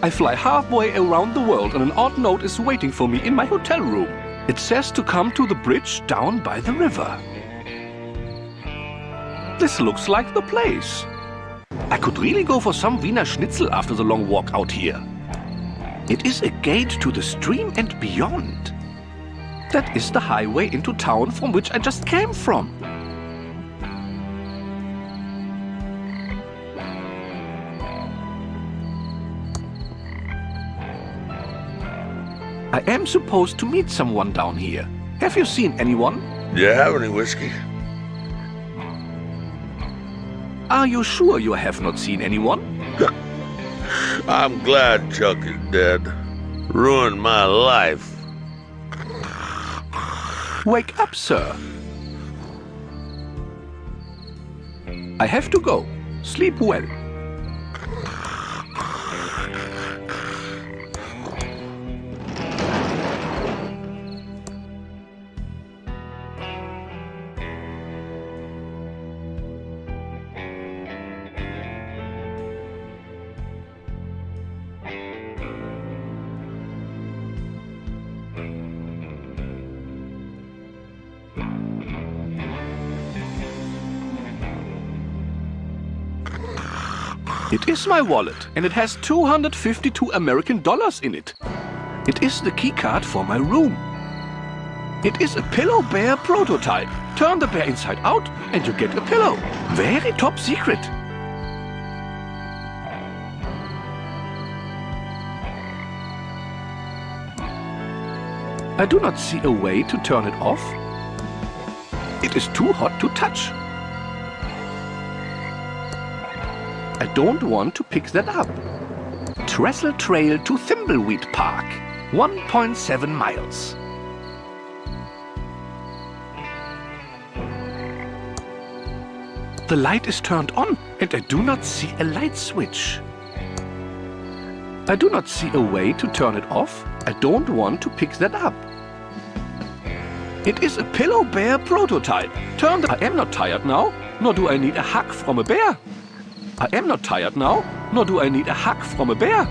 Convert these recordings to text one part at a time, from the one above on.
I fly halfway around the world and an odd note is waiting for me in my hotel room. It says to come to the bridge down by the river. This looks like the place. I could really go for some Wiener Schnitzel after the long walk out here. It is a gate to the stream and beyond. That is the highway into town from which I just came from. I am supposed to meet someone down here. Have you seen anyone? Do you have any whiskey? Are you sure you have not seen anyone? I'm glad Chuck is dead. Ruined my life. Wake up, sir. I have to go. Sleep well. It is my wallet, and it has $252 American in it. It is the keycard for my room. It is a pillow bear prototype. Turn the bear inside out, and you get a pillow. Very top secret. I do not see a way to turn it off. It is too hot to touch. I don't want to pick that up. Trestle Trail to Thimbleweed Park, 1.7 miles. The light is turned on and I do not see a light switch. I do not see a way to turn it off. I don't want to pick that up. It is a pillow bear prototype. I am not tired now, nor do I need a hug from a bear. I am not tired now, nor do I need a hug from a bear.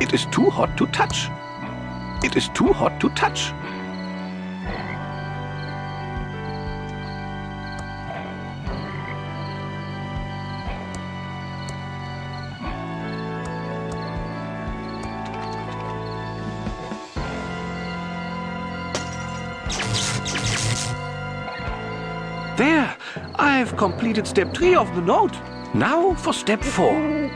It is too hot to touch. It is too hot to touch. There! I've completed step 3 of the note. Now for step 4.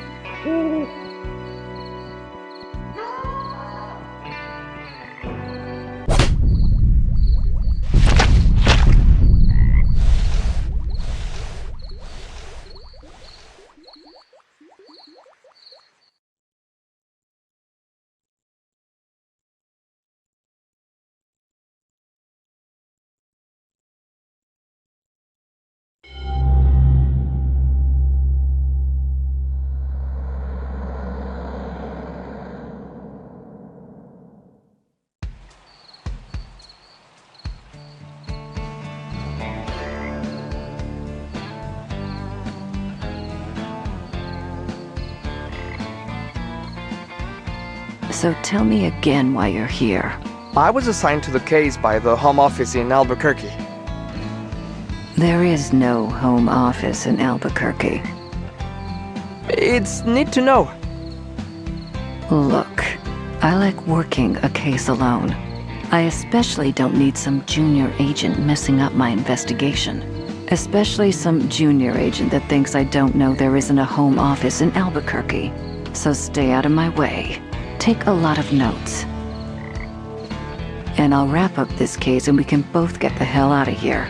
So tell me again why you're here. I was assigned to the case by the Home Office in Albuquerque. There is no home office in Albuquerque. It's neat to know. Look, I like working a case alone. I especially don't need some junior agent messing up my investigation. Especially some junior agent that thinks I don't know there isn't a home office in Albuquerque. So stay out of my way. Take a lot of notes. And I'll wrap up this case and we can both get the hell out of here.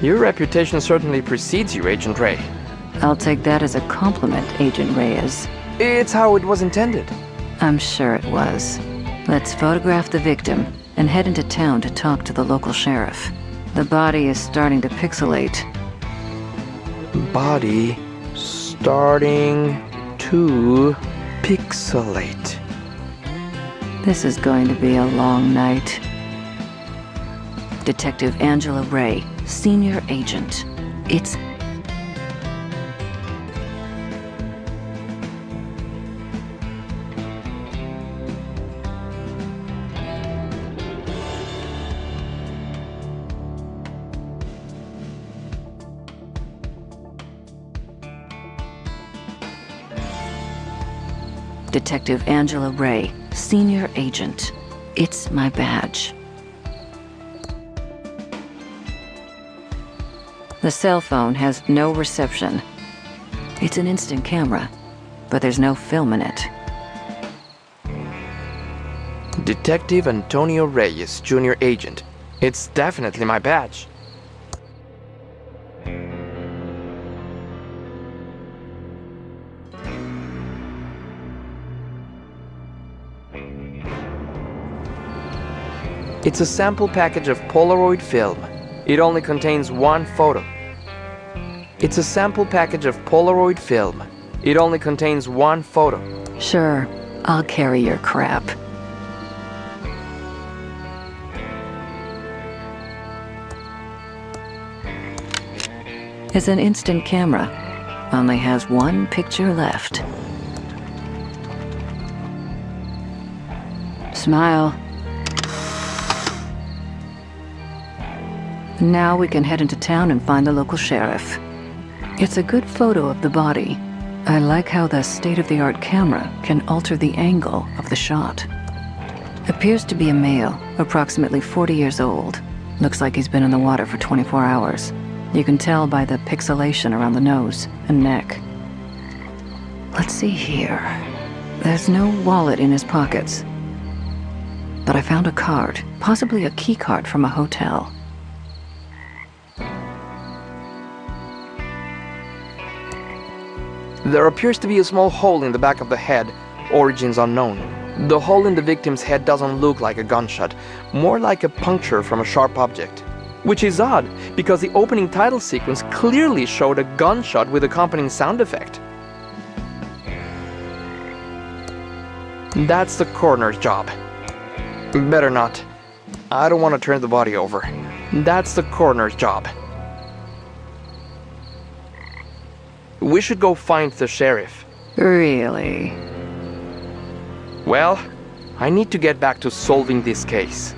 Your reputation certainly precedes you, Agent Ray. I'll take that as a compliment, Agent Reyes. It's how it was intended. I'm sure it was. Let's photograph the victim and head into town to talk to the local sheriff. The body is starting to pixelate. Body starting to pixelate. This is going to be a long night. Detective Angela Ray, Senior Agent. It's... Detective Angela Ray, Senior Agent. It's my badge. The cell phone has no reception. It's an instant camera, but there's no film in it. Detective Antonio Reyes, Junior Agent. It's definitely my badge. It's a sample package of Polaroid film. It only contains one photo. It's a sample package of Polaroid film. It only contains one photo. Sure, I'll carry your crap. It's an instant camera. Only has one picture left. Smile. Now we can head into town and find the local sheriff. It's a good photo of the body. I like how the state-of-the-art camera can alter the angle of the shot. Appears to be a male, approximately 40 years old. Looks like he's been in the water for 24 hours. You can tell by the pixelation around the nose and neck. Let's see here. There's no wallet in his pockets. But I found a card, possibly a key card from a hotel. There appears to be a small hole in the back of the head, origins unknown. The hole in the victim's head doesn't look like a gunshot, more like a puncture from a sharp object. Which is odd, because the opening title sequence clearly showed a gunshot with accompanying sound effect. That's the coroner's job. Better not. I don't want to turn the body over. That's the coroner's job. We should go find the sheriff. Really? Well, I need to get back to solving this case.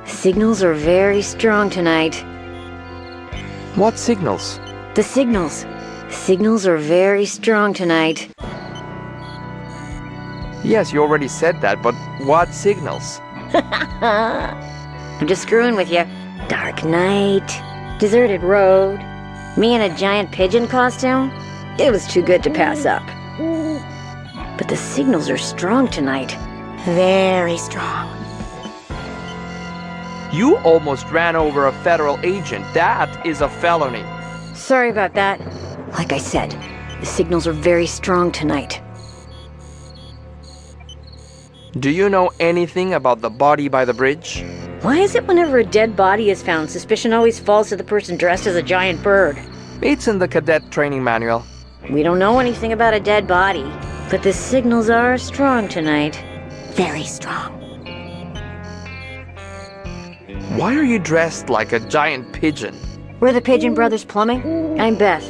Signals are very strong tonight. What signals? The signals. Signals are very strong tonight. Yes, you already said that, but what signals? I'm just screwing with you. Dark night, deserted road, me in a giant pigeon costume. It was too good to pass up. But the signals are strong tonight. Very strong. You almost ran over a federal agent. That is a felony. Sorry about that. Like I said, the signals are very strong tonight. Do you know anything about the body by the bridge? Why is it whenever a dead body is found, suspicion always falls to the person dressed as a giant bird? It's in the cadet training manual. We don't know anything about a dead body, but the signals are strong tonight. Very strong. Why are you dressed like a giant pigeon? We're the Pigeon Brothers Plumbing. I'm Beth.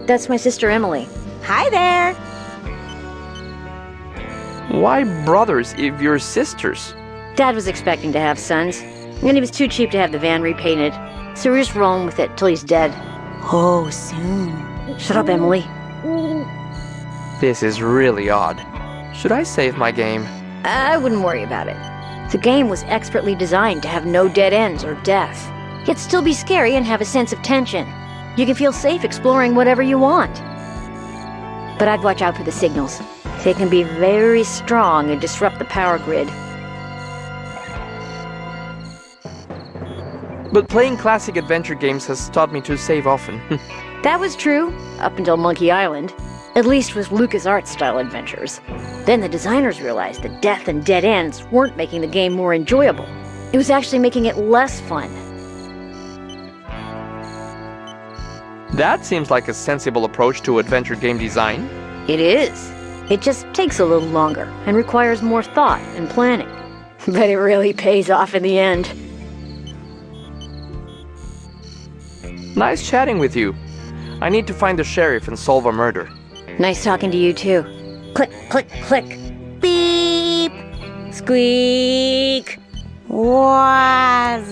That's my sister Emily. Hi there! Why brothers if you're sisters? Dad was expecting to have sons, and he was too cheap to have the van repainted, so we're just rolling with it till he's dead. Oh, soon. Shut up, Emily. This is really odd. Should I save my game? I wouldn't worry about it. The game was expertly designed to have no dead ends or death, yet still be scary and have a sense of tension. You can feel safe exploring whatever you want. But I'd watch out for the signals. They can be very strong and disrupt the power grid. But playing classic adventure games has taught me to save often. That was true, up until Monkey Island. At least with LucasArts-style adventures. Then the designers realized that death and dead ends weren't making the game more enjoyable. It was actually making it less fun. That seems like a sensible approach to adventure game design. It is. It just takes a little longer and requires more thought and planning. But it really pays off in the end. Nice chatting with you. I need to find the sheriff and solve a murder. Nice talking to you too. Click, click, click. Beep! Squeak! Waz!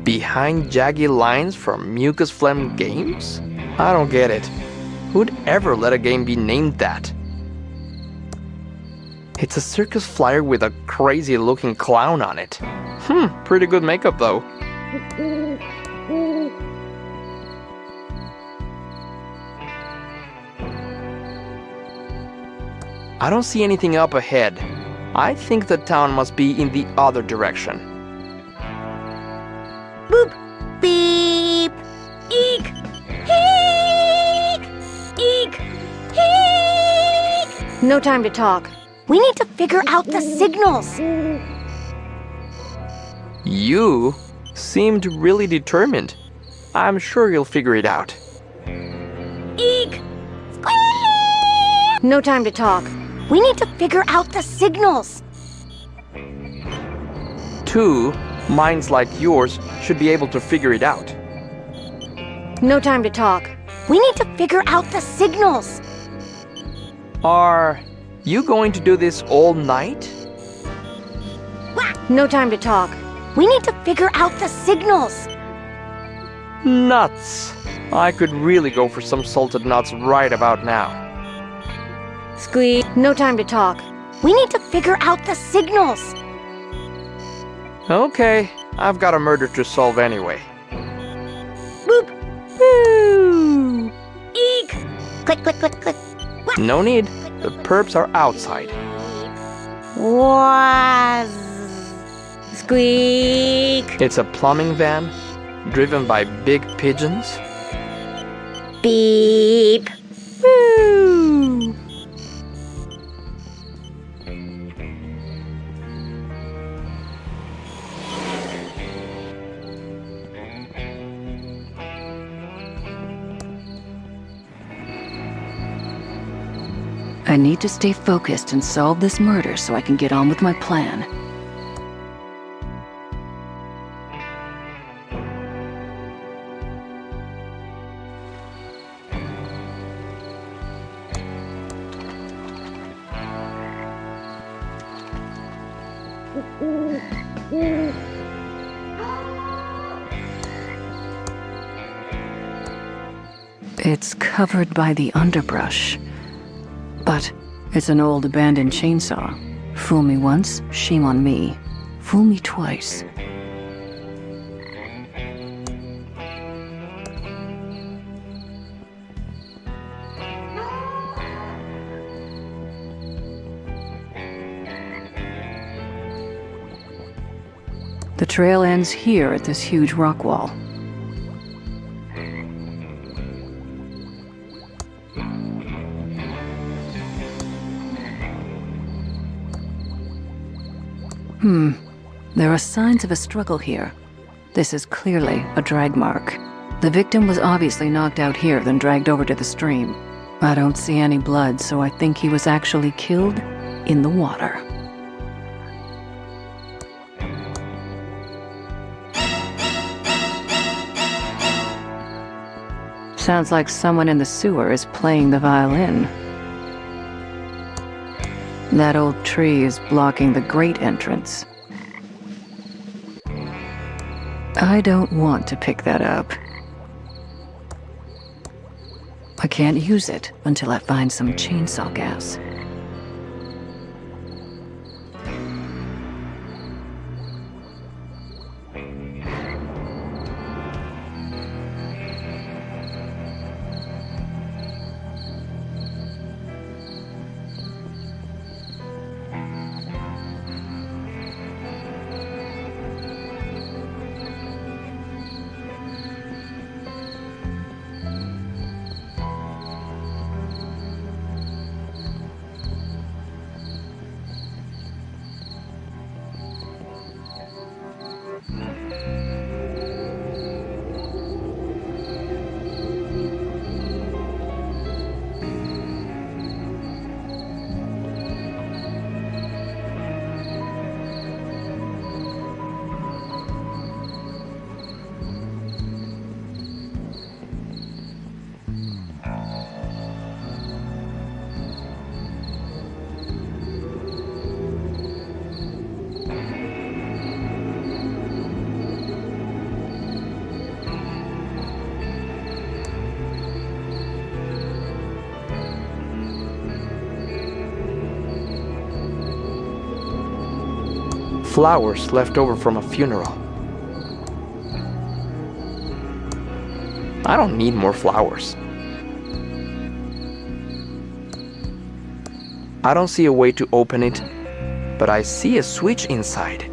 Behind jaggy lines from Mucus Phlegm Games? I don't get it. Who'd ever let a game be named that? It's a circus flyer with a crazy-looking clown on it. Pretty good makeup though. I don't see anything up ahead. I think the town must be in the other direction. Boop! Beep! Eek! Eek! Eek! Eek! No time to talk. We need to figure out the signals. You seemed really determined. I'm sure you'll figure it out. Eek! Squeak! No time to talk. We need to figure out the signals. 2 minds like yours should be able to figure it out. No time to talk. We need to figure out the signals. Are you going to do this all night? No time to talk. We need to figure out the signals. Nuts! I could really go for some salted nuts right about now. Squeak. No time to talk. We need to figure out the signals. Okay, I've got a murder to solve anyway. Boop. Boo. Eek. Click, click, click, click. No need. The perps are outside. Waz. Squeak. It's a plumbing van, driven by big pigeons. Beep. Woo. I need to stay focused and solve this murder so I can get on with my plan. It's covered by the underbrush. But it's an old abandoned chainsaw. Fool me once, shame on me. Fool me twice. The trail ends here at this huge rock wall. There are signs of a struggle here. This is clearly a drag mark. The victim was obviously knocked out here, then dragged over to the stream. I don't see any blood, so I think he was actually killed in the water. Sounds like someone in the sewer is playing the violin. That old tree is blocking the grate entrance. I don't want to pick that up. I can't use it until I find some chainsaw gas. Flowers left over from a funeral. I don't need more flowers. I don't see a way to open it, but I see a switch inside.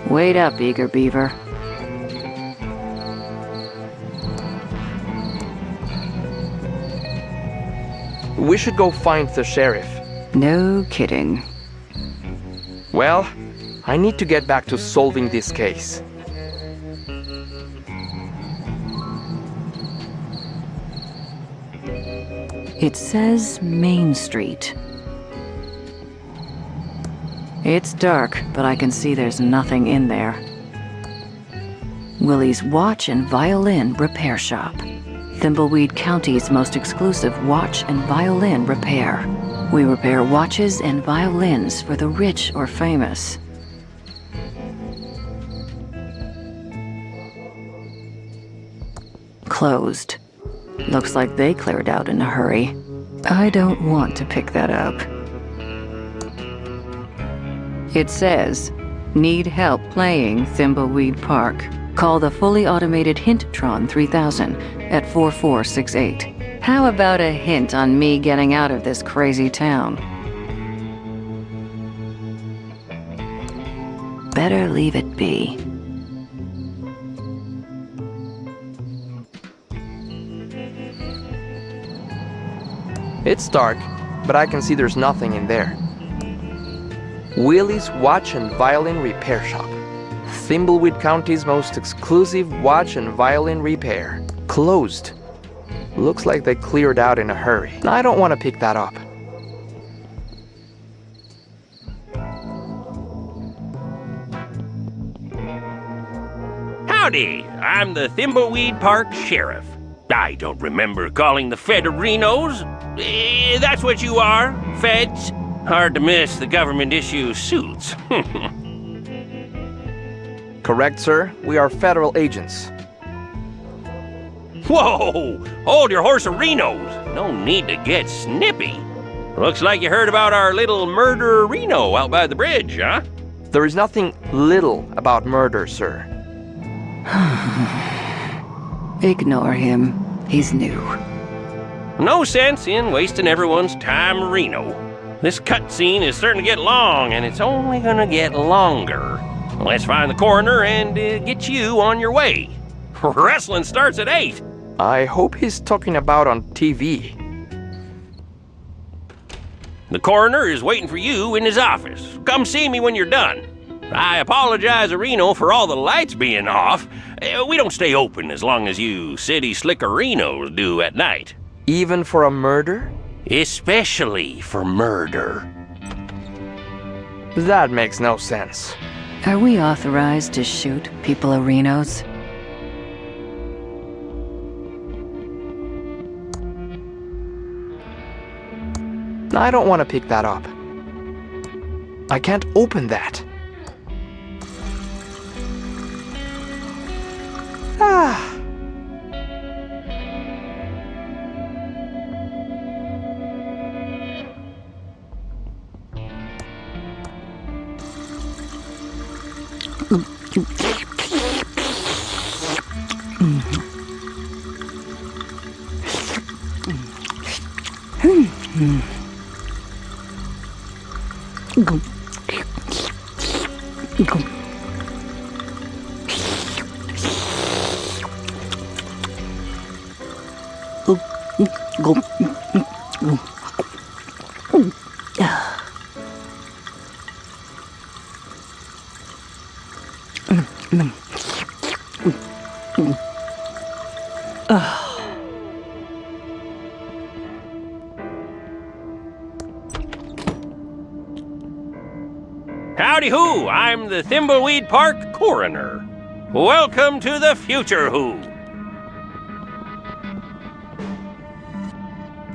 Wait up, eager beaver. We should go find the sheriff. No kidding. Well, I need to get back to solving this case. It says Main Street. It's dark, but I can see there's nothing in there. Willie's Watch and Violin Repair Shop. Thimbleweed County's most exclusive watch and violin repair. We repair watches and violins for the rich or famous. Closed. Looks like they cleared out in a hurry. I don't want to pick that up. It says, need help playing Thimbleweed Park. Call the fully automated Hinttron 3000 at 4468. How about a hint on me getting out of this crazy town? Better leave it be. It's dark, but I can see there's nothing in there. Willie's Watch and Violin Repair Shop. Thimbleweed County's most exclusive watch and violin repair. Closed. Looks like they cleared out in a hurry. I don't want to pick that up. Howdy, I'm the Thimbleweed Park Sheriff. I don't remember calling the Federinos. That's what you are, feds. Hard to miss the government-issue suits. Correct, sir. We are federal agents. Whoa! Hold your horse-a-rinos. No need to get snippy. Looks like you heard about our little murder-reno out by the bridge, huh? There is nothing little about murder, sir. Ignore him. He's new. No sense in wasting everyone's time, Reno. This cutscene is starting to get long, and it's only gonna get longer. Let's find the coroner and get you on your way. Wrestling starts at 8. I hope he's talking about on TV. The coroner is waiting for you in his office. Come see me when you're done. I apologize, Reno, for all the lights being off. We don't stay open as long as you city slickerinos do at night. Even for a murder? Especially for murder. That makes no sense. Are we authorized to shoot people arenos? I don't want to pick that up. I can't open that. Howdy-ho, I'm the Thimbleweed Park coroner. Welcome to the future, who?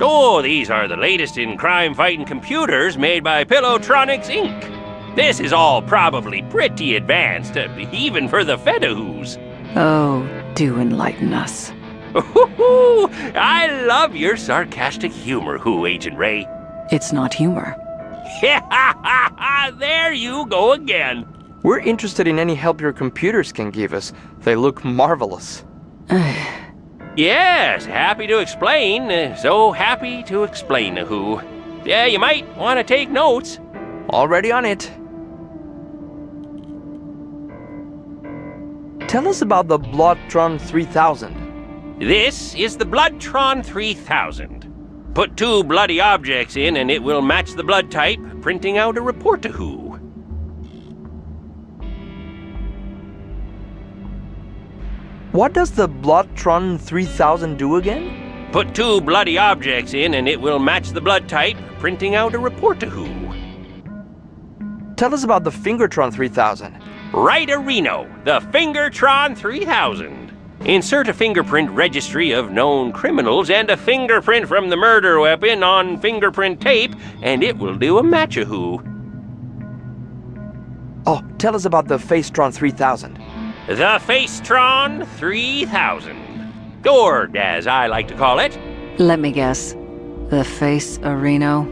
Oh, these are the latest in crime-fighting computers made by Pillowtronics, Inc. This is all probably pretty advanced, even for the Fedahoos. Oh, do enlighten us. Ooh, I love your sarcastic humor, who, Agent Ray? It's not humor. There you go again. We're interested in any help your computers can give us. They look marvelous. Yes, happy to explain. So happy to explain, who. Yeah, you might want to take notes. Already on it. Tell us about the Bloodtron 3000. This is the Bloodtron 3000. Put 2 bloody objects in and it will match the blood type, printing out a report to who. What does the Bloodtron 3000 do again? Put 2 bloody objects in and it will match the blood type, printing out a report to who. Tell us about the Fingertron 3000. Right-a-reno, the Fingertron 3000. Insert a fingerprint registry of known criminals and a fingerprint from the murder weapon on fingerprint tape, and it will do a match-a-who. Oh, tell us about the Facetron 3000. The Facetron 3000. Or, as I like to call it. Let me guess. The Face Areno?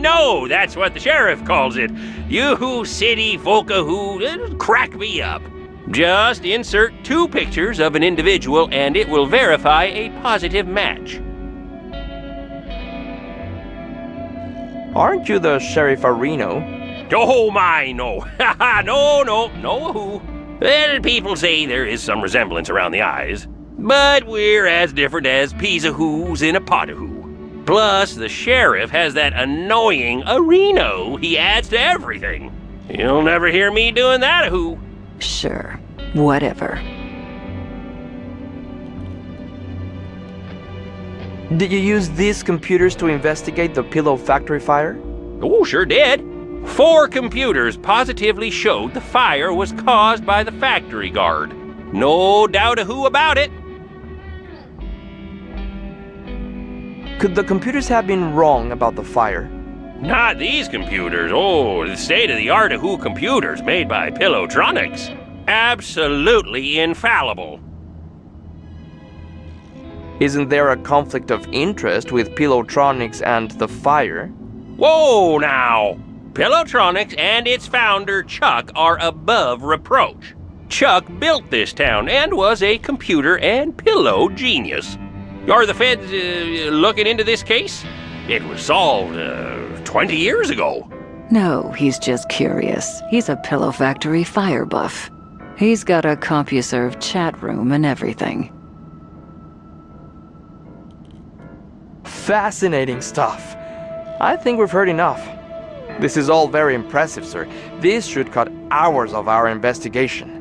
No, that's what the sheriff calls it. You city folka who crack me up. Just insert 2 pictures of an individual and it will verify a positive match. Aren't you the Sheriff Areno? Oh my, no. no who. Well, people say there is some resemblance around the eyes, but we're as different as peas a who's in a pot a who. Plus, the sheriff has that annoying Areno he adds to everything. You'll never hear me doing that a who. Sure, whatever. Did you use these computers to investigate the Pillow Factory fire? Oh, sure did. 4 computers positively showed the fire was caused by the factory guard. No doubt a who about it. Could the computers have been wrong about the fire? Not these computers. Oh, the state-of-the-art who computers made by Pillowtronics. Absolutely infallible. Isn't there a conflict of interest with Pillowtronics and the fire? Whoa, now! Pillowtronics and its founder, Chuck, are above reproach. Chuck built this town and was a computer and pillow genius. Are the feds looking into this case? It was solved 20 years ago. No, he's just curious. He's a Pillow Factory fire buff. He's got a CompuServe chat room and everything. Fascinating stuff. I think we've heard enough. This is all very impressive, sir. This should cut hours of our investigation.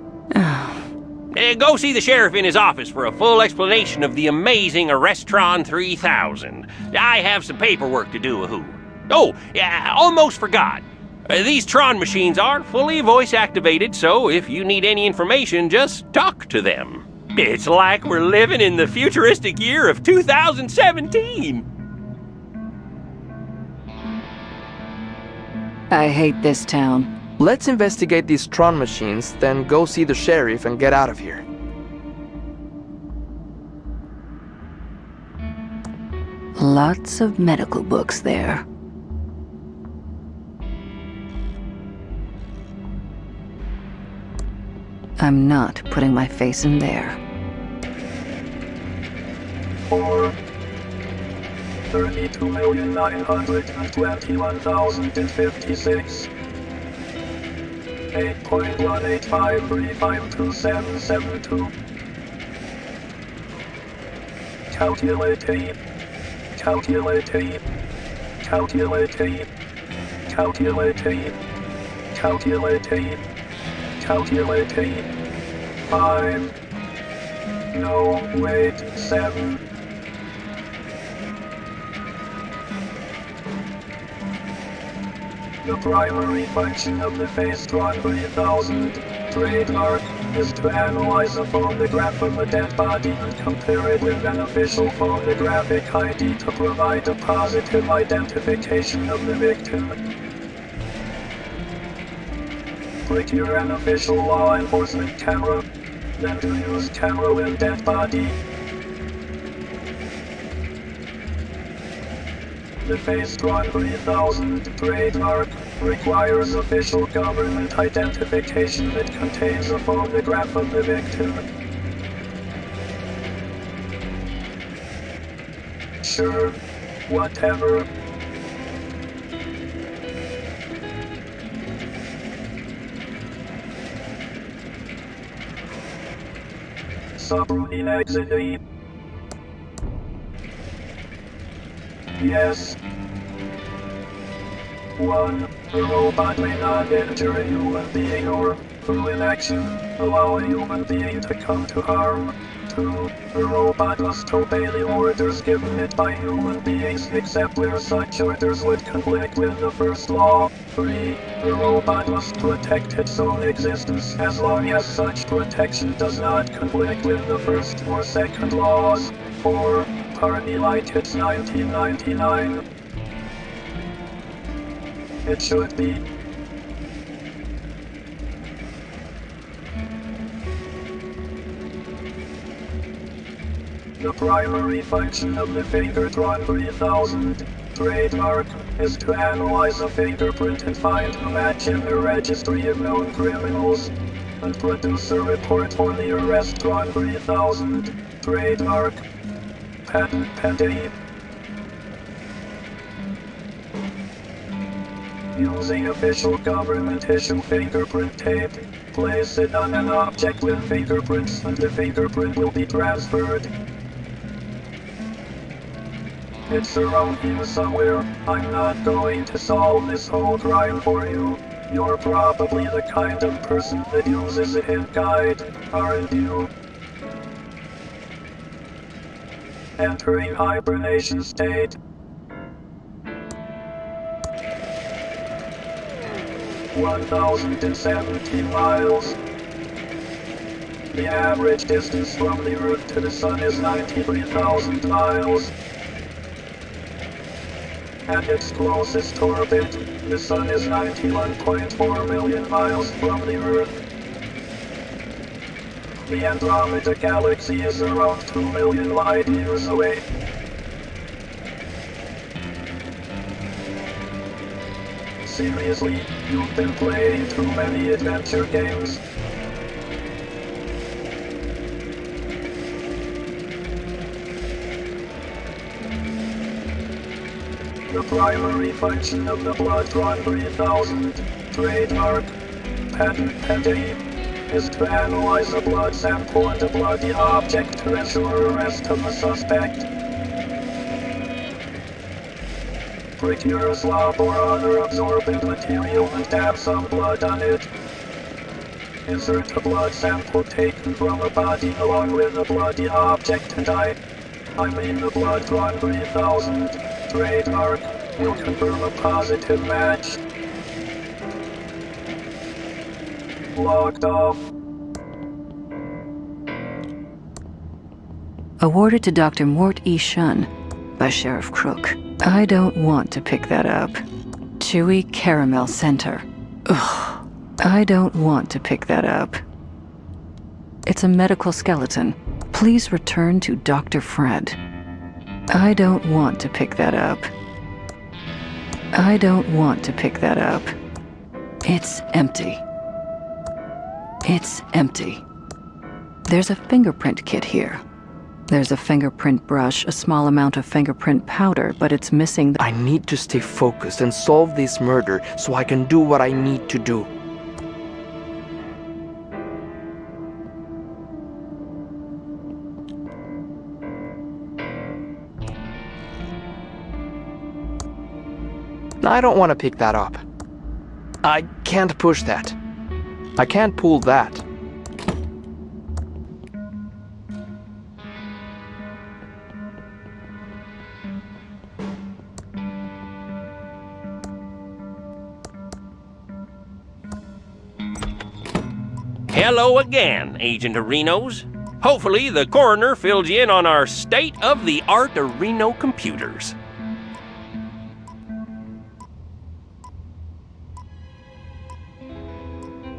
Go see the sheriff in his office for a full explanation of the amazing Arrestron 3000. I have some paperwork to do, who. Oh, yeah, almost forgot. These Tron machines are fully voice activated, so if you need any information, just talk to them. It's like we're living in the futuristic year of 2017. I hate this town. Let's investigate these Tron machines, then go see the sheriff and get out of here. Lots of medical books there. I'm not putting my face in there. 4 32,921,056 8.185352772 Calculating Calculating Calculating Calculating Calculating Calculating 5 No, wait, 7 The primary function of the Face-Tron 3000 trademark is to analyze a photograph of a dead body and compare it with an official photographic ID to provide a positive identification of the victim. Procure an official law enforcement camera, then to use camera with dead body. The Face-Tron 3000 trademark requires official government identification that contains a photograph of the victim. Sure, whatever. Subroutine exit E. Yes. 1. A robot may not injure a human being or, through inaction, allow a human being to come to harm. 2. A robot must obey the orders given it by human beings except where such orders would conflict with the first law. 3. The robot must protect its own existence as long as such protection does not conflict with the first or second laws. 4. Party like it's 1999. It should be. The primary function of the Fingertron 3000 trademark is to analyze a fingerprint and find a match in the registry of known criminals, and produce a report for the Arrest-Tron 3000 trademark. Patent pending. Using official government issue fingerprint tape, place it on an object with fingerprints and the fingerprint will be transferred. It's around here somewhere. I'm not going to solve this whole crime for you. You're probably the kind of person that uses a hint guide, aren't you? Entering hibernation state. 1,017 miles. The average distance from the Earth to the Sun is 93,000 miles. At its closest orbit, the Sun is 91.4 million miles from the Earth. The Andromeda Galaxy is around 2 million light years away. Seriously, you've been playing too many adventure games. The primary function of the Bloodtron 3000 trademark patent pending is to analyze a blood sample and a bloody object to ensure arrest of the suspect. Procure a swab or other absorbent material and dab some blood on it. Insert a blood sample taken from a body along with a bloody object and I mean the Bloodtron 3000 trademark will confirm a positive match. Logged off. Awarded to Dr. Mort E. Shun by Sheriff Crook. I don't want to pick that up. Chewy Caramel Center. Ugh. I don't want to pick that up. It's a medical skeleton. Please return to Dr. Fred. I don't want to pick that up. I don't want to pick that up. It's empty. It's empty. There's a fingerprint kit here. There's a fingerprint brush, a small amount of fingerprint powder, but it's missing the... I need to stay focused and solve this murder so I can do what I need to do. I don't want to pick that up. I can't push that. I can't pull that. Hello again, Agent Arenos. Hopefully the coroner filled you in on our state-of-the-art Areno computers.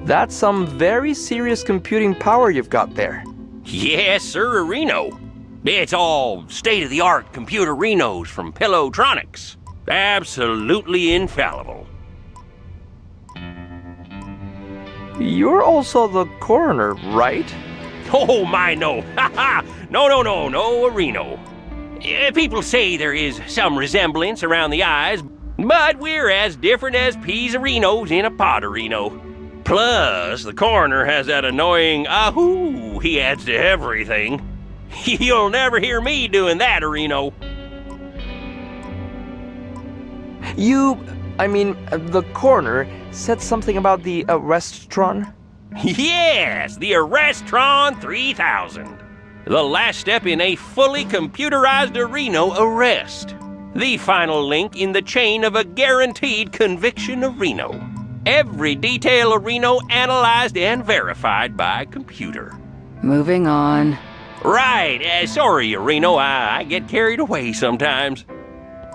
That's some very serious computing power you've got there. Yes, sir, Reno. It's all state-of-the-art computer Renos from Pillowtronics. Absolutely infallible. You're also the coroner, right? Oh, my, no. Ha ha! No, Reno. People say there is some resemblance around the eyes, but we're as different as peas Renos in a pot Reno. Plus, the coroner has that annoying ahoo he adds to everything. You'll never hear me doing that, Reno. The coroner said something about the Arrestron? Yes, the Arrestron 3000. The last step in a fully computerized Reno arrest. The final link in the chain of a guaranteed conviction of Reno. Every detail of Reno analyzed and verified by computer. Moving on. Right, sorry, Reno, I get carried away sometimes.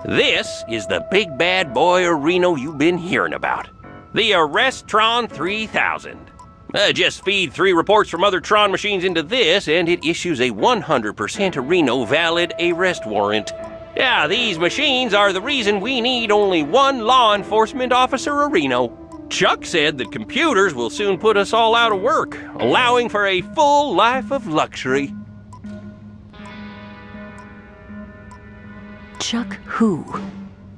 This is the big bad boy Reno you've been hearing about. The Arrestron 3000. Just feed 3 reports from other Tron machines into this, and it issues a 100% Reno valid arrest warrant. Yeah, these machines are the reason we need only one law enforcement officer a Reno. Chuck said that computers will soon put us all out of work, allowing for a full life of luxury. Chuck who?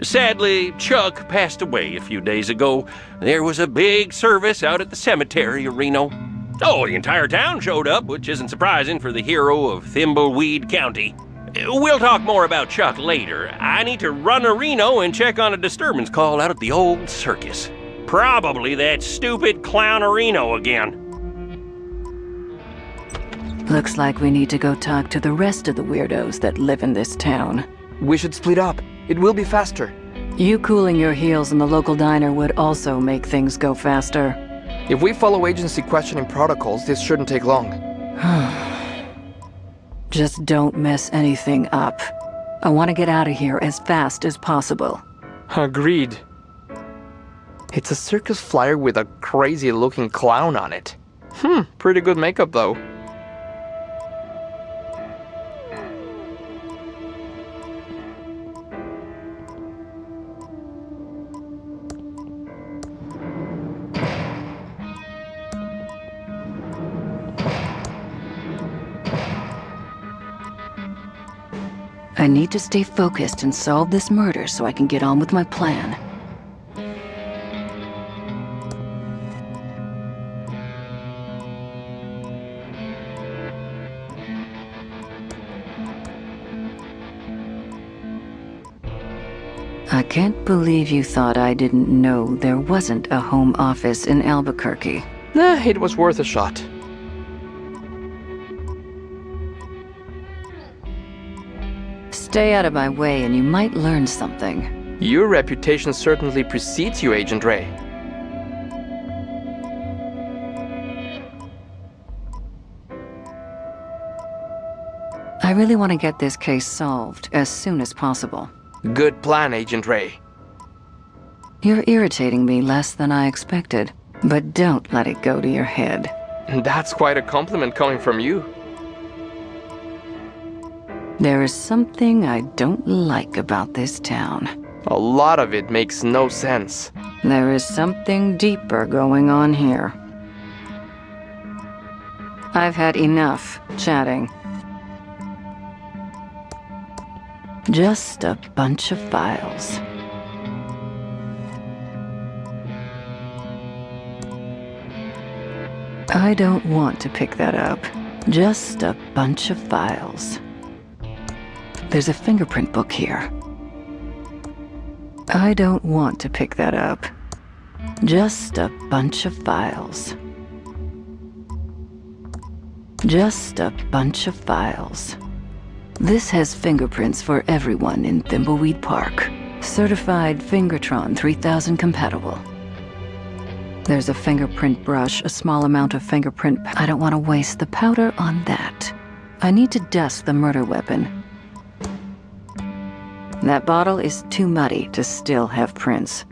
Sadly, Chuck passed away a few days ago. There was a big service out at the cemetery, Reno. Oh, the entire town showed up, which isn't surprising for the hero of Thimbleweed County. We'll talk more about Chuck later. I need to run a Reno and check on a disturbance call out at the old circus. Probably that stupid clown Reno again. Looks like we need to go talk to the rest of the weirdos that live in this town. We should split up. It will be faster. You cooling your heels in the local diner would also make things go faster. If we follow agency questioning protocols, this shouldn't take long. Just don't mess anything up. I want to get out of here as fast as possible. Agreed. It's a circus flyer with a crazy-looking clown on it. Pretty good makeup, though. I need to stay focused and solve this murder so I can get on with my plan. I can't believe you thought I didn't know there wasn't a home office in Albuquerque. It was worth a shot. Stay out of my way and you might learn something. Your reputation certainly precedes you, Agent Ray. I really want to get this case solved as soon as possible. Good plan, Agent Ray. You're irritating me less than I expected, but don't let it go to your head. That's quite a compliment coming from you. There is something I don't like about this town. A lot of it makes no sense. There is something deeper going on here. I've had enough chatting. Just a bunch of files. I don't want to pick that up. Just a bunch of files. There's a fingerprint book here. I don't want to pick that up. Just a bunch of files. Just a bunch of files. This has fingerprints for everyone in Thimbleweed Park. Certified Fingertron 3000 compatible. There's a fingerprint brush, a small amount of fingerprint. I don't want to waste the powder on that. I need to dust the murder weapon. That bottle is too muddy to still have prints.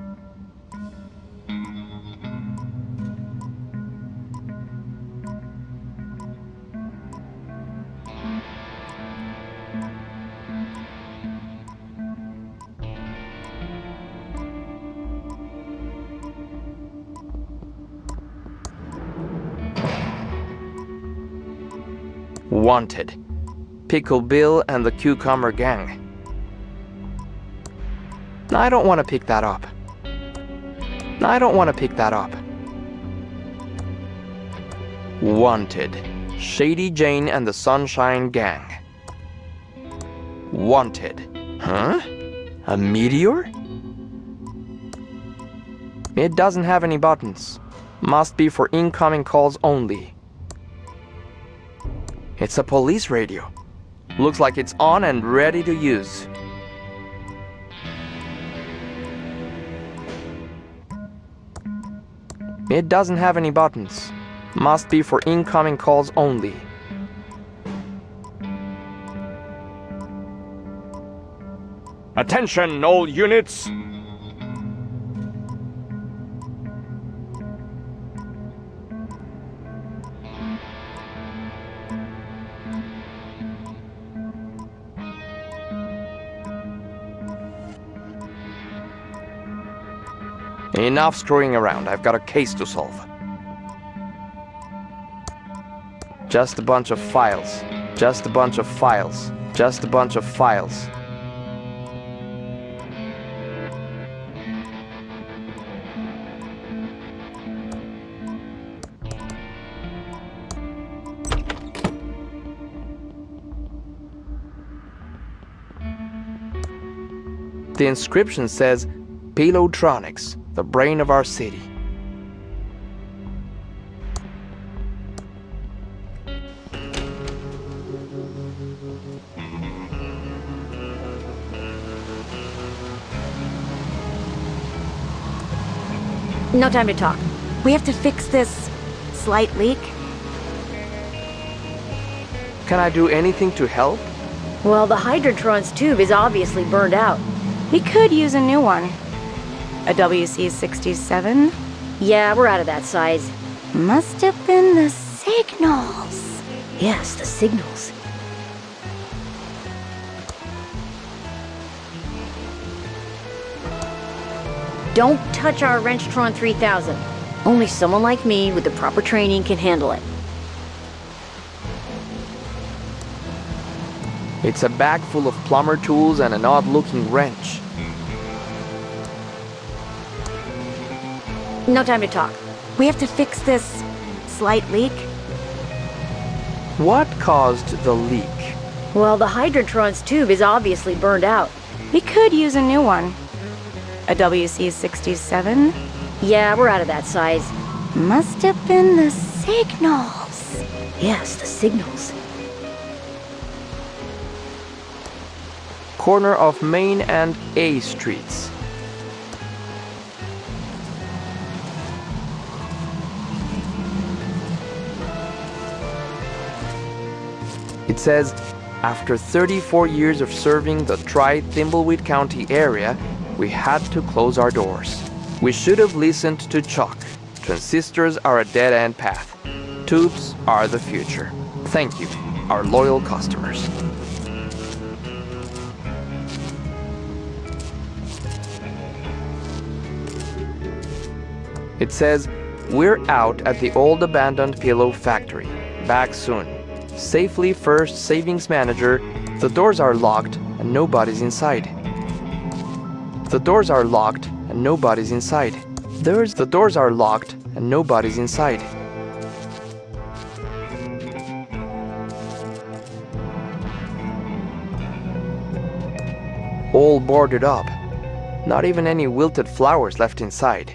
Wanted. Pickle Bill and the Cucumber Gang. I don't want to pick that up. I don't want to pick that up. Wanted. Shady Jane and the Sunshine Gang. Wanted. Huh? A meteor? It doesn't have any buttons. Must be for incoming calls only. It's a police radio. Looks like it's on and ready to use. It doesn't have any buttons. Must be for incoming calls only. Attention, all units! Enough screwing around. I've got a case to solve. Just a bunch of files. Just a bunch of files. Just a bunch of files. The inscription says, Payloadtronics, the brain of our city. No time to talk. We have to fix this slight leak. Can I do anything to help? Well, the Hydrotron's tube is obviously burned out. We could use a new one. A WC-67? Yeah, we're out of that size. Must have been the signals. Yes, the signals. Don't touch our Wrenchtron 3000. Only someone like me with the proper training can handle it. It's a bag full of plumber tools and an odd-looking wrench. No time to talk. We have to fix this slight leak. What caused the leak? Well, the Hydrotron's tube is obviously burned out. We could use a new one. A WC-67? Yeah, we're out of that size. Must have been the signals. Yes, the signals. Corner of Main and A Streets. It says, after 34 years of serving the Thimbleweed County area, we had to close our doors. We should have listened to Chuck. Transistors are a dead-end path. Tubes are the future. Thank you, our loyal customers. It says, we're out at the old abandoned pillow factory. back soon. Safely First Savings Manager. The doors are locked and nobody's inside. The doors are locked and nobody's inside. The doors are locked and nobody's inside. All boarded up. Not even any wilted flowers left inside.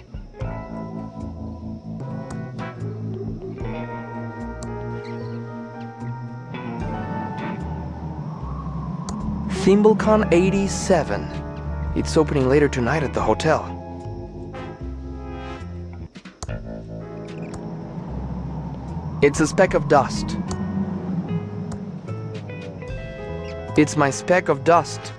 ThimbleCon 87. It's opening later tonight at the hotel. It's a speck of dust. It's my speck of dust.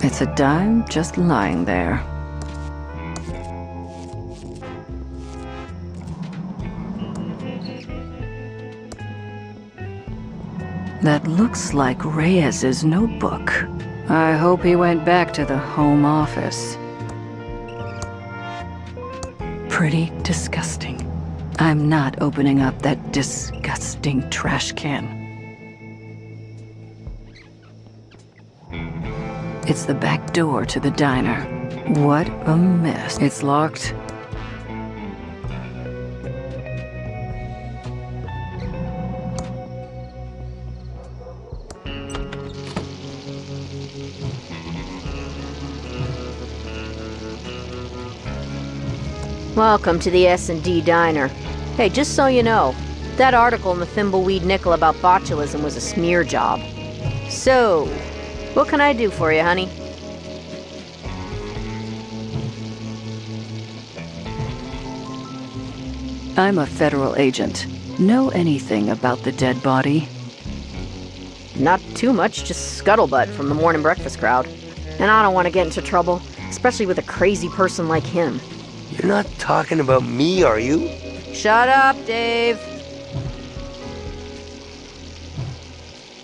It's a dime just lying there. That looks like Reyes's notebook. I hope he went back to the home office. Pretty disgusting. I'm not opening up that disgusting trash can. It's the back door to the diner. What a mess. It's locked. Welcome to the S&D Diner. Hey, just so you know, that article in the Thimbleweed Nickel about botulism was a smear job. So, what can I do for you, honey? I'm a federal agent. Know anything about the dead body? Not too much, just scuttlebutt from the morning breakfast crowd. And I don't want to get into trouble, especially with a crazy person like him. You're not talking about me, are you? Shut up, Dave.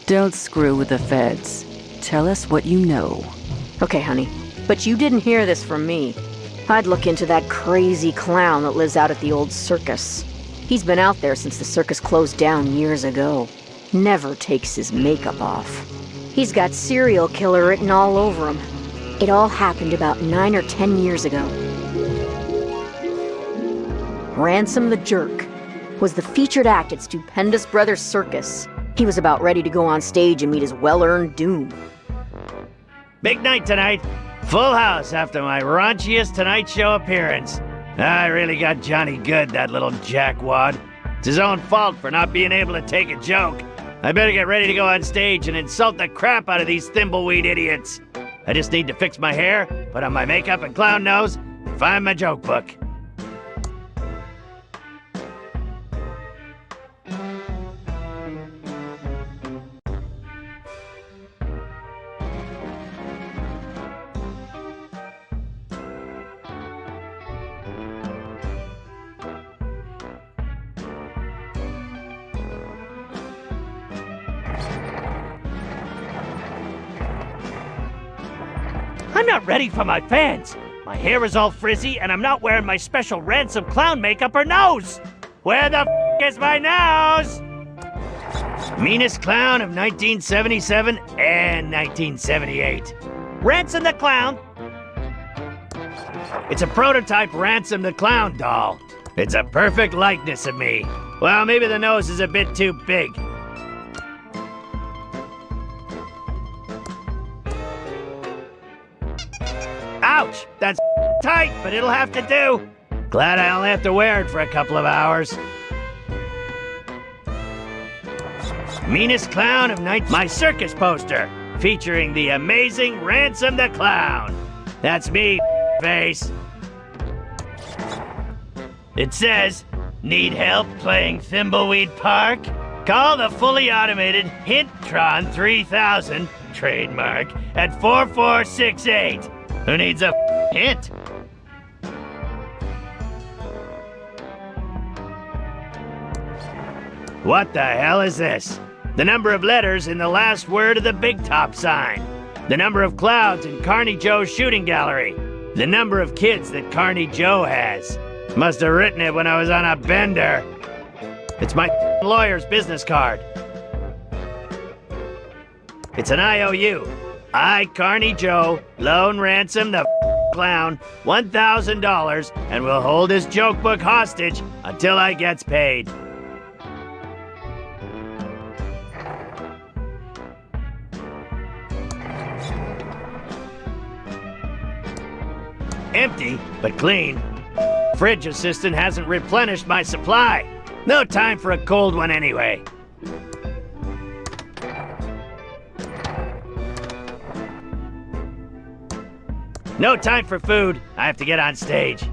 Don't screw with the feds. Tell us what you know. Okay, honey, but you didn't hear this from me. I'd look into that crazy clown that lives out at the old circus. He's been out there since the circus closed down years ago. Never takes his makeup off. He's got serial killer written all over him. It all happened about 9 or 10 years ago. Ransom the Jerk was the featured act at Stupendous Brothers Circus. He was about ready to go on stage and meet his well-earned doom. Big night tonight. Full house after my raunchiest Tonight Show appearance. I really got Johnny good, that little jackwad. It's his own fault for not being able to take a joke. I better get ready to go on stage and insult the crap out of these thimbleweed idiots. I just need to fix my hair, put on my makeup and clown nose, and find my joke book. I'm not ready for my fans. My hair is all frizzy, and I'm not wearing my special Ransom clown makeup or nose. Where the is my nose? Meanest clown of 1977 and 1978. Ransom the Clown. It's a prototype Ransom the Clown doll. It's a perfect likeness of me. Well, maybe the nose is a bit too big. Ouch! That's tight, but it'll have to do. Glad I only have to wear it for a couple of hours. Meanest clown of night. My circus poster, featuring the amazing Ransom the Clown. That's me, face. It says, need help playing Thimbleweed Park? Call the fully automated Hintron 3000, trademark, at 4468. Who needs a hint? What the hell is this? The number of letters in the last word of the big top sign. The number of clouds in Carney Joe's shooting gallery. The number of kids that Carney Joe has. Must have written it when I was on a bender. It's my lawyer's business card. It's an IOU. I, Carney Joe, loan Ransom the clown $1,000 and will hold his joke book hostage until I gets paid. Empty, but clean. Fridge assistant hasn't replenished my supply. No time for a cold one anyway. No time for food. I have to get on stage.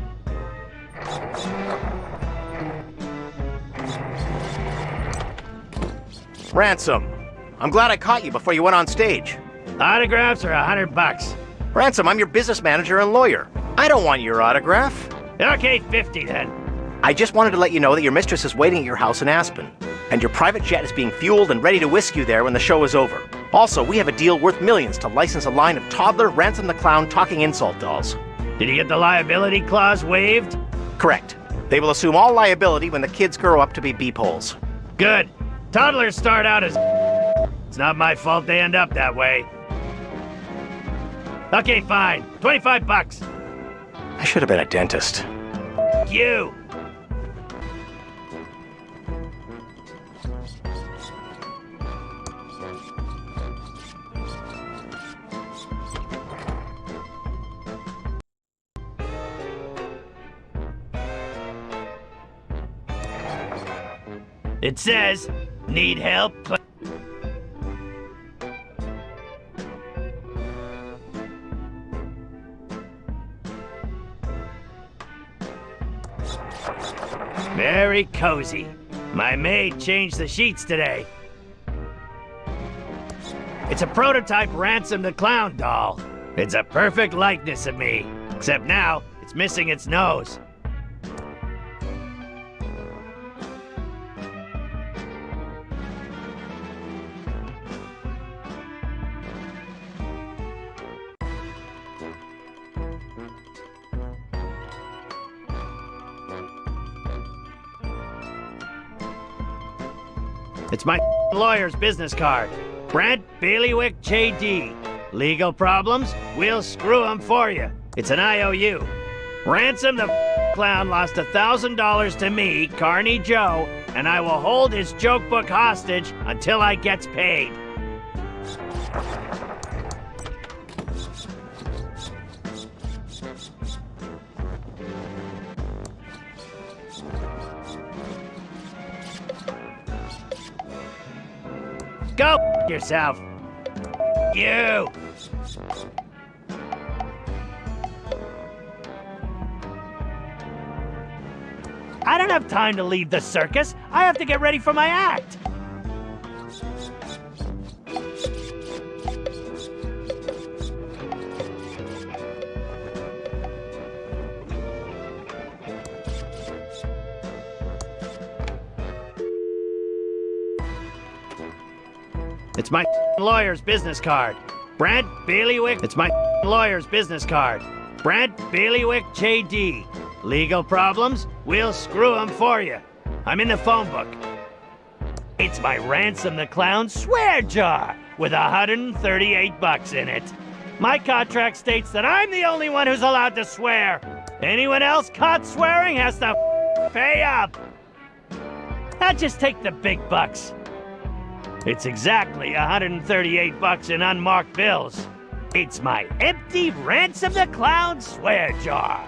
Ransom, I'm glad I caught you before you went on stage. Autographs are $100. Ransom, I'm your business manager and lawyer. I don't want your autograph. Okay, 50 then. I just wanted to let you know that your mistress is waiting at your house in Aspen, and your private jet is being fueled and ready to whisk you there when the show is over. Also, we have a deal worth millions to license a line of toddler Ransom the Clown talking insult dolls. Did you get the liability clause waived? Correct. They will assume all liability when the kids grow up to be beepholes. Good. Toddlers start out as it's not my fault they end up that way. Okay, fine. $25. I should have been a dentist. You. It says, need help? Very cozy. My maid changed the sheets today. It's a prototype Ransom the Clown doll. It's a perfect likeness of me, except now it's missing its nose. It's my lawyer's business card. Brent Bailiwick J.D. Legal problems? We'll screw 'em for you. It's an IOU. Ransom the Clown lost $1,000 to me, Carney Joe, and I will hold his joke book hostage until I gets paid. Go yourself. You. I don't have time to leave the circus. I have to get ready for my act. It's my lawyer's business card. Brent Bailiwick. It's my lawyer's business card. Brent Bailiwick J.D. Legal problems? We'll screw 'em for you. I'm in the phone book. It's my Ransom the Clown swear jar with $138 in it. My contract states that I'm the only one who's allowed to swear. Anyone else caught swearing has to pay up. Now just take the big bucks. It's exactly $138 in unmarked bills. It's my empty Ransom the Clown swear jar.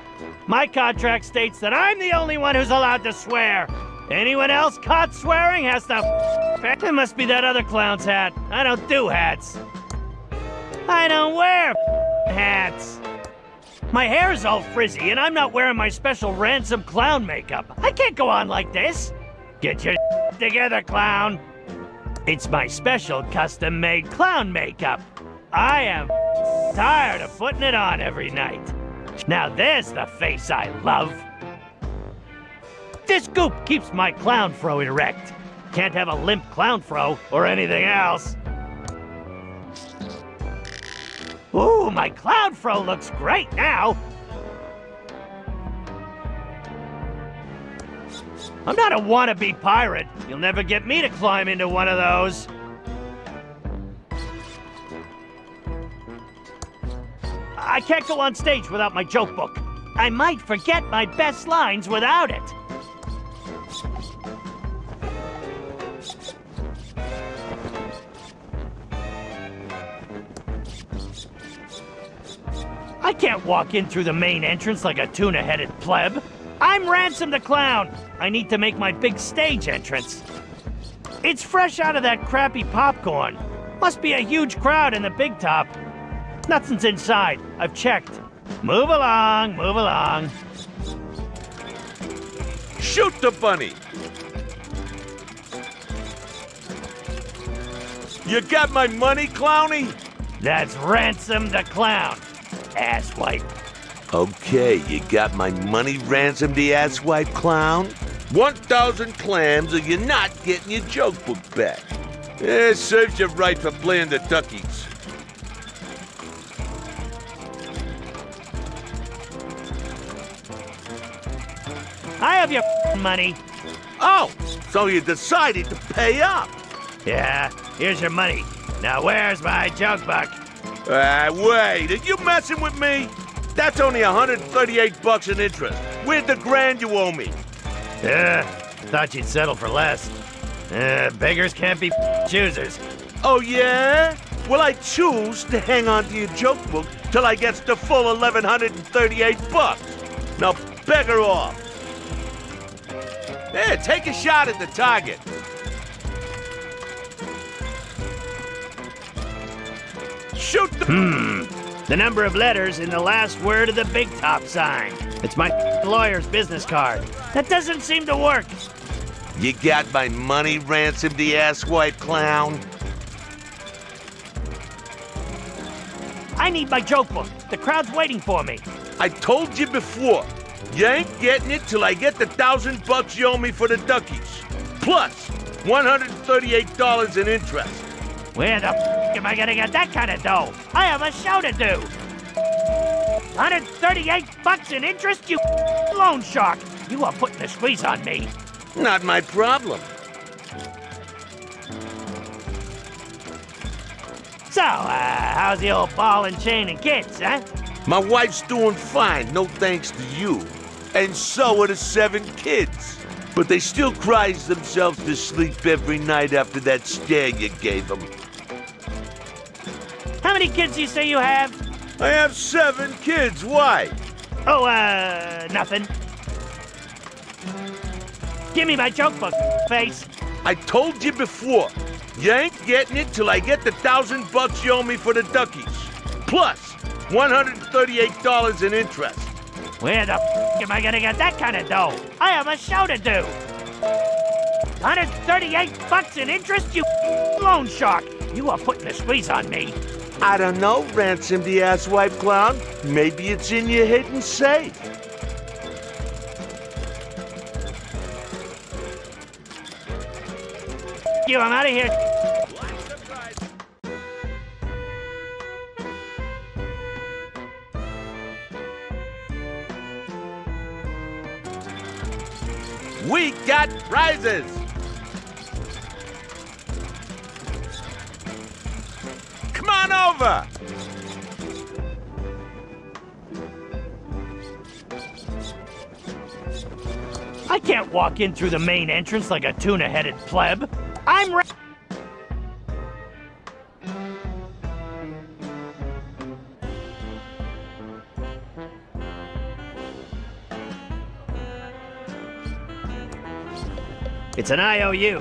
My contract states that I'm the only one who's allowed to swear. Anyone else caught swearing has to pay. It must be that other clown's hat. I don't do hats. I don't wear hats. My hair's all frizzy, and I'm not wearing my special ransom clown makeup. I can't go on like this. Get your together, clown. It's my special custom-made clown makeup. I am tired of putting it on every night. Now there's the face I love. This goop keeps my clown fro erect. Can't have a limp clown fro or anything else. Ooh, my clown fro looks great now. I'm not a wannabe pirate. You'll never get me to climb into one of those. I can't go on stage without my joke book. I might forget my best lines without it. I can't walk in through the main entrance like a tuna-headed pleb. I'm Ransom the Clown. I need to make my big stage entrance. It's fresh out of that crappy popcorn. Must be a huge crowd in the big top. Nothing's inside. I've checked. Move along, move along. Shoot the bunny! You got my money, Clowny? That's Ransom the Clown. Asswipe. Okay, you got my money, Ransom the asswipe clown? 1,000 clams or you're not getting your joke book back. Serves you right for playing the duckies. I have your money. Oh, so you decided to pay up. Yeah, here's your money. Now where's my joke book? Wait, are you messing with me? That's only 138 bucks in interest. Where's the grand you owe me? Thought you'd settle for less. Beggars can't be choosers. Oh, yeah? Well, I choose to hang on to your joke book till I gets the full 1,138 bucks. Now, beggar off. Here, take a shot at the target. Shoot the... The number of letters in the last word of the big top sign. It's my lawyer's business card. That doesn't seem to work. You got my money, Ransom the asswipe clown? I need my joke book. The crowd's waiting for me. I told you before. You ain't getting it till I get the 1,000 bucks you owe me for the duckies. Plus $138 in interest. Where the am I gonna get that kind of dough? I have a show to do. 138 bucks in interest, you loan shark. You are putting the squeeze on me. Not my problem. So, how's the old ball and chain and kids, huh? My wife's doing fine, no thanks to you. And so are the 7 kids. But they still cries themselves to sleep every night after that scare you gave them. How many kids you say you have? I have 7 kids, why? Oh, nothing. Give me my joke book, face. I told you before, you ain't getting it till I get the 1,000 bucks you owe me for the duckies. Plus $138 in interest. Where the am I gonna get that kind of dough? I have a show to do. 138 bucks in interest, you loan shark. You are putting the squeeze on me. I don't know, Ransom the asswipe clown. Maybe it's in your hidden safe. You, I'm out of here. We got prizes! Come on over! I can't walk in through the main entrance like a tuna-headed pleb. I'm It's an IOU.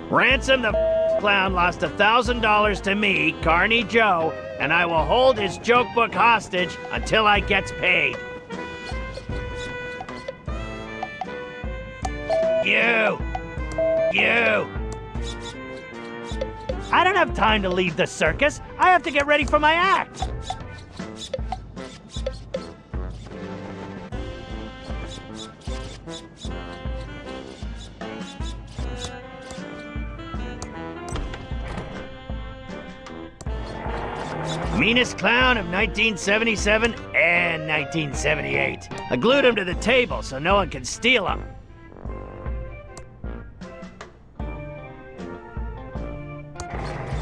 Ransom the clown lost $1,000 to me, Carney Joe, and I will hold his joke book hostage until I gets paid. You! I don't have time to leave the circus. I have to get ready for my act. Meanest clown of 1977 and 1978. I glued him to the table so no one can steal him.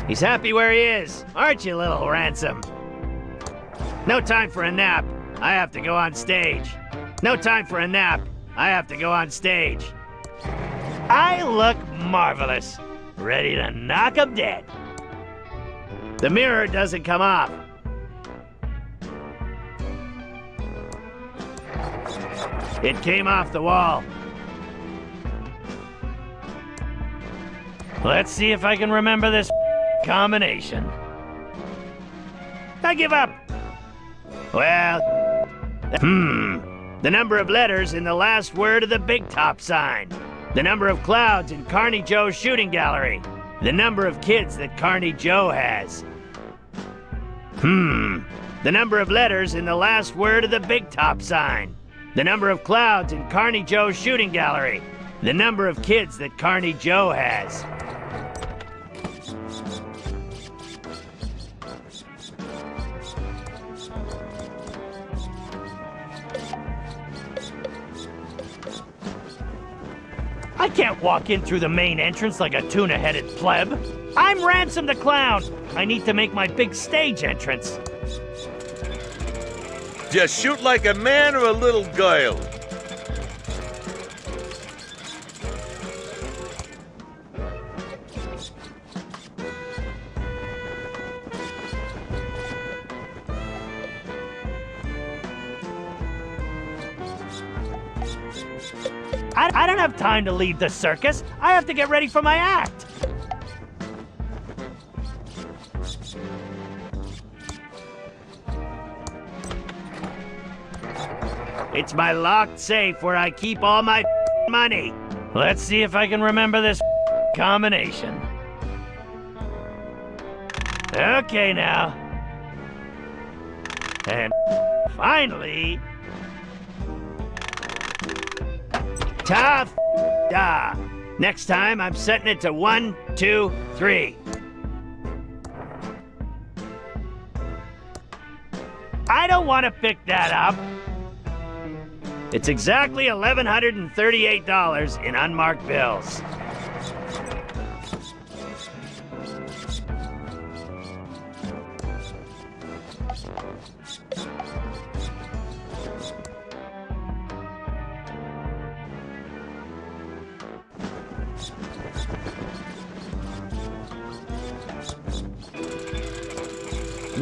He's happy where he is, aren't you, little Ransom? No time for a nap. I have to go on stage. No time for a nap. I have to go on stage. I look marvelous. Ready to knock him dead. The mirror doesn't come off. It came off the wall. Let's see if I can remember this combination. I give up. Well, the number of letters in the last word of the Big Top sign. The number of clouds in Carney Joe's shooting gallery. The number of kids that Carney Joe has. The number of letters in the last word of the Big Top sign. The number of clouds in Carney Joe's shooting gallery. The number of kids that Carney Joe has. I can't walk in through the main entrance like a tuna-headed pleb. I'm Ransom the Clown. I need to make my big stage entrance. Just shoot like a man or a little girl. I don't have time to leave the circus. I have to get ready for my act. It's my locked safe where I keep all my money. Let's see if I can remember this combination. Okay now. And finally... Ta-da! Next time, I'm setting it to 1, 2, 3. I don't want to pick that up. It's exactly $1,138 in unmarked bills.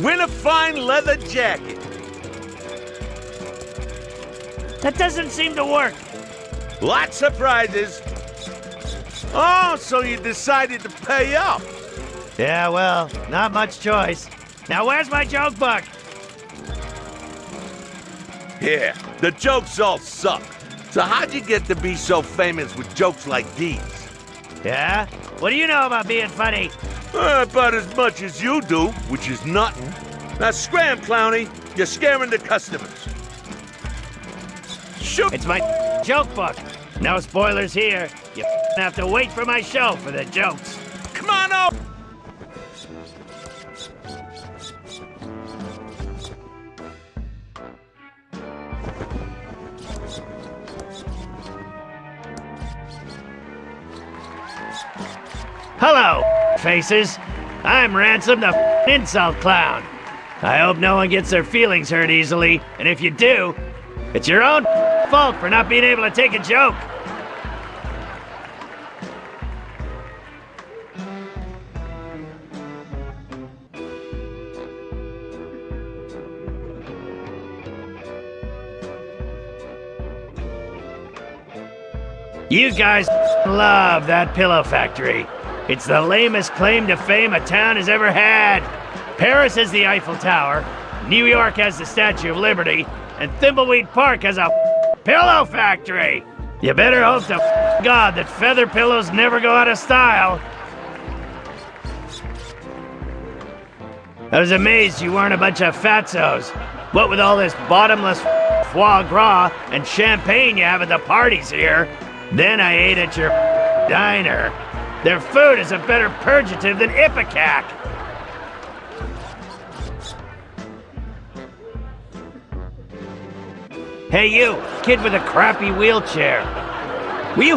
Win a fine leather jacket. That doesn't seem to work. Lots of prizes. Oh, so you decided to pay up. Yeah, well, not much choice. Now where's my joke book? Here, the jokes all suck. So how'd you get to be so famous with jokes like these? Yeah? What do you know about being funny? About as much as you do, which is nothing. Now scram, Clowny. You're scaring the customers. Shoot! It's my joke book. No spoilers here. You have to wait for my show for the jokes. Come on up! Hello, faces. I'm Ransom the insult clown. I hope no one gets their feelings hurt easily, and if you do, it's your own fault for not being able to take a joke. You guys love that pillow factory. It's the lamest claim to fame a town has ever had. Paris has the Eiffel Tower, New York has the Statue of Liberty, and Thimbleweed Park has a pillow factory. You better hope to God that feather pillows never go out of style. I was amazed you weren't a bunch of fatzos. What with all this bottomless foie gras and champagne you have at the parties here. Then I ate at your diner. Their food is a better purgative than Ipecac. Hey you, kid with a crappy wheelchair. Were you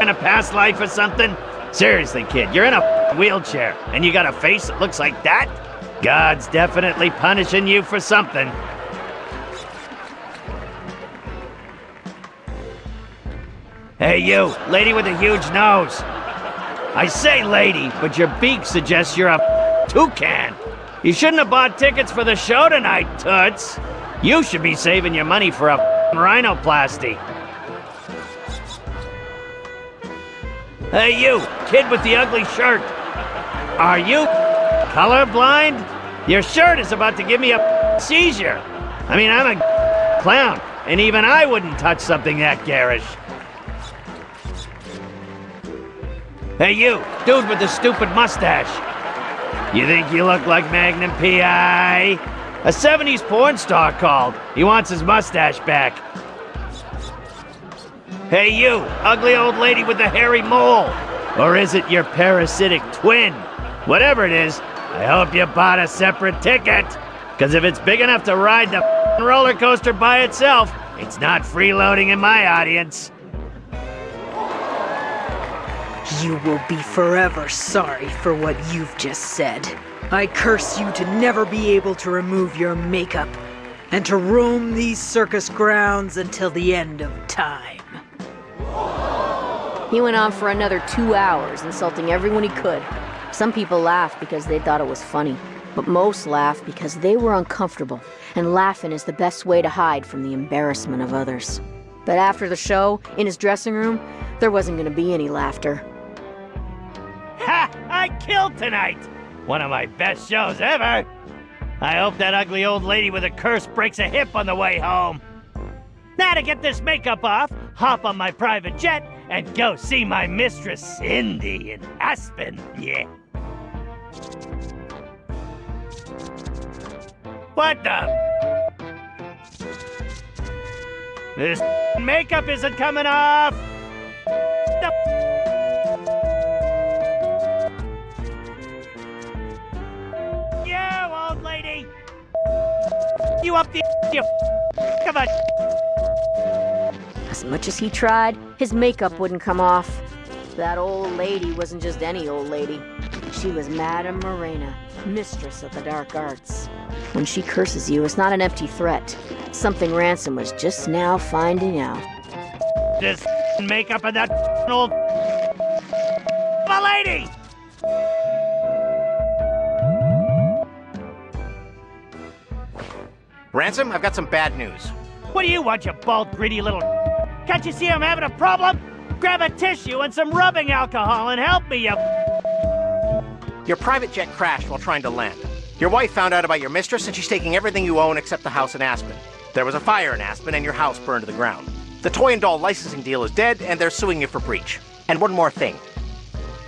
in a past life or something? Seriously, kid, you're in a wheelchair, and you got a face that looks like that? God's definitely punishing you for something. Hey you, lady with a huge nose. I say lady, but your beak suggests you're a toucan. You shouldn't have bought tickets for the show tonight, Toots. You should be saving your money for a rhinoplasty. Hey you, kid with the ugly shirt. Are you colorblind? Your shirt is about to give me a seizure. I mean, I'm a clown, and even I wouldn't touch something that garish. Hey you, dude with the stupid mustache. You think you look like Magnum P.I.? A 70s porn star called. He wants his mustache back. Hey you, ugly old lady with the hairy mole. Or is it your parasitic twin? Whatever it is, I hope you bought a separate ticket. Because if it's big enough to ride the roller coaster by itself, it's not freeloading in my audience. You will be forever sorry for what you've just said. I curse you to never be able to remove your makeup and to roam these circus grounds until the end of time. He went on for another 2 hours, insulting everyone he could. Some people laughed because they thought it was funny, but most laughed because they were uncomfortable, and laughing is the best way to hide from the embarrassment of others. But after the show, in his dressing room, there wasn't going to be any laughter. Ha! I killed tonight! One of my best shows ever! I hope that ugly old lady with a curse breaks a hip on the way home. Now to get this makeup off, hop on my private jet and go see my mistress Cindy in Aspen, yeah. What the? This makeup isn't coming off! You up the you come on. As much as he tried, his makeup wouldn't come off. That old lady wasn't just any old lady. She was Madame Morena, mistress of the dark arts. When she curses you, it's not an empty threat. Something Ransom was just now finding out. This makeup and that old lady! Ransom, I've got some bad news. What do you want, you bald, greedy little... Can't you see I'm having a problem? Grab a tissue and some rubbing alcohol and help me, you... Your private jet crashed while trying to land. Your wife found out about your mistress and she's taking everything you own except the house in Aspen. There was a fire in Aspen and your house burned to the ground. The toy and doll licensing deal is dead and they're suing you for breach. And one more thing.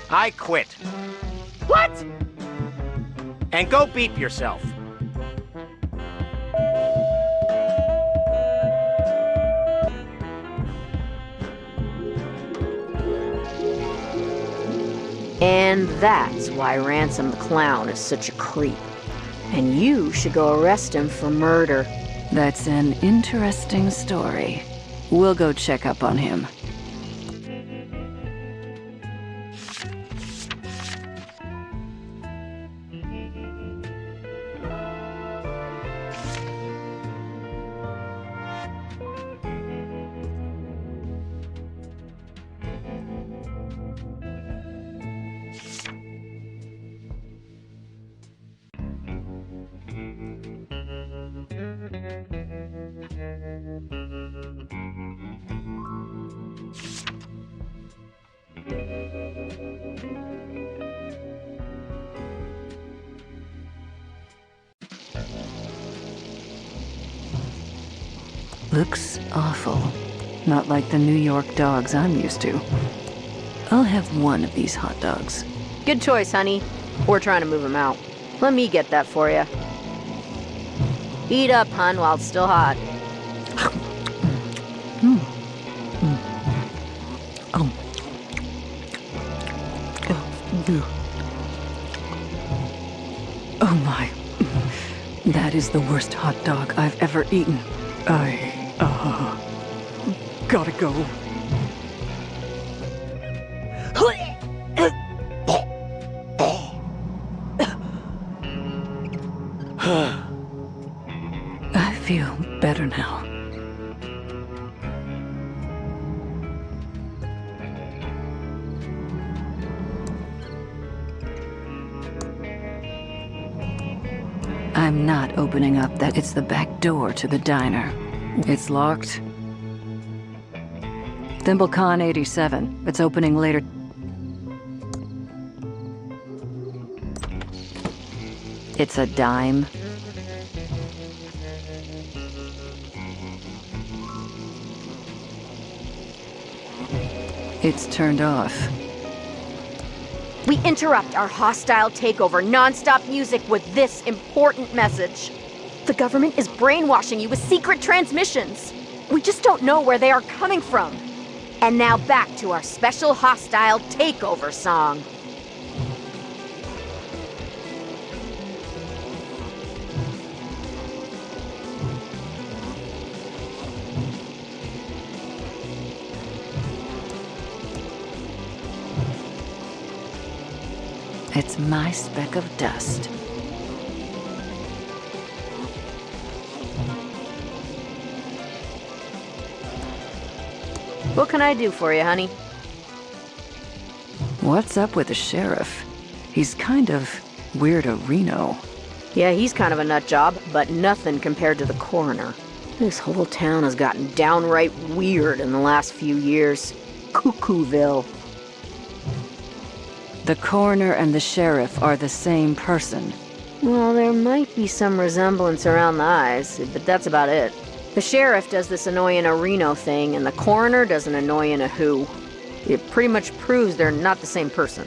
I quit. What? And go beep yourself. And that's why Ransom the Clown is such a creep. And you should go arrest him for murder. That's an interesting story. We'll go check up on him. Looks awful. Not like the New York dogs I'm used to. I'll have one of these hot dogs. Good choice, honey. We're trying to move him out. Let me get that for you. Eat up, hun, while it's still hot. Oh my. That is the worst hot dog I've ever eaten. Gotta go. I feel better now. I'm not opening up that. It's the back door to the diner. It's locked. ThimbleCon 87. It's opening later. It's a dime. It's turned off. We interrupt our hostile takeover non-stop music with this important message. The government is brainwashing you with secret transmissions. We just don't know where they are coming from. And now back to our special hostile takeover song. It's my speck of dust. What can I do for you, honey? What's up with the sheriff? He's kind of weirdo-reno. Yeah, he's kind of a nut job, but nothing compared to the coroner. This whole town has gotten downright weird in the last few years. Cuckooville. The coroner and the sheriff are the same person. Well, there might be some resemblance around the eyes, but that's about it. The sheriff does this annoying a Reno thing, and the coroner does an annoying a who. It pretty much proves they're not the same person.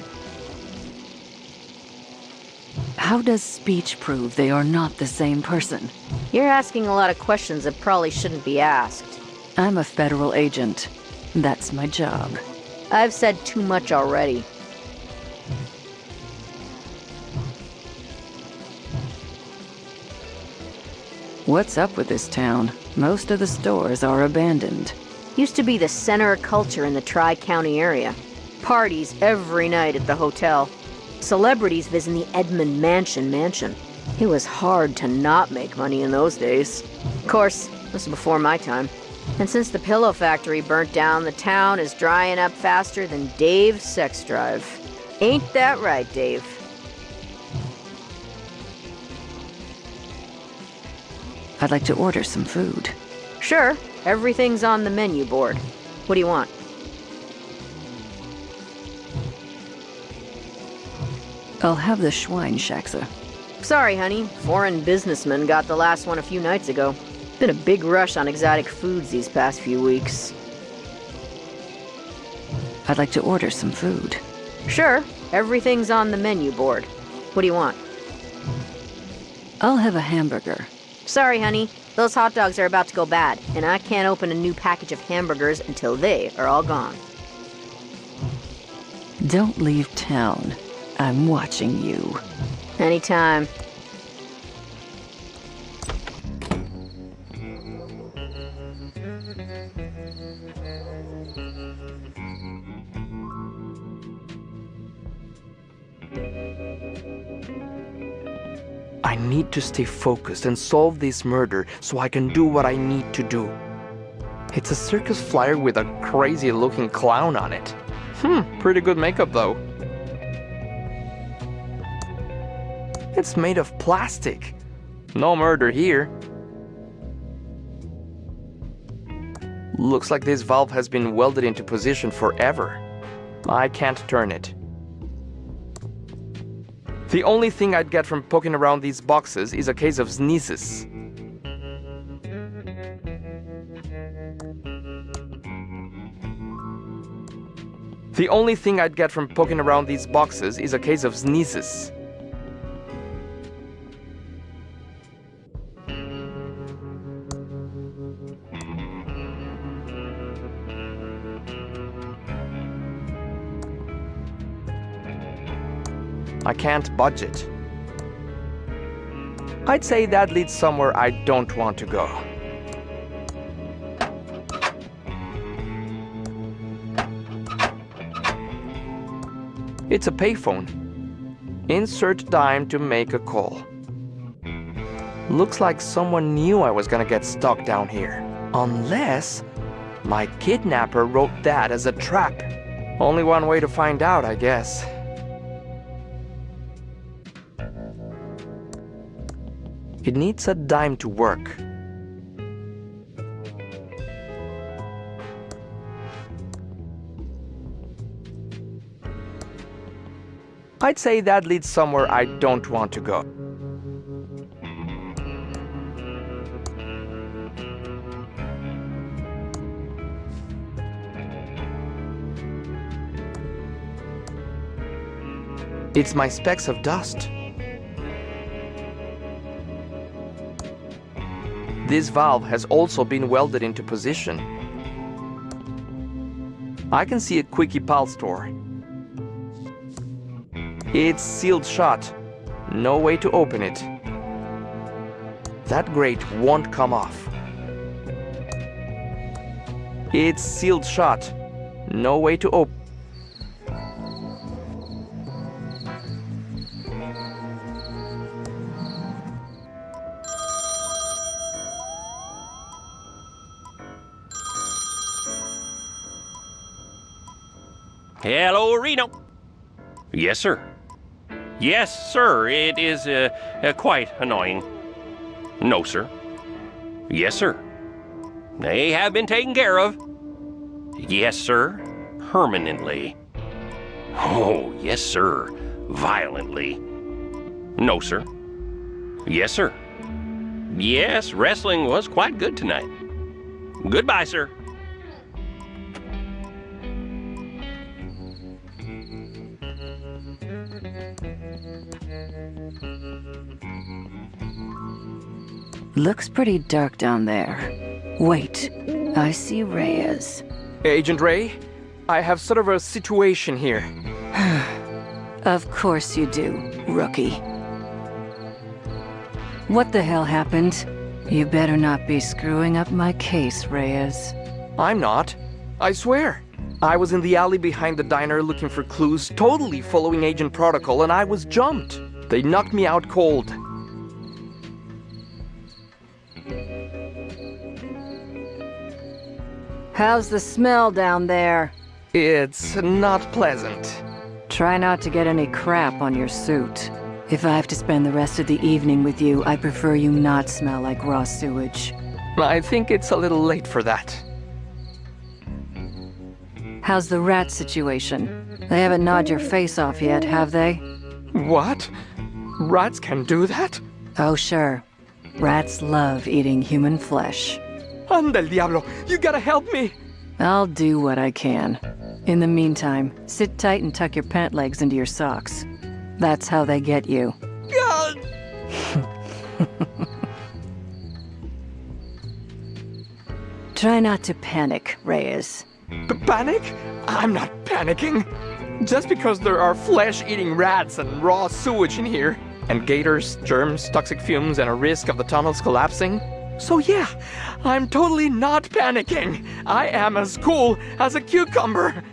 How does speech prove they are not the same person? You're asking a lot of questions that probably shouldn't be asked. I'm a federal agent. That's my job. I've said too much already. What's up with this town? Most of the stores are abandoned. Used to be the center of culture in the Tri-County area. Parties every night at the hotel. Celebrities visiting the Edmund mansion. It was hard to not make money in those days. Of course, this was before my time. And since the pillow factory burnt down, the town is drying up faster than Dave's sex drive. Ain't that right, Dave? I'd like to order some food. Sure. Everything's on the menu board. What do you want? I'll have the Schweinshaxe. Sorry, honey. Foreign businessmen got the last one a few nights ago. Been a big rush on exotic foods these past few weeks. I'd like to order some food. Sure. Everything's on the menu board. What do you want? I'll have a hamburger. Sorry, honey. Those hot dogs are about to go bad, and I can't open a new package of hamburgers until they are all gone. Don't leave town. I'm watching you. Anytime. I need to stay focused and solve this murder so I can do what I need to do. It's a circus flyer with a crazy-looking clown on it. Pretty good makeup though. It's made of plastic. No murder here. Looks like this valve has been welded into position forever. I can't turn it. The only thing I'd get from poking around these boxes is a case of sneezes. The only thing I'd get from poking around these boxes is a case of sneezes. I can't budget. I'd say that leads somewhere I don't want to go. It's a payphone. Insert dime to make a call. Looks like someone knew I was gonna get stuck down here. Unless my kidnapper wrote that as a trap. Only one way to find out, I guess. It needs a dime to work. I'd say that leads somewhere I don't want to go. It's my specks of dust. This valve has also been welded into position. I can see a Quickie Pal store. It's sealed shut. No way to open it. That grate won't come off. It's sealed shut. No way to open. Hello, Reno. Yes, sir. Yes, sir. It is quite annoying. No, sir. Yes, sir. They have been taken care of. Yes, sir. Permanently. Oh, yes, sir. Violently. No, sir. Yes, sir. Yes, wrestling was quite good tonight. Goodbye, sir. Looks pretty dark down there. Wait, I see Reyes. Agent Ray, I have sort of a situation here. Of course you do, rookie. What the hell happened? You better not be screwing up my case, Reyes. I'm not. I swear. I was in the alley behind the diner looking for clues, totally following Agent Protocol, and I was jumped. They knocked me out cold. How's the smell down there? It's not pleasant. Try not to get any crap on your suit. If I have to spend the rest of the evening with you, I prefer you not smell like raw sewage. I think it's a little late for that. How's the rat situation? They haven't gnawed your face off yet, have they? What? Rats can do that? Oh, sure. Rats love eating human flesh. Anda el diablo! You gotta help me! I'll do what I can. In the meantime, sit tight and tuck your pant legs into your socks. That's how they get you. Try not to panic, Reyes. Panic? I'm not panicking. Just because there are flesh-eating rats and raw sewage in here, and gators, germs, toxic fumes, and a risk of the tunnels collapsing. So yeah, I'm totally not panicking. I am as cool as a cucumber.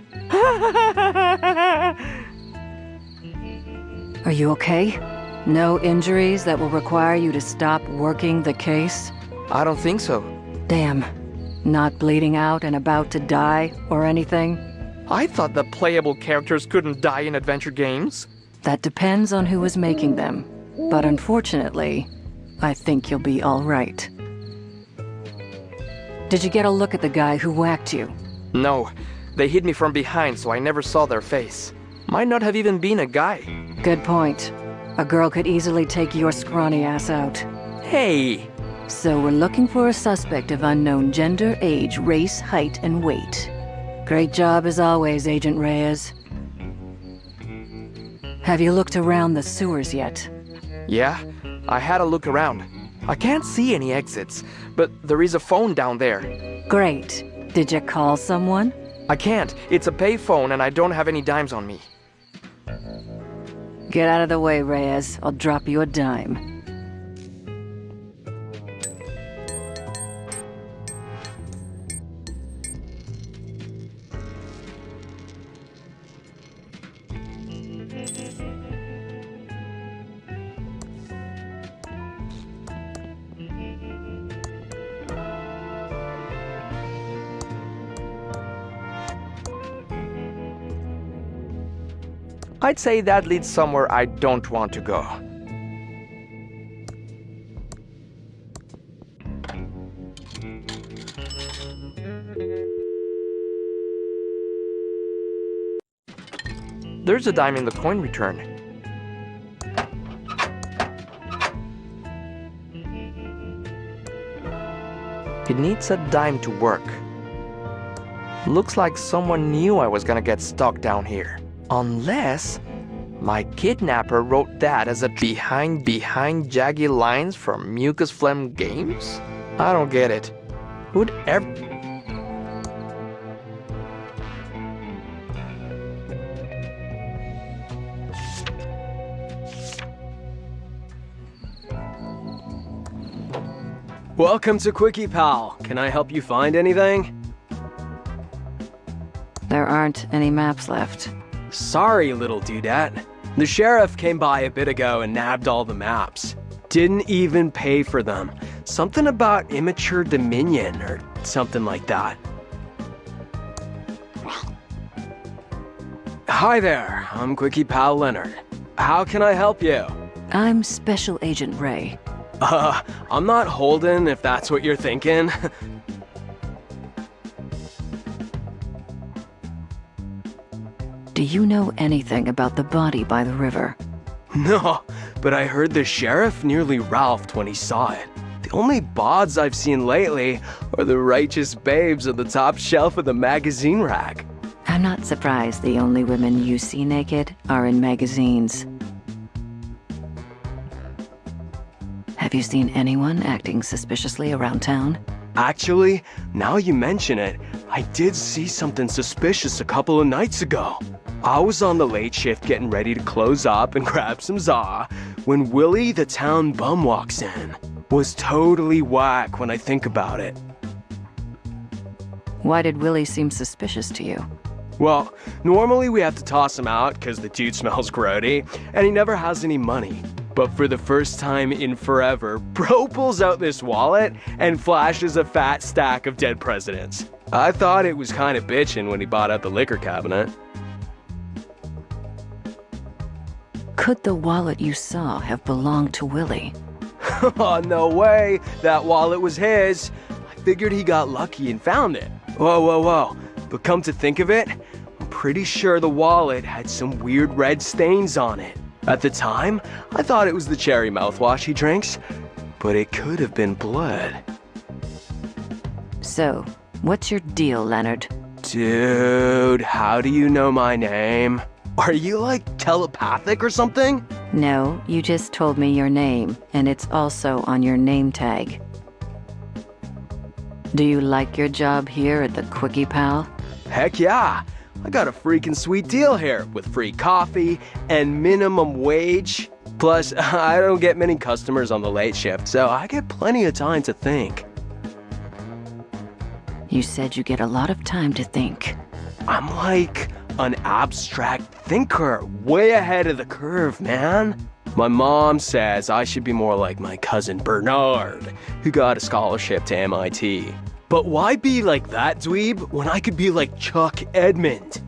Are you okay? No injuries that will require you to stop working the case? I don't think so. Damn. Not bleeding out and about to die or anything? I thought the playable characters couldn't die in adventure games. That depends on who is making them. But unfortunately, I think you'll be all right. Did you get a look at the guy who whacked you? No. They hid me from behind, so I never saw their face. Might not have even been a guy. Good point. A girl could easily take your scrawny ass out. Hey! So we're looking for a suspect of unknown gender, age, race, height, and weight. Great job as always, Agent Reyes. Have you looked around the sewers yet? Yeah, I had a look around. I can't see any exits, but there is a phone down there. Great. Did you call someone? I can't. It's a payphone and I don't have any dimes on me. Get out of the way, Reyes. I'll drop you a dime. I'd say that leads somewhere I don't want to go. There's a dime in the coin return. It needs a dime to work. Looks like someone knew I was gonna get stuck down here. Unless my kidnapper wrote that as a behind jaggy lines from Mucus Phlegm Games? I don't get it. Who'd ever... Welcome to Quickie Pal. Can I help you find anything? There aren't any maps left. Sorry, little dudette. The sheriff came by a bit ago and nabbed all the maps. Didn't even pay for them. Something about immature dominion or something like that. Hi there, I'm Quickie Pal Leonard. How can I help you? I'm Special Agent Ray. I'm not Holden, if that's what you're thinking. Do you know anything about the body by the river? No, but I heard the sheriff nearly ralphed when he saw it. The only bods I've seen lately are the righteous babes on the top shelf of the magazine rack. I'm not surprised the only women you see naked are in magazines. Have you seen anyone acting suspiciously around town? Actually, now you mention it, I did see something suspicious a couple of nights ago. I was on the late shift getting ready to close up and grab some za when Willie the town bum walks in. Was totally whack when I think about it. Why did Willie seem suspicious to you? Well, normally we have to toss him out because the dude smells grody and he never has any money. But for the first time in forever, bro pulls out this wallet and flashes a fat stack of dead presidents. I thought it was kind of bitchin' when he bought out the liquor cabinet. Could the wallet you saw have belonged to Willie? Oh, no way. That wallet was his. I figured he got lucky and found it. Whoa. But come to think of it, I'm pretty sure the wallet had some weird red stains on it. At the time, I thought it was the cherry mouthwash he drinks, but it could have been blood. So, what's your deal, Leonard? Dude, how do you know my name? Are you like telepathic or something? No, you just told me your name, and it's also on your name tag. Do you like your job here at the Quickie Pal? Heck yeah! I got a freaking sweet deal here with free coffee and minimum wage. Plus, I don't get many customers on the late shift, so I get plenty of time to think. You said you get a lot of time to think. I'm like an abstract thinker, way ahead of the curve, man. My mom says I should be more like my cousin Bernard, who got a scholarship to MIT. But why be like that dweeb when I could be like Chuck Edmund?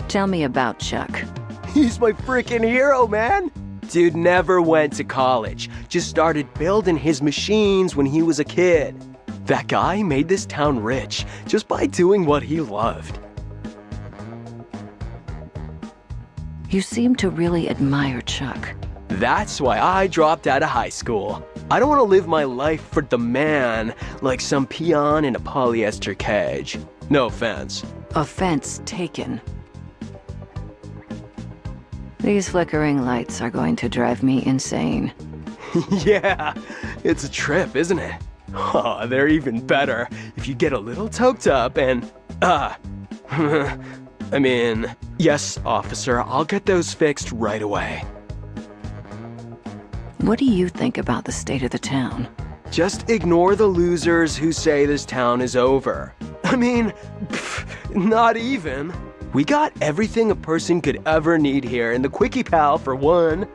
Tell me about Chuck. He's my freaking hero, man. Dude never went to college, just started building his machines when he was a kid. That guy made this town rich just by doing what he loved. You seem to really admire Chuck. That's why I dropped out of high school. I don't want to live my life for the man like some peon in a polyester cage. No offense. Offense taken. These flickering lights are going to drive me insane. Yeah, it's a trip, isn't it? Oh, they're even better if you get a little toked up and, I mean, yes, officer, I'll get those fixed right away. What do you think about the state of the town? Just ignore the losers who say this town is over. I mean, not even. We got everything a person could ever need here in the Quickie Pal for one.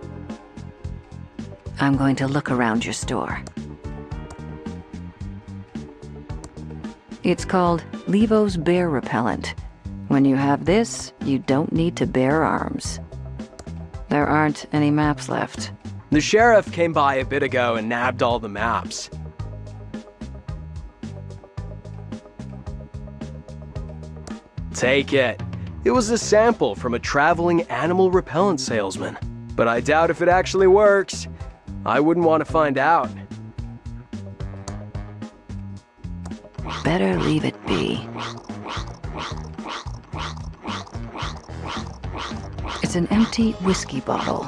I'm going to look around your store. It's called Levo's Bear Repellent. When you have this, you don't need to bear arms. There aren't any maps left. The sheriff came by a bit ago and nabbed all the maps. Take it. It was a sample from a traveling animal repellent salesman. But I doubt if it actually works. I wouldn't want to find out. Better leave it be. It's an empty whiskey bottle.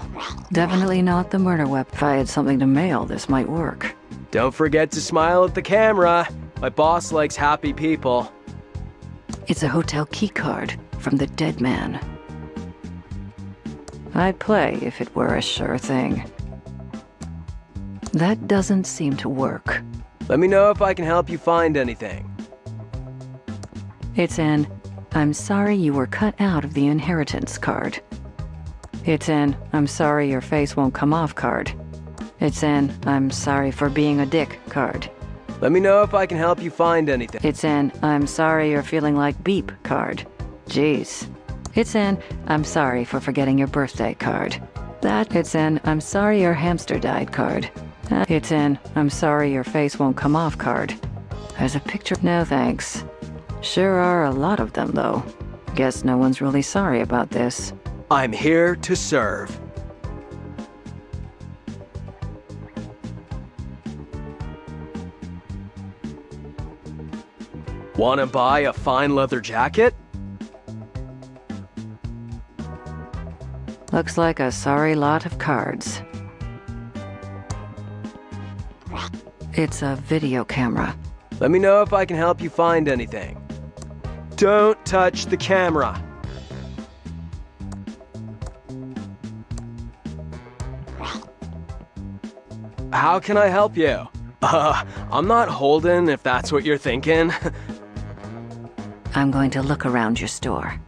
Definitely not the murder weapon. If I had something to mail, this might work. Don't forget to smile at the camera. My boss likes happy people. It's a hotel keycard from the dead man. I'd play if it were a sure thing. That doesn't seem to work. Let me know if I can help you find anything. It's an "I'm sorry you were cut out of the inheritance" card. It's an "I'm sorry your face won't come off" card. It's an "I'm sorry for being a dick" card. Let me know if I can help you find anything. It's an "I'm sorry you're feeling like beep" card. Jeez. It's an "I'm sorry for forgetting your birthday" card. It's an "I'm sorry your hamster died" card. It's an "I'm sorry your face won't come off" card. There's a picture. No thanks. Sure are a lot of them, though. Guess no one's really sorry about this. I'm here to serve. Wanna buy a fine leather jacket? Looks like a sorry lot of cards. It's a video camera. Let me know if I can help you find anything. Don't touch the camera. How can I help you? I'm not Holden, if that's what you're thinking. I'm going to look around your store.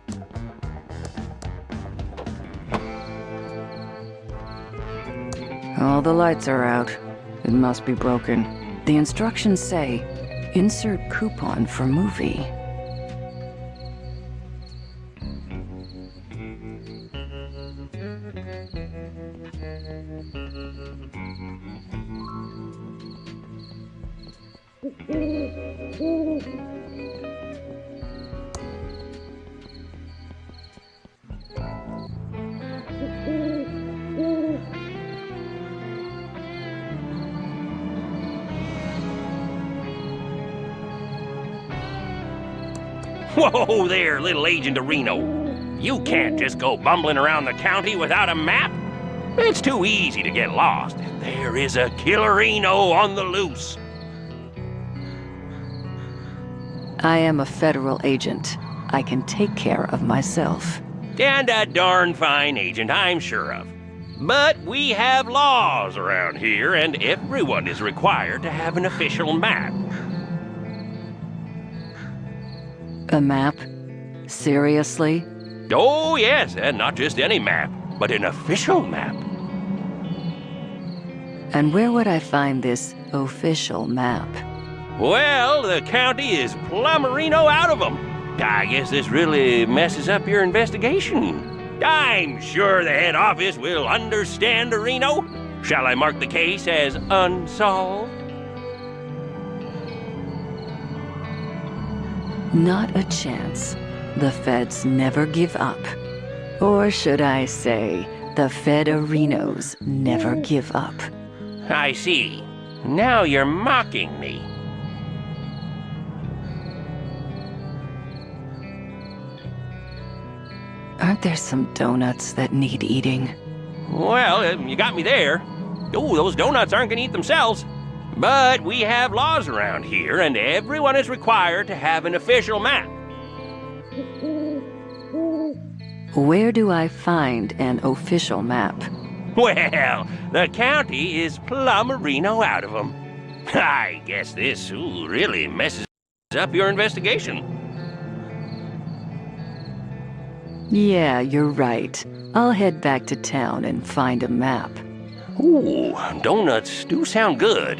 All the lights are out. It must be broken. The instructions say, "Insert coupon for movie." Whoa there, little Agent Reno. You can't just go bumbling around the county without a map. It's too easy to get lost. There is a killerino on the loose. I am a federal agent. I can take care of myself. And a darn fine agent, I'm sure of. But we have laws around here, and everyone is required to have an official map. A map? Seriously? Oh, yes, and not just any map, but an official map. And where would I find this official map? Well, the county is plumberino out of them. I guess this really messes up your investigation. I'm sure the head office will understand, Reno. Shall I mark the case as unsolved? Not a chance. The feds never give up. Or should I say, the Federinos never give up. I see. Now you're mocking me. Aren't there some donuts that need eating? Well, you got me there. Oh, those donuts aren't going to eat themselves. But we have laws around here, and everyone is required to have an official map. Where do I find an official map? Well, the county is plumberino out of them. I guess this really messes up your investigation. Yeah, you're right. I'll head back to town and find a map. Ooh, donuts do sound good.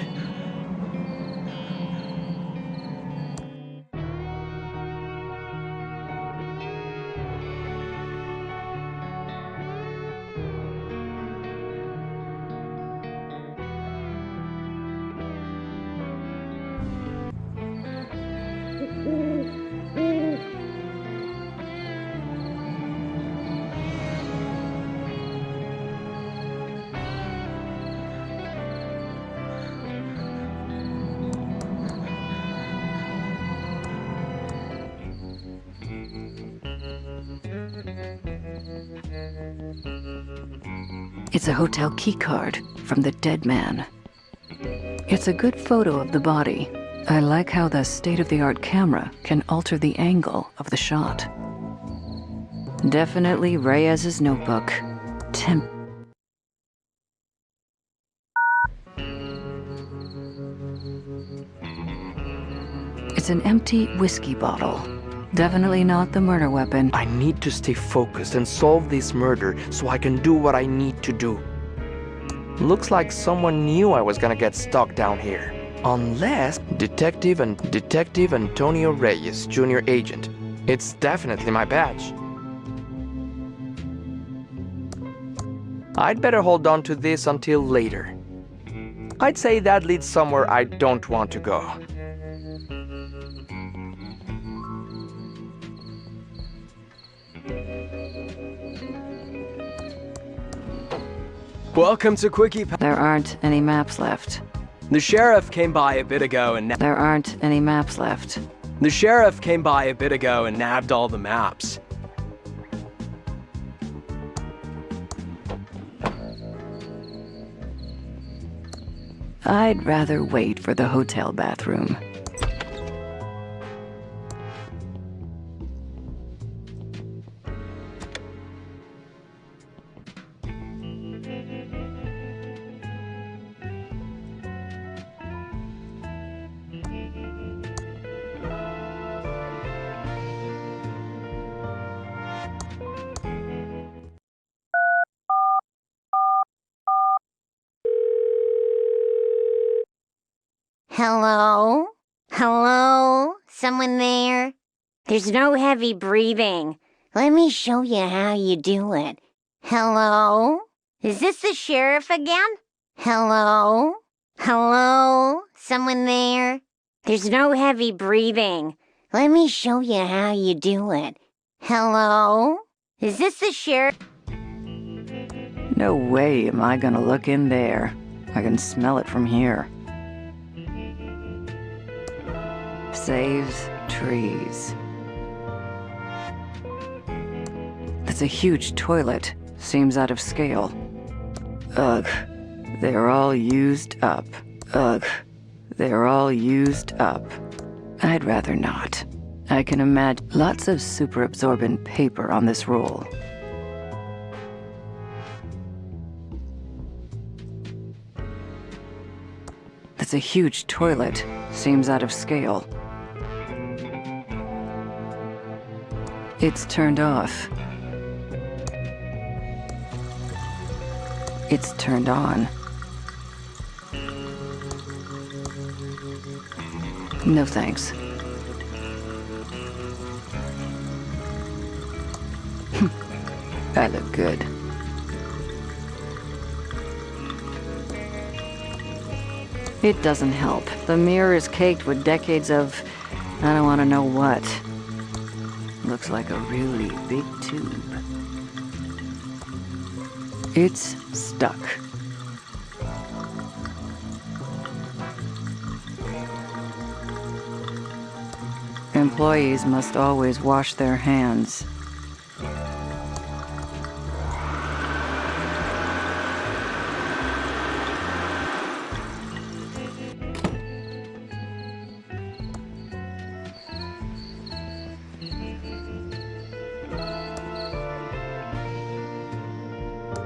It's a hotel keycard from the dead man. It's a good photo of the body. I like how the state-of-the-art camera can alter the angle of the shot. Definitely Reyes's notebook. It's an empty whiskey bottle. Definitely not the murder weapon. I need to stay focused and solve this murder so I can do what I need to do. Looks like someone knew I was gonna get stuck down here. Unless Detective Antonio Reyes, Junior Agent. It's definitely my badge. I'd better hold on to this until later. I'd say that leads somewhere I don't want to go. Welcome to Quickie. There aren't any maps left. The sheriff came by a bit ago and There aren't any maps left. The sheriff came by a bit ago and nabbed all the maps. I'd rather wait for the hotel bathroom. Hello? Hello? Someone there? There's no heavy breathing. Let me show you how you do it. Hello? Is this the sheriff again? Hello? Hello? Someone there? There's no heavy breathing. Let me show you how you do it. Hello? Is this the sheriff? No way am I gonna look in there. I can smell it from here. Saves trees. That's a huge toilet. Seems out of scale. Ugh. They're all used up. Ugh. They're all used up. I'd rather not. I can imagine lots of super absorbent paper on this roll. That's a huge toilet. Seems out of scale. It's turned off. It's turned on. No thanks. I look good. It doesn't help. The mirror is caked with decades of... I don't want to know what. Looks like a really big tube. It's stuck. Employees must always wash their hands.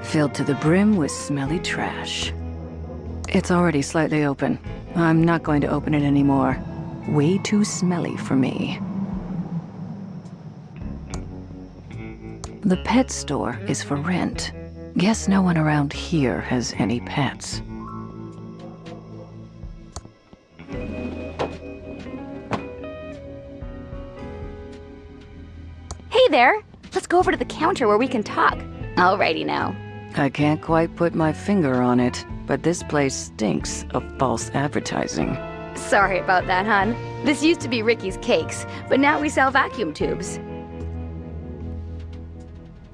filled to the brim with smelly trash. It's already slightly open. I'm not going to open it anymore. Way too smelly for me. The pet store is for rent. Guess no one around here has any pets. Hey there! Let's go over to the counter where we can talk. Alrighty now. I can't quite put my finger on it, but this place stinks of false advertising. Sorry about that, hon. This used to be Ricky's Cakes, but now we sell vacuum tubes.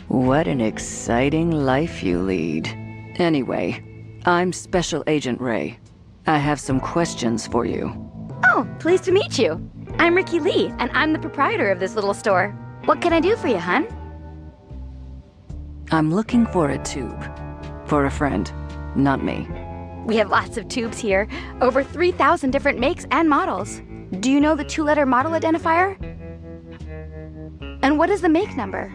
What an exciting life you lead. Anyway, I'm Special Agent Ray. I have some questions for you. Oh, pleased to meet you. I'm Ricky Lee, and I'm the proprietor of this little store. What can I do for you, hon? I'm looking for a tube. For a friend, not me. We have lots of tubes here, over 3,000 different makes and models. Do you know the 2-letter model identifier? And what is the make number?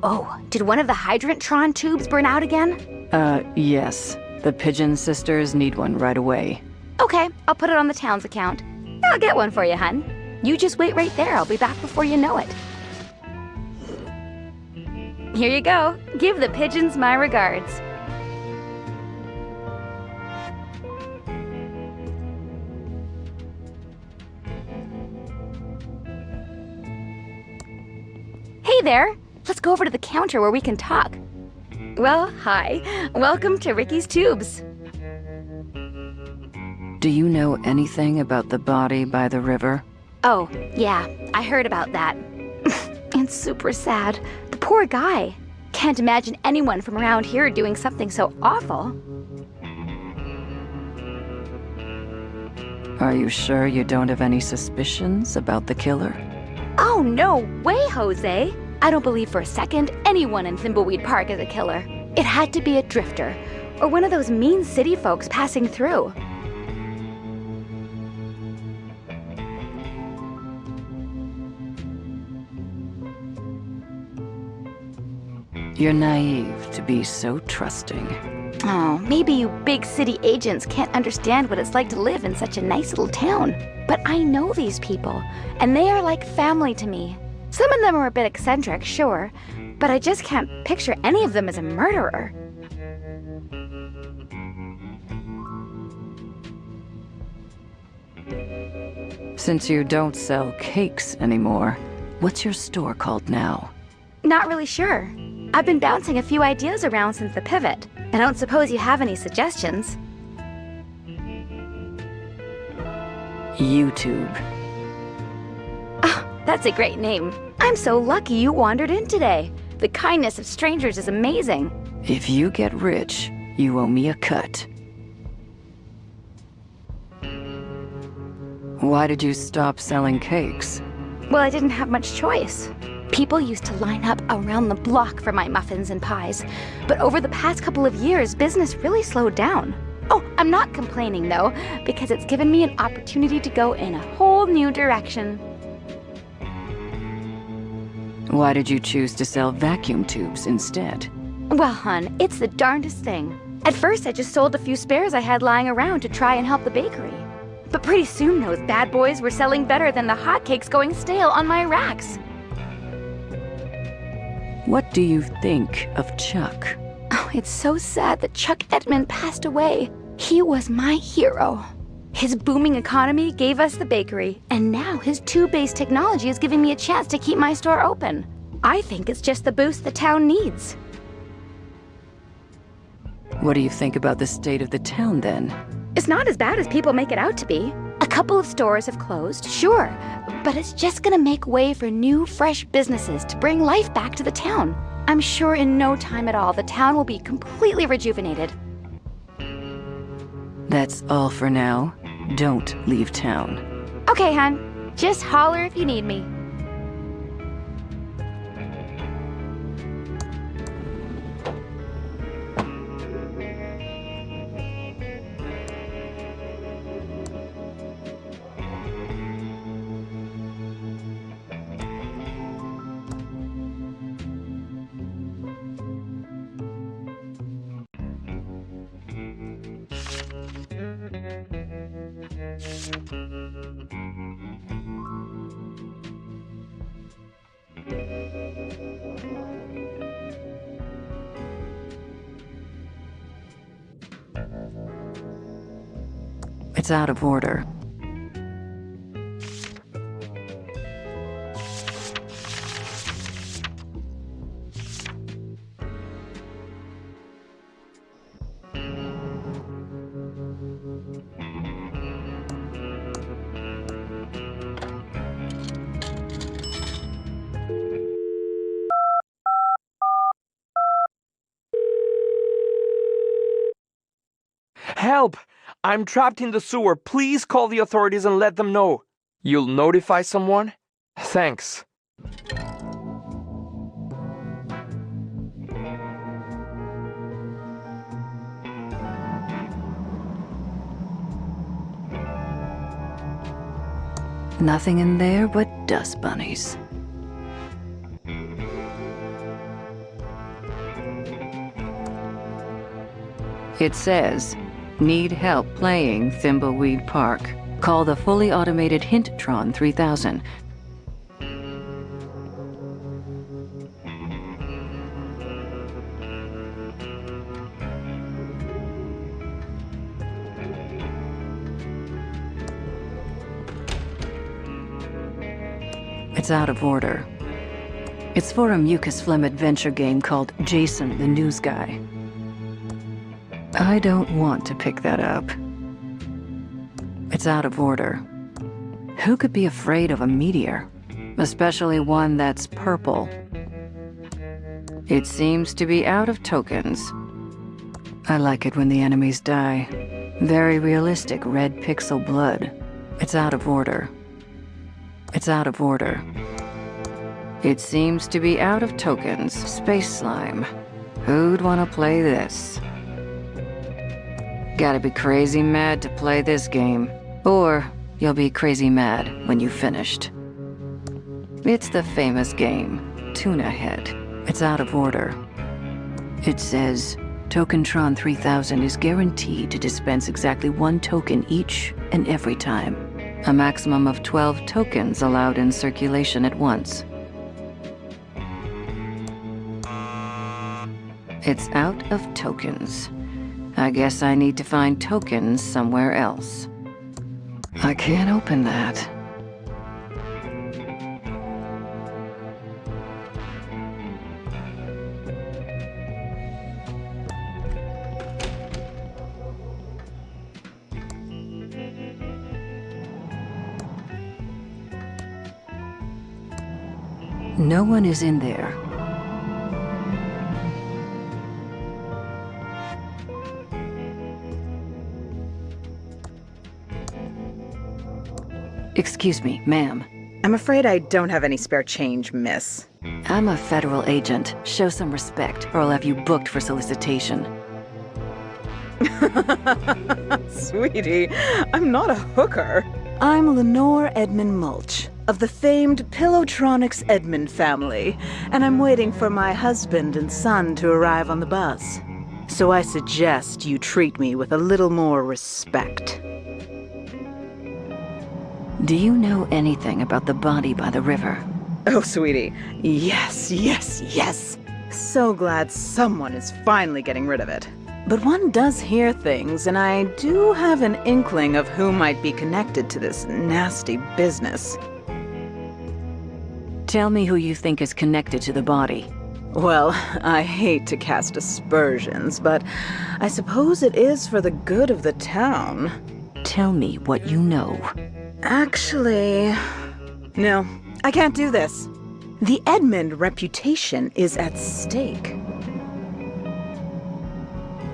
Oh, did one of the Hydrantron tubes burn out again? Yes. The Pigeon sisters need one right away. Okay, I'll put it on the town's account. I'll get one for you, hun. You just wait right there. I'll be back before you know it. Here you go. Give the pigeons my regards. Hey there. Let's go over to the counter where we can talk. Well, hi. Welcome to Ricky's Tubes. Do you know anything about the body by the river? Oh, yeah. I heard about that. It's super sad. The poor guy. Can't imagine anyone from around here doing something so awful. Are you sure you don't have any suspicions about the killer? Oh, no way, Jose. I don't believe for a second anyone in Thimbleweed Park is a killer. It had to be a drifter, or one of those mean city folks passing through. You're naive to be so trusting. Oh, maybe you big city agents can't understand what it's like to live in such a nice little town. But I know these people, and they are like family to me. Some of them are a bit eccentric, sure, but I just can't picture any of them as a murderer. Since you don't sell cakes anymore, what's your store called now? Not really sure. I've been bouncing a few ideas around since the pivot. I don't suppose you have any suggestions. YouTube. Oh, that's a great name. I'm so lucky you wandered in today. The kindness of strangers is amazing. If you get rich, you owe me a cut. Why did you stop selling cakes? Well, I didn't have much choice. People used to line up around the block for my muffins and pies, but over the past couple of years, business really slowed down. Oh, I'm not complaining though, because it's given me an opportunity to go in a whole new direction. Why did you choose to sell vacuum tubes instead? Well, hon, it's the darndest thing. At first, I just sold a few spares I had lying around to try and help the bakery. But pretty soon, those bad boys were selling better than the hotcakes going stale on my racks. What do you think of Chuck? Oh, it's so sad that Chuck Edmund passed away. He was my hero. His booming economy gave us the bakery, and now his tube-based technology is giving me a chance to keep my store open. I think it's just the boost the town needs. What do you think about the state of the town then? It's not as bad as people make it out to be. A couple of stores have closed, sure, but it's just gonna make way for new, fresh businesses to bring life back to the town. I'm sure in no time at all, the town will be completely rejuvenated. That's all for now. Don't leave town. Okay, hon. Just holler if you need me. It's out of order. Help! I'm trapped in the sewer. Please call the authorities and let them know. You'll notify someone? Thanks. Nothing in there but dust bunnies. It says, need help playing Thimbleweed Park. Call the fully automated Hinttron 3000. It's out of order. It's for a mucus phlegm adventure game called Jason the News Guy. I don't want to pick that up. It's out of order. Who could be afraid of a meteor? Especially one that's purple. It seems to be out of tokens. I like it when the enemies die. Very realistic red pixel blood. It's out of order. It's out of order. It seems to be out of tokens. Space slime. Who'd want to play this? Gotta be crazy mad to play this game. Or you'll be crazy mad when you've finished. It's the famous game, Tuna Head. It's out of order. It says, Tokentron 3000 is guaranteed to dispense exactly 1 token each and every time. A maximum of 12 tokens allowed in circulation at once. It's out of tokens. I guess I need to find tokens somewhere else. I can't open that. No one is in there. Excuse me, ma'am. I'm afraid I don't have any spare change, miss. I'm a federal agent. Show some respect, or I'll have you booked for solicitation. Sweetie, I'm not a hooker. I'm Lenore Edmund Mulch, of the famed Pillowtronics Edmund family, and I'm waiting for my husband and son to arrive on the bus. So I suggest you treat me with a little more respect. Do you know anything about the body by the river? Oh, sweetie. Yes, yes, yes. So glad someone is finally getting rid of it. But one does hear things, and I do have an inkling of who might be connected to this nasty business. Tell me who you think is connected to the body. Well, I hate to cast aspersions, but I suppose it is for the good of the town. Tell me what you know. Actually, no, I can't do this. The Edmund reputation is at stake.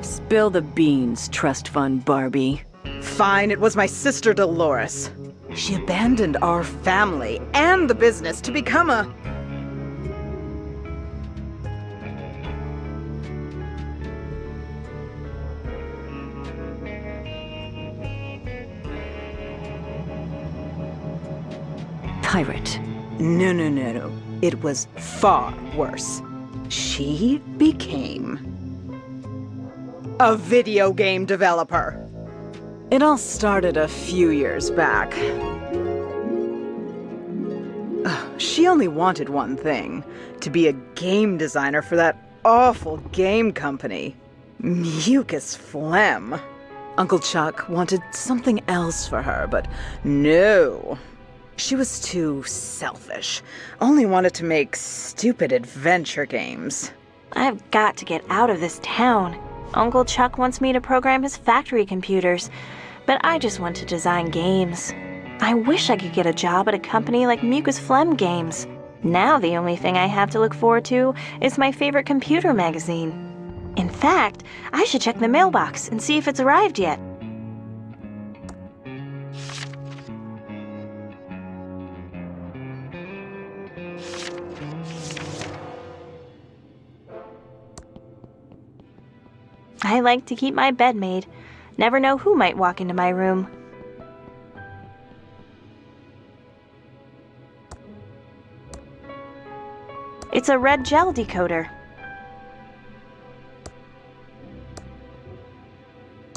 Spill the beans, trust fund Barbie. Fine, it was my sister Dolores. She abandoned our family and the business to become a... pirate. No. It was far worse. She became a video game developer. It all started a few years back. She only wanted one thing, to be a game designer for that awful game company. Mucus Phlegm. Uncle Chuck wanted something else for her, but no. She was too selfish. Only wanted to make stupid adventure games. I've got to get out of this town. Uncle Chuck wants me to program his factory computers, but I just want to design games. I wish I could get a job at a company like Mucus Phlegm Games. Now the only thing I have to look forward to is my favorite computer magazine. In fact, I should check the mailbox and see if it's arrived yet. I like to keep my bed made. Never know who might walk into my room. It's a red gel decoder.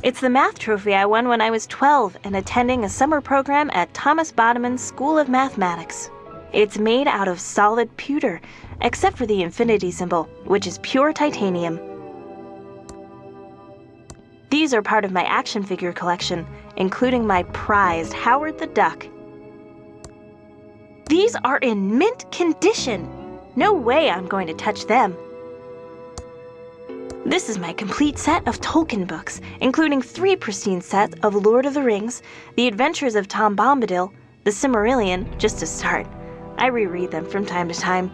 It's the math trophy I won when I was 12 and attending a summer program at Thomas Bodeman's School of Mathematics. It's made out of solid pewter, except for the infinity symbol, which is pure titanium. These are part of my action figure collection, including my prized Howard the Duck. These are in mint condition. No way I'm going to touch them. This is my complete set of Tolkien books, including 3 pristine sets of Lord of the Rings, The Adventures of Tom Bombadil, The Silmarillion, just to start. I reread them from time to time.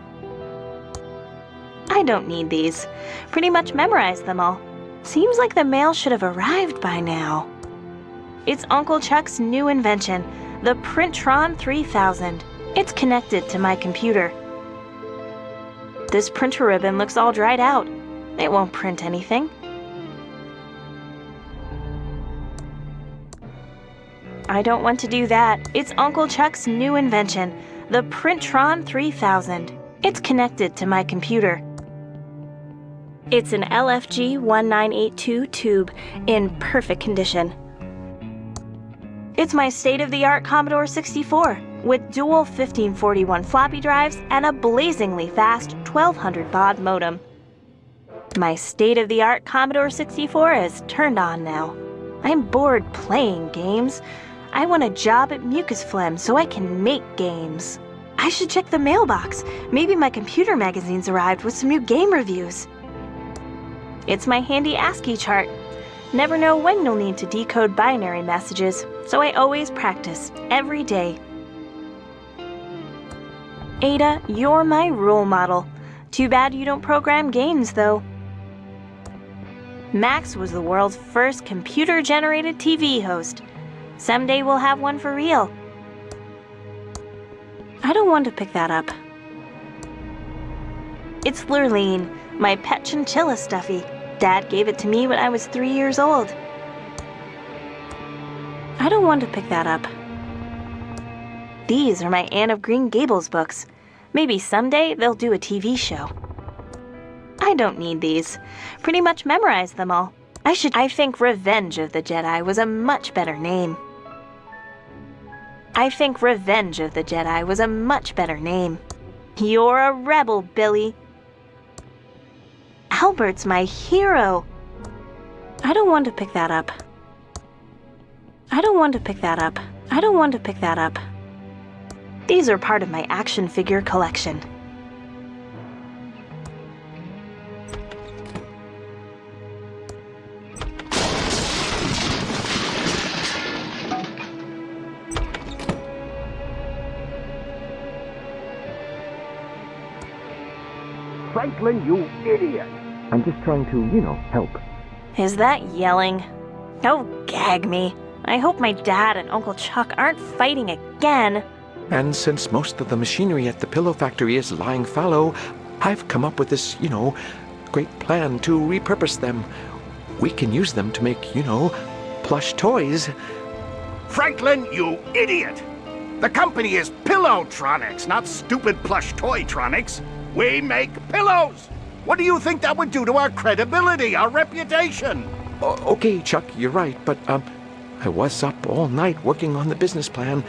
I don't need these. Pretty much memorized them all. Seems like the mail should have arrived by now. It's Uncle Chuck's new invention, the Printron 3000. It's connected to my computer. This printer ribbon looks all dried out. It won't print anything. I don't want to do that. It's Uncle Chuck's new invention, the Printron 3000. It's connected to my computer. It's an LFG 1982 tube in perfect condition. It's my state-of-the-art Commodore 64 with dual 1541 floppy drives and a blazingly fast 1200 baud modem. My state-of-the-art Commodore 64 is turned on now. I'm bored playing games. I want a job at Mucus Phlegm so I can make games. I should check the mailbox. Maybe my computer magazine's arrived with some new game reviews. It's my handy ASCII chart. Never know when you'll need to decode binary messages, so I always practice, every day. Ada, you're my role model. Too bad you don't program games, though. Max was the world's first computer-generated TV host. Someday we'll have one for real. I don't want to pick that up. It's Lurleen, my pet chinchilla stuffy. Dad gave it to me when I was 3 years old. I don't want to pick that up. These are my Anne of Green Gables books. Maybe someday they'll do a TV show. I don't need these. Pretty much memorized them all. I think Revenge of the Jedi was a much better name. I think Revenge of the Jedi was a much better name. You're a rebel, Billy. Albert's my hero. I don't want to pick that up. I don't want to pick that up. I don't want to pick that up. These are part of my action figure collection. Franklin, you idiot! I'm just trying to, help. Is that yelling? Oh, gag me. I hope my dad and Uncle Chuck aren't fighting again. And since most of the machinery at the pillow factory is lying fallow, I've come up with this, great plan to repurpose them. We can use them to make, plush toys. Franklin, you idiot! The company is Pillowtronics, not stupid plush Toytronics. We make pillows! What do you think that would do to our credibility, our reputation? Okay, Chuck, you're right, but, I was up all night working on the business plan.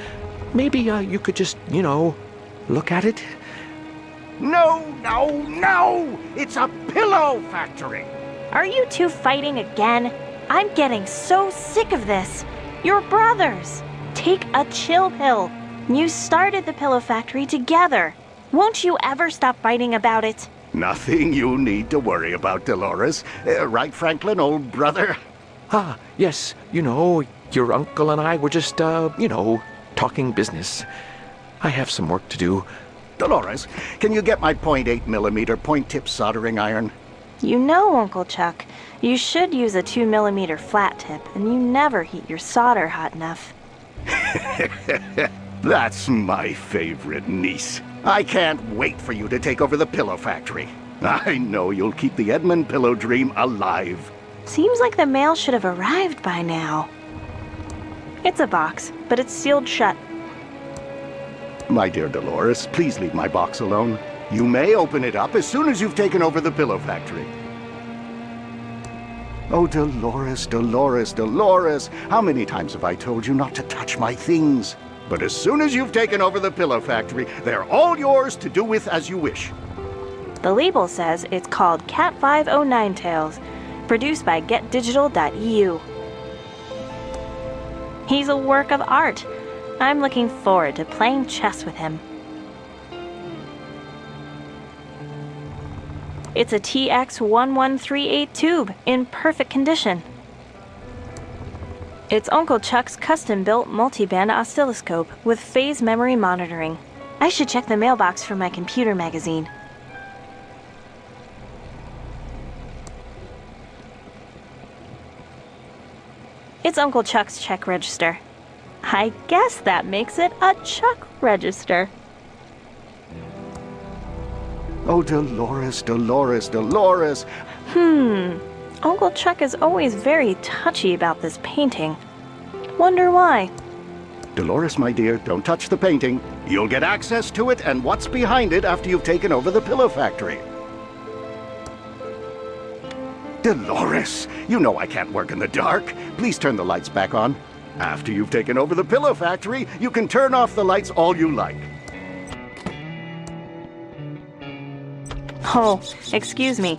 Maybe you could just, look at it? No, no, no! It's a pillow factory! Are you two fighting again? I'm getting so sick of this. You're brothers. Take a chill pill. You started the pillow factory together. Won't you ever stop fighting about it? Nothing you need to worry about, Dolores. Right, Franklin, old brother? Ah, yes, your uncle and I were just, talking business. I have some work to do. Dolores, can you get my .8mm point-tip soldering iron? You know, Uncle Chuck, you should use a 2mm flat tip, and you never heat your solder hot enough. That's my favorite niece. I can't wait for you to take over the pillow factory. I know you'll keep the Edmund pillow dream alive. Seems like the mail should have arrived by now. It's a box, but it's sealed shut. My dear Dolores, please leave my box alone. You may open it up as soon as you've taken over the pillow factory. Oh, Dolores, Dolores, Dolores, how many times have I told you not to touch my things? But as soon as you've taken over the pillow factory, they're all yours to do with as you wish. The label says it's called Cat 509 Tales, produced by GetDigital.eu. He's a work of art. I'm looking forward to playing chess with him. It's a TX1138 tube in perfect condition. It's Uncle Chuck's custom-built multi-band oscilloscope with phase memory monitoring. I should check the mailbox for my computer magazine. It's Uncle Chuck's check register. I guess that makes it a Chuck register. Oh, Dolores, Dolores, Dolores. Uncle Chuck is always very touchy about this painting. Wonder why? Dolores, my dear, don't touch the painting. You'll get access to it and what's behind it after you've taken over the pillow factory. Dolores, you know I can't work in the dark. Please turn the lights back on. After you've taken over the pillow factory, you can turn off the lights all you like. Oh, excuse me.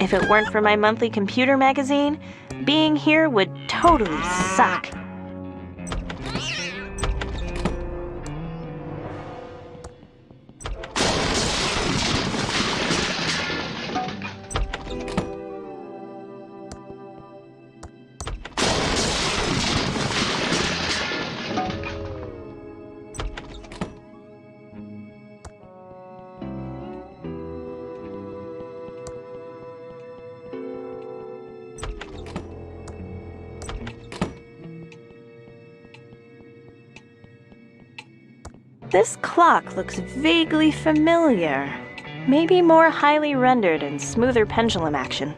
If it weren't for my monthly computer magazine, being here would totally suck. This clock looks vaguely familiar. Maybe more highly rendered and smoother pendulum action.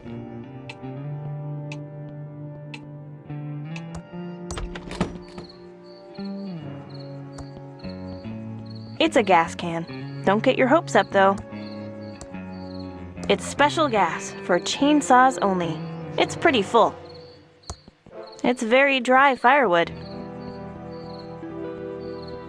It's a gas can. Don't get your hopes up, though. It's special gas for chainsaws only. It's pretty full. It's very dry firewood.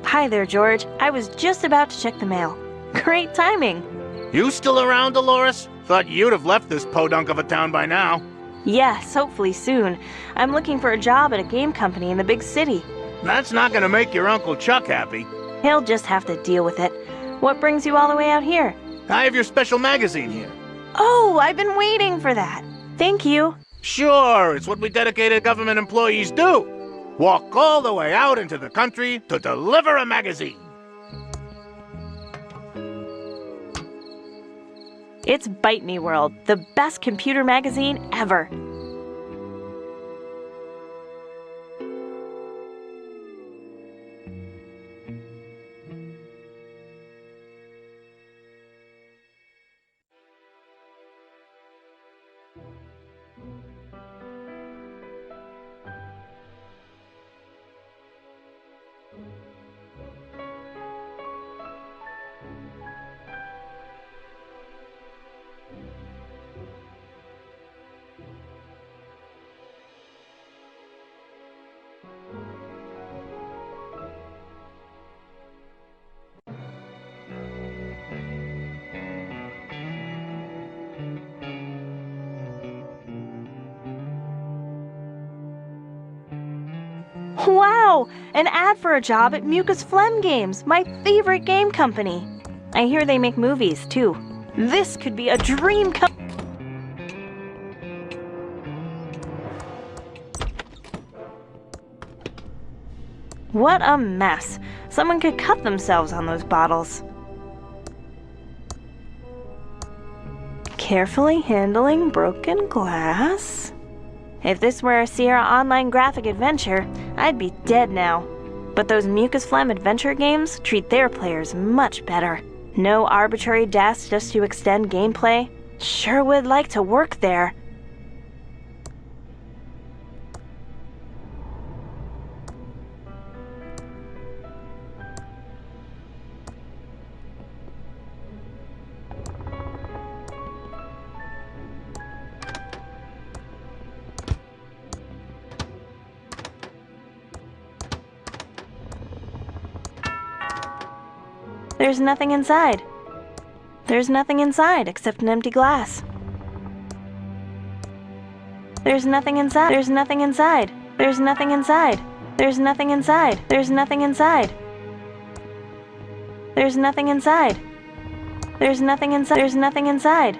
Hi there, George. I was just about to check the mail. Great timing. You still around, Dolores? Thought you'd have left this podunk of a town by now. Yes, hopefully soon. I'm looking for a job at a game company in the big city. That's not gonna make your Uncle Chuck happy. He'll just have to deal with it. What brings you all the way out here? I have your special magazine here. Oh, I've been waiting for that. Thank you. Sure, it's what we dedicated government employees do. Walk all the way out into the country to deliver a magazine. It's Bite Me World, the best computer magazine ever. Wow! An ad for a job at Mucus Phlegm Games, my favorite game company. I hear they make movies, too. This could be a dream come. What a mess. Someone could cut themselves on those bottles. Carefully handling broken glass. If this were a Sierra Online graphic adventure, I'd be dead now. But those Mucus Phlegm adventure games treat their players much better. No arbitrary deaths just to extend gameplay. Sure would like to work there. There's nothing inside. There's nothing inside except an empty glass. There's nothing inside. There's nothing inside. There's nothing inside. There's nothing inside. There's nothing inside. There's nothing inside. There's nothing inside. There's nothing inside.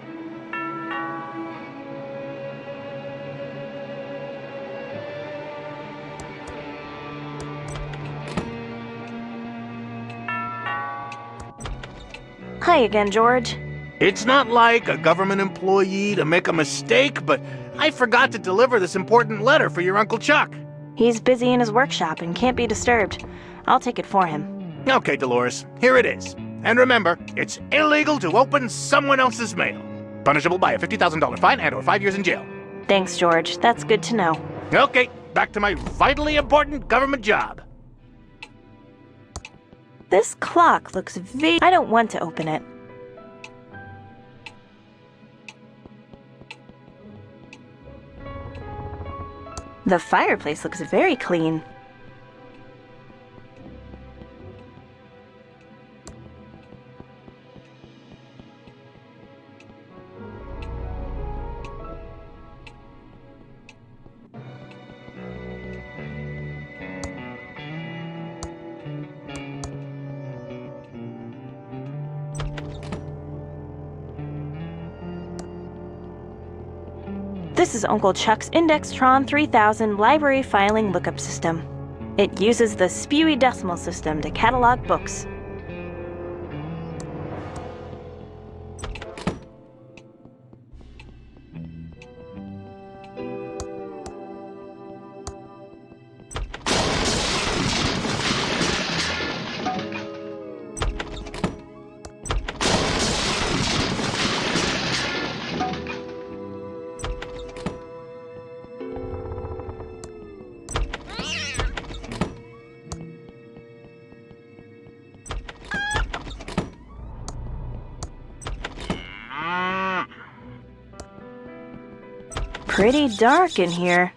Hi again, George. It's not like a government employee to make a mistake, but I forgot to deliver this important letter for your Uncle Chuck. He's busy in his workshop and can't be disturbed. I'll take it for him. Okay, Dolores, here it is. And remember, it's illegal to open someone else's mail. Punishable by a $50,000 fine and or 5 years in jail. Thanks, George. That's good to know. Okay, back to my vitally important government job. This clock looks I don't want to open it. The fireplace looks very clean. This is Uncle Chuck's Indextron 3000 library filing lookup system. It uses the Spewy Decimal System to catalog books. Pretty dark in here.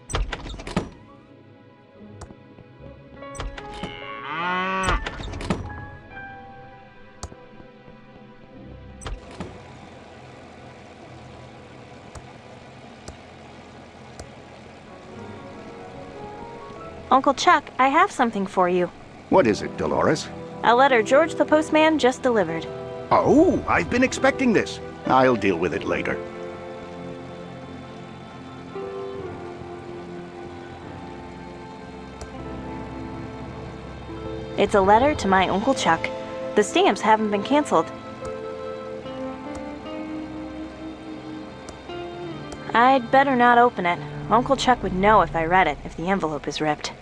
Uncle Chuck, I have something for you. What is it, Dolores? A letter George the postman just delivered. Oh, I've been expecting this. I'll deal with it later. It's a letter to my Uncle Chuck. The stamps haven't been canceled. I'd better not open it. Uncle Chuck would know if I read it if the envelope is ripped.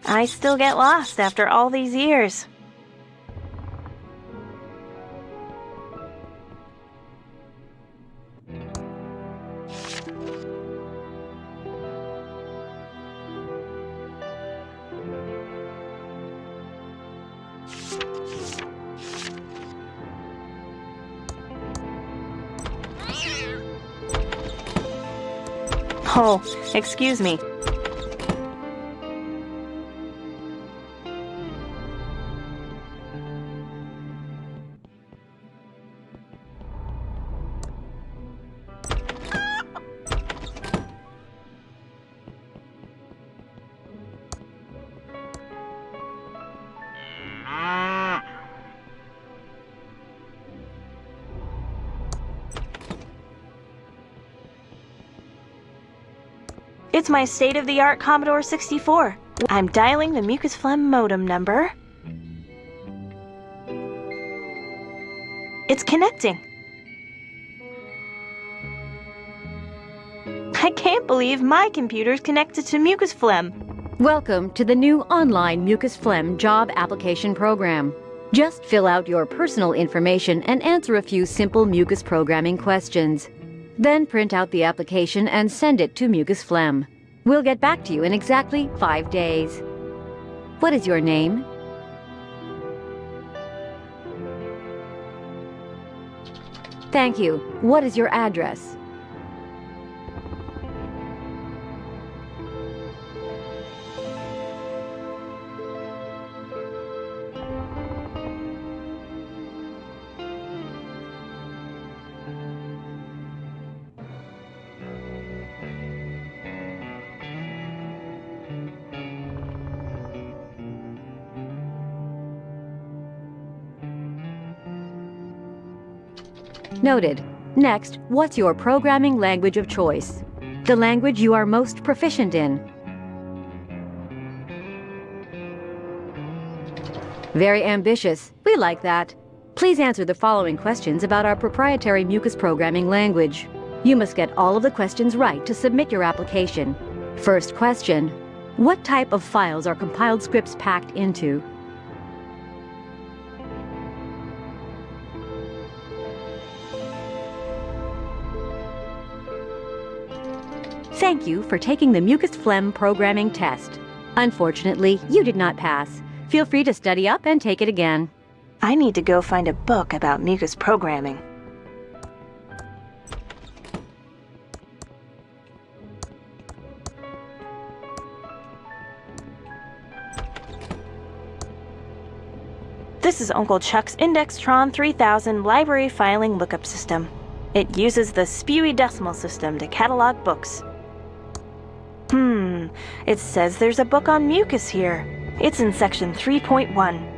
I still get lost after all these years. Oh, excuse me. It's my state-of-the-art Commodore 64. I'm dialing the mucus phlegm modem number. It's connecting. I can't believe my computer's connected to mucus phlegm. Welcome to the new online mucus phlegm job application program. Just fill out your personal information and answer a few simple mucus programming questions. Then print out the application and send it to mucus phlegm. We'll get back to you in exactly 5 days. What is your name? Thank you. What is your address? Noted. Next, what's your programming language of choice? The language you are most proficient in. Very ambitious. We like that. Please answer the following questions about our proprietary mucus programming language. You must get all of the questions right to submit your application. First question. What type of files are compiled scripts packed into? Thank you for taking the mucus phlegm programming test. Unfortunately, you did not pass. Feel free to study up and take it again. I need to go find a book about mucus programming. This is Uncle Chuck's Indextron 3000 library filing lookup system. It uses the spewy decimal system to catalog books. It says there's a book on mucus here. It's in section 3.1.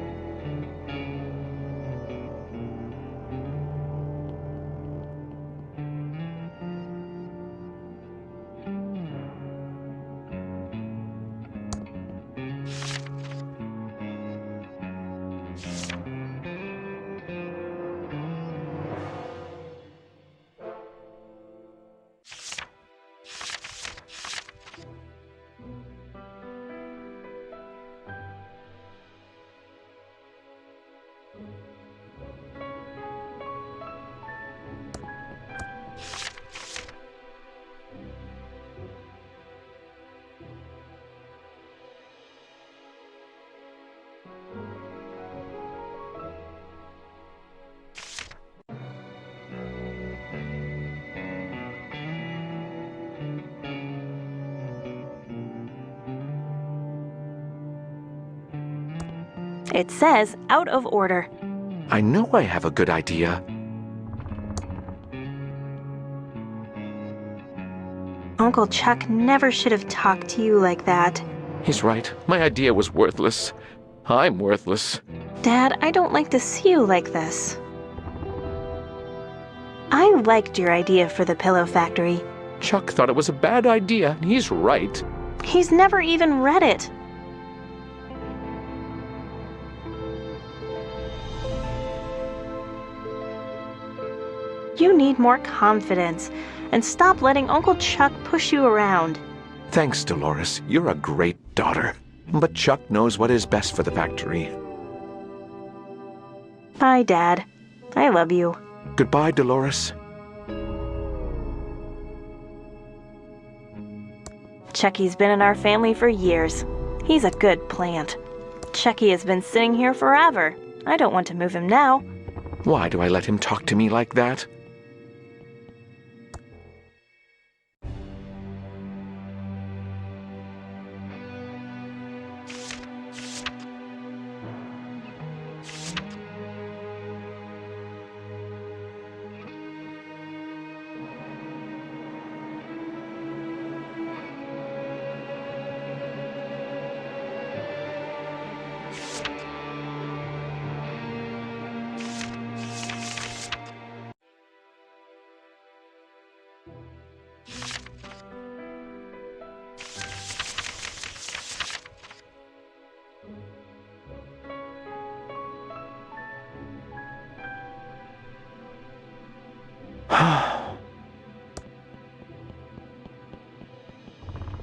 It says out of order. I know I have a good idea. Uncle Chuck never should have talked to you like that. He's right. My idea was worthless. I'm worthless. Dad, I don't like to see you like this. I liked your idea for the pillow factory. Chuck thought it was a bad idea, and he's right. He's never even read it. You need more confidence, and stop letting Uncle Chuck push you around. Thanks, Dolores. You're a great daughter. But Chuck knows what is best for the factory. Bye, Dad. I love you. Goodbye, Dolores. Chucky's been in our family for years. He's a good plant. Chucky has been sitting here forever. I don't want to move him now. Why do I let him talk to me like that?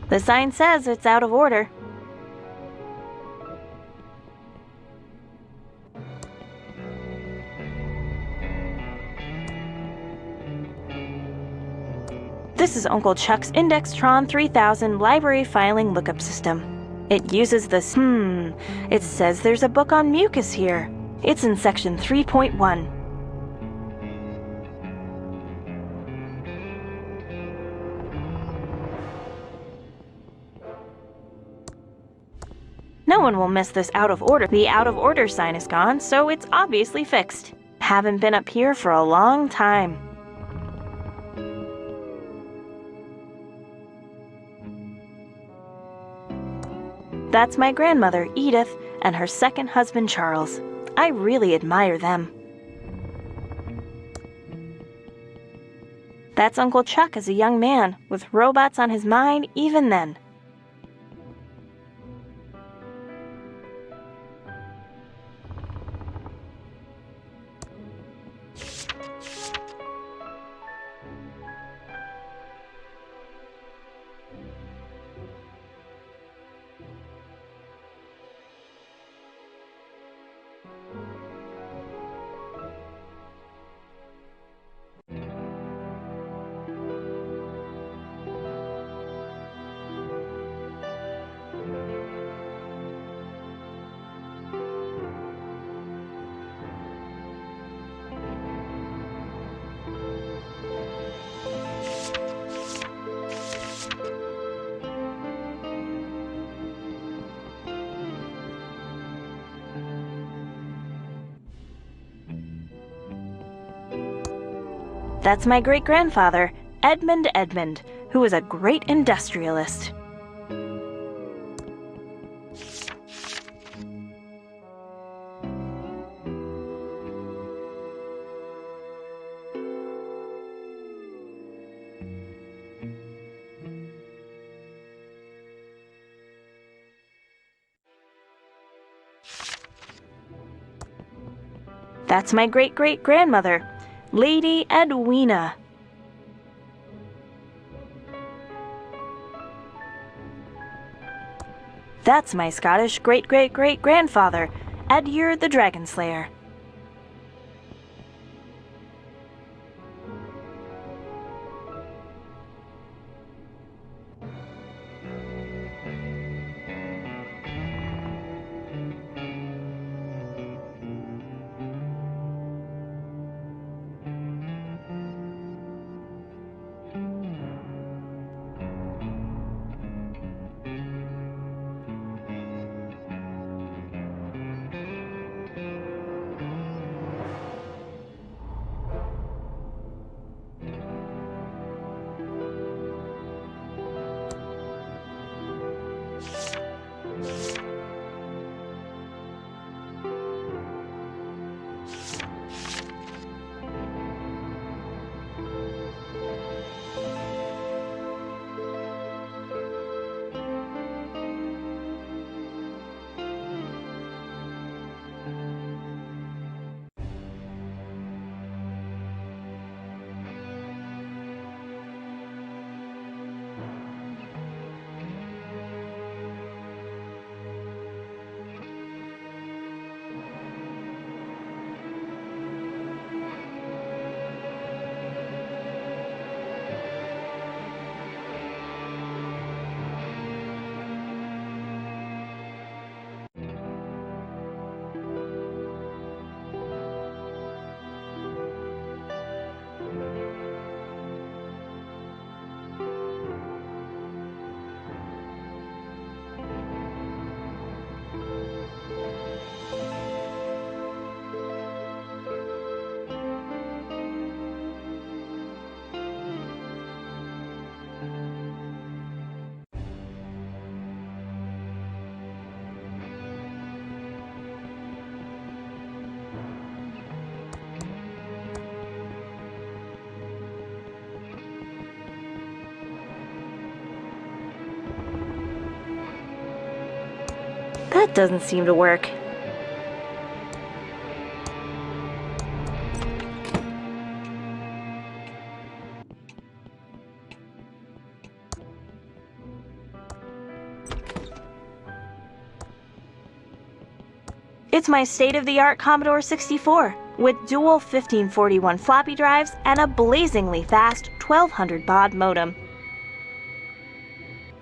The sign says it's out of order. This is Uncle Chuck's Indextron 3000 library filing lookup system. It uses this, it says there's a book on mucus here. It's in section 3.1. No one will miss this out of order. The out of order sign is gone, so it's obviously fixed. Haven't been up here for a long time. That's my grandmother, Edith, and her second husband, Charles. I really admire them. That's Uncle Chuck as a young man, with robots on his mind even then. That's my great-grandfather, Edmund, who was a great industrialist. That's my great-great-grandmother, Lady Edwina. That's my Scottish great-great-great-grandfather, Edyr the Dragon Slayer. That doesn't seem to work. It's my state-of-the-art Commodore 64 with dual 1541 floppy drives and a blazingly fast 1200 baud modem.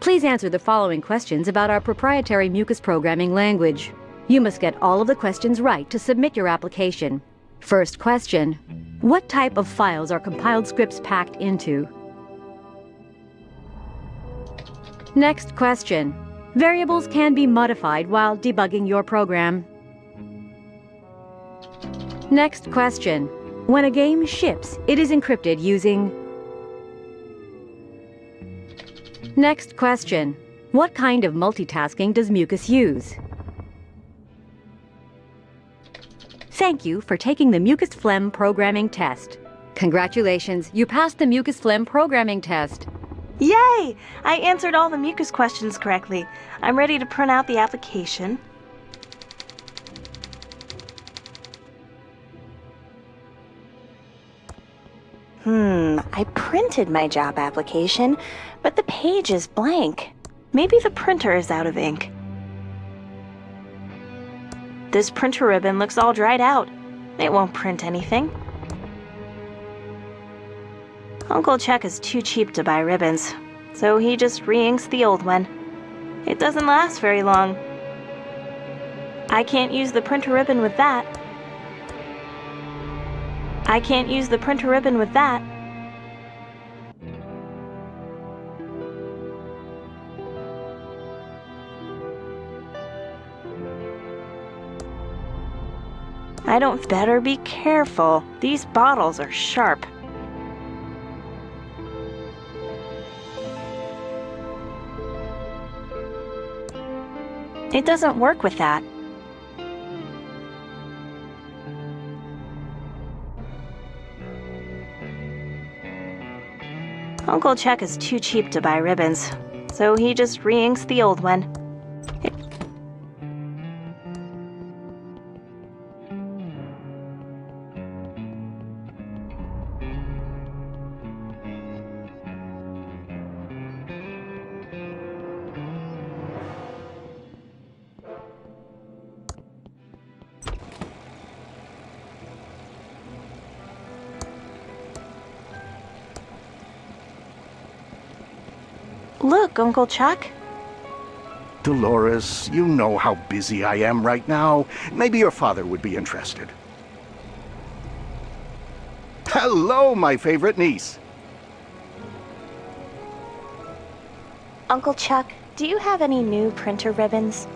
Please answer the following questions about our proprietary mucus programming language. You must get all of the questions right to submit your application. First question: what type of files are compiled scripts packed into? Next question: variables can be modified while debugging your program. Next question: when a game ships, it is encrypted using... Next question: what kind of multitasking does mucus use? Thank you for taking the Mucus Phlegm Programming Test. Congratulations, you passed the Mucus Phlegm Programming Test. Yay! I answered all the mucus questions correctly. I'm ready to print out the application. I printed my job application, but the page is blank. Maybe the printer is out of ink. This printer ribbon looks all dried out. It won't print anything. Uncle Chuck is too cheap to buy ribbons, so he just re-inks the old one. It doesn't last very long. I can't use the printer ribbon with that. I can't use the printer ribbon with that. I don't better be careful. These bottles are sharp. It doesn't work with that. Uncle Chuck is too cheap to buy ribbons, so he just re-inks the old one. Look, Uncle Chuck. Dolores, you know how busy I am right now. Maybe your father would be interested. Hello, my favorite niece. Uncle Chuck, do you have any new printer ribbons?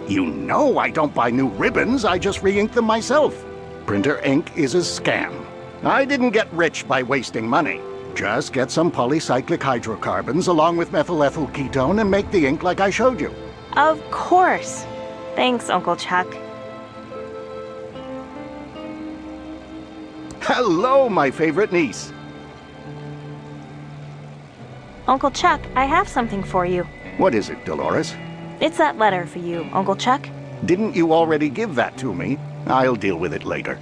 You know I don't buy new ribbons, I just re-ink them myself. Printer ink is a scam. I didn't get rich by wasting money. Just get some polycyclic hydrocarbons along with methyl ethyl ketone and make the ink like I showed you. Of course. Thanks, Uncle Chuck. Hello, my favorite niece. Uncle Chuck, I have something for you. What is it, Dolores? It's that letter for you, Uncle Chuck. Didn't you already give that to me? I'll deal with it later.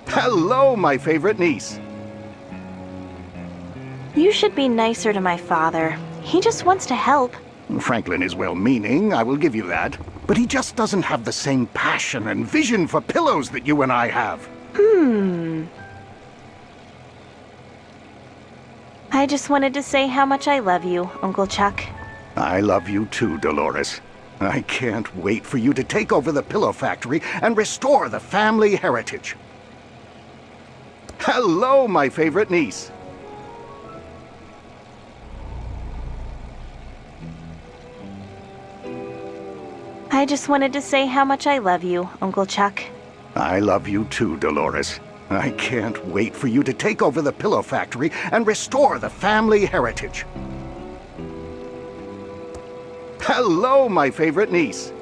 Hello, my favorite niece. You should be nicer to my father. He just wants to help. Franklin is well-meaning, I will give you that. But he just doesn't have the same passion and vision for pillows that you and I have. I just wanted to say how much I love you, Uncle Chuck. I love you too, Dolores. I can't wait for you to take over the pillow factory and restore the family heritage. Hello, my favorite niece. I just wanted to say how much I love you, Uncle Chuck. I love you too, Dolores. I can't wait for you to take over the pillow factory and restore the family heritage. Hello, my favorite niece.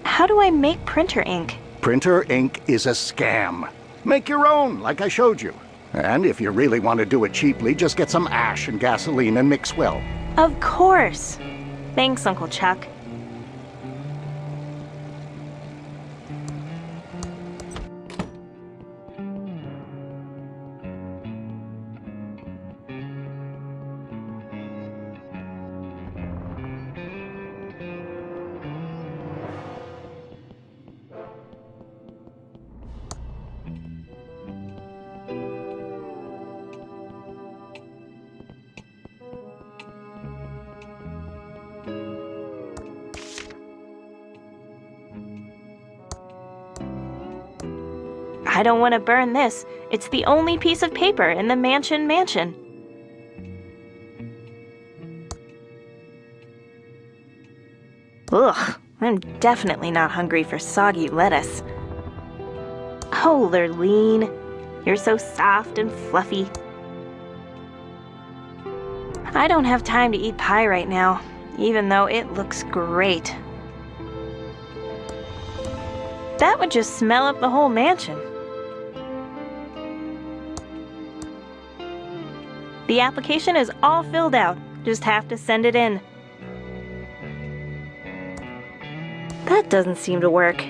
How do I make printer ink? Printer ink is a scam. Make your own, like I showed you. And if you really want to do it cheaply, just get some ash and gasoline and mix well. Of course. Thanks, Uncle Chuck. I don't want to burn this. It's the only piece of paper in the mansion. Ugh, I'm definitely not hungry for soggy lettuce. Oh, Lurleen, you're so soft and fluffy. I don't have time to eat pie right now, even though it looks great. That would just smell up the whole mansion. The application is all filled out. Just have to send it in. That doesn't seem to work.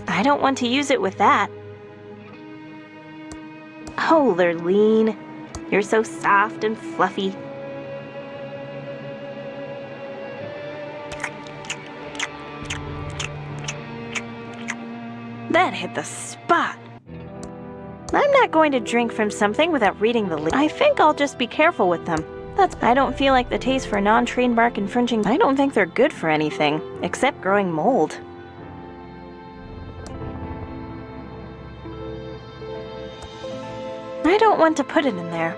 I don't want to use it with that. Oh, Lurleen, you're so soft and fluffy. That hit the spot. I'm not going to drink from something without reading the label. I think I'll just be careful with them. I don't feel like the taste for non-trademark infringing. I don't think they're good for anything, except growing mold. I don't want to put it in there.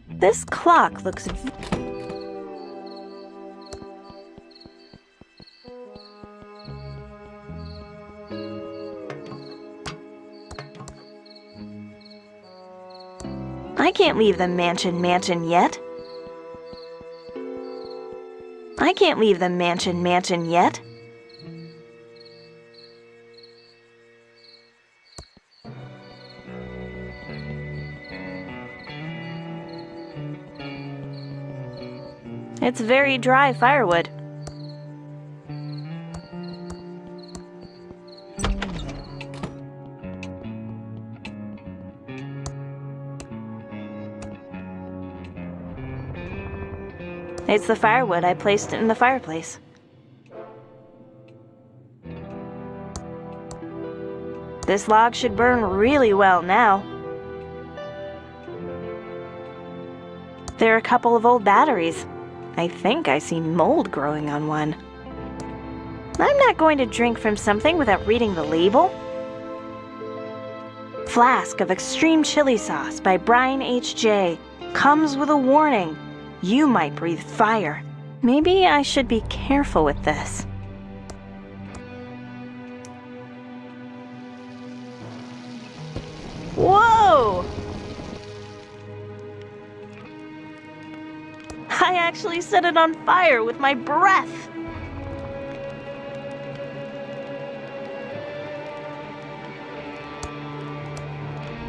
This clock looks... I can't leave the mansion yet. I can't leave the mansion yet. It's very dry firewood. It's the firewood I placed in the fireplace. This log should burn really well now. There are a couple of old batteries. I think I see mold growing on one. I'm not going to drink from something without reading the label. Flask of extreme chili sauce by Brian H.J. Comes with a warning. You might breathe fire. Maybe I should be careful with this. Whoa! I actually set it on fire with my breath.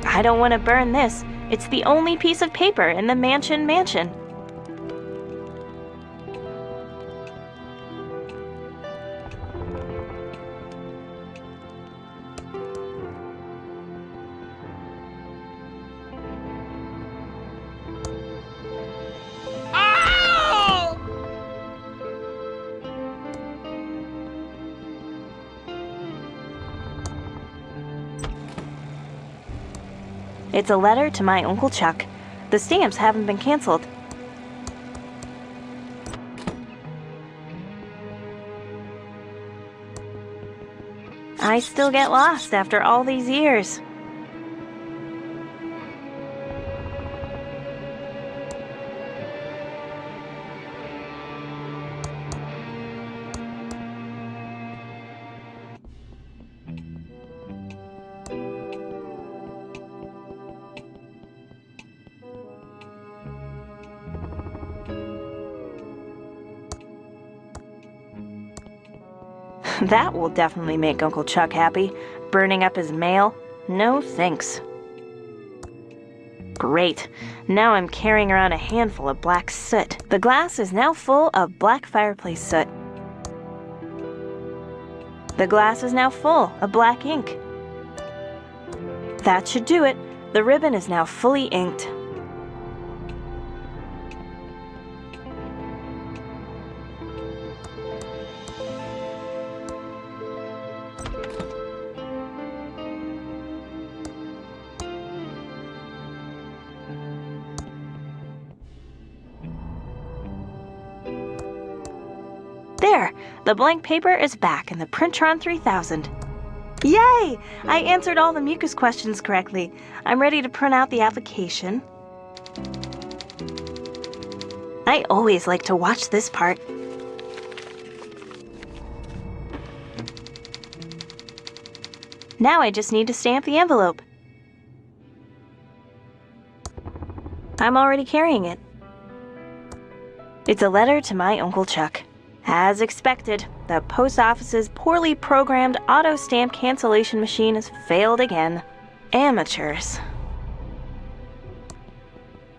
I don't want to burn this. It's the only piece of paper in the mansion. It's a letter to my Uncle Chuck. The stamps haven't been canceled. I still get lost after all these years. That will definitely make Uncle Chuck happy. Burning up his mail? No thanks. Great. Now I'm carrying around a handful of black soot. The glass is now full of black fireplace soot. The glass is now full of black ink. That should do it. The ribbon is now fully inked. There! The blank paper is back in the Printron 3000. Yay! I answered all the mucus questions correctly. I'm ready to print out the application. I always like to watch this part. Now I just need to stamp the envelope. I'm already carrying it. It's a letter to my Uncle Chuck. As expected, the post office's poorly programmed auto stamp cancellation machine has failed again. Amateurs.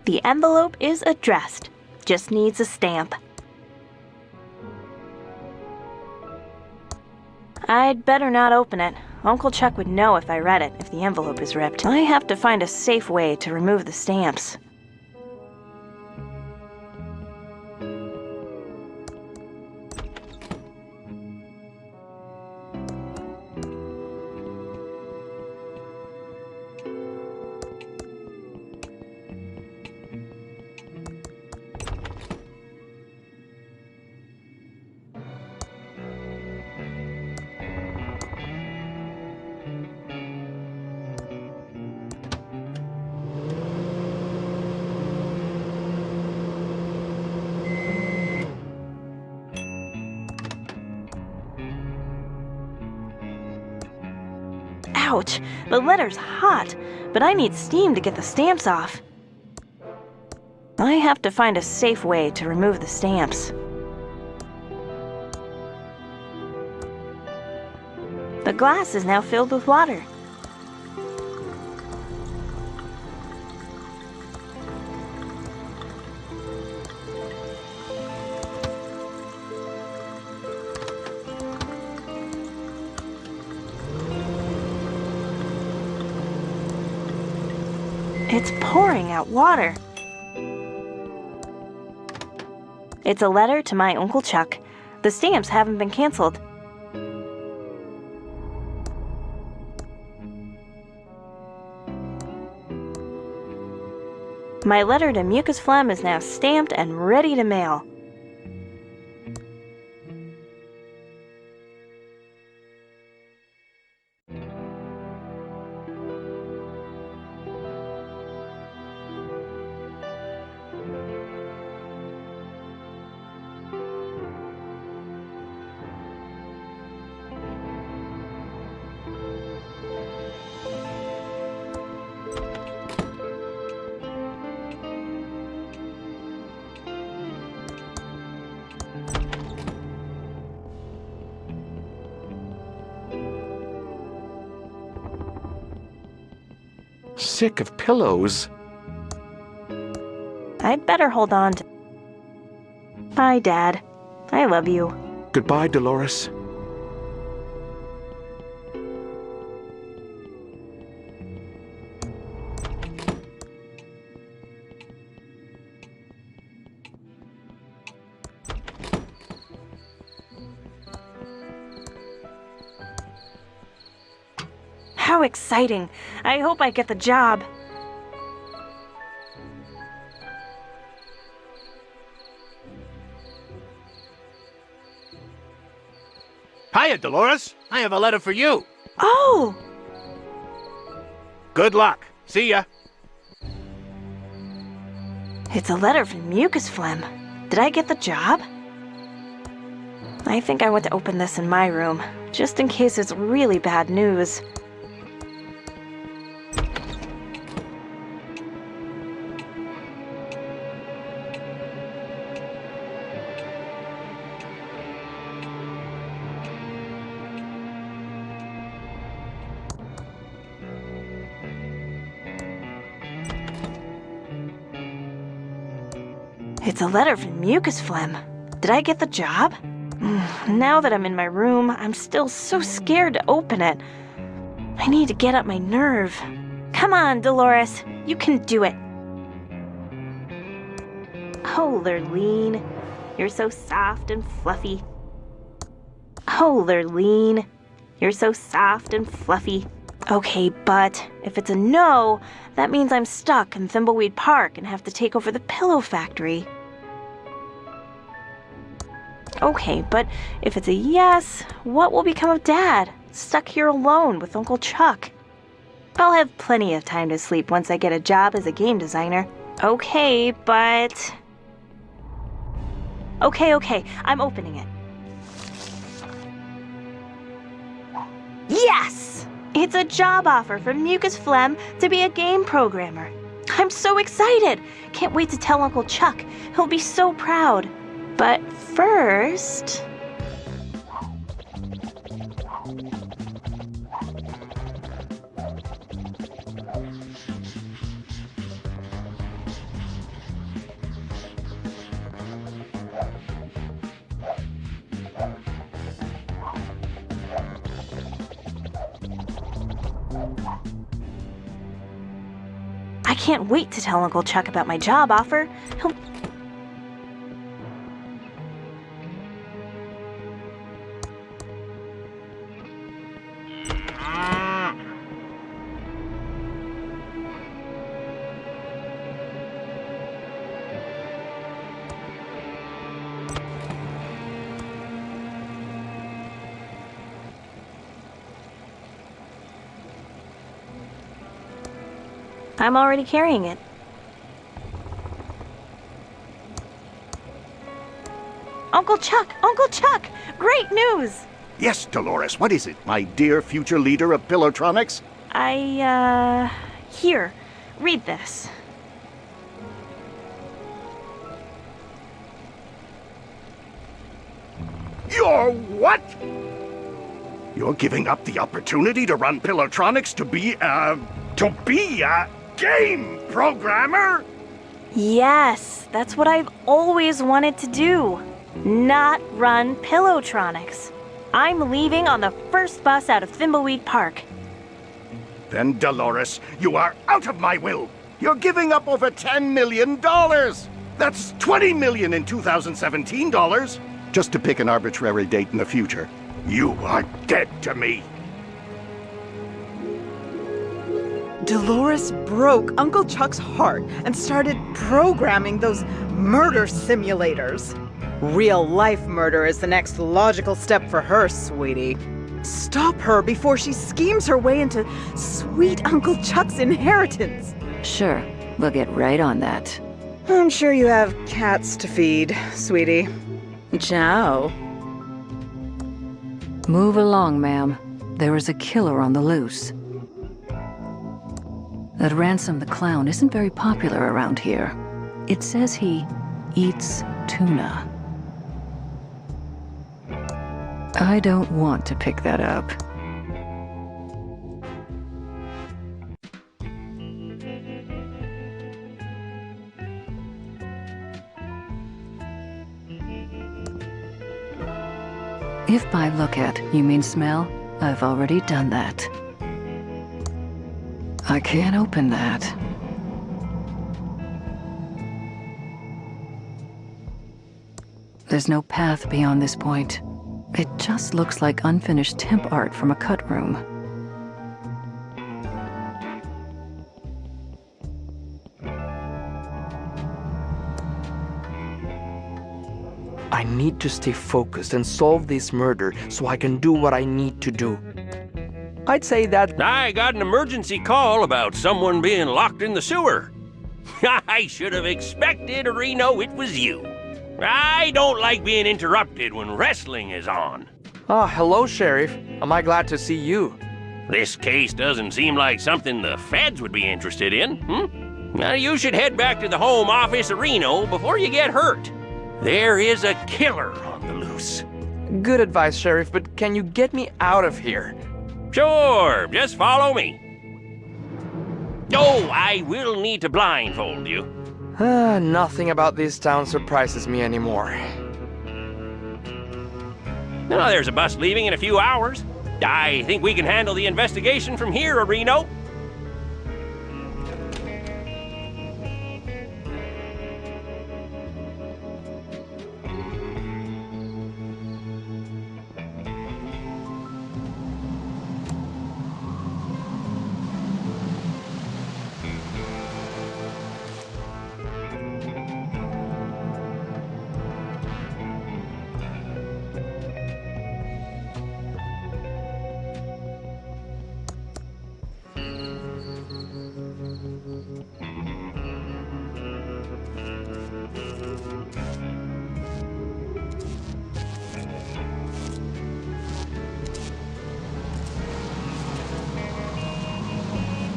The envelope is addressed. Just needs a stamp. I'd better not open it. Uncle Chuck would know if I read it if the envelope is ripped. I have to find a safe way to remove the stamps. Ouch! The letter's hot, but I need steam to get the stamps off. I have to find a safe way to remove the stamps. The glass is now filled with water. It's pouring out water. It's a letter to my Uncle Chuck. The stamps haven't been canceled. My letter to Mucus Phlegm is now stamped and ready to mail. Sick of pillows. I'd better hold on to... Bye, Dad. I love you. Goodbye, Dolores. How exciting! I hope I get the job. Hiya, Dolores. I have a letter for you. Oh! Good luck. See ya. It's a letter from Mucus Phlegm. Did I get the job? I think I want to open this in my room, just in case it's really bad news. It's a letter from Mucus Phlegm. Did I get the job? Now that I'm in my room, I'm still so scared to open it. I need to get up my nerve. Come on, Dolores. You can do it. Oh, Lurleen. You're so soft and fluffy. Oh, Lurleen. You're so soft and fluffy. Okay, but if it's a no, that means I'm stuck in Thimbleweed Park and have to take over the pillow factory. Okay, but if it's a yes, what will become of Dad? Stuck here alone with Uncle Chuck. I'll have plenty of time to sleep once I get a job as a game designer. Okay, but... Okay, I'm opening it. Yes! It's a job offer from Mucus Phlegm to be a game programmer. I'm so excited! Can't wait to tell Uncle Chuck. He'll be so proud. But first... I can't wait to tell Uncle Chuck about my job offer. He'll... I'm already carrying it. Uncle Chuck! Uncle Chuck! Great news! Yes, Dolores, what is it, my dear future leader of Pillotronics? Here, read this. You're what? You're giving up the opportunity to run Pillotronics to be a game programmer? Yes, that's what I've always wanted to do. Not run Pillotronics. I'm leaving on the first bus out of Thimbleweed Park. Then, Dolores, you are out of my will. You're giving up over $10 million. That's $20 million in 2017 dollars. Just to pick an arbitrary date in the future. You are dead to me. Dolores broke Uncle Chuck's heart and started programming those murder simulators. Real-life murder is the next logical step for her, sweetie. Stop her before she schemes her way into sweet Uncle Chuck's inheritance. Sure, we'll get right on that. I'm sure you have cats to feed, sweetie. Ciao. Move along, ma'am. There is a killer on the loose. That Ransom the Clown isn't very popular around here. It says he eats tuna. I don't want to pick that up. If by look at you mean smell, I've already done that. I can't open that. There's no path beyond this point. It just looks like unfinished temp art from a cut room. I need to stay focused and solve this murder so I can do what I need to do. I'd say that... I got an emergency call about someone being locked in the sewer. I should have expected, Reno, it was you. I don't like being interrupted when wrestling is on. Ah, hello, Sheriff. Am I glad to see you? This case doesn't seem like something the feds would be interested in, Now, you should head back to the home office of Reno before you get hurt. There is a killer on the loose. Good advice, Sheriff, but can you get me out of here? Sure, just follow me. Oh, I will need to blindfold you. Nothing about this town surprises me anymore. No, there's a bus leaving in a few hours. I think we can handle the investigation from here, Reno.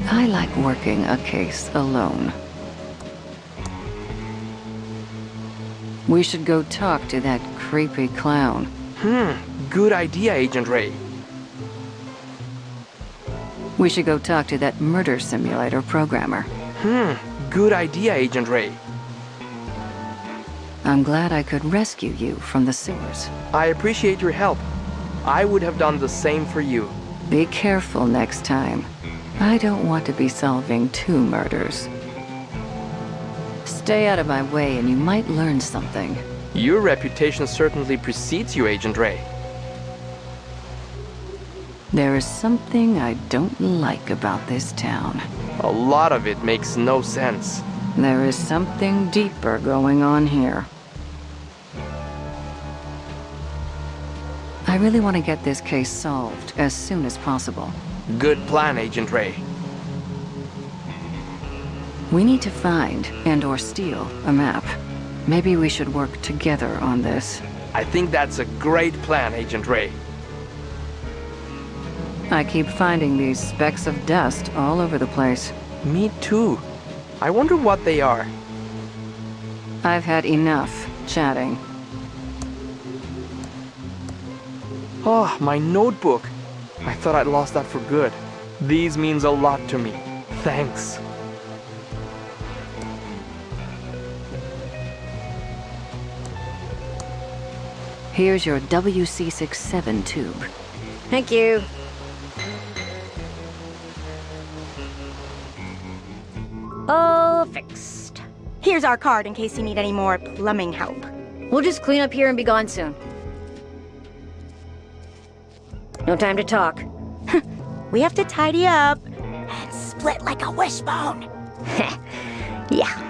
I like working a case alone. We should go talk to that creepy clown. Good idea, Agent Ray. We should go talk to that murder simulator programmer. Good idea, Agent Ray. I'm glad I could rescue you from the sewers. I appreciate your help. I would have done the same for you. Be careful next time. I don't want to be solving 2 murders. Stay out of my way and you might learn something. Your reputation certainly precedes you, Agent Ray. There is something I don't like about this town. A lot of it makes no sense. There is something deeper going on here. I really want to get this case solved as soon as possible. Good plan, Agent Ray. We need to find and/or steal a map. Maybe we should work together on this. I think that's a great plan, Agent Ray. I keep finding these specks of dust all over the place. Me too. I wonder what they are. I've had enough chatting. Oh, my notebook. I thought I'd lost that for good. These means a lot to me. Thanks. Here's your WC67 tube. Thank you. All fixed. Here's our card in case you need any more plumbing help. We'll just clean up here and be gone soon. No time to talk. We have to tidy up and split like a wishbone. Yeah.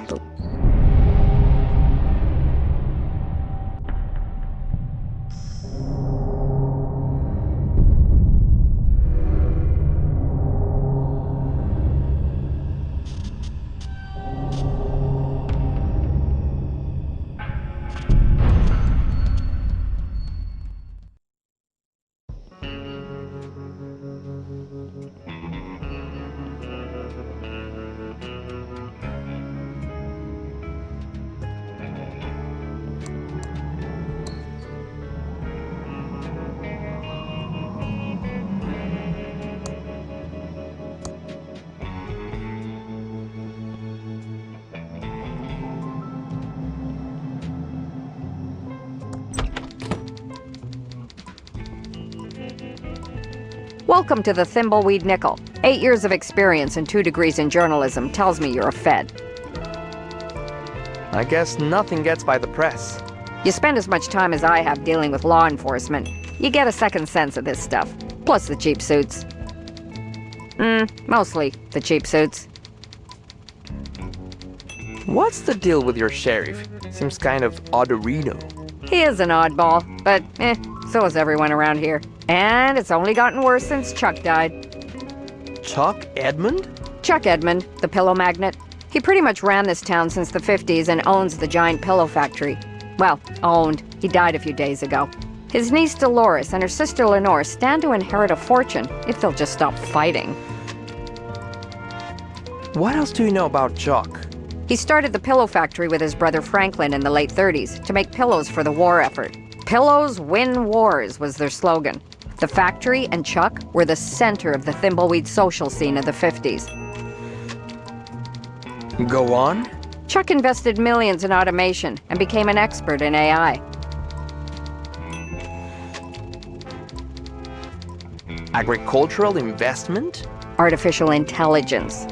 Welcome to the Thimbleweed Nickel. 8 years of experience and 2 degrees in journalism tells me you're a Fed. I guess nothing gets by the press. You spend as much time as I have dealing with law enforcement. You get a second sense of this stuff. Plus the cheap suits. Mostly the cheap suits. What's the deal with your sheriff? Seems kind of odd-a-reno. He is an oddball, but so is everyone around here. And it's only gotten worse since Chuck died. Chuck Edmund? Chuck Edmund, the pillow magnate. He pretty much ran this town since the 50s and owns the giant pillow factory. Well, owned. He died a few days ago. His niece Dolores and her sister Lenore stand to inherit a fortune if they'll just stop fighting. What else do you know about Chuck? He started the pillow factory with his brother Franklin in the late 30s to make pillows for the war effort. Pillows win wars was their slogan. The factory and Chuck were the center of the Thimbleweed social scene of the 50s. Go on. Chuck invested millions in automation and became an expert in AI. Agricultural investment? Artificial intelligence.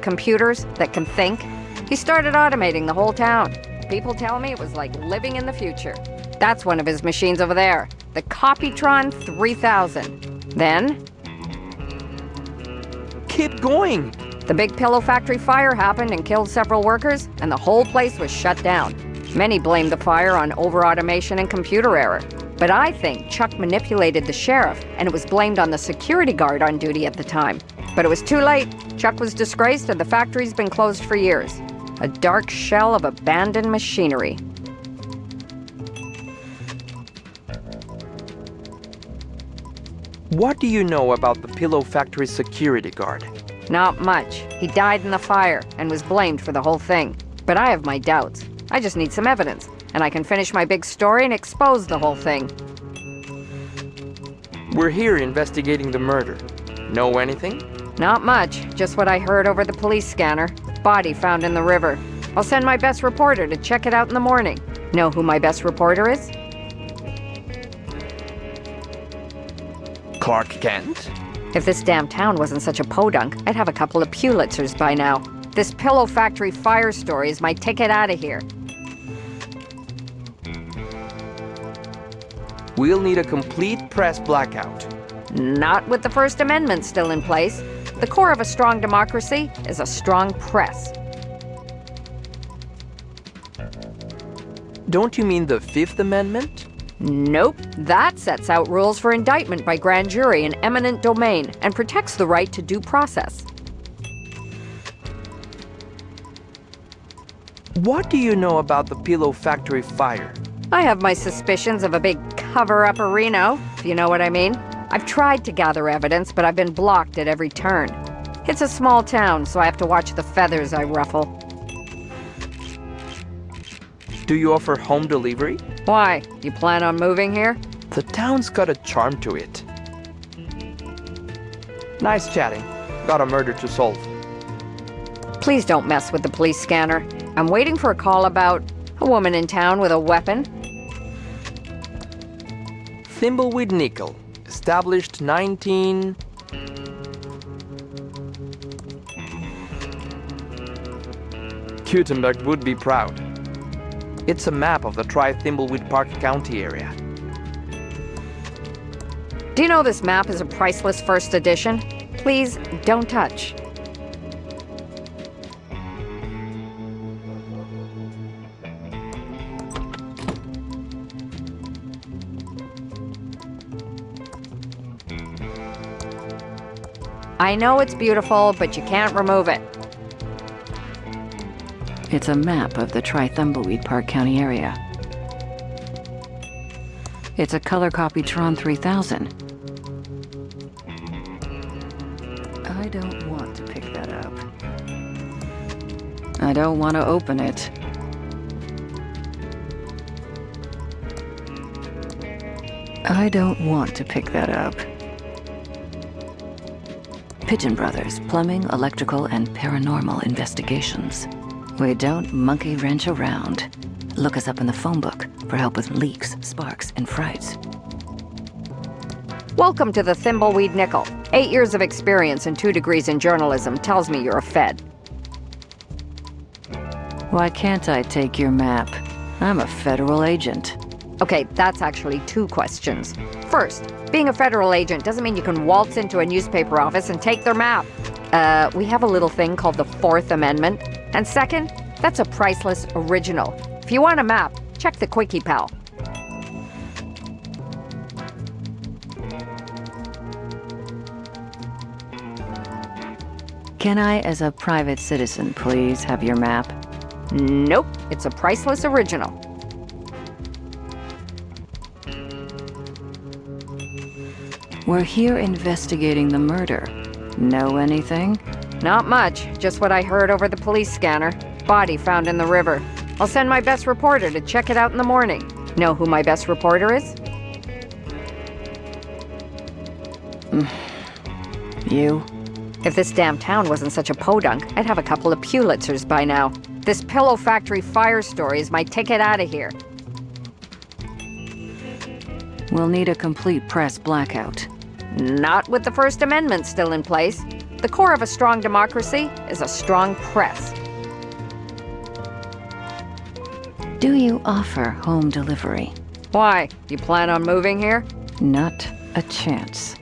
Computers that can think. He started automating the whole town. People tell me it was like living in the future. That's one of his machines over there, the Copytron 3000. Then... Keep going! The big pillow factory fire happened and killed several workers, and the whole place was shut down. Many blamed the fire on over-automation and computer error. But I think Chuck manipulated the sheriff, and it was blamed on the security guard on duty at the time. But it was too late. Chuck was disgraced, and the factory's been closed for years. A dark shell of abandoned machinery. What do you know about the pillow factory security guard? Not much. He died in the fire and was blamed for the whole thing. But I have my doubts. I just need some evidence, and I can finish my big story and expose the whole thing. We're here investigating the murder. Know anything? Not much. Just what I heard over the police scanner. Body found in the river. I'll send my best reporter to check it out in the morning. Know who my best reporter is? Clark Kent? If this damn town wasn't such a podunk, I'd have a couple of Pulitzers by now. This pillow factory fire story is my ticket out of here. We'll need a complete press blackout. Not with the First Amendment still in place. The core of a strong democracy is a strong press. Don't you mean the Fifth Amendment? Nope. That sets out rules for indictment by grand jury in eminent domain and protects the right to due process. What do you know about the pillow factory fire? I have my suspicions of a big cover-up Reno, if you know what I mean. I've tried to gather evidence, but I've been blocked at every turn. It's a small town, so I have to watch the feathers I ruffle. Do you offer home delivery? Why? You plan on moving here? The town's got a charm to it. Nice chatting. Got a murder to solve. Please don't mess with the police scanner. I'm waiting for a call about a woman in town with a weapon. Thimbleweed Nickel. Established 19... Gutenberg would be proud. It's a map of the Thimbleweed Park County area. Do you know this map is a priceless first edition? Please, don't touch. I know it's beautiful, but you can't remove it. It's a map of the Thimbleweed Park County area. It's a color Copytron 3000. I don't want to pick that up. I don't want to open it. I don't want to pick that up. Pigeon Brothers, Plumbing, Electrical, and Paranormal Investigations. We don't monkey wrench around. Look us up in the phone book for help with leaks, sparks, and frights. Welcome to the Thimbleweed Nickel. 8 years of experience and 2 degrees in journalism tells me you're a Fed. Why can't I take your map? I'm a federal agent. Okay, that's actually 2 questions. First, being a federal agent doesn't mean you can waltz into a newspaper office and take their map. We have a little thing called the Fourth Amendment. And second, that's a priceless original. If you want a map, check the Quickie Pal. Can I, as a private citizen, please have your map? Nope, it's a priceless original. We're here investigating the murder. Know anything? Not much, just what I heard over the police scanner. Body found in the river. I'll send my best reporter to check it out in the morning. Know who my best reporter is? You? If this damn town wasn't such a podunk, I'd have a couple of Pulitzers by now. This Pillow Factory fire story is my ticket out of here. We'll need a complete press blackout. Not with the First Amendment still in place. The core of a strong democracy is a strong press. Do you offer home delivery? Why? You plan on moving here? Not a chance.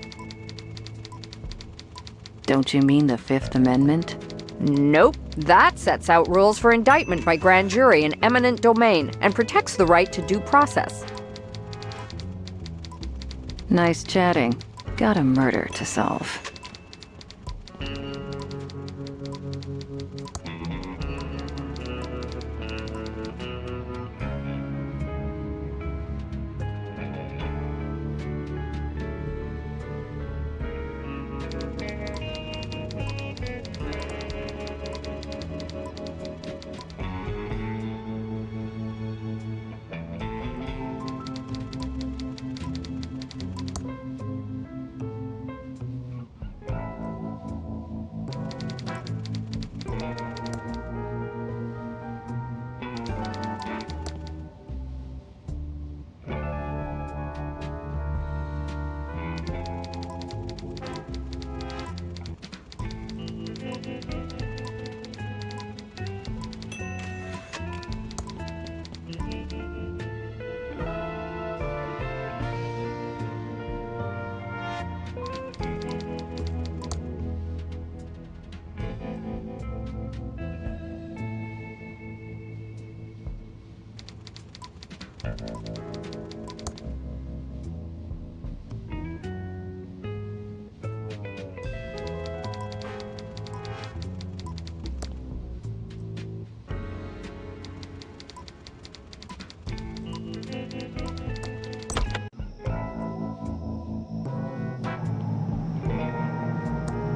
Don't you mean the Fifth Amendment? Nope. That sets out rules for indictment by grand jury in eminent domain and protects the right to due process. Nice chatting. Got a murder to solve.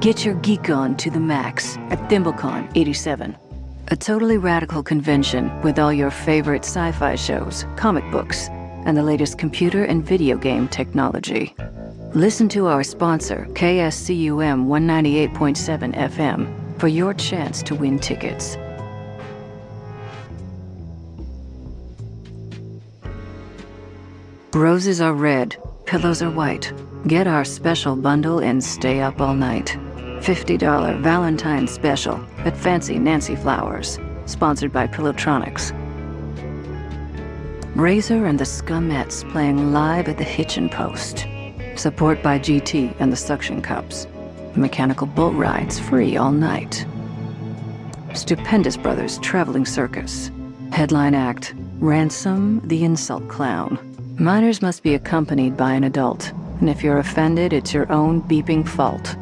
Get your geek on to the max at ThimbleCon 87. A totally radical convention with all your favorite sci-fi shows, comic books, and the latest computer and video game technology. Listen to our sponsor, KSCUM 198.7 FM, for your chance to win tickets. Roses are red, pillows are white. Get our special bundle and stay up all night. $50 Valentine's special at Fancy Nancy Flowers, sponsored by Pillowtronics. Razor and the Scumettes playing live at the Hitchin' Post. Support by GT and the Suction Cups. Mechanical boat rides free all night. Stupendous Brothers Traveling Circus. Headline act, Ransom the Insult Clown. Minors must be accompanied by an adult, and if you're offended, it's your own beeping fault.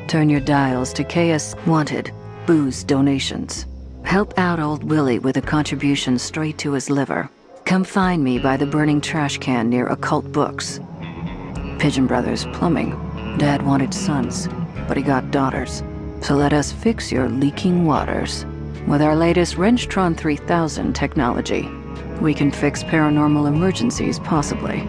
Turn your dials to KS Wanted, booze donations. Help out old Willie with a contribution straight to his liver. Come find me by the burning trash can near Occult Books. Pigeon Brothers Plumbing. Dad wanted sons, but he got daughters. So let us fix your leaking waters. With our latest Wrenchtron 3000 technology, we can fix paranormal emergencies possibly.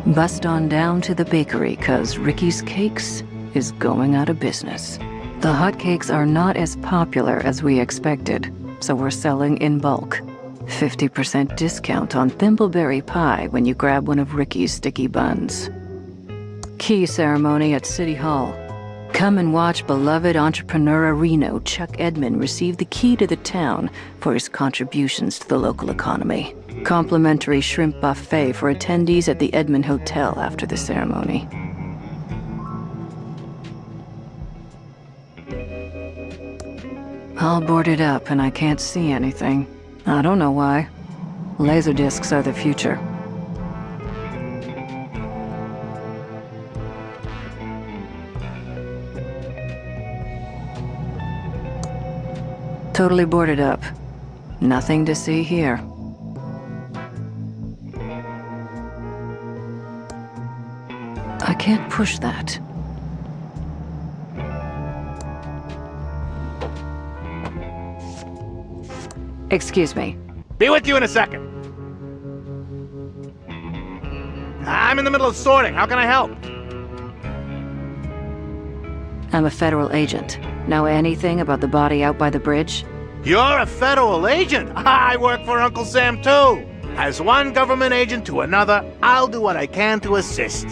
Bust on down to the bakery, 'cause Ricky's Cakes is going out of business. The hotcakes are not as popular as we expected, so we're selling in bulk. 50% discount on thimbleberry pie when you grab one of Ricky's sticky buns. Key ceremony at City Hall. Come and watch beloved entrepreneur Reno Chuck Edmond receive the key to the town for his contributions to the local economy. Complimentary shrimp buffet for attendees at the Edmond Hotel after the ceremony. All boarded up and I can't see anything. I don't know why. Laserdiscs are the future. Totally boarded up. Nothing to see here. I can't push that. Excuse me. Be with you in a second. I'm in the middle of sorting. How can I help? I'm a federal agent. Know anything about the body out by the bridge? You're a federal agent? I work for Uncle Sam, too. As one government agent to another, I'll do what I can to assist.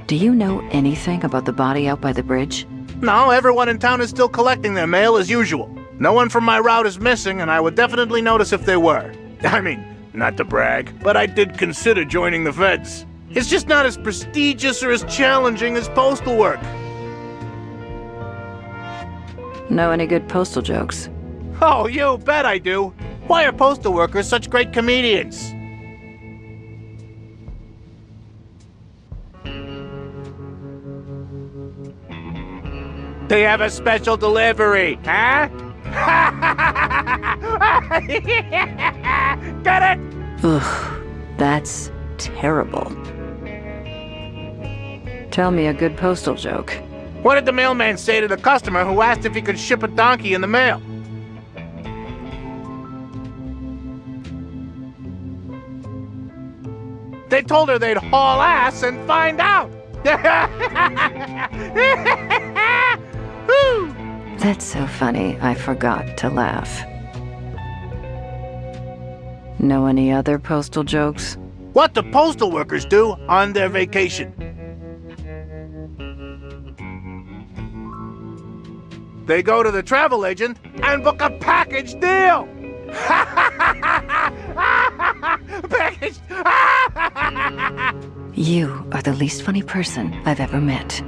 Do you know anything about the body out by the bridge? No, everyone in town is still collecting their mail as usual. No one from my route is missing, and I would definitely notice if they were. I mean, not to brag, but I did consider joining the feds. It's just not as prestigious or as challenging as postal work. Know any good postal jokes? Oh, you bet I do. Why are postal workers such great comedians? They have a special delivery, huh? Get it? Ugh, that's terrible. Tell me a good postal joke. What did the mailman say to the customer who asked if he could ship a donkey in the mail? They told her they'd haul ass and find out. That's so funny, I forgot to laugh. Know any other postal jokes? What do postal workers do on their vacation? They go to the travel agent and book a package deal! Package! You are the least funny person I've ever met.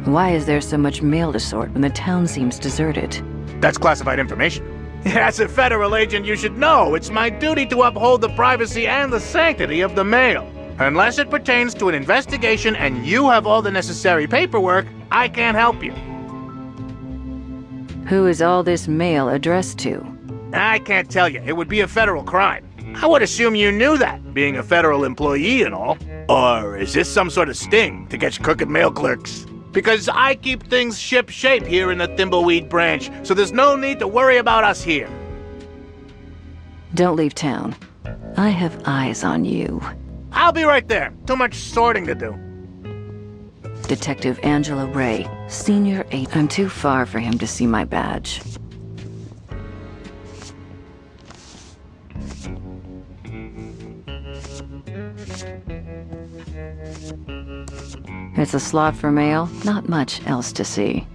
Why is there so much mail to sort when the town seems deserted? That's classified information. As a federal agent, you should know it's my duty to uphold the privacy and the sanctity of the mail. Unless it pertains to an investigation and you have all the necessary paperwork, I can't help you. Who is all this mail addressed to? I can't tell you. It would be a federal crime. I would assume you knew that, being a federal employee and all. Or is this some sort of sting to catch crooked mail clerks? Because I keep things ship-shape here in the Thimbleweed branch, so there's no need to worry about us here. Don't leave town. I have eyes on you. I'll be right there. Too much sorting to do. Detective Angela Ray, Senior 8. I'm too far for him to see my badge. It's a slot for mail, not much else to see.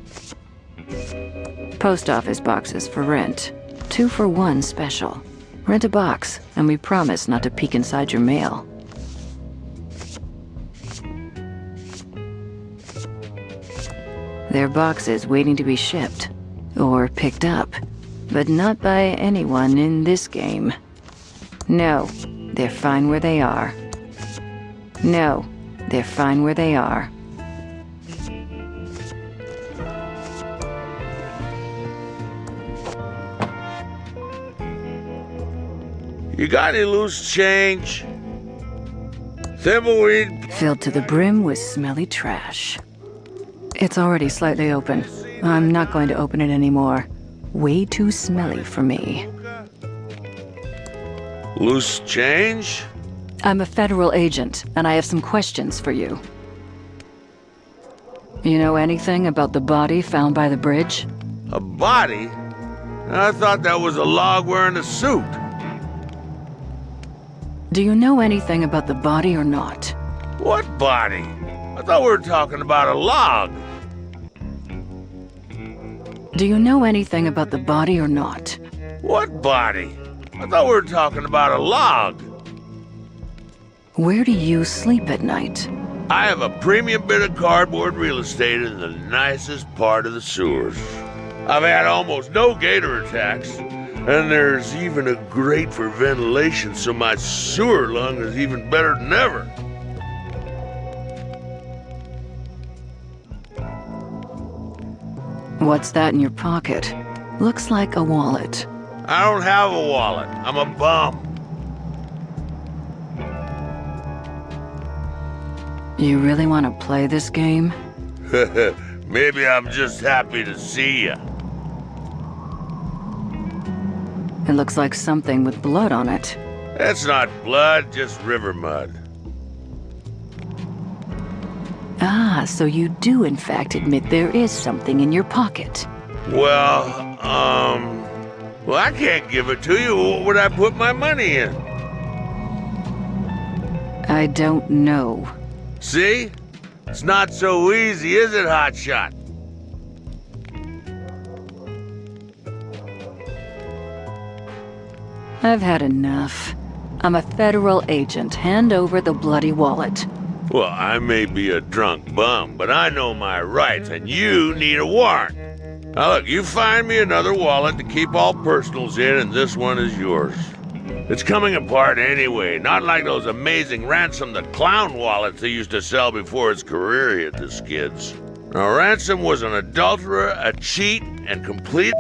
Post office boxes for rent. 2 for 1 special. Rent a box, and we promise not to peek inside your mail. They're boxes waiting to be shipped, or picked up, but not by anyone in this game. No, they're fine where they are. No, they're fine where they are. You got any loose change? Thimbleweed? Filled to the brim with smelly trash. It's already slightly open. I'm not going to open it anymore. Way too smelly for me. Loose change? I'm a federal agent, and I have some questions for you. You know anything about the body found by the bridge? A body? I thought that was a log wearing a suit. Do you know anything about the body or not? What body? I thought we were talking about a log. Do you know anything about the body or not? What body? I thought we were talking about a log. Where do you sleep at night? I have a premium bit of cardboard real estate in the nicest part of the sewers. I've had almost no gator attacks, and there's even a grate for ventilation, so my sewer lung is even better than ever. What's that in your pocket? Looks like a wallet. I don't have a wallet. I'm a bum. You really want to play this game? Maybe I'm just happy to see you. It looks like something with blood on it. That's not blood, just river mud. Ah, so you do in fact admit there is something in your pocket. Well, I can't give it to you. What would I put my money in? I don't know. See? It's not so easy, is it, Hotshot? I've had enough. I'm a federal agent. Hand over the bloody wallet. Well, I may be a drunk bum, but I know my rights, and you need a warrant. Now look, you find me another wallet to keep all personals in, and this one is yours. It's coming apart anyway, not like those amazing Ransom the Clown wallets they used to sell before his career hit the skids. Now, Ransom was an adulterer, a cheat, and complete...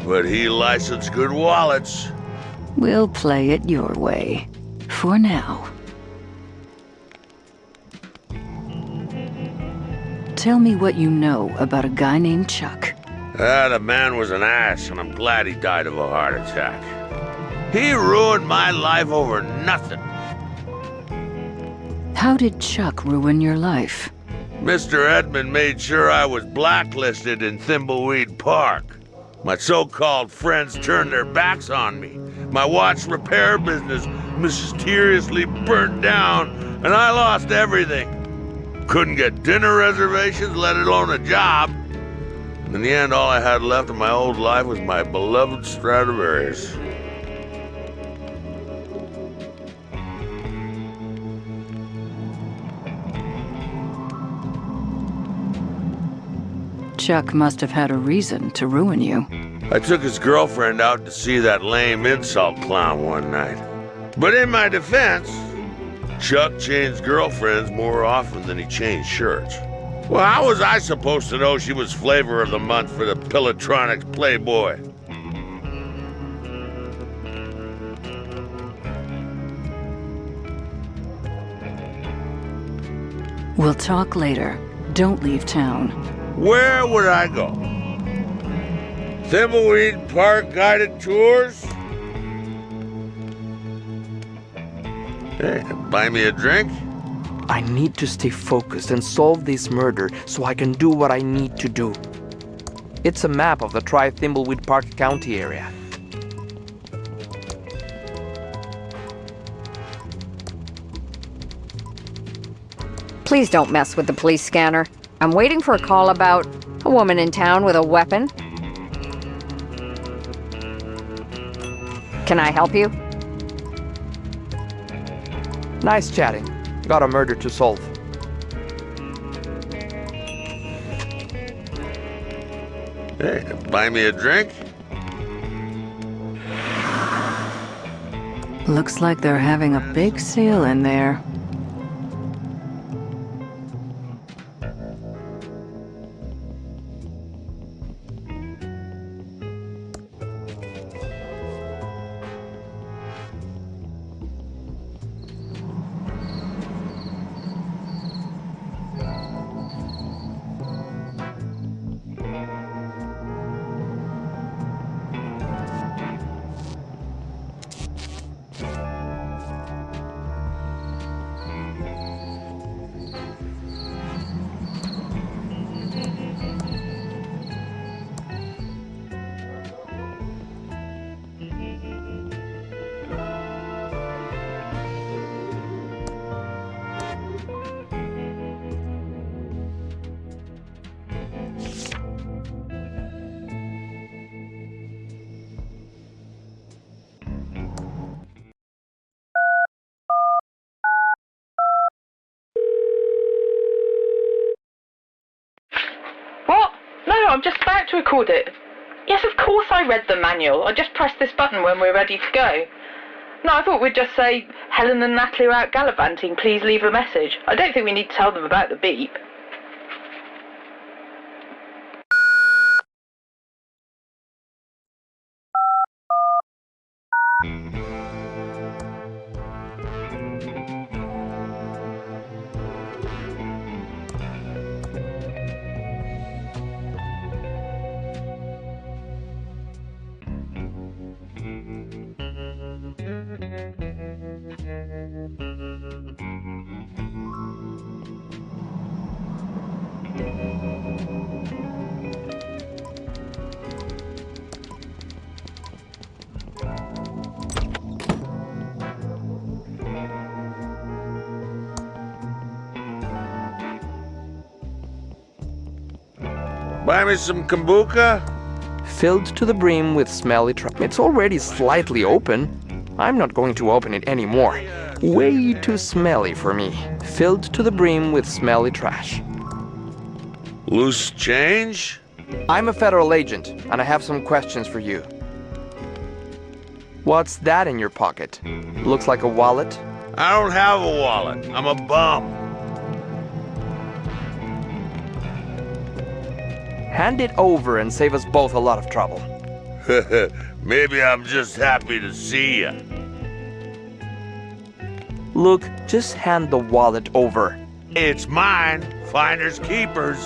but he licensed good wallets. We'll play it your way. For now. Tell me what you know about a guy named Chuck. The man was an ass, and I'm glad he died of a heart attack. He ruined my life over nothing. How did Chuck ruin your life? Mr. Edmund made sure I was blacklisted in Thimbleweed Park. My so-called friends turned their backs on me. My watch repair business mysteriously burnt down, and I lost everything. Couldn't get dinner reservations, let alone a job. In the end, all I had left of my old life was my beloved Stradivarius. Chuck must have had a reason to ruin you. I took his girlfriend out to see that lame insult clown one night. But in my defense, Chuck changed girlfriends more often than he changed shirts. Well, how was I supposed to know she was flavor of the month for the Pilotronics Playboy? We'll talk later. Don't leave town. Where would I go? Thimbleweed Park guided tours? Hey, buy me a drink? I need to stay focused and solve this murder so I can do what I need to do. It's a map of the Thimbleweed Park County area. Please don't mess with the police scanner. I'm waiting for a call about a woman in town with a weapon. Can I help you? Nice chatting. Got a murder to solve. Hey, buy me a drink? Looks like they're having a big sale in there. What? No, I'm just about to record it. Yes, of course I read the manual. I just pressed this button when we're ready to go. No, I thought we'd just say, Helen and Natalie are out gallivanting, please leave a message. I don't think we need to tell them about the beep. Buy me some kombucha? Filled to the brim with smelly trash. It's already slightly open. I'm not going to open it anymore. Way too smelly for me. Filled to the brim with smelly trash. Loose change? I'm a federal agent, and I have some questions for you. What's that in your pocket? Looks like a wallet? I don't have a wallet. I'm a bum. Hand it over and save us both a lot of trouble. Maybe I'm just happy to see you. Look, just hand the wallet over. It's mine. Finders keepers.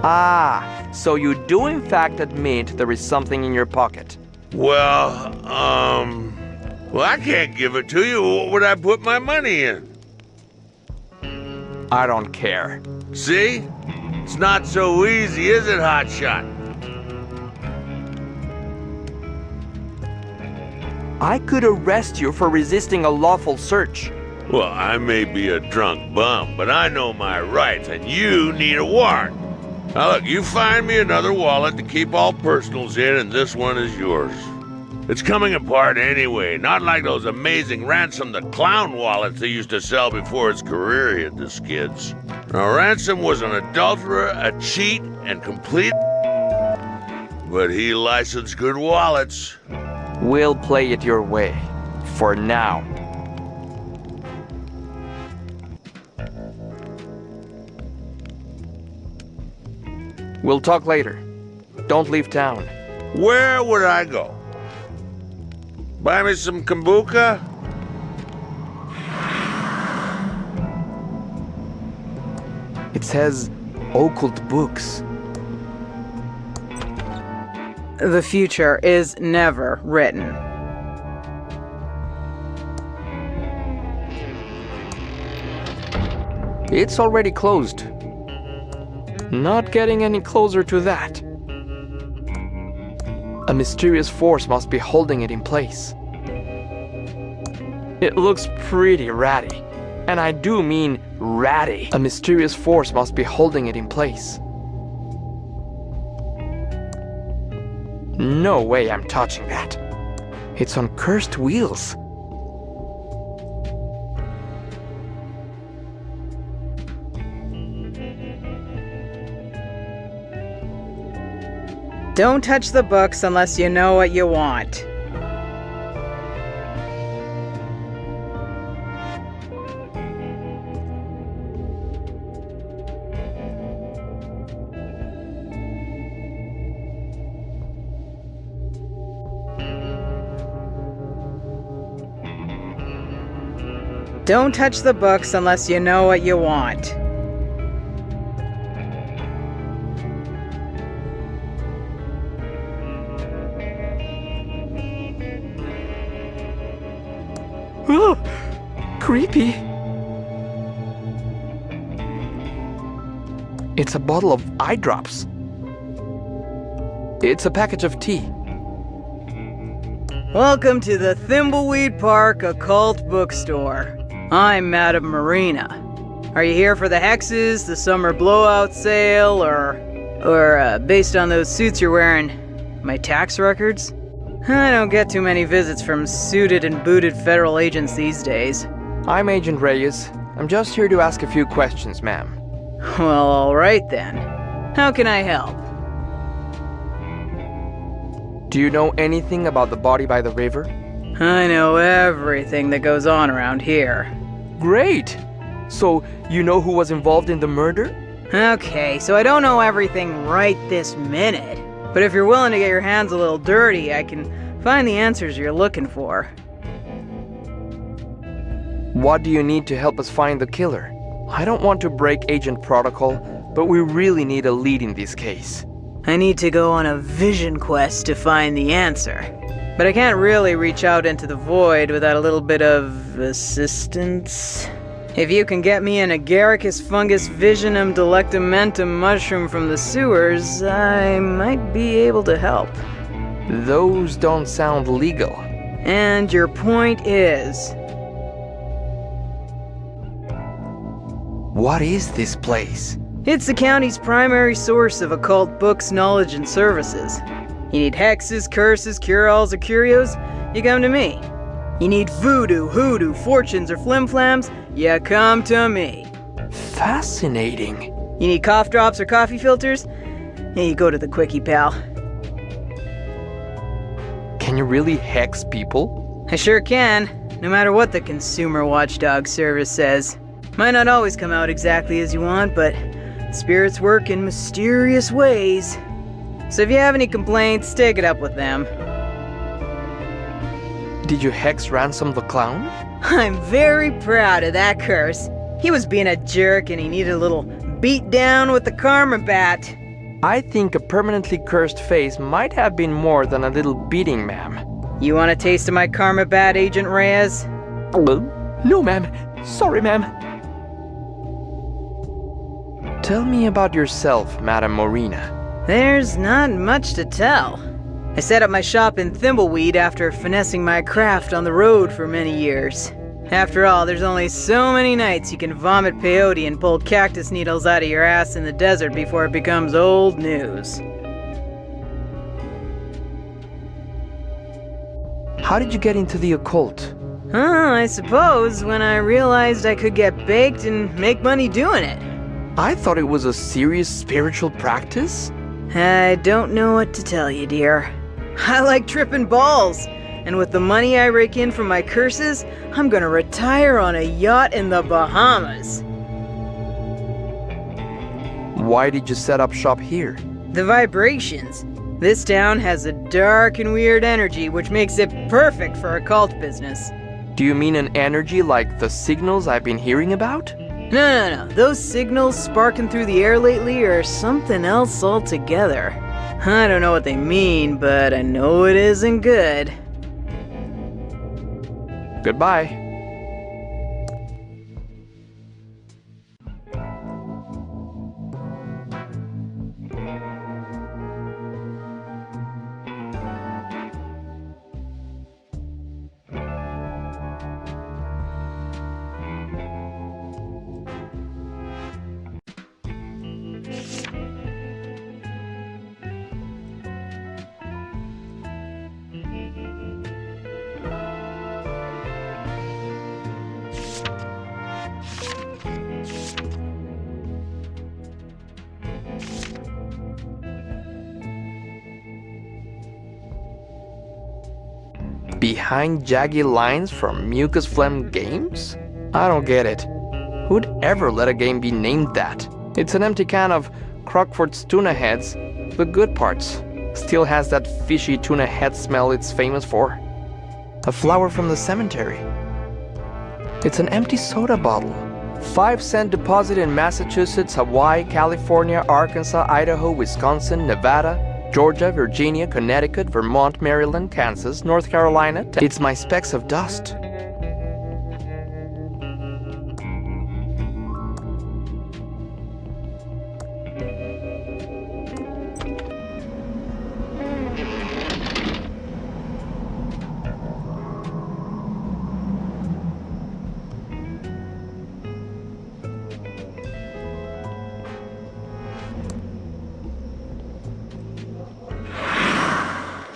Ah, so you do in fact admit there is something in your pocket. Well, I can't give it to you. What would I put my money in? I don't care. See? It's not so easy, is it, hotshot? I could arrest you for resisting a lawful search. Well, I may be a drunk bum, but I know my rights, and you need a warrant. Now look, you find me another wallet to keep all personals in, and this one is yours. It's coming apart anyway, not like those amazing Ransom the Clown wallets they used to sell before his career hit the skids. Now, Ransom was an adulterer, a cheat, and complete... But he licensed good wallets. We'll play it your way. For now. We'll talk later. Don't leave town. Where would I go? Buy me some kombucha? It says occult books. The future is never written. It's already closed. Not getting any closer to that. A mysterious force must be holding it in place. It looks pretty ratty. And I do mean ratty. A mysterious force must be holding it in place. No way I'm touching that. It's on cursed wheels. Don't touch the books unless you know what you want. Don't touch the books unless you know what you want. Oh, creepy. It's a bottle of eye drops. It's a package of tea. Welcome to the Thimbleweed Park Occult Bookstore. I'm Madam Marina. Are you here for the hexes, the summer blowout sale, or based on those suits you're wearing, my tax records? I don't get too many visits from suited and booted federal agents these days. I'm Agent Reyes. I'm just here to ask a few questions, ma'am. Well, alright then. How can I help? Do you know anything about the body by the river? I know everything that goes on around here. Great! So, you know who was involved in the murder? Okay, so I don't know everything right this minute. But if you're willing to get your hands a little dirty, I can find the answers you're looking for. What do you need to help us find the killer? I don't want to break agent protocol, but we really need a lead in this case. I need to go on a vision quest to find the answer. But I can't really reach out into the void without a little bit of assistance. If you can get me an agaricus fungus visionum delectamentum mushroom from the sewers, I might be able to help. Those don't sound legal. And your point is? What is this place? It's the county's primary source of occult books, knowledge, and services. You need hexes, curses, cure-alls, or curios? You come to me. You need voodoo, hoodoo, fortunes, or flim-flams? You come to me. Fascinating. You need cough drops or coffee filters? Yeah, you go to the quickie, pal. Can you really hex people? I sure can, no matter what the Consumer Watchdog Service says. Might not always come out exactly as you want, but spirits work in mysterious ways. So if you have any complaints, take it up with them. Did you hex Ransom the Clown? I'm very proud of that curse. He was being a jerk and he needed a little beat down with the karma bat. I think a permanently cursed face might have been more than a little beating, ma'am. You want a taste of my karma bat, Agent Reyes? No, ma'am. Sorry, ma'am. Tell me about yourself, Madame Morena. There's not much to tell. I set up my shop in Thimbleweed after finessing my craft on the road for many years. After all, there's only so many nights you can vomit peyote and pull cactus needles out of your ass in the desert before it becomes old news. How did you get into the occult? I suppose when I realized I could get baked and make money doing it. I thought it was a serious spiritual practice. I don't know what to tell you, dear. I like tripping balls. And with the money I rake in from my curses, I'm gonna retire on a yacht in the Bahamas. Why did you set up shop here? The vibrations. This town has a dark and weird energy, which makes it perfect for occult business. Do you mean an energy like the signals I've been hearing about? No. Those signals sparking through the air lately are something else altogether. I don't know what they mean, but I know it isn't good. Goodbye. Behind jaggy lines from Mucus Phlegm Games? I don't get it. Who'd ever let a game be named that? It's an empty can of Crockford's tuna heads, the good parts. Still has that fishy tuna head smell it's famous for. A flower from the cemetery. It's an empty soda bottle. 5-cent deposit in Massachusetts, Hawaii, California, Arkansas, Idaho, Wisconsin, Nevada, Georgia, Virginia, Connecticut, Vermont, Maryland, Kansas, North Carolina. It's my specks of dust.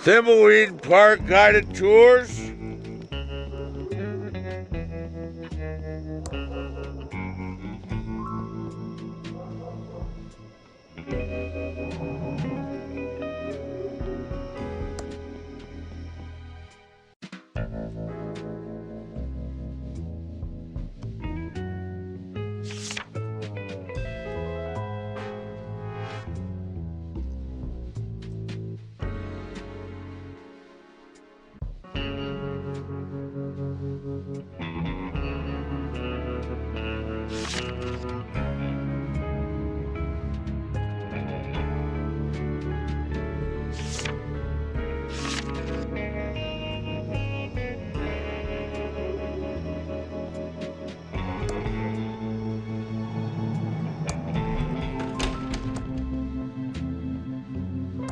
Thimbleweed Park guided tours?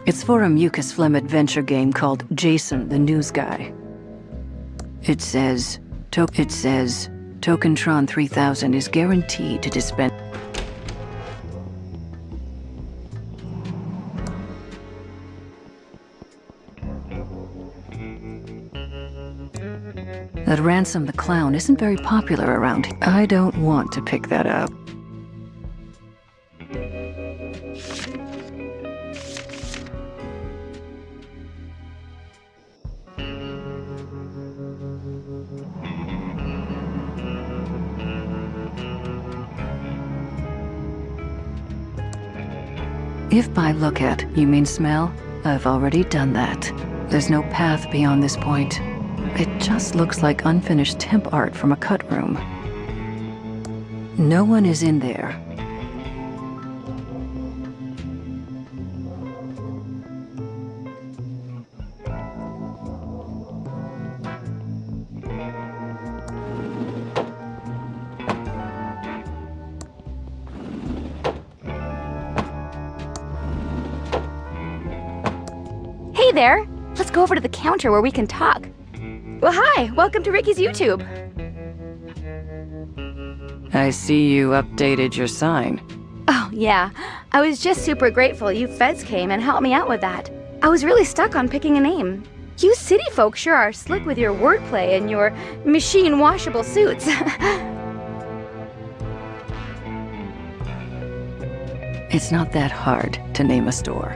It's for a mucus phlegm adventure game called Jason the News Guy. It says Tokentron 3000 is guaranteed to dispense. That Ransom the Clown isn't very popular around here. I don't want to pick that up. If by look at, you mean smell, I've already done that. There's no path beyond this point. It just looks like unfinished temp art from a cut room. No one is in there. Hey there! Let's go over to the counter where we can talk. Well, hi! Welcome to Ricky's YouTube. I see you updated your sign. Oh, yeah. I was just super grateful you feds came and helped me out with that. I was really stuck on picking a name. You city folk sure are slick with your wordplay and your machine-washable suits. It's not that hard to name a store.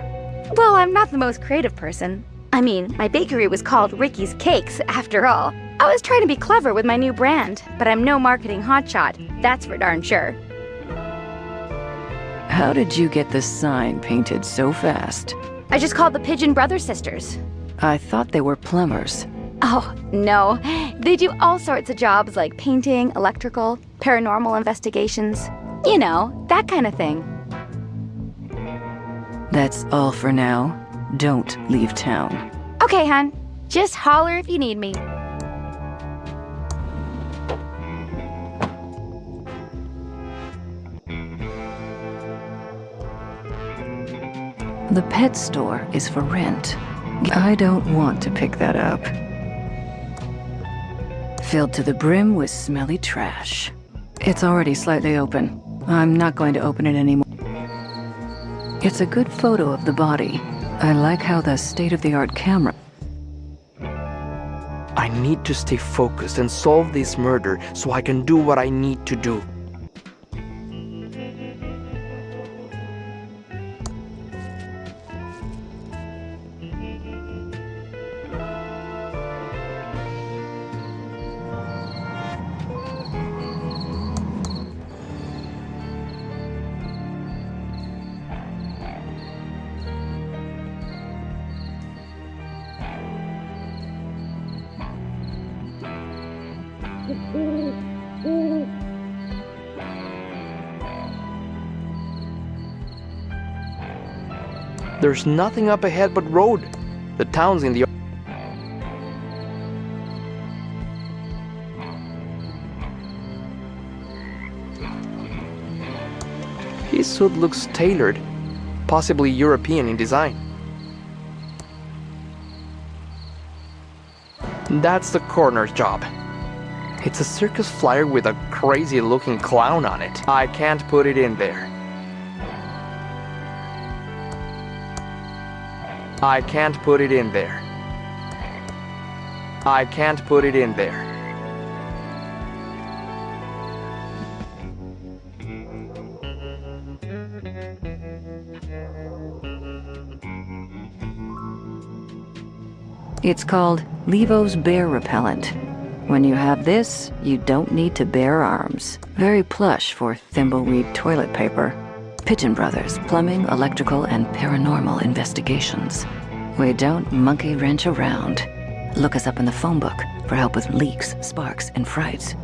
Well, I'm not the most creative person. I mean, my bakery was called Ricky's Cakes, after all. I was trying to be clever with my new brand, but I'm no marketing hotshot, that's for darn sure. How did you get the sign painted so fast? I just called the Pigeon Brother Sisters. I thought they were plumbers. Oh, no. They do all sorts of jobs like painting, electrical, paranormal investigations. You know, that kind of thing. That's all for now. Don't leave town. Okay, hon. Just holler if you need me. The pet store is for rent. I don't want to pick that up. Filled to the brim with smelly trash. It's already slightly open. I'm not going to open it anymore. It's a good photo of the body. I like how the state-of-the-art camera... I need to stay focused and solve this murder so I can do what I need to do. There's nothing up ahead but road. The town's in the... His suit looks tailored, possibly European in design. That's the coroner's job. It's a circus flyer with a crazy-looking clown on it. I can't put it in there. I can't put it in there. I can't put it in there. It's called Levo's Bear Repellent. When you have this, you don't need to bear arms. Very plush for Thimbleweed toilet paper. Pigeon Brothers, plumbing, electrical, and paranormal investigations. We don't monkey wrench around. Look us up in the phone book for help with leaks, sparks, and frights.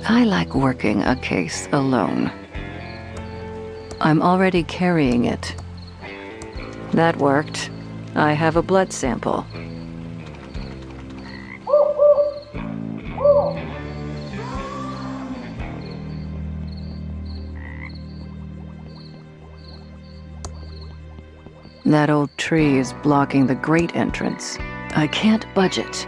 I like working a case alone. I'm already carrying it. That worked. I have a blood sample. That old tree is blocking the great entrance. I can't budge it.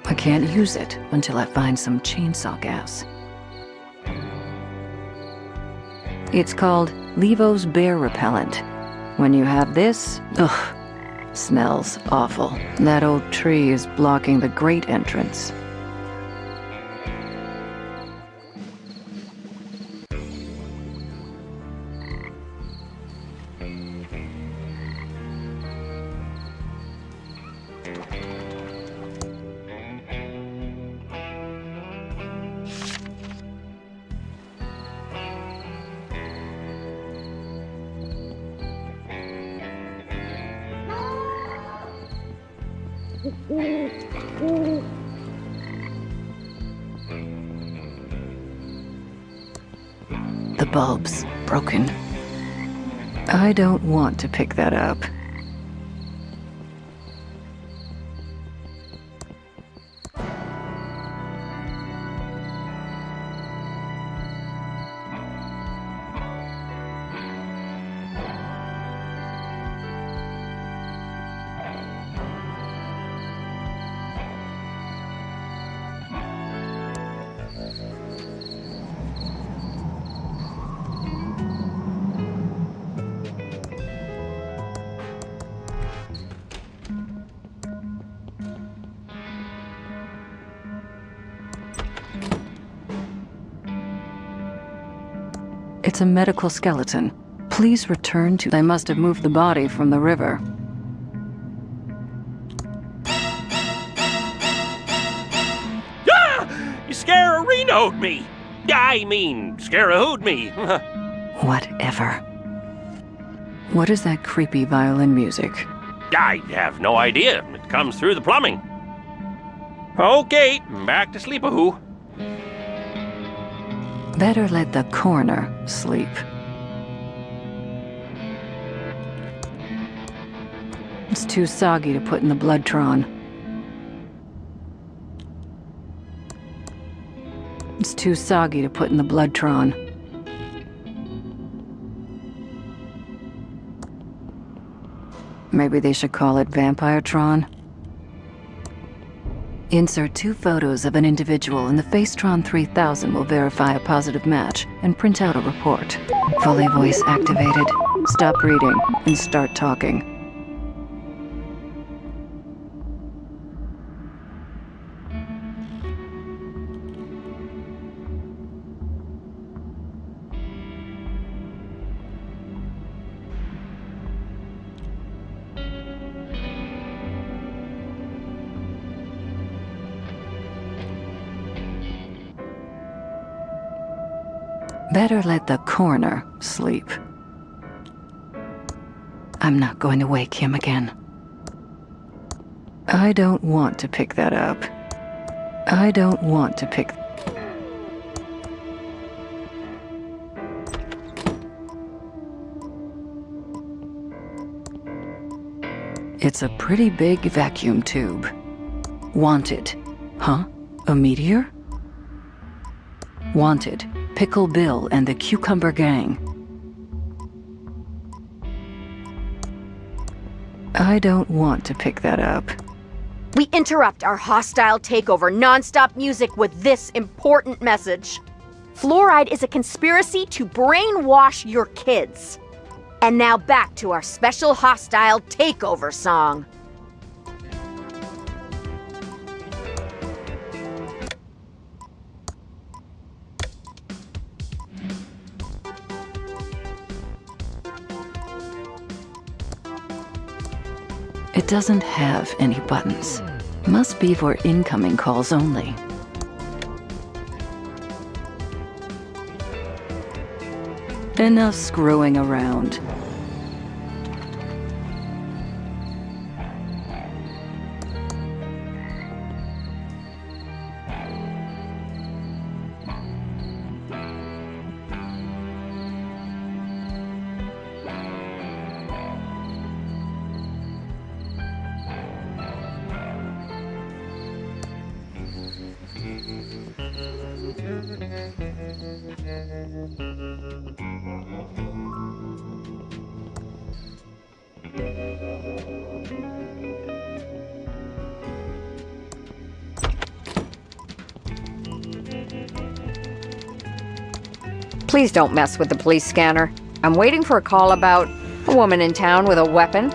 I can't use it until I find some chainsaw gas. It's called Levo's Bear Repellent. When you have this, ugh, smells awful. That old tree is blocking the great entrance. The bulb's broken. I don't want to pick that up. It's a medical skeleton. Please return to... They must have moved the body from the river. Ah! You scare-a-renoed me! I mean, scare-a-hooed me. Whatever. What is that creepy violin music? I have no idea. It comes through the plumbing. Okay, back to sleep-a-hoo. Better let the coroner sleep. It's too soggy to put in the Bloodtron. It's too soggy to put in the Bloodtron. Maybe they should call it Vampiretron. Insert 2 photos of an individual and the Facetron 3000 will verify a positive match and print out a report. Fully voice activated. Stop reading and start talking. Better let the coroner sleep. I'm not going to wake him again. I don't want to pick that up. I don't want to pick... It's a pretty big vacuum tube. Wanted. Huh? A meteor? Wanted. Pickle Bill and the Cucumber Gang. I don't want to pick that up. We interrupt our hostile takeover non-stop music with this important message. Fluoride is a conspiracy to brainwash your kids. And now back to our special hostile takeover song. It doesn't have any buttons. Must be for incoming calls only. Enough screwing around. Please don't mess with the police scanner. I'm waiting for a call about a woman in town with a weapon.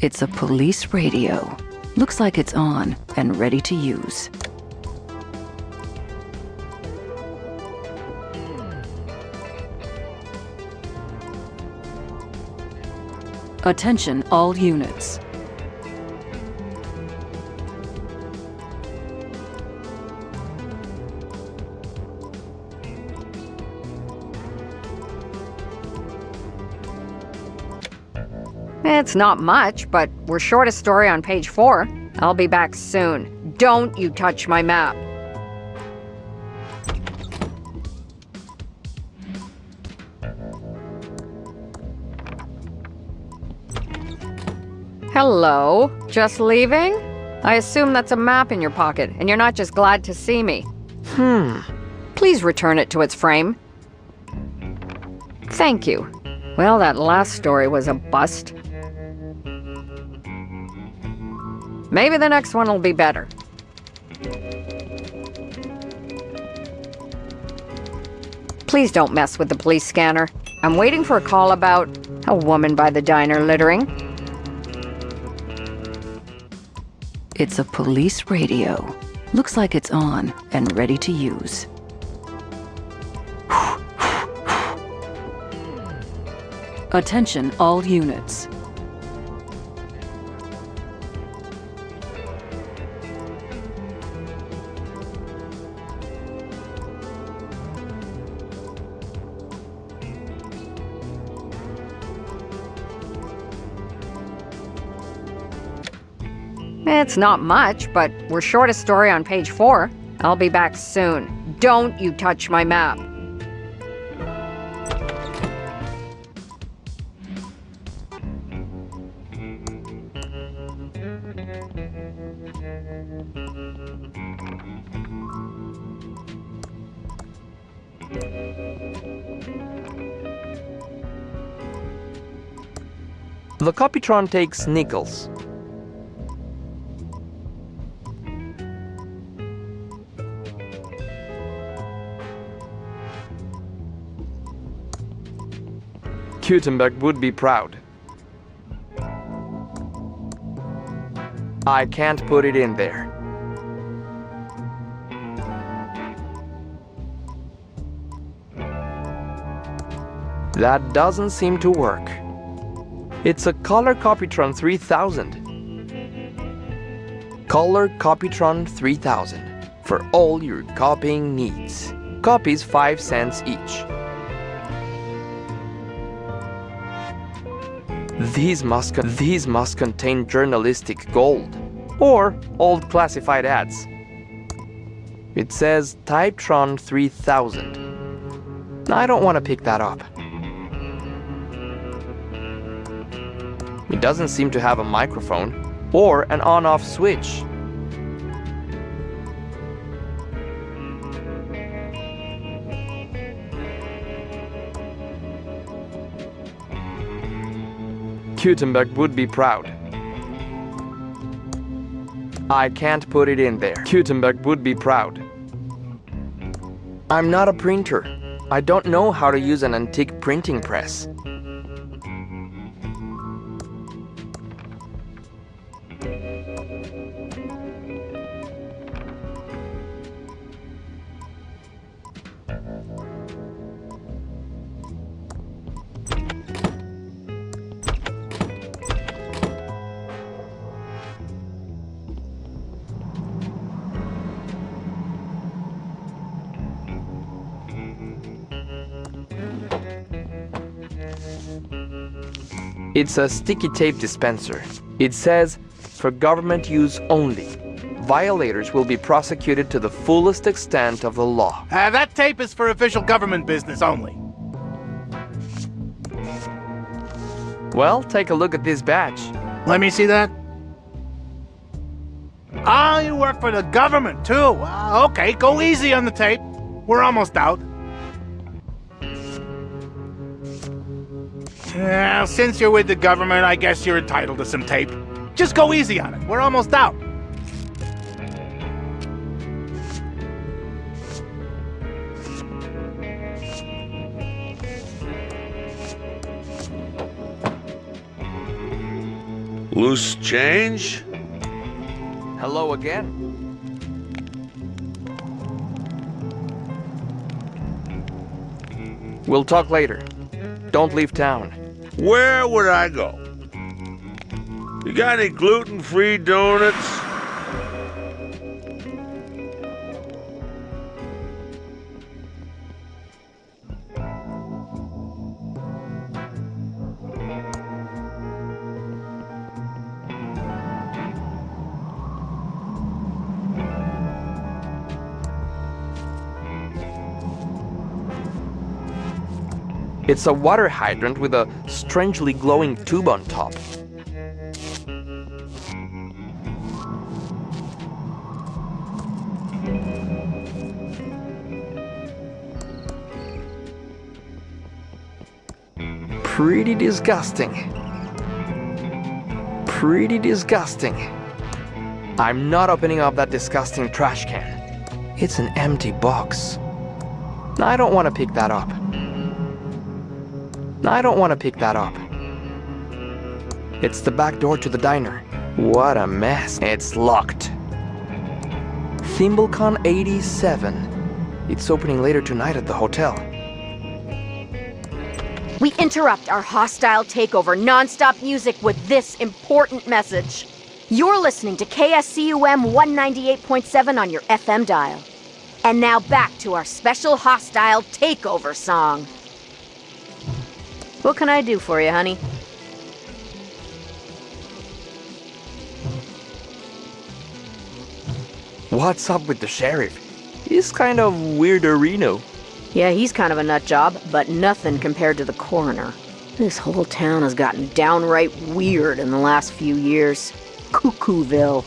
It's a police radio. Looks like it's on and ready to use. Attention all units. It's not much, but we're short a story on page 4. I'll be back soon. Don't you touch my map. Hello? Just leaving? I assume that's a map in your pocket, and you're not just glad to see me. Please return it to its frame. Thank you. Well, that last story was a bust. Maybe the next one will be better. Please don't mess with the police scanner. I'm waiting for a call about a woman by the diner littering. It's a police radio. Looks like it's on and ready to use. Attention all units. It's not much, but we're short a story on page 4. I'll be back soon. Don't you touch my map. The Copytron takes nickels. Gutenberg would be proud. I can't put it in there. That doesn't seem to work. It's a Color Copytron 3000. Color Copytron 3000 for all your copying needs. Copies 5 cents each. These must contain journalistic gold or old classified ads. It says Typetron 3000. I don't want to pick that up. It doesn't seem to have a microphone or an on-off switch. Gutenberg would be proud. I can't put it in there. Gutenberg would be proud. I'm not a printer. I don't know how to use an antique printing press. It's a sticky tape dispenser. It says, for government use only. Violators will be prosecuted to the fullest extent of the law. That tape is for official government business only. Well, take a look at this badge. Let me see that. Ah, you work for the government, too. Okay, go easy on the tape. We're almost out. Well, since you're with the government, I guess you're entitled to some tape. Just go easy on it. We're almost out. Loose change? Hello again. We'll talk later. Don't leave town. Where would I go? You got any gluten-free donuts? It's a water hydrant with a strangely glowing tube on top. Pretty disgusting. Pretty disgusting. I'm not opening up that disgusting trash can. It's an empty box. I don't want to pick that up. I don't want to pick that up. It's the back door to the diner. What a mess. It's locked. ThimbleCon 87. It's opening later tonight at the hotel. We interrupt our hostile takeover non-stop music with this important message. You're listening to KSCUM 198.7 on your FM dial. And now back to our special hostile takeover song. What can I do for you, honey? What's up with the sheriff? He's kind of weirderino. Yeah, he's kind of a nut job, but nothing compared to the coroner. This whole town has gotten downright weird in the last few years. Cuckooville.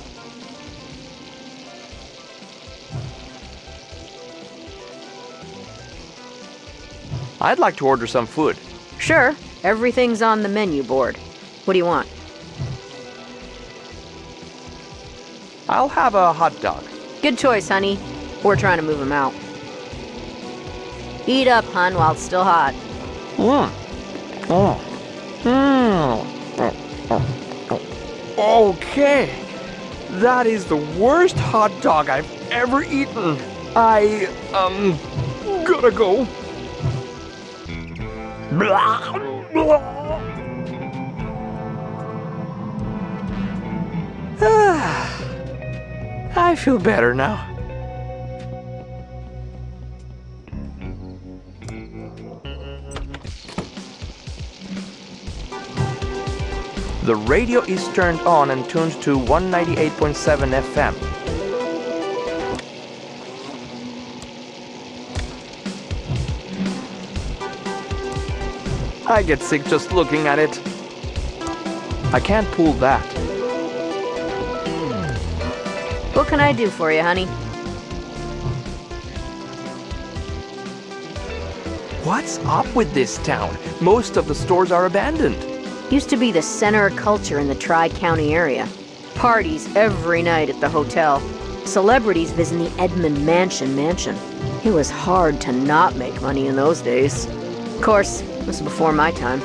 I'd like to order some food. Sure, everything's on the menu board. What do you want? I'll have a hot dog. Good choice, honey. We're trying to move him out. Eat up, hun, while it's still hot. Okay. That is the worst hot dog I've ever eaten. I, gotta go. I feel better now. The radio is turned on and tuned to 198.7 FM. I get sick just looking at it. I can't pull that. What can I do for you, honey? What's up with this town? Most of the stores are abandoned. Used to be the center of culture in the Tri-County area. Parties every night at the hotel. Celebrities visiting the Edmund mansion. It was hard to not make money in those days. Of course, this was before my time.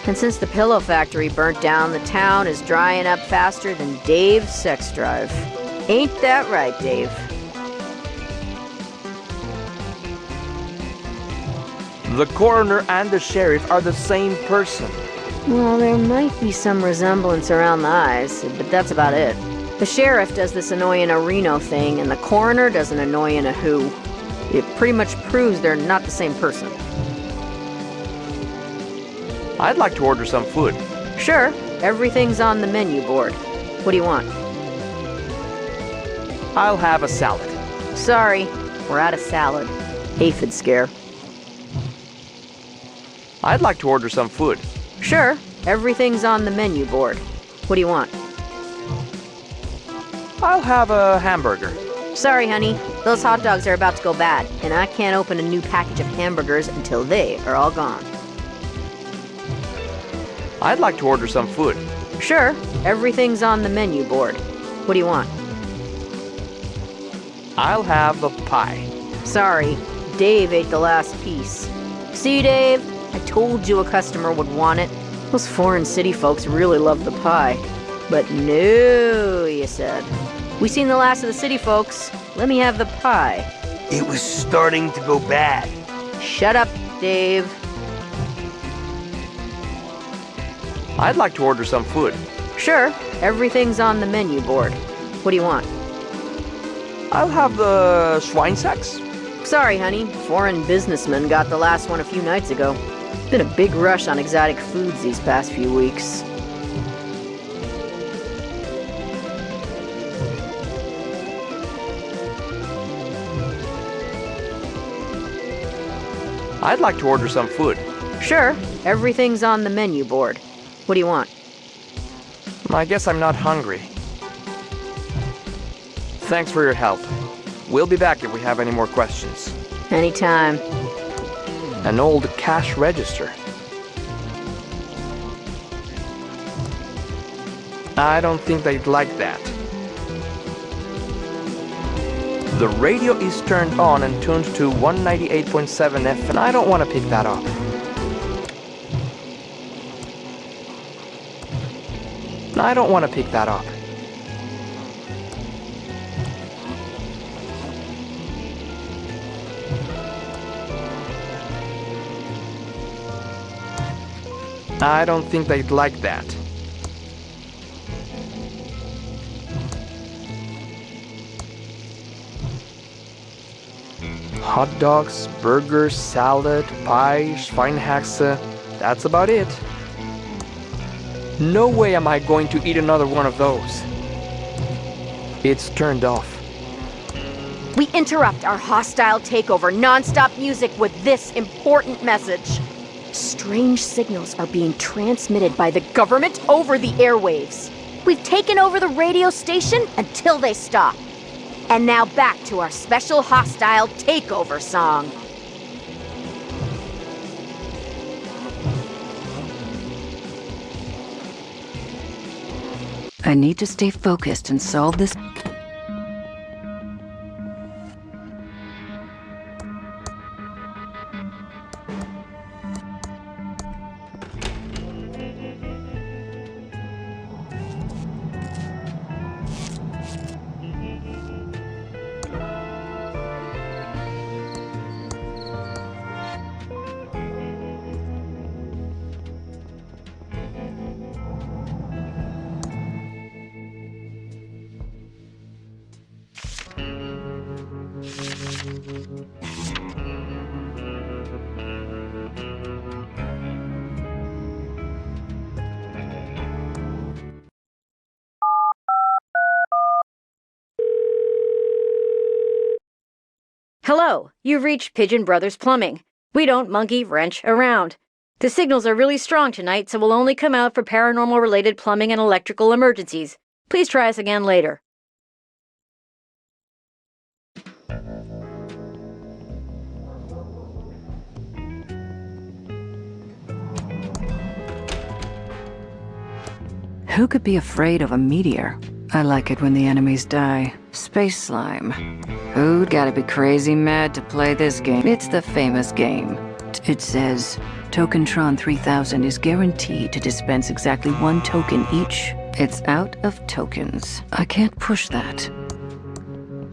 And since the pillow factory burnt down, the town is drying up faster than Dave's sex drive. Ain't that right, Dave? The coroner and the sheriff are the same person. Well, there might be some resemblance around the eyes, but that's about it. The sheriff does this annoying a Reno thing, and the coroner does an annoying a who. It pretty much proves they're not the same person. I'd like to order some food. Sure, everything's on the menu board. What do you want? I'll have a salad. Sorry, we're out of salad. Aphid scare. I'd like to order some food. Sure, everything's on the menu board. What do you want? I'll have a hamburger. Sorry, honey. Those hot dogs are about to go bad, and I can't open a new package of hamburgers until they are all gone. I'd like to order some food. Sure, everything's on the menu board. What do you want? I'll have a pie. Sorry, Dave ate the last piece. See, Dave? I told you a customer would want it. Those foreign city folks really love the pie. But no, you said. We seen the last of the city, folks. Let me have the pie. It was starting to go bad. Shut up, Dave. I'd like to order some food. Sure, everything's on the menu board. What do you want? I'll have the Schweinsecks. Sorry, honey. Foreign businessmen got the last one a few nights ago. Been a big rush on exotic foods these past few weeks. I'd like to order some food. Sure, everything's on the menu board. What do you want? I guess I'm not hungry. Thanks for your help. We'll be back if we have any more questions. Anytime. An old cash register. I don't think they'd like that. The radio is turned on and tuned to 198.7 F, and I don't want to pick that up. I don't want to pick that up. I don't think they'd like that. Hot dogs, burgers, salad, pie, Schweinhaxe, that's about it. No way am I going to eat another one of those. It's turned off. We interrupt our hostile takeover non-stop music with this important message. Strange signals are being transmitted by the government over the airwaves. We've taken over the radio station until they stop. And now back to our special hostile takeover song. I need to stay focused and solve this. Hello, you've reached Pigeon Brothers Plumbing. We don't monkey wrench around. The signals are really strong tonight, so we'll only come out for paranormal-related plumbing and electrical emergencies. Please try us again later. Who could be afraid of a meteor? I like it when the enemies die. Space slime. Who'd gotta be crazy mad to play this game? It's the famous game. It says, Tokentron 3000 is guaranteed to dispense exactly 1 token each. It's out of tokens. I can't push that.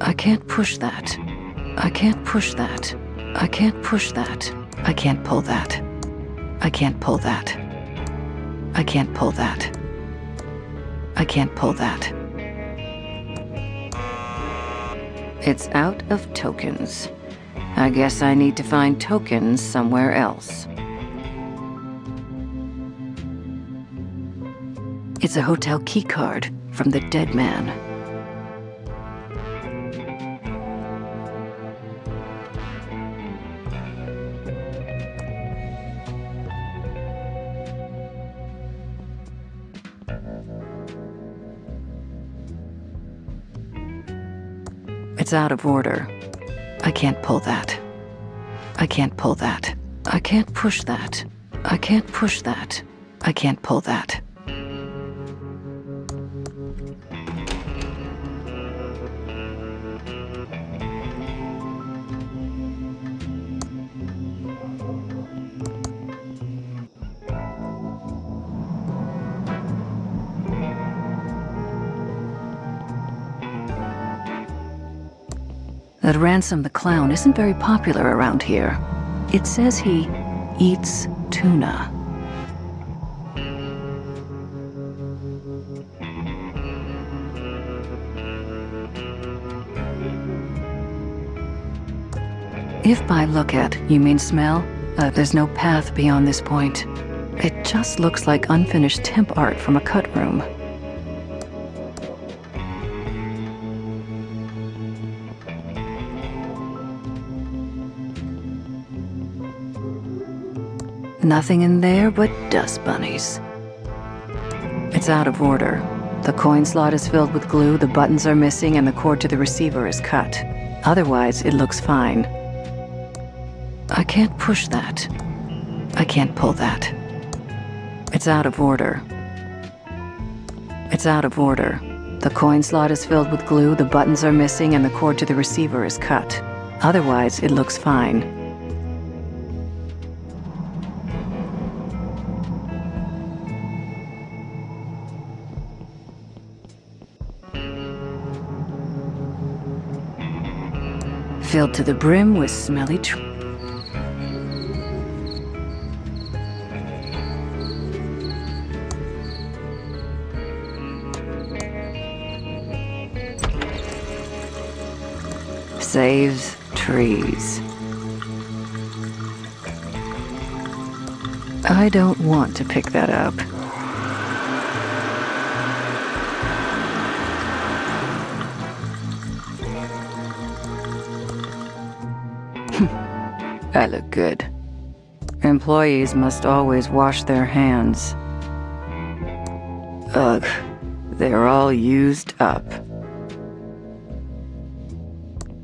I can't push that. I can't push that. I can't push that. I can't pull that. I can't pull that. I can't pull that. I can't pull that. It's out of tokens. I guess I need to find tokens somewhere else. It's a hotel keycard from the dead man. It's out of order. I can't pull that. I can't pull that. I can't push that. I can't push that. I can't pull that. that Ransom the Clown isn't very popular around here. It says he eats tuna. If by look at you mean smell, there's no path beyond this point. It just looks like unfinished temp art from a cut room. Nothing in there but dust bunnies. It's out of order. The coin slot is filled with glue, the buttons are missing, and the cord to the receiver is cut. Otherwise, it looks fine. I can't push that. I can't pull that. It's out of order. It's out of order. The coin slot is filled with glue, the buttons are missing, and the cord to the receiver is cut. Otherwise, it looks fine. Filled to the brim with smelly saves trees. I don't want to pick that up. I look good. Employees must always wash their hands. Ugh, they're all used up.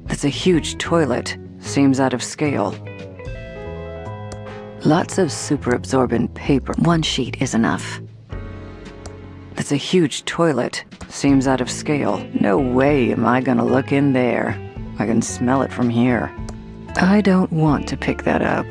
That's a huge toilet. Seems out of scale. Lots of super absorbent paper. One sheet is enough. That's a huge toilet. Seems out of scale. No way am I gonna look in there. I can smell it from here. I don't want to pick that up.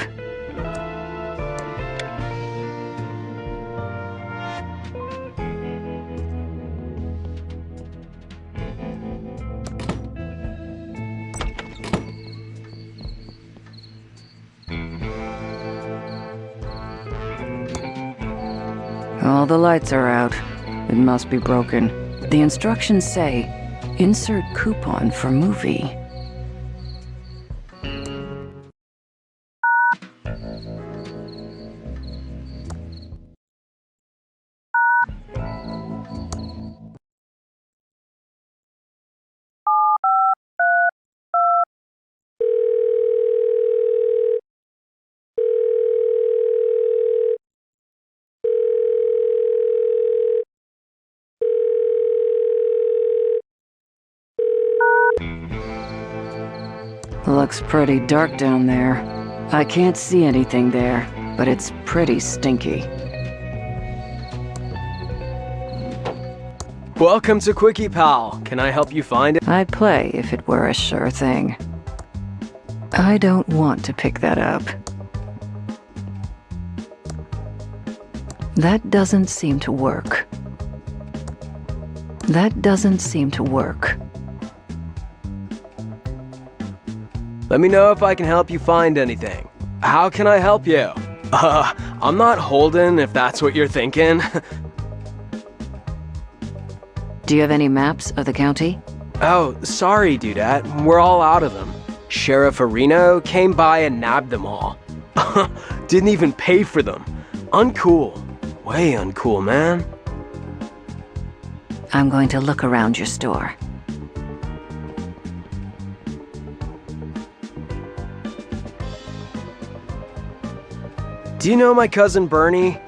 All the lights are out. It must be broken. The instructions say, insert coupon for movie. Looks pretty dark down there. I can't see anything there, but it's pretty stinky. Welcome to Quickie Pal. Can I help you find it? I'd play if it were a sure thing. I don't want to pick that up. That doesn't seem to work. That doesn't seem to work. Let me know if I can help you find anything. How can I help you? I'm not Holden, if that's what you're thinking. Do you have any maps of the county? Oh, sorry, Dudette. We're all out of them. Sheriff Areno came by and nabbed them all. Didn't even pay for them. Uncool. Way uncool, man. I'm going to look around your store. Do you know my cousin Bernie?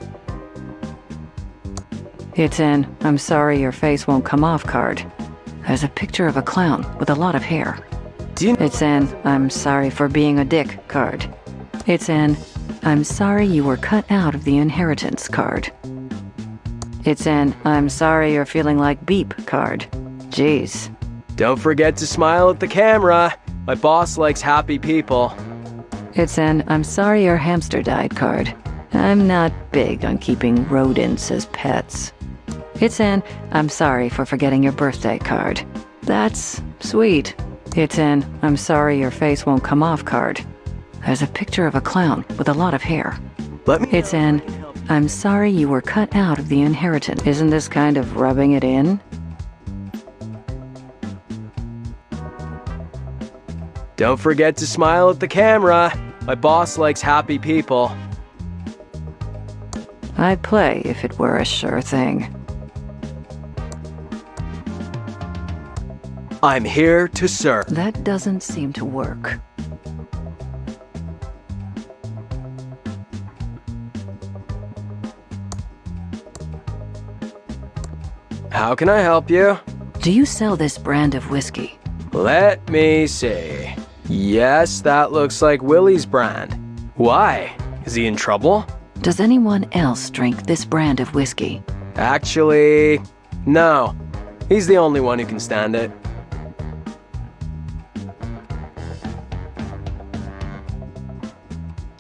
It's an I'm sorry your face won't come off card. There's a picture of a clown with a lot of hair. It's an I'm sorry for being a dick card. It's an I'm sorry you were cut out of the inheritance card. It's an I'm sorry you're feeling like beep card. Jeez. Don't forget to smile at the camera. My boss likes happy people. It's an I'm sorry your hamster died card. I'm not big on keeping rodents as pets. It's an I'm sorry for forgetting your birthday card. That's sweet. It's an "I'm sorry your face won't come off" card. There's a picture of a clown with a lot of hair. It's an "I'm sorry you were cut out of the inheritance." Isn't this kind of rubbing it in? Don't forget to smile at the camera. My boss likes happy people. I'd play if it were a sure thing. I'm here to serve. That doesn't seem to work. How can I help you? Do you sell this brand of whiskey? Let me see. Yes, that looks like Willie's brand. Why? Is he in trouble? Does anyone else drink this brand of whiskey? Actually, no. He's the only one who can stand it.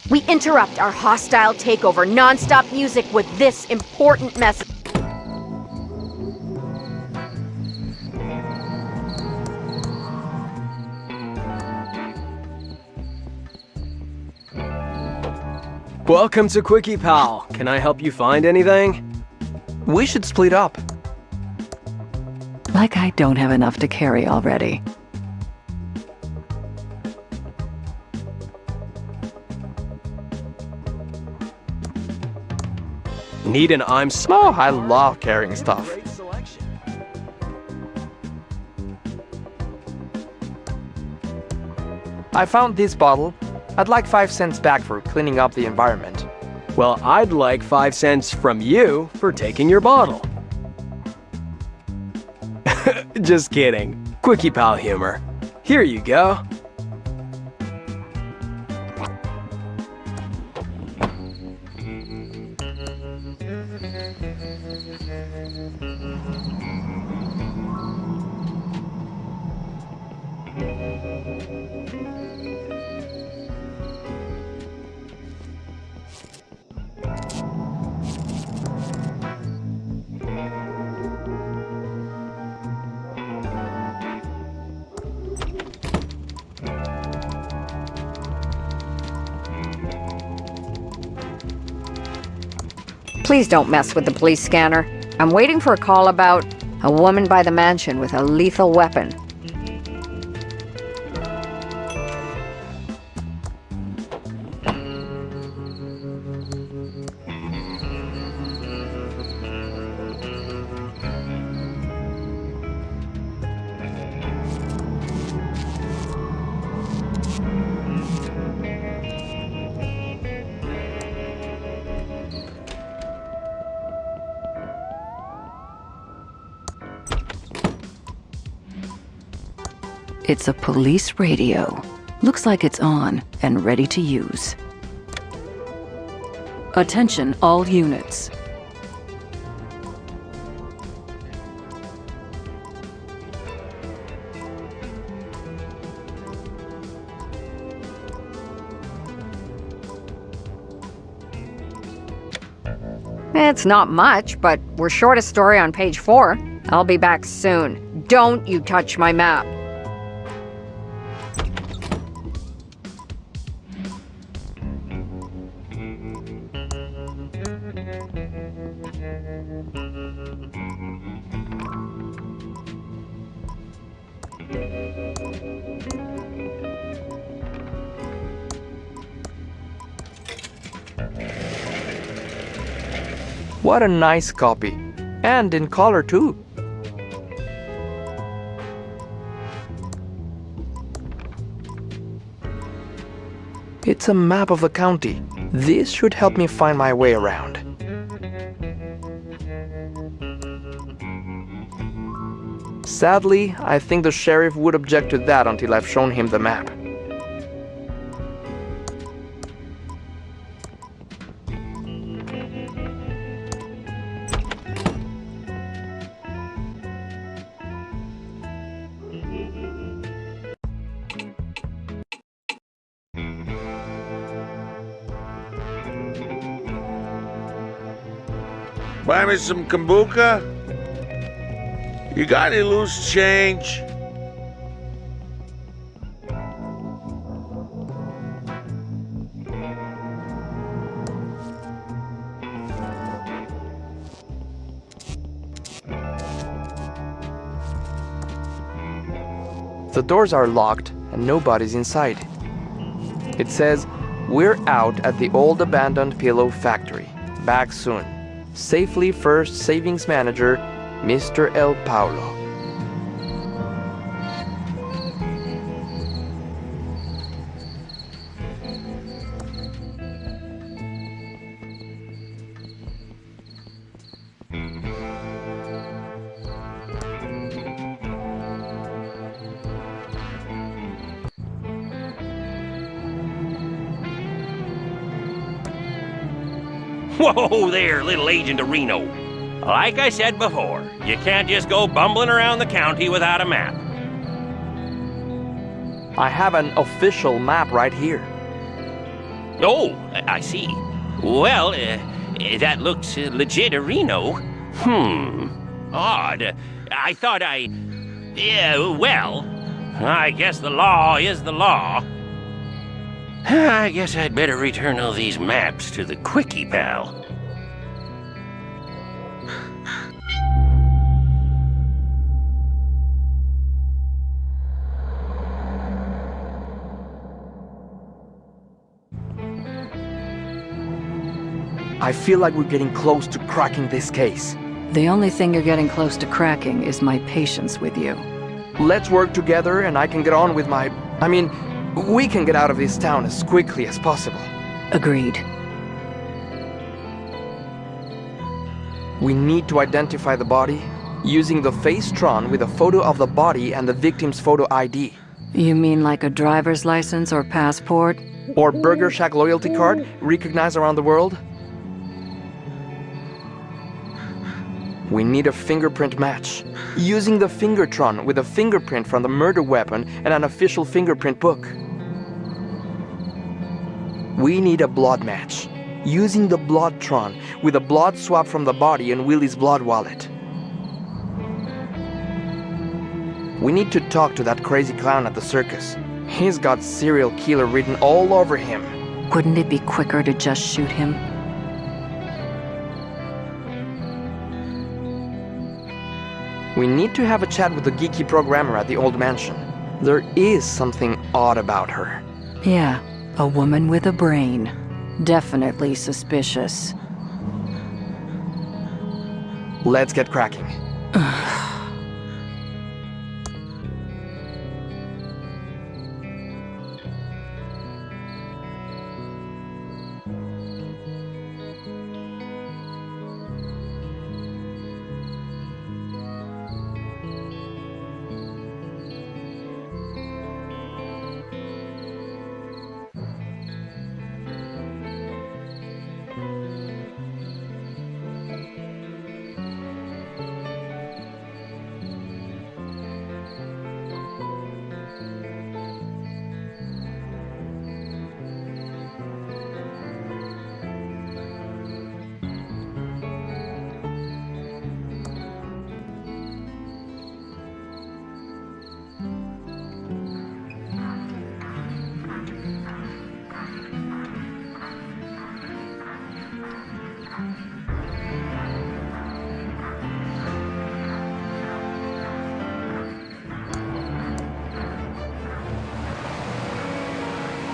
We interrupt our hostile takeover non-stop music with this important message. Welcome to Quickie Pal. Can I help you find anything? We should split up. Like I don't have enough to carry already. Need an I'm Oh, I love carrying stuff. I found this bottle. I'd like 5 cents back for cleaning up the environment. Well, I'd like 5 cents from you for taking your bottle. Just kidding. Quickie Pal humor. Here you go. Please don't mess with the police scanner. I'm waiting for a call about a woman by the mansion with a lethal weapon. It's a police radio. Looks like it's on and ready to use. Attention all units. It's not much, but we're short a story on page 4. I'll be back soon. Don't you touch my map. What a nice copy. And in color too. It's a map of the county. This should help me find my way around. Sadly, I think the sheriff would object to that until I've shown him the map. Buy me some kombucha? You got any loose change? The doors are locked and nobody's inside. It says, "We're out at the old abandoned pillow factory. Back soon. Safely First Savings Manager, Mr. El Paulo." Whoa there, little Agent Reno. Like I said before, you can't just go bumbling around the county without a map. I have an official map right here. Oh, I see. Well, that looks legit, Reno. Odd. I thought Yeah, well, I guess the law is the law. I guess I'd better return all these maps to the Quickie Pal. I feel like we're getting close to cracking this case. The only thing you're getting close to cracking is my patience with you. Let's work together and I can get on with my... we can get out of this town as quickly as possible. Agreed. We need to identify the body using the Facetron with a photo of the body and the victim's photo ID. You mean like a driver's license or passport? Or Burger Shack loyalty card recognized around the world? We need a fingerprint match, using the Fingertron with a fingerprint from the murder weapon and an official fingerprint book. We need a blood match, using the Bloodtron with a blood swab from the body and Willie's blood wallet. We need to talk to that crazy clown at the circus. He's got serial killer written all over him. Wouldn't it be quicker to just shoot him? We need to have a chat with the geeky programmer at the old mansion. There is something odd about her. Yeah, a woman with a brain. Definitely suspicious. Let's get cracking.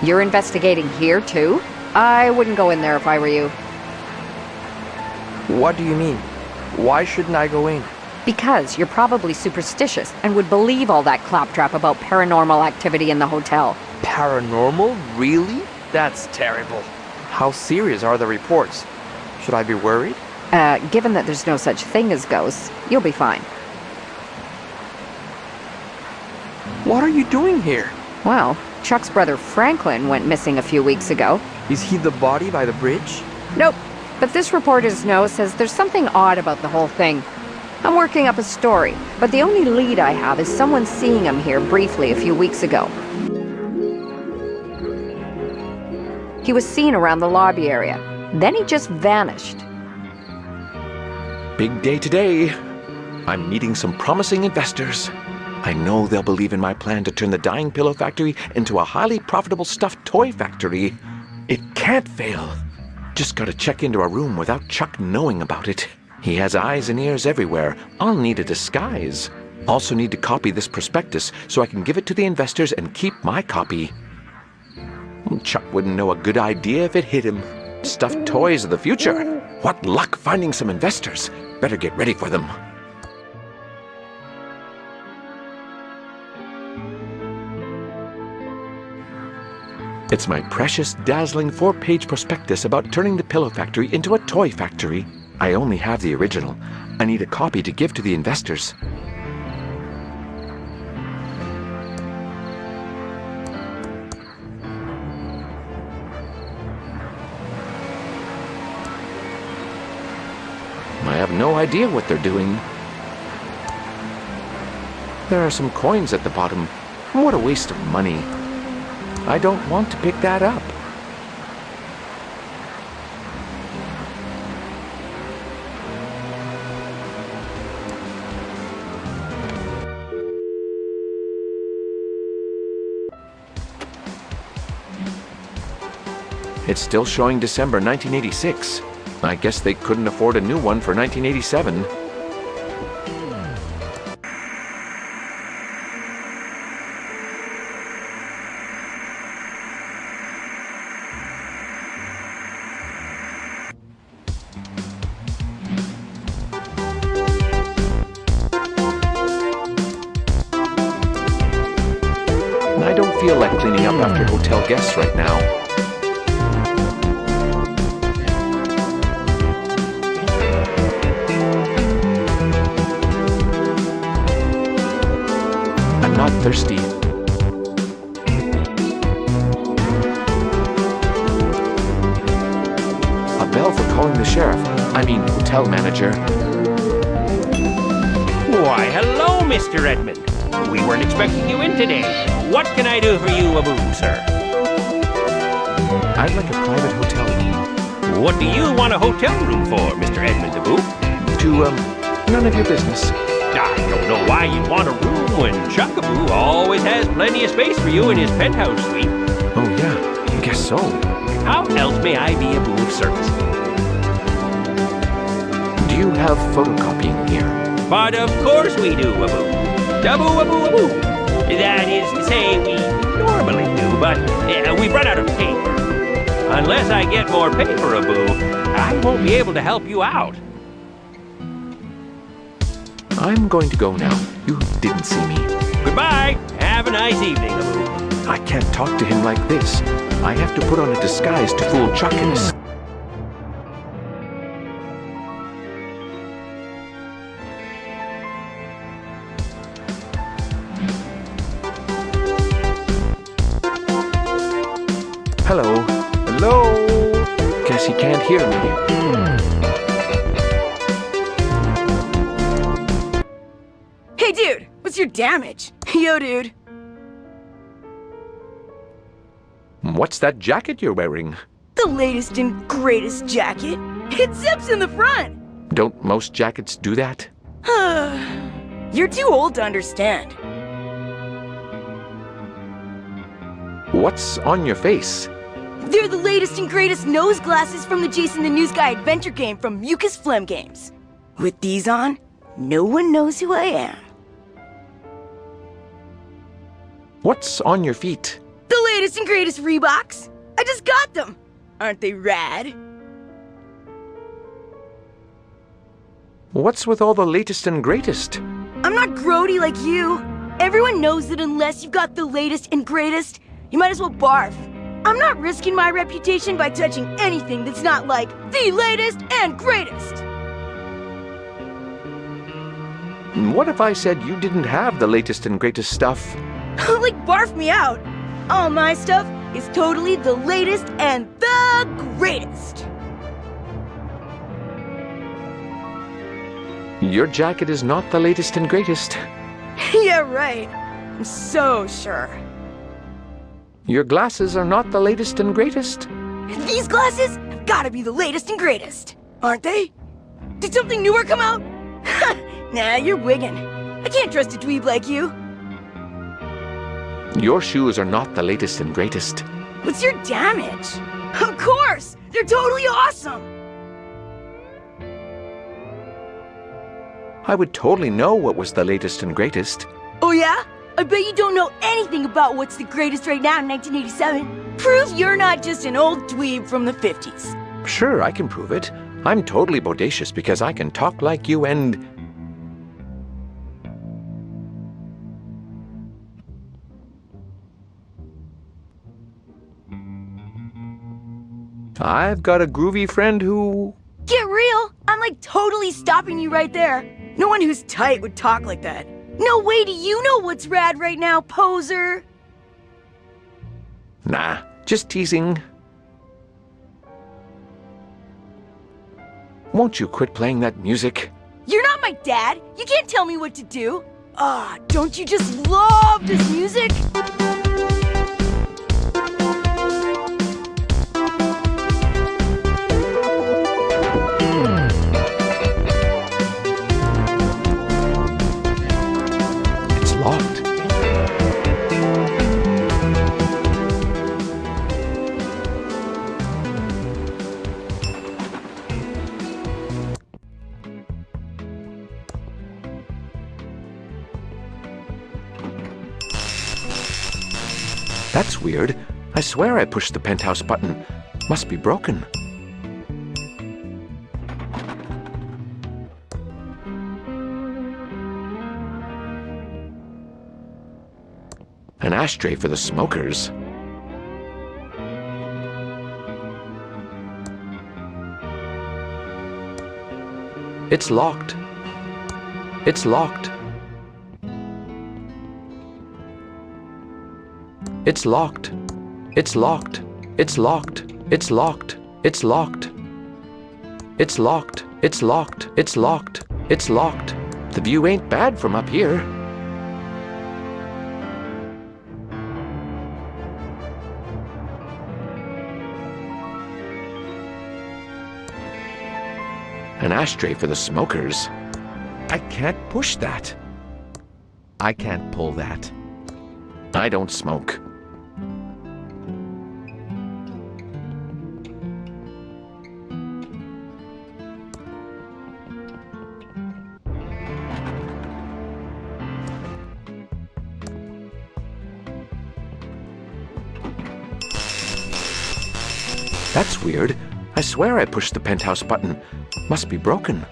You're investigating here, too? I wouldn't go in there if I were you. What do you mean? Why shouldn't I go in? Because you're probably superstitious and would believe all that claptrap about paranormal activity in the hotel. Paranormal? Really? That's terrible. How serious are the reports? Should I be worried? Given that there's no such thing as ghosts, you'll be fine. What are you doing here? Well, Chuck's brother Franklin went missing a few weeks ago. Is he the body by the bridge? Nope, but this reporter's note says there's something odd about the whole thing. I'm working up a story, but the only lead I have is someone seeing him here briefly a few weeks ago. He was seen around the lobby area. Then he just vanished. Big day today. I'm meeting some promising investors. I know they'll believe in my plan to turn the dying pillow factory into a highly profitable stuffed toy factory. It can't fail. Just gotta check into a room without Chuck knowing about it. He has eyes and ears everywhere. I'll need a disguise. Also need to copy this prospectus so I can give it to the investors and keep my copy. Chuck wouldn't know a good idea if it hit him. Stuffed toys of the future. What luck finding some investors. Better get ready for them. It's my precious, dazzling 4-page prospectus about turning the pillow factory into a toy factory. I only have the original. I need a copy to give to the investors. I have no idea what they're doing. There are some coins at the bottom. What a waste of money. I don't want to pick that up. It's still showing December 1986. I guess they couldn't afford a new one for 1987. I don't feel like cleaning up after hotel guests right now. I'm not thirsty. A bell for calling the sheriff. I mean, hotel manager. Why, hello, Mr. Edmund. We weren't expecting you in today. What can I do for you, Abu, sir? I'd like a private hotel room. What do you want a hotel room for, Mr. Edmund, Abu? None of your business. I don't know why you'd want a room when Chuckaboo always has plenty of space for you in his penthouse suite. Oh, yeah, I guess so. How else may I be Abu of service? Do you have photocopying here? But of course we do, Abu. Abu. That is to say, we normally do, but we've run out of paper. Unless I get more paper, Abu, I won't be able to help you out. I'm going to go now. You didn't see me. Goodbye. Have a nice evening, Abu. I can't talk to him like this. I have to put on a disguise to fool Chuck and his... Hello? Hello? Guess he can't hear me. Hey dude, what's your damage? Yo dude. What's that jacket you're wearing? The latest and greatest jacket. It zips in the front. Don't most jackets do that? You're too old to understand. What's on your face? They're the latest and greatest nose glasses from the Jason the News Guy adventure game from Mucus Phlegm Games. With these on, no one knows who I am. What's on your feet? The latest and greatest Reeboks. I just got them. Aren't they rad? What's with all the latest and greatest? I'm not grody like you. Everyone knows that unless you've got the latest and greatest, you might as well barf. I'm not risking my reputation by touching anything that's not like the latest and greatest. What if I said you didn't have the latest and greatest stuff? Like barf me out. All my stuff is totally the latest and the greatest. Your jacket is not the latest and greatest. Yeah, right. I'm so sure. Your glasses are not the latest and greatest. These glasses have gotta be the latest and greatest, aren't they? Did something newer come out? Nah, you're wiggin'. I can't trust a dweeb like you. Your shoes are not the latest and greatest. What's your damage? Of course! They're totally awesome! I would totally know what was the latest and greatest. Oh yeah? I bet you don't know anything about what's the greatest right now in 1987. Prove you're not just an old dweeb from the 50s. Sure, I can prove it. I'm totally bodacious because I can talk like you and... I've got a groovy friend who... Get real! I'm like totally stopping you right there. No one who's tight would talk like that. No way do you know what's rad right now, poser! Nah, just teasing. Won't you quit playing that music? You're not my dad! You can't tell me what to do! Ah, don't you just love this music? It's locked. That's weird. I swear I pushed the penthouse button. Must be broken. An ashtray for the smokers. It's locked. It's locked. It's locked. It's locked. It's locked. It's locked. It's locked. It's locked. It's locked. It's locked. It's locked. The view ain't bad from up here. An ashtray for the smokers. I can't push that. I can't pull that. I don't smoke. That's weird. I swear I pushed the penthouse button. Must be broken.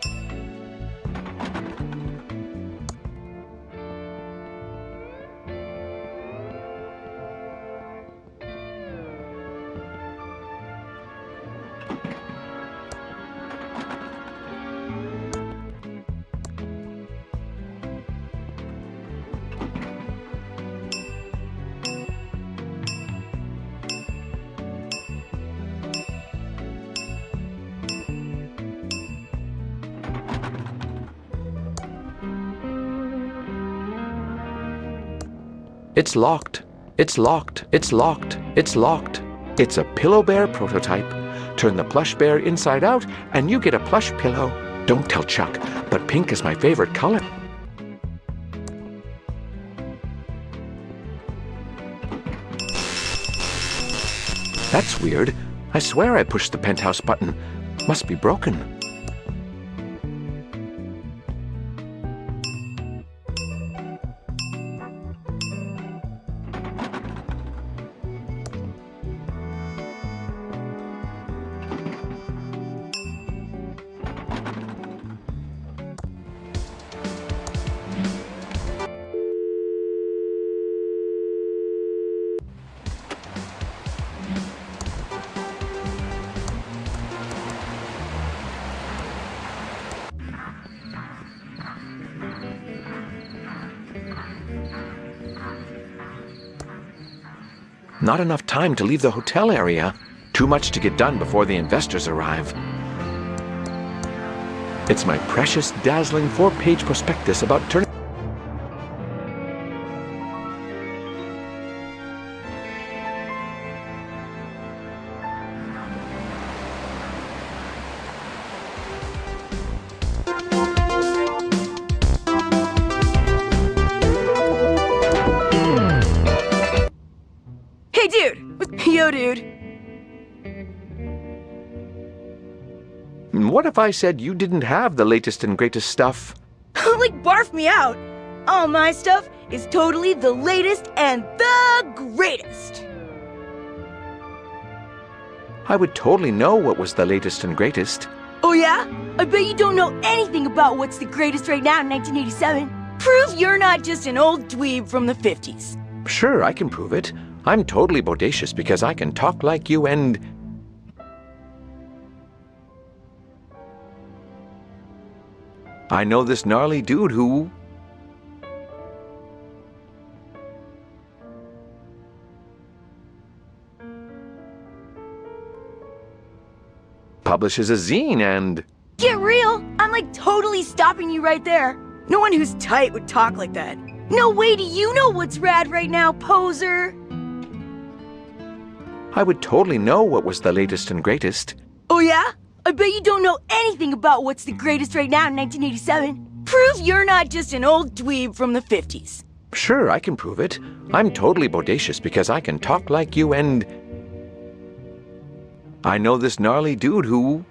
It's locked. It's locked. It's locked. It's locked. It's a Pillow Bear prototype. Turn the plush bear inside out and you get a plush pillow. Don't tell Chuck, but pink is my favorite color. That's weird. I swear I pushed the penthouse button. Must be broken. Not enough time to leave the hotel area. Too much to get done before the investors arrive. It's my precious, dazzling 4-page prospectus about turning... Hey, dude! Yo, dude! What if I said you didn't have the latest and greatest stuff? Like, barf me out. All my stuff is totally the latest and the greatest. I would totally know what was the latest and greatest. Oh yeah? I bet you don't know anything about what's the greatest right now in 1987. Prove you're not just an old dweeb from the 50s. Sure, I can prove it. I'm totally bodacious because I can talk like you and... I know this gnarly dude who... publishes a zine and... Get real! I'm like totally stopping you right there. No one who's tight would talk like that. No way do you know what's rad right now, poser! I would totally know what was the latest and greatest. Oh yeah? I bet you don't know anything about what's the greatest right now in 1987. Prove you're not just an old dweeb from the 50s. Sure, I can prove it. I'm totally bodacious because I can talk like you and... I know this gnarly dude who...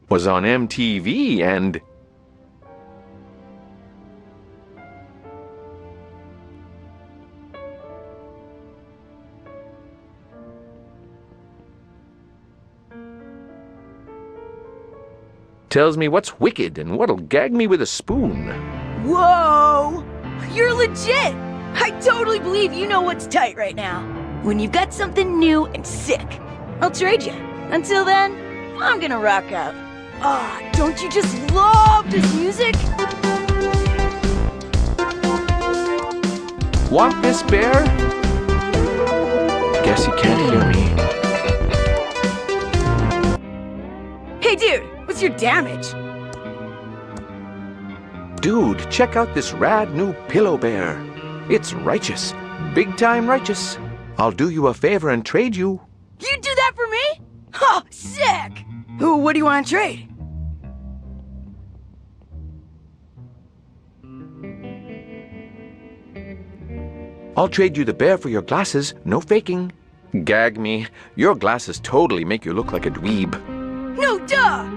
was on MTV and... tells me what's wicked and what'll gag me with a spoon. Whoa! You're legit! I totally believe you know what's tight right now. When you've got something new and sick, I'll trade you. Until then, I'm gonna rock out. Ah, don't you just love this music? Want this bear? Guess he can't hear me. Hey dude, what's your damage? Dude, check out this rad new pillow bear. It's righteous. Big time righteous. I'll do you a favor and trade you. You do that for me? Oh, sick! Ooh, what do you want to trade? I'll trade you the bear for your glasses, no faking. Gag me. Your glasses totally make you look like a dweeb. No, duh!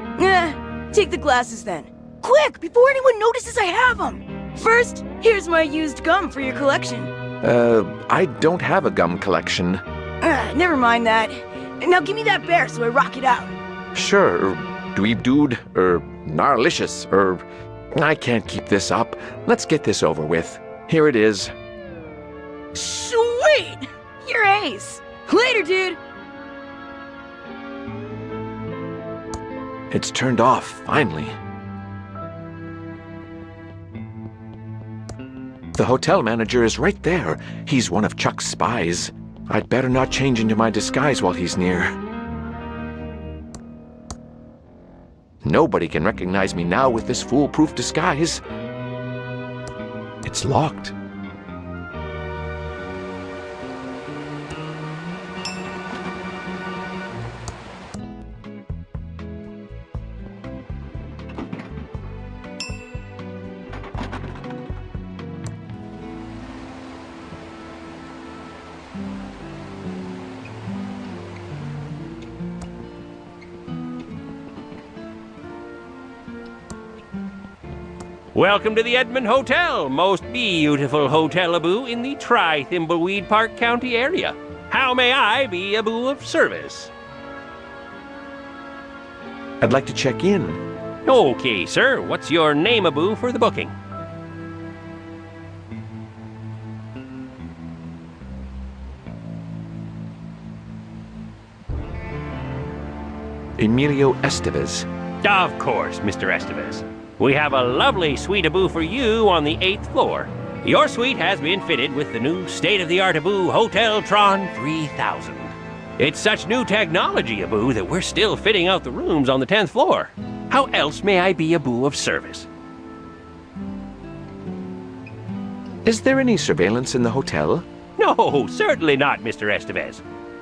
Take the glasses then. Quick, before anyone notices I have them. First, here's my used gum for your collection. I don't have a gum collection. Never mind that. Now give me that bear so I rock it out. Sure, dweeb dude, gnarlicious, I can't keep this up. Let's get this over with. Here it is. Sweet! You're ace. Later, dude. It's turned off, finally. The hotel manager is right there. He's one of Chuck's spies. I'd better not change into my disguise while he's near. Nobody can recognize me now with this foolproof disguise. It's locked. Welcome to the Edmond Hotel, most beautiful hotel-a-boo in the Thimbleweed Park County area. How may I be a boo of service? I'd like to check in. Okay, sir. What's your name-a-boo for the booking? Emilio Estevez. Of course, Mr. Estevez. We have a lovely suite-a-boo for you on the 8th floor. Your suite has been fitted with the new state-of-the-art-a-boo Hotel Tron 3000. It's such new technology, a-boo, that we're still fitting out the rooms on the 10th floor. How else may I be a boo of service? Is there any surveillance in the hotel? No, certainly not, Mr. Estevez.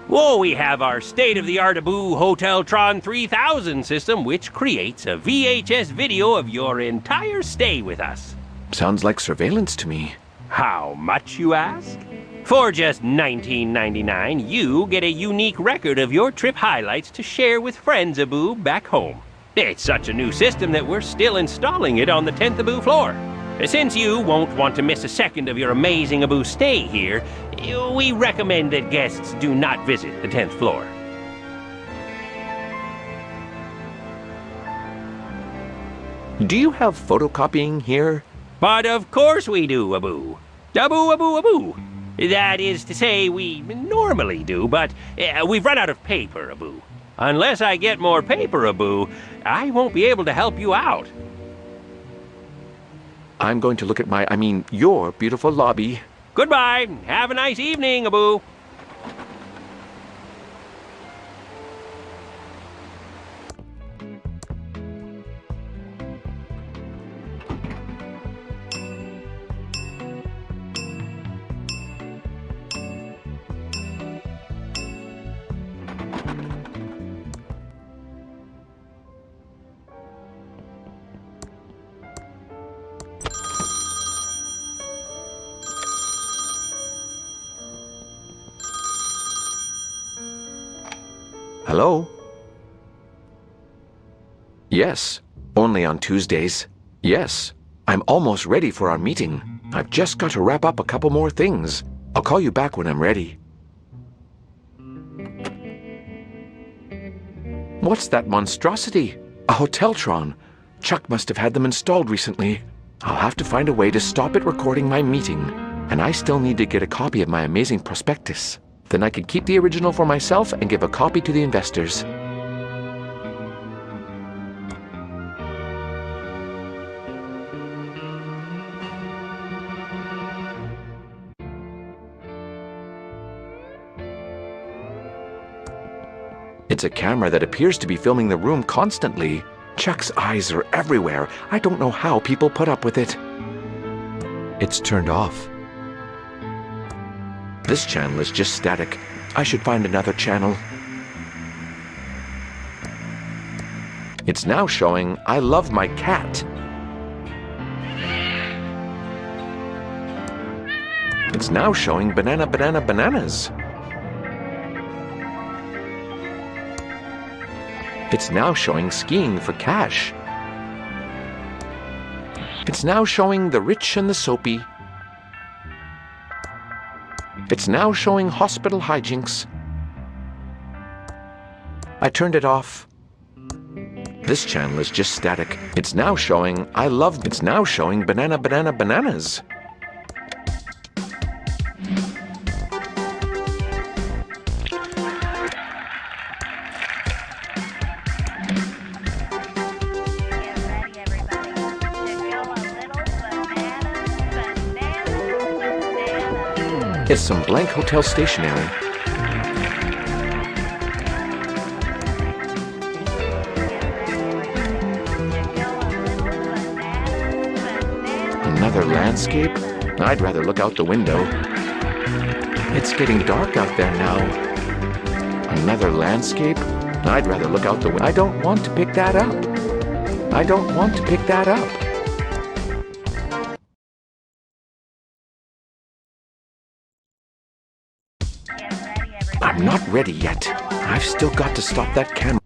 Oh, we have our state-of-the-art-a-boo Hotel Tron 3000 system, which creates a VHS video of your entire stay with us. Sounds like surveillance to me. How much, you ask? For just $19.99, you get a unique record of your trip highlights to share with friends, a-boo, back home. It's such a new system that we're still installing it on the 10th Abu floor. Since you won't want to miss a second of your amazing Abu stay here, we recommend that guests do not visit the 10th floor. Do you have photocopying here? But of course we do, Abu. Abu. That is to say, we normally do, but we've run out of paper, Abu. Unless I get more paper, Abu, I won't be able to help you out. I'm going to look at your beautiful lobby. Goodbye. Have a nice evening, Abu. Hello? Yes, only on Tuesdays. Yes, I'm almost ready for our meeting. I've just got to wrap up a couple more things. I'll call you back when I'm ready. What's that monstrosity? A Hoteltron. Chuck must have had them installed recently. I'll have to find a way to stop it recording my meeting. And I still need to get a copy of my amazing prospectus. Then I can keep the original for myself and give a copy to the investors. It's a camera that appears to be filming the room constantly. Chuck's eyes are everywhere. I don't know how people put up with it. It's turned off. This channel is just static. I should find another channel. It's now showing I love my cat. It's now showing bananas. It's now showing skiing for cash. It's now showing the rich and the soapy. It's now showing hospital hijinks. I turned it off. This channel is just static. It's now showing It's now showing bananas. It's some blank hotel stationery. Another landscape? I'd rather look out the window. It's getting dark out there now. Another landscape? I'd rather look out the window. I don't want to pick that up. I'm not ready yet. I've still got to stop that camera.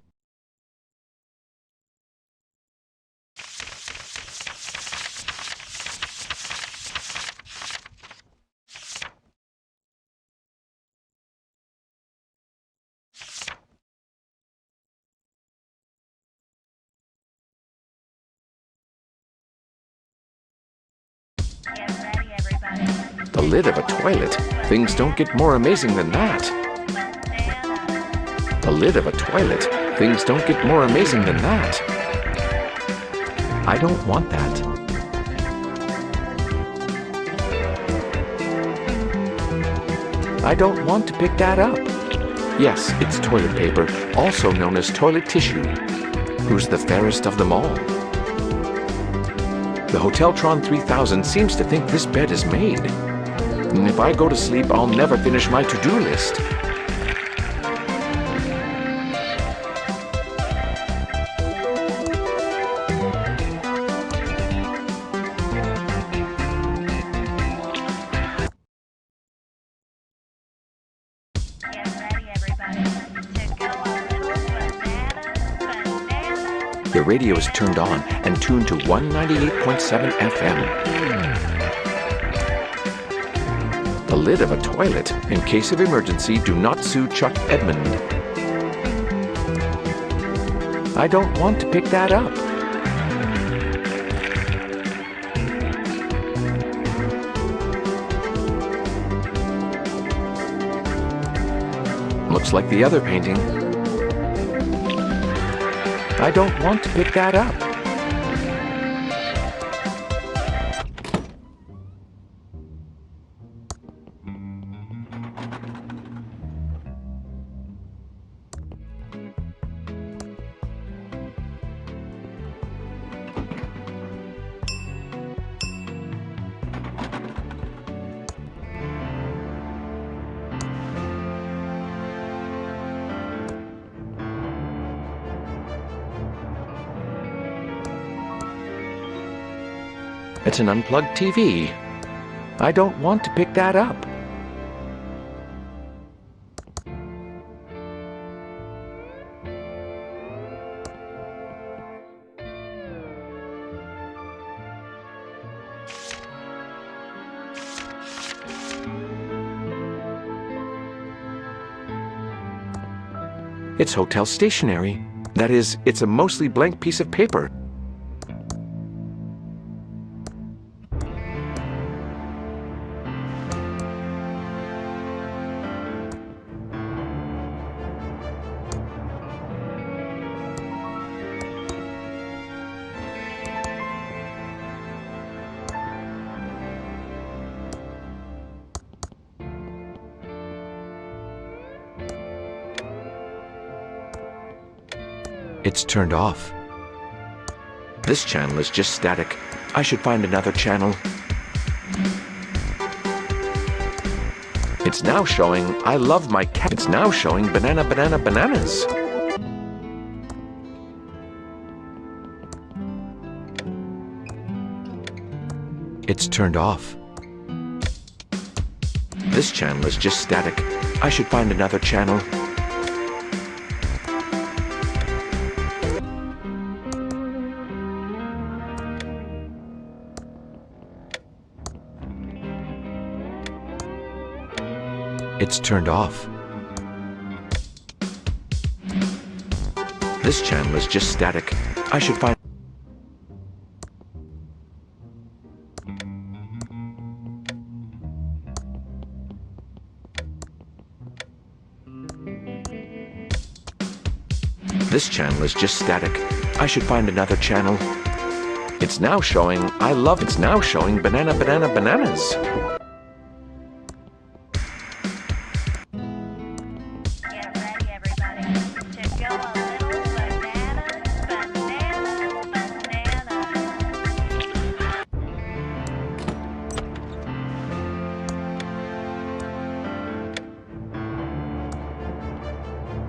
The lid of a toilet? Things don't get more amazing than that. The lid of a toilet? Things don't get more amazing than that. I don't want that. I don't want to pick that up. Yes, it's toilet paper, also known as toilet tissue. Who's the fairest of them all? The Hoteltron 3000 seems to think this bed is made. And if I go to sleep, I'll never finish my to-do list. The radio is turned on and tuned to 198.7 FM. The lid of a toilet. In case of emergency, do not sue Chuck Edmund. I don't want to pick that up. Looks like the other painting. I don't want to pick that up. It's an unplugged TV. I don't want to pick that up. It's hotel stationery. That is, it's a mostly blank piece of paper. It's turned off. This channel is just static. I should find another channel. It's now showing I love my cat. It's now showing banana, banana, bananas. It's turned off. This channel is just static. I should find another channel. It's turned off. This channel is just static. I should find... This channel is just static. I should find another channel. It's now showing I love... It's now showing banana, banana, bananas.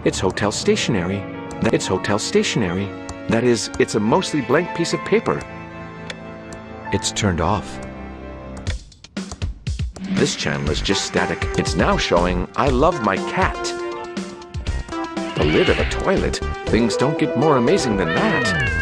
It's hotel stationery. It's hotel stationery. That is, it's a mostly blank piece of paper. It's turned off. This channel is just static. It's now showing I love my cat. The lid of a toilet. Things don't get more amazing than that.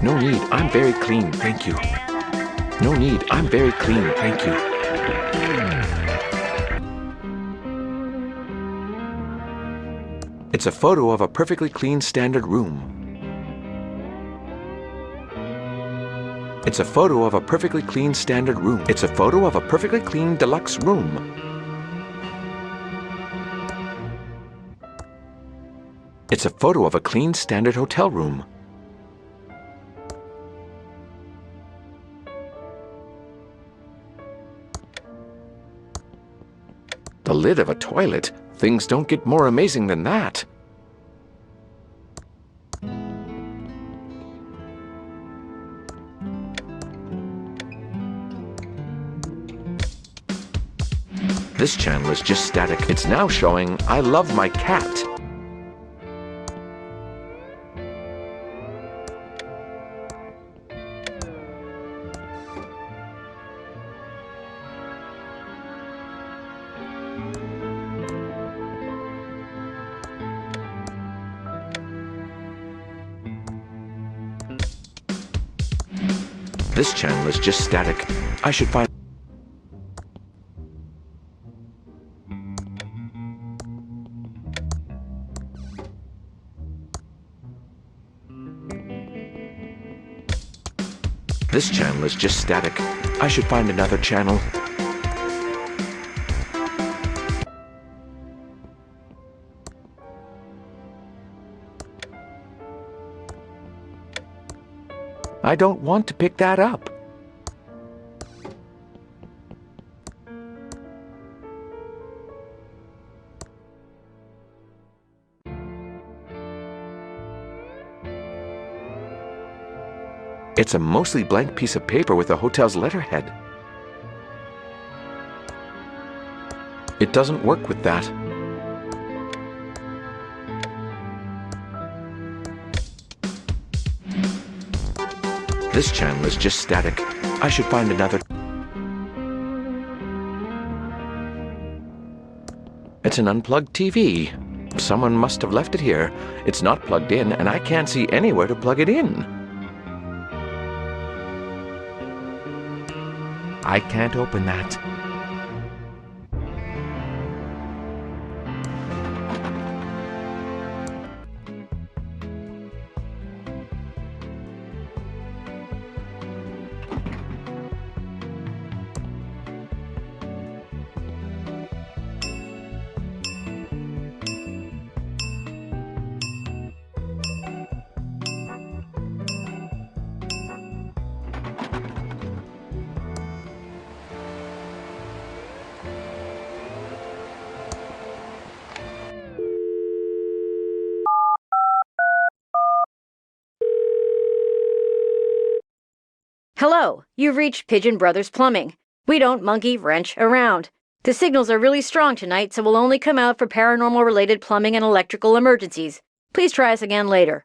No need, I'm very clean, thank you. No need, I'm very clean, thank you. It's a photo of a perfectly clean standard room. It's a photo of a perfectly clean standard room. It's a photo of a perfectly clean deluxe room. It's a photo of a clean standard hotel room. The lid of a toilet. Things don't get more amazing than that. This channel is just static. It's now showing I love my cat. This channel is just static. I should find... This channel is just static. I should find another channel. I don't want to pick that up. It's a mostly blank piece of paper with the hotel's letterhead. It doesn't work with that. This channel is just static. I should find another. It's an unplugged TV. Someone must have left it here. It's not plugged in, and I can't see anywhere to plug it in. I can't open that. Hello, you've reached Pigeon Brothers Plumbing. We don't monkey wrench around. The signals are really strong tonight, so we'll only come out for paranormal-related plumbing and electrical emergencies. Please try us again later.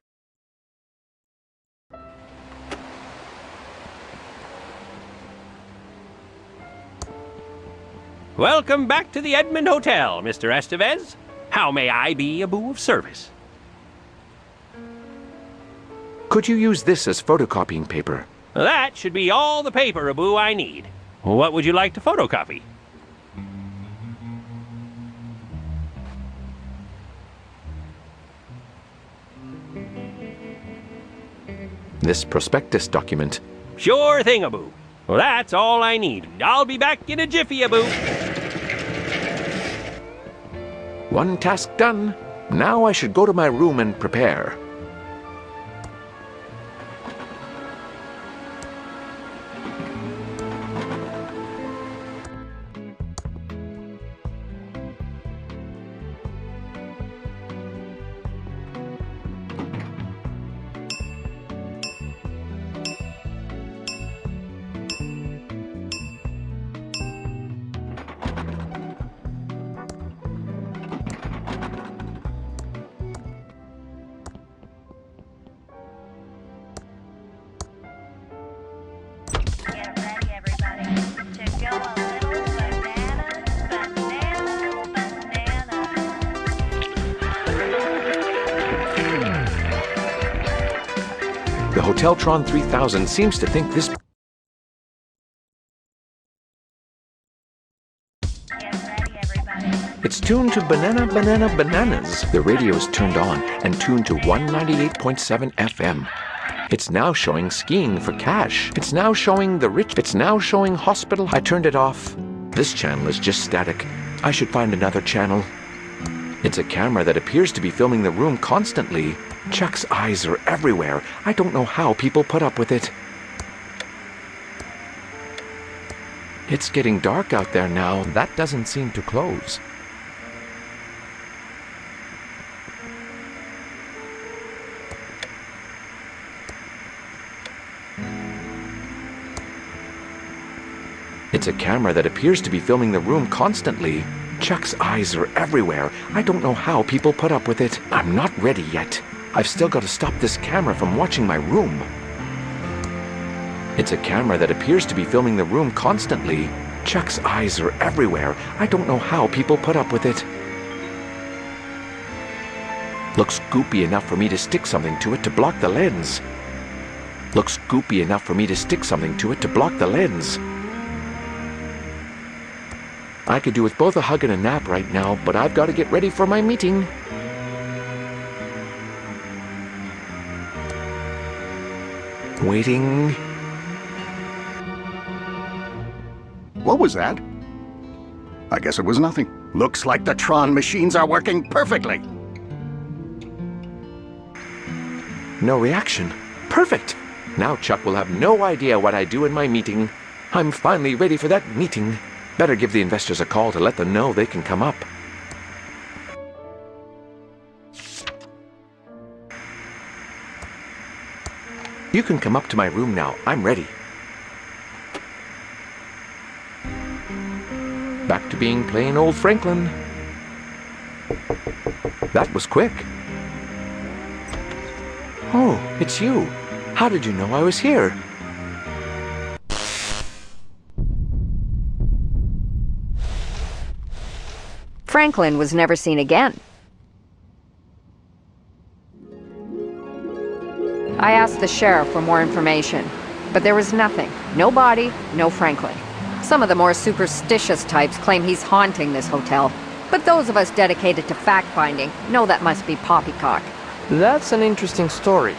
Welcome back to the Edmund Hotel, Mr. Estevez. How may I be a boo of service? Could you use this as photocopying paper? That should be all the paper, Abu, I need. What would you like to photocopy? This prospectus document. Sure thing, Abu. Well, that's all I need. I'll be back in a jiffy, Abu. One task done. Now I should go to my room and prepare. The Hoteltron 3000 seems to think this... It's tuned to Banana Banana Bananas. The radio is turned on and tuned to 198.7 FM. It's now showing skiing for cash. It's now showing the rich. It's now showing hospital. I turned it off. This channel is just static. I should find another channel. It's a camera that appears to be filming the room constantly. Chuck's eyes are everywhere. I don't know how people put up with it. It's getting dark out there now. That doesn't seem to close. It's a camera that appears to be filming the room constantly. Chuck's eyes are everywhere. I don't know how people put up with it. I'm not ready yet. I've still got to stop this camera from watching my room. It's a camera that appears to be filming the room constantly. Chuck's eyes are everywhere. I don't know how people put up with it. Looks goopy enough for me to stick something to it to block the lens. Looks goopy enough for me to stick something to it to block the lens. I could do with both a hug and a nap right now, but I've got to get ready for my meeting. Waiting. What was that? I guess it was nothing. Looks like the Tron machines are working perfectly. No reaction. Perfect! Now Chuck will have no idea what I do in my meeting. I'm finally ready for that meeting. Better give the investors a call to let them know they can come up. You can come up to my room now. I'm ready. Back to being plain old Franklin. That was quick. Oh, it's you. How did you know I was here? Franklin was never seen again. I asked the sheriff for more information, but there was nothing. No body, no Franklin. Some of the more superstitious types claim he's haunting this hotel, but those of us dedicated to fact-finding know that must be poppycock. That's an interesting story.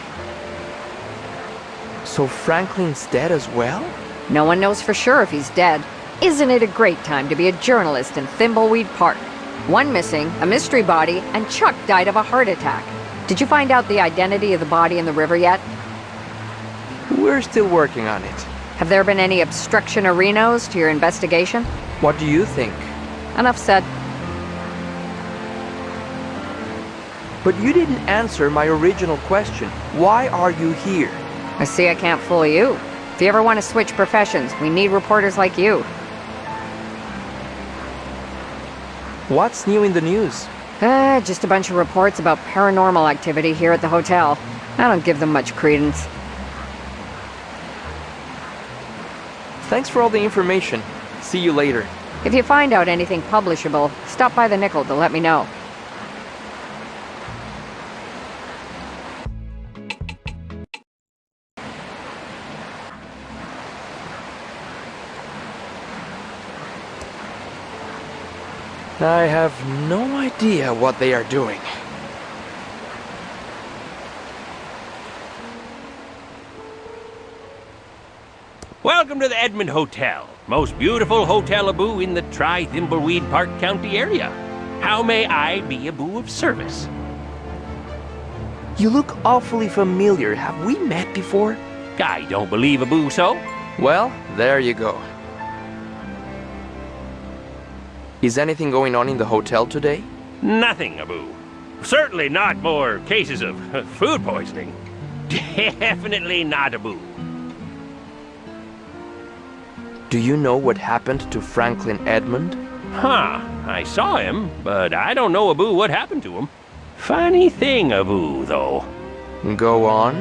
So Franklin's dead as well? No one knows for sure if he's dead. Isn't it a great time to be a journalist in Thimbleweed Park? One missing, a mystery body, and Chuck died of a heart attack. Did you find out the identity of the body in the river yet? We're still working on it. Have there been any obstruction or renos to your investigation? What do you think? Enough said. But you didn't answer my original question. Why are you here? I see I can't fool you. If you ever want to switch professions, we need reporters like you. What's new in the news? Just a bunch of reports about paranormal activity here at the hotel. I don't give them much credence. Thanks for all the information. See you later. If you find out anything publishable, stop by the Nickel to let me know. I have no idea what they are doing. Welcome to the Edmond Hotel. Most beautiful hotel-a-boo in the Thimbleweed Park County area. How may I be a boo of service? You look awfully familiar. Have we met before? I don't believe a boo so. Well, there you go. Is anything going on in the hotel today? Nothing, Abu. Certainly not more cases of food poisoning. Definitely not, Abu. Do you know what happened to Franklin Edmond? Huh. I saw him, but I don't know, Abu, what happened to him. Funny thing, Abu, though. Go on.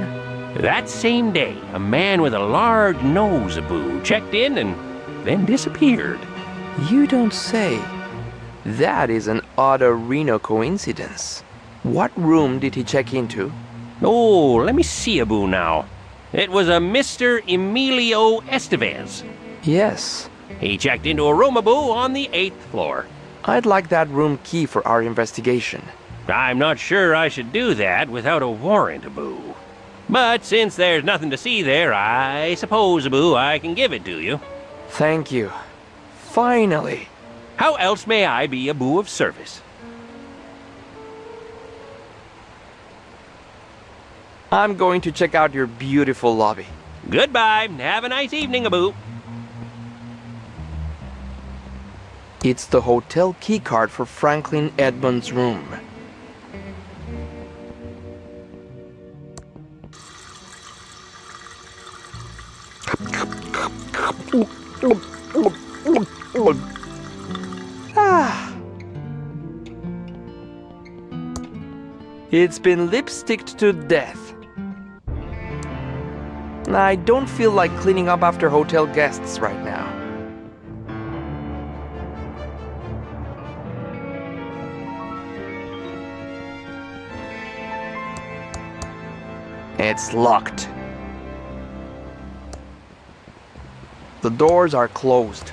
That same day, a man with a large nose, Abu, checked in and then disappeared. You don't say. That is an odd Reno coincidence. What room did he check into? Oh, let me see, Abu, now. It was a Mr. Emilio Estevez. Yes. He checked into a room, Abu, on the 8th floor. I'd like that room key for our investigation. I'm not sure I should do that without a warrant, Abu. But since there's nothing to see there, I suppose, Abu, I can give it to you. Thank you. Finally. How else may I be a boo of service? I'm going to check out your beautiful lobby. Goodbye. Have a nice evening, Abu. It's the hotel keycard for Franklin Edmond's room. It's been lipsticked to death. I don't feel like cleaning up after hotel guests right now. It's locked. The doors are closed.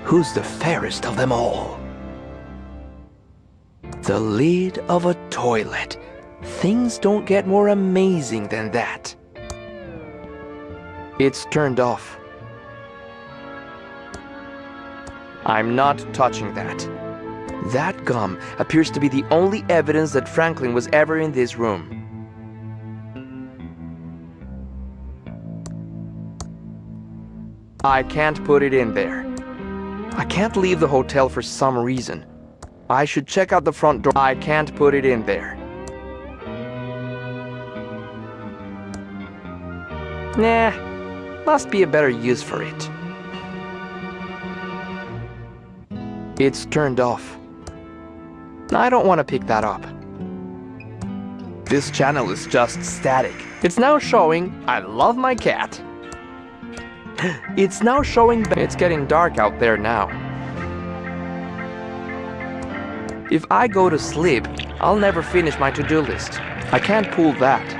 Who's the fairest of them all? The lid of a toilet. Things don't get more amazing than that. It's turned off. I'm not touching that. That gum appears to be the only evidence that Franklin was ever in this room. I can't put it in there. I can't leave the hotel for some reason. I should check out the front door. I can't put it in there. Nah, must be a better use for it. It's turned off. I don't want to pick that up. This channel is just static. It's now showing I love my cat. It's now showing. It's getting dark out there now. If I go to sleep, I'll never finish my to-do list. I can't pull that.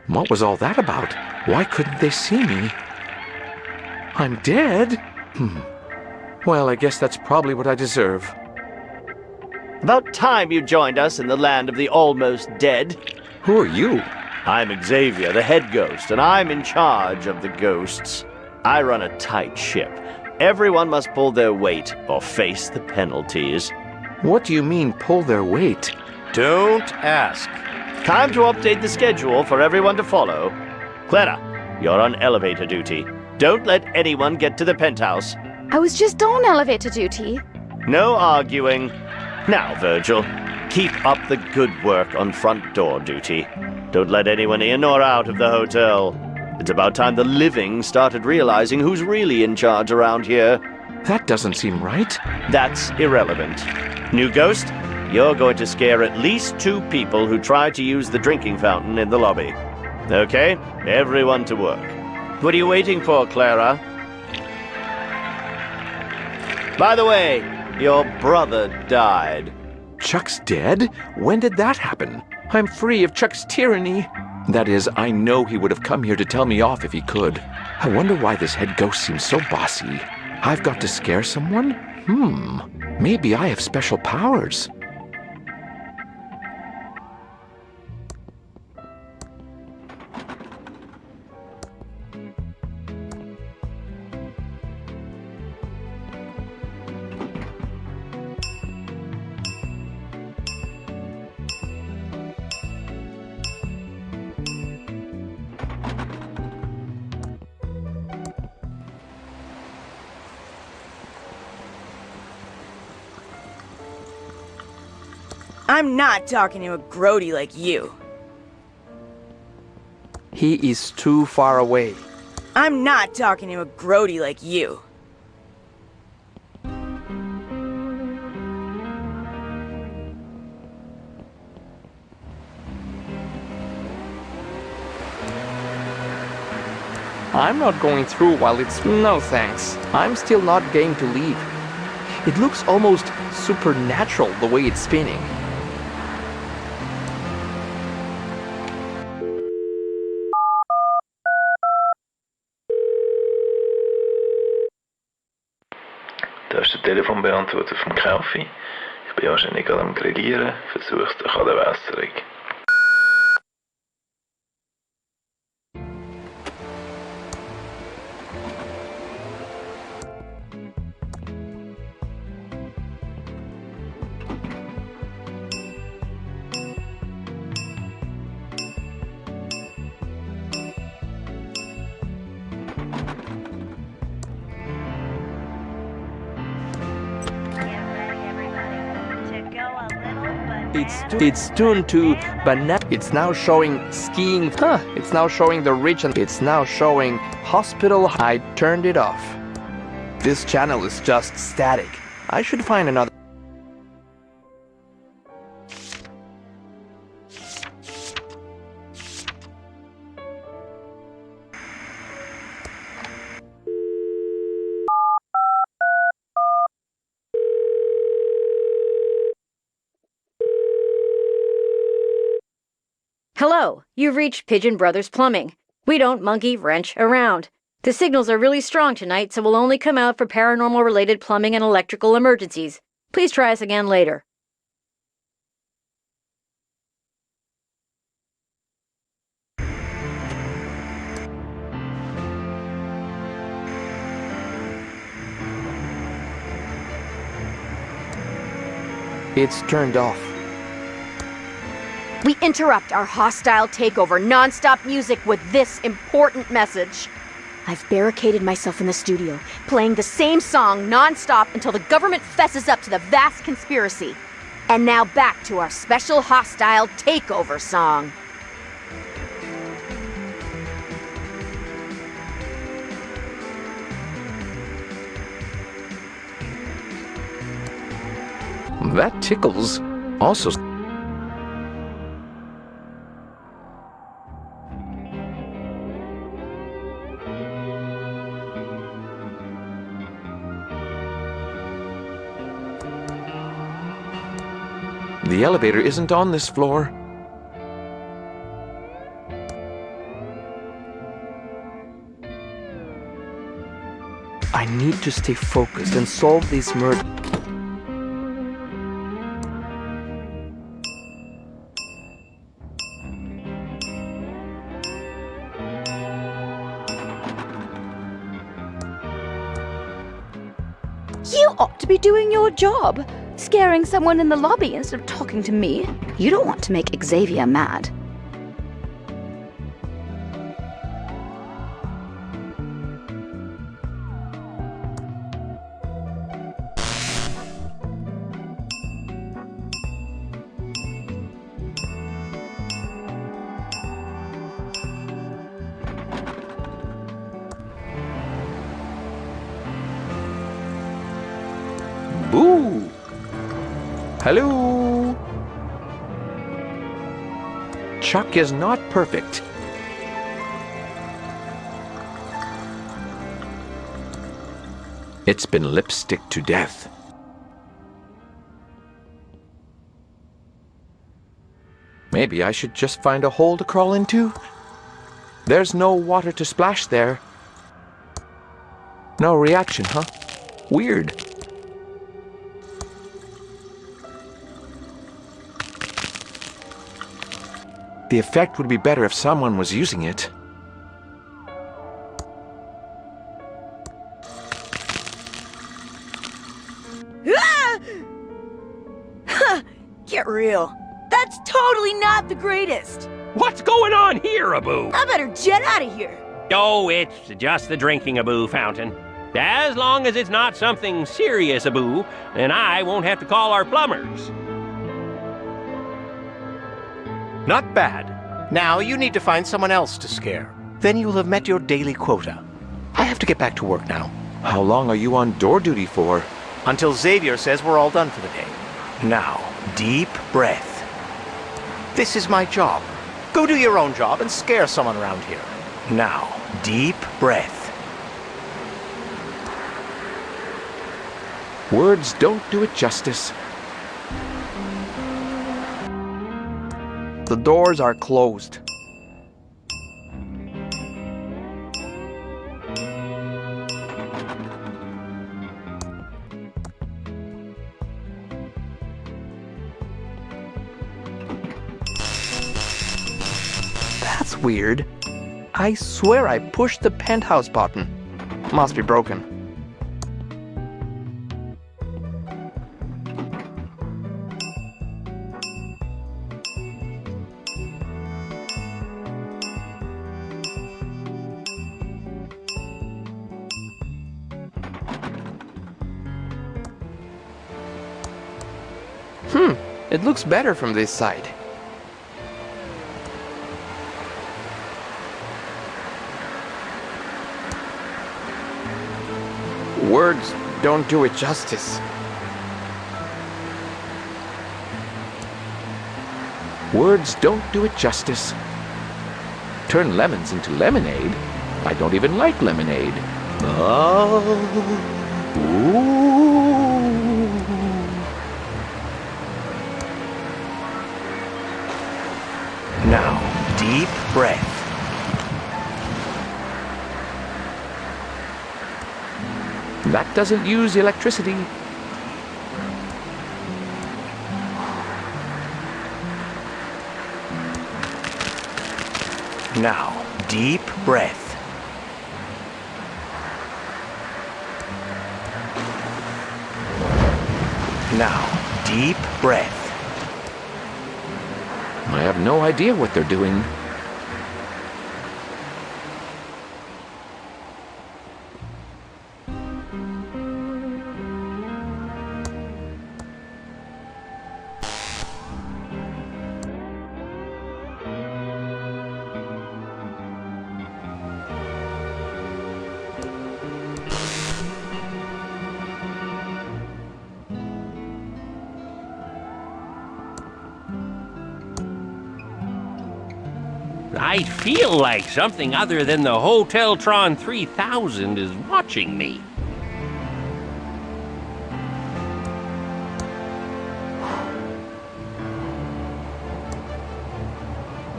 What was all that about? Why couldn't they see me? I'm dead? Well, I guess that's probably what I deserve. About time you joined us in the land of the almost dead. Who are you? I'm Xavier, the head ghost, and I'm in charge of the ghosts. I run a tight ship. Everyone must pull their weight or face the penalties. What do you mean, pull their weight? Don't ask. Time to update the schedule for everyone to follow. Clara, you're on elevator duty. Don't let anyone get to the penthouse. I was just on elevator duty. No arguing. Now, Virgil, keep up the good work on front door duty. Don't let anyone in or out of the hotel. It's about time the living started realizing who's really in charge around here. That doesn't seem right. That's irrelevant. New ghost, you're going to scare at least 2 people who try to use the drinking fountain in the lobby. Okay, everyone to work. What are you waiting for, Clara? By the way, your brother died. Chuck's dead? When did that happen? I'm free of Chuck's tyranny. That is, I know he would have come here to tell me off if he could. I wonder why this head ghost seems so bossy. I've got to scare someone? Maybe I have special powers. I'm not talking to a grody like you. He is too far away. I'm not talking to a grody like you. I'm not going through while it's... No thanks. I'm still not game to leave. It looks almost supernatural the way it's spinning. Da ist der Telefonbeantworter vom Kaufi. Ich bin wahrscheinlich gerade am Grillieren, versucht dich an der Wässerung. It's tuned to banana. It's now showing skiing. It's now showing the rich and it's now showing hospital. I turned it off. This channel is just static. I should find another. Hello, you've reached Pigeon Brothers Plumbing. We don't monkey wrench around. The signals are really strong tonight, so we'll only come out for paranormal-related plumbing and electrical emergencies. Please try us again later. It's turned off. We interrupt our hostile takeover non-stop music with this important message. I've barricaded myself in the studio, playing the same song non-stop until the government fesses up to the vast conspiracy. And now back to our special hostile takeover song. That tickles. Also... The elevator isn't on this floor. I need to stay focused and solve this murder. You ought to be doing your job. Scaring someone in the lobby instead of talking to me. You don't want to make Xavier mad. Boo! Hello? Chuck is not perfect. It's been lipstick to death. Maybe I should just find a hole to crawl into? There's no water to splash there. No reaction, huh? Weird. The effect would be better if someone was using it. Ah! Get real. That's totally not the greatest. What's going on here, Abu? I better jet out of here. Oh, it's just the drinking Abu fountain. As long as it's not something serious, Abu, then I won't have to call our plumbers. Not bad. Now you need to find someone else to scare. Then you'll have met your daily quota. I have to get back to work now. How long are you on door duty for? Until Xavier says we're all done for the day. Now, deep breath. This is my job. Go do your own job and scare someone around here. Now, deep breath. Words don't do it justice. The doors are closed. That's weird. I swear I pushed the penthouse button. Must be broken. It looks better from this side. Words don't do it justice. Words don't do it justice. Turn lemons into lemonade? I don't even like lemonade. Oh. Ooh. Now, deep breath. That doesn't use electricity. Now, deep breath. Now, deep breath. I have no idea what they're doing. I feel like something other than the Hoteltron 3000 is watching me.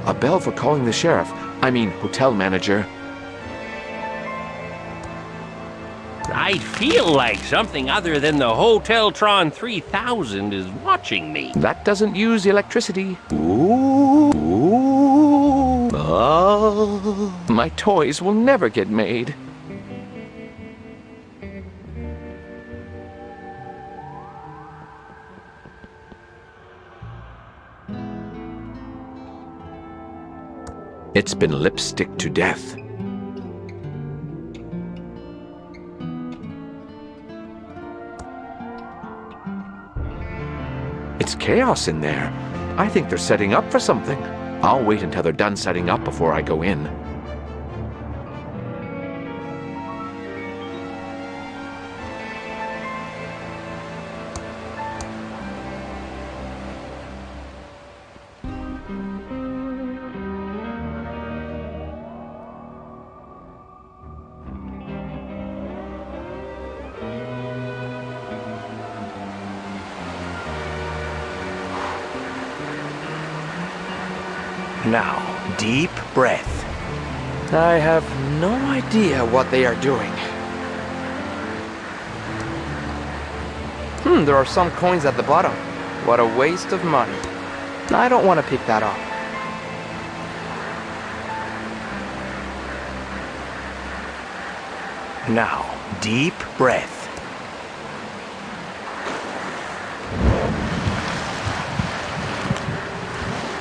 A bell for calling the sheriff. I mean, hotel manager. I feel like something other than the Hoteltron 3000 is watching me. That doesn't use electricity. Ooh. Ooh. Oh. My toys will never get made. It's been lipstick to death. It's chaos in there. I think they're setting up for something. I'll wait until they're done setting up before I go in. Now, deep breath. I have no idea what they are doing. There are some coins at the bottom. What a waste of money. I don't want to pick that up. Now, deep breath.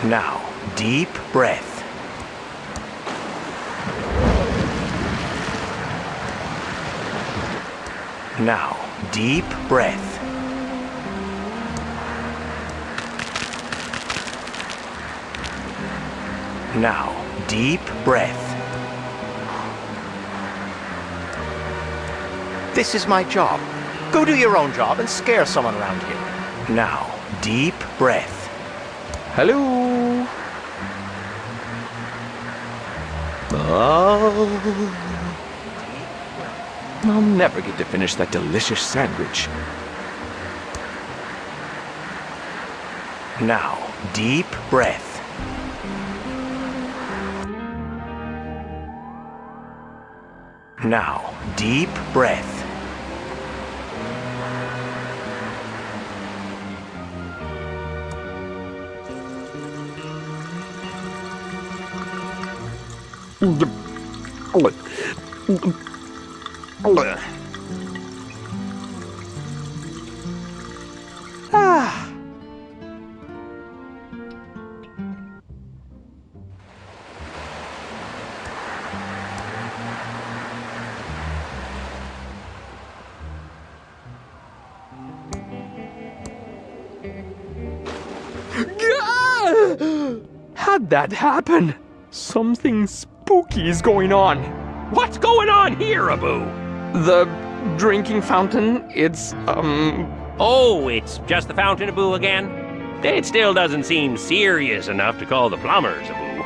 Now, deep breath. Now, deep breath. Now, deep breath. This is my job. Go do your own job and scare someone around here. Now, deep breath. Hello? Oh. I'll never get to finish that delicious sandwich. Now, deep breath. Now, deep breath. Ah. How'd that happen? Something spooky is going on. What's going on here, Abu? The drinking fountain, it's, Oh, it's just the fountain, Abu, again? It still doesn't seem serious enough to call the plumbers, Abu.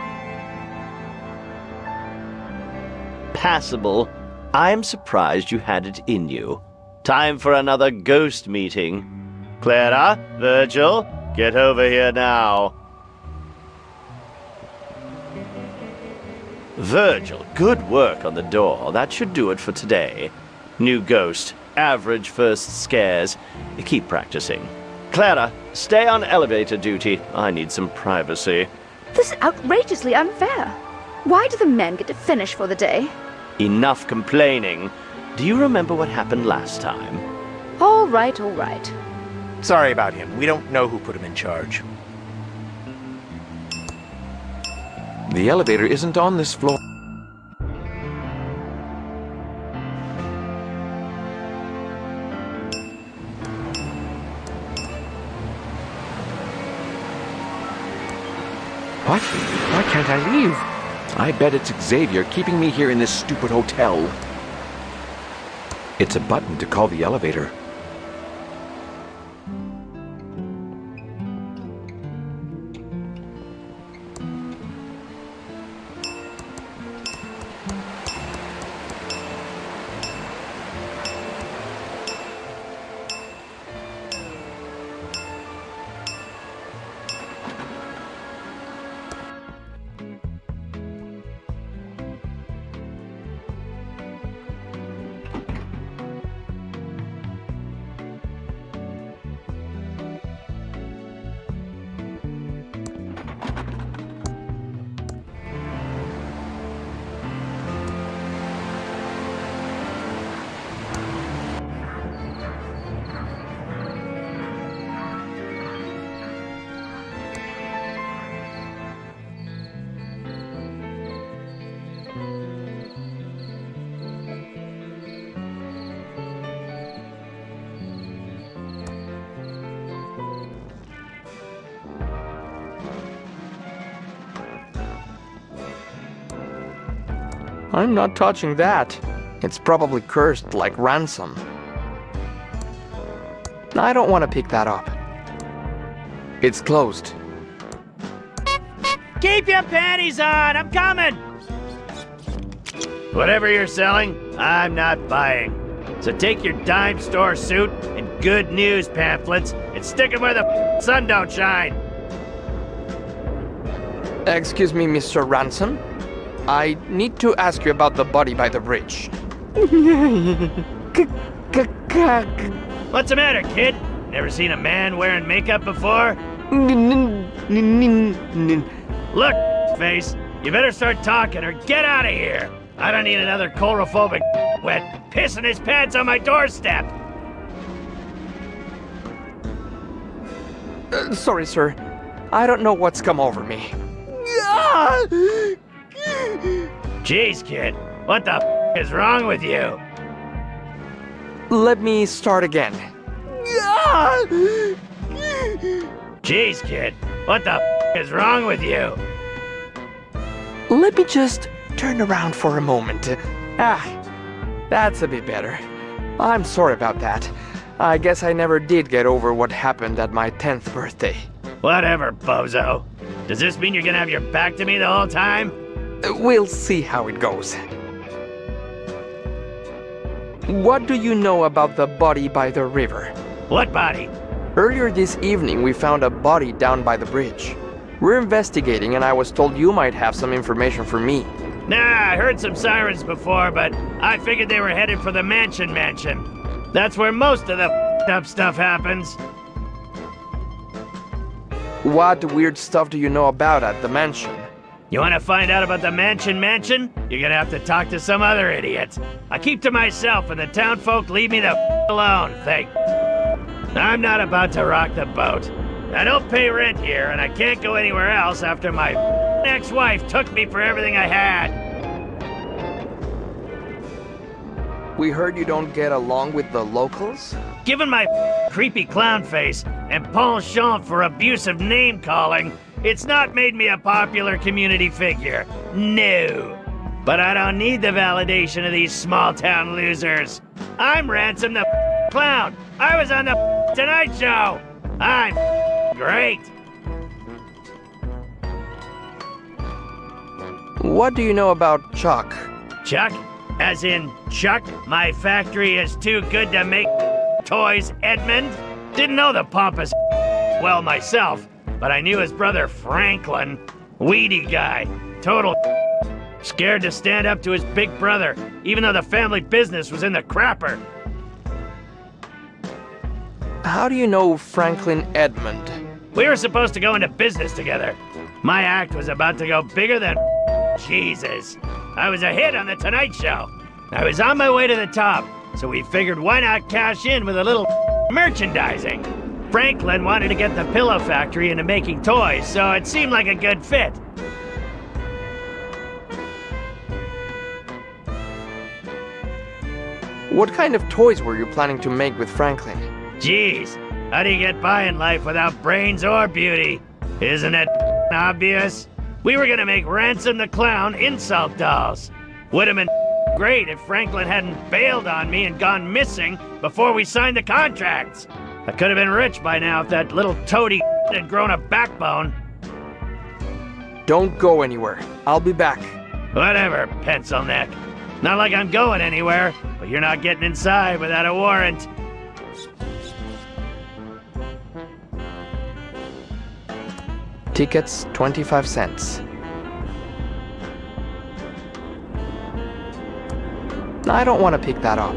Passable. I'm surprised you had it in you. Time for another ghost meeting. Clara, Virgil, get over here now. Virgil, good work on the door. That should do it for today. New ghost, average first scares. Keep practicing. Clara, stay on elevator duty. I need some privacy. This is outrageously unfair. Why do the men get to finish for the day? Enough complaining. Do you remember what happened last time? All right, all right. Sorry about him. We don't know who put him in charge. The elevator isn't on this floor. What? Why can't I leave? I bet it's Xavier keeping me here in this stupid hotel. It's a button to call the elevator. I'm not touching that. It's probably cursed like ransom. I don't want to pick that up. It's closed. Keep your panties on! I'm coming! Whatever you're selling, I'm not buying. So take your dime store suit and good news pamphlets and stick them where the sun don't shine. Excuse me, Mr. Ransom. I need to ask you about the body by the bridge. What's the matter, kid? Never seen a man wearing makeup before? Look, face, you better start talking or get out of here. I don't need another chlorophobic wet pissing his pants on my doorstep. Sorry, sir. I don't know what's come over me. Jeez, kid, what the is wrong with you? Let me start again. Jeez, kid, what the is wrong with you? Let me just turn around for a moment. That's a bit better. I'm sorry about that. I guess I never did get over what happened at my 10th birthday. Whatever, bozo. Does this mean you're gonna have your back to me the whole time? We'll see how it goes. What do you know about the body by the river? What body? Earlier this evening, we found a body down by the bridge. We're investigating, and I was told you might have some information for me. Nah, I heard some sirens before, but I figured they were headed for the mansion. That's where most of the up stuff happens. What weird stuff do you know about at the mansion? You want to find out about the mansion? You're gonna have to talk to some other idiot. I keep to myself, and the town folk leave me the alone, I'm not about to rock the boat. I don't pay rent here, and I can't go anywhere else after my ex-wife took me for everything I had. We heard you don't get along with the locals? Given my creepy clown face and penchant for abusive name-calling, It's not made me a popular community figure. No. But I don't need the validation of these small-town losers. I'm Ransom the Clown. I was on the Tonight Show. I'm great. What do you know about Chuck? Chuck? As in, Chuck, my factory is too good to make toys, Edmund? Didn't know the pompous well myself, but I knew his brother Franklin. Weedy guy. Total scared to stand up to his big brother, even though the family business was in the crapper. How do you know Franklin Edmund? We were supposed to go into business together. My act was about to go bigger than Jesus. I was a hit on the Tonight Show. I was on my way to the top, so we figured why not cash in with a little merchandising. Franklin wanted to get the pillow factory into making toys, so it seemed like a good fit. What kind of toys were you planning to make with Franklin? Jeez, how do you get by in life without brains or beauty? Isn't it obvious? We were gonna make Ransom the Clown insult dolls. Would have been great if Franklin hadn't bailed on me and gone missing before we signed the contracts. I could have been rich by now if that little toady had grown a backbone. Don't go anywhere. I'll be back. Whatever, pencil neck. Not like I'm going anywhere, but you're not getting inside without a warrant. Tickets, 25 cents. I don't want to pick that up.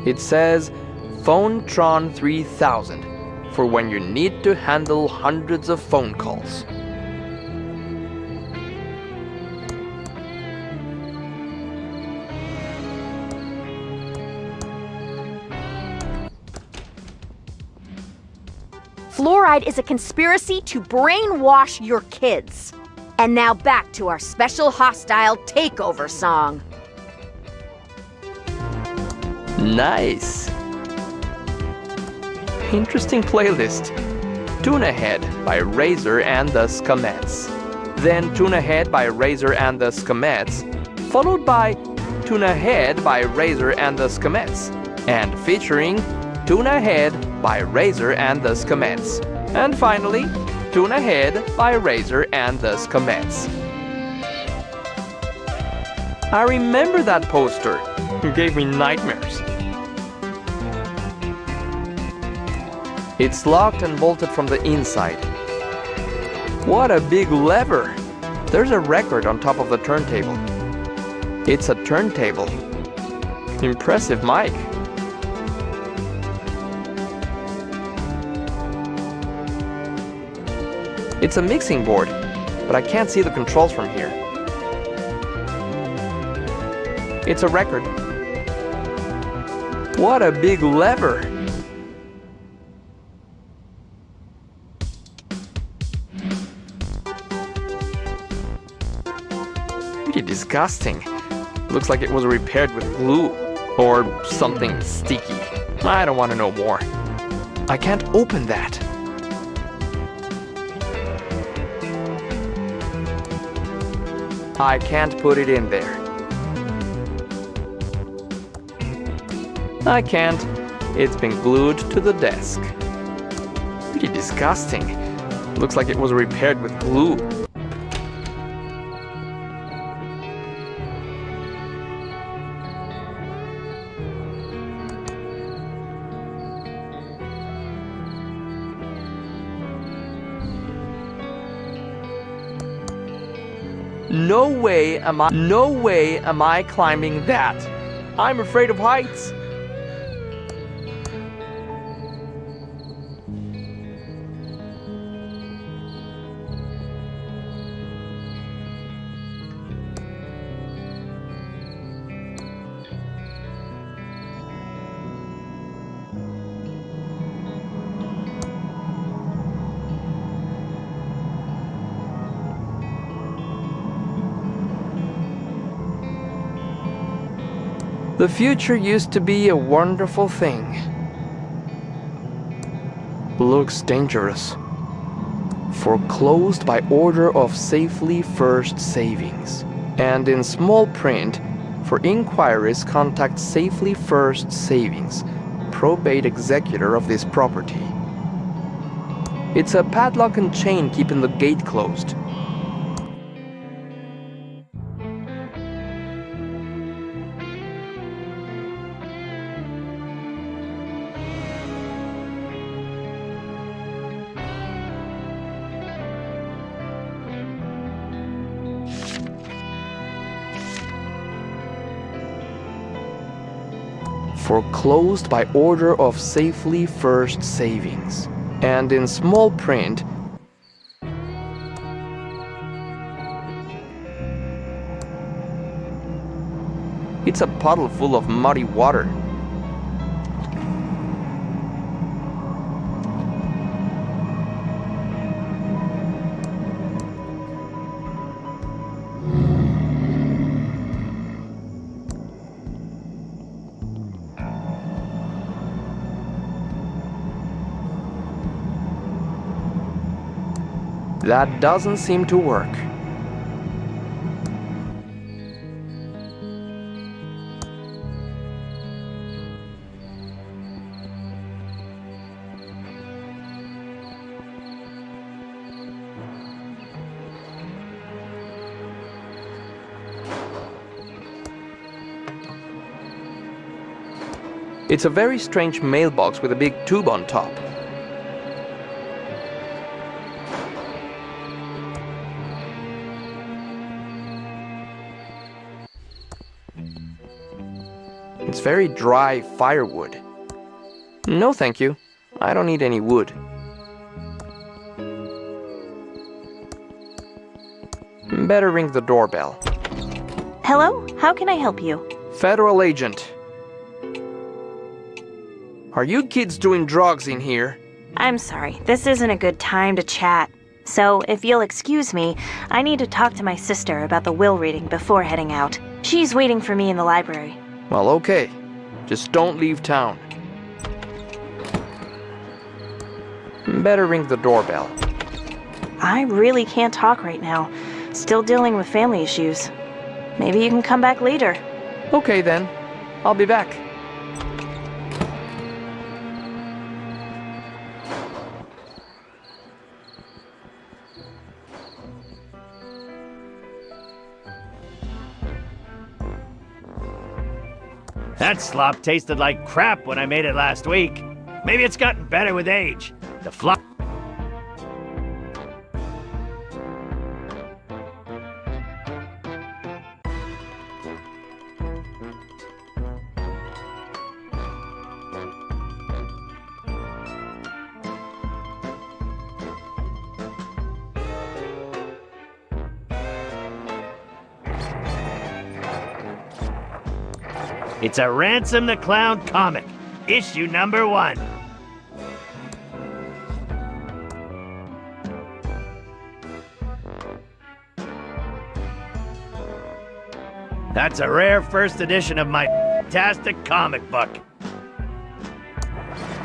It says PhoneTron 3000 for when you need to handle hundreds of phone calls. Fluoride is a conspiracy to brainwash your kids. And now back to our special hostile takeover song. Nice. Interesting playlist. Tuna Head by Razor and the Scumettes. Then Tuna Head by Razor and the Scumettes, followed by Tuna Head by Razor and the Scumettes, and featuring Tuna Head by Razor and the Scumettes. And finally, Tuna Head by Razor and the Scumettes. I remember that poster. It gave me nightmares. It's locked and bolted from the inside. What a big lever! There's a record on top of the turntable. It's a turntable. Impressive mic. It's a mixing board, but I can't see the controls from here. It's a record. What a big lever! Pretty disgusting. Looks like it was repaired with glue or something sticky. I don't want to know more. I can't open that. I can't put it in there. I can't. It's been glued to the desk. Pretty disgusting. Looks like it was repaired with glue. No way am I climbing that. I'm afraid of heights. The future used to be a wonderful thing. Looks dangerous. Foreclosed by order of Safely First Savings. And in small print, for inquiries contact Safely First Savings, probate executor of this property. It's a padlock and chain keeping the gate closed. Foreclosed by order of Safely First Savings. And in small print, it's a puddle full of muddy water. That doesn't seem to work. It's a very strange mailbox with a big tube on top. It's very dry firewood. No, thank you. I don't need any wood. Better ring the doorbell. Hello? How can I help you? Federal agent. Are you kids doing drugs in here? I'm sorry, this isn't a good time to chat. So, if you'll excuse me, I need to talk to my sister about the will reading before heading out. She's waiting for me in the library. Well, okay. Just don't leave town. Better ring the doorbell. I really can't talk right now. Still dealing with family issues. Maybe you can come back later. Okay then. I'll be back. That slop tasted like crap when I made it last week. Maybe it's gotten better with age. The flop. It's a Ransom the Clown comic, issue number 1. That's a rare first edition of my fantastic comic book.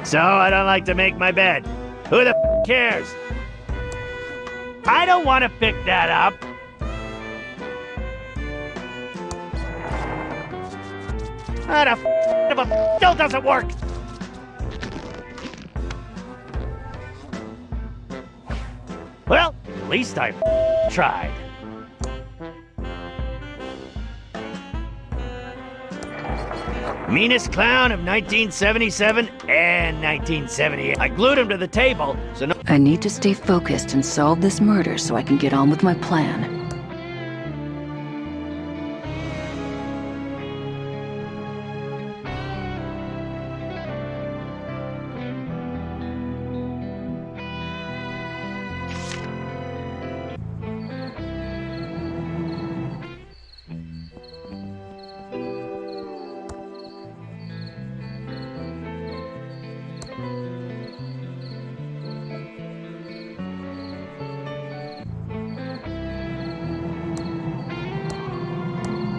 So I don't like to make my bed. Who the cares? I don't want to pick that up. How the if a still doesn't work? Well, at least I tried. Meanest clown of 1977 and 1978. I glued him to the table, so no— I need to stay focused and solve this murder so I can get on with my plan.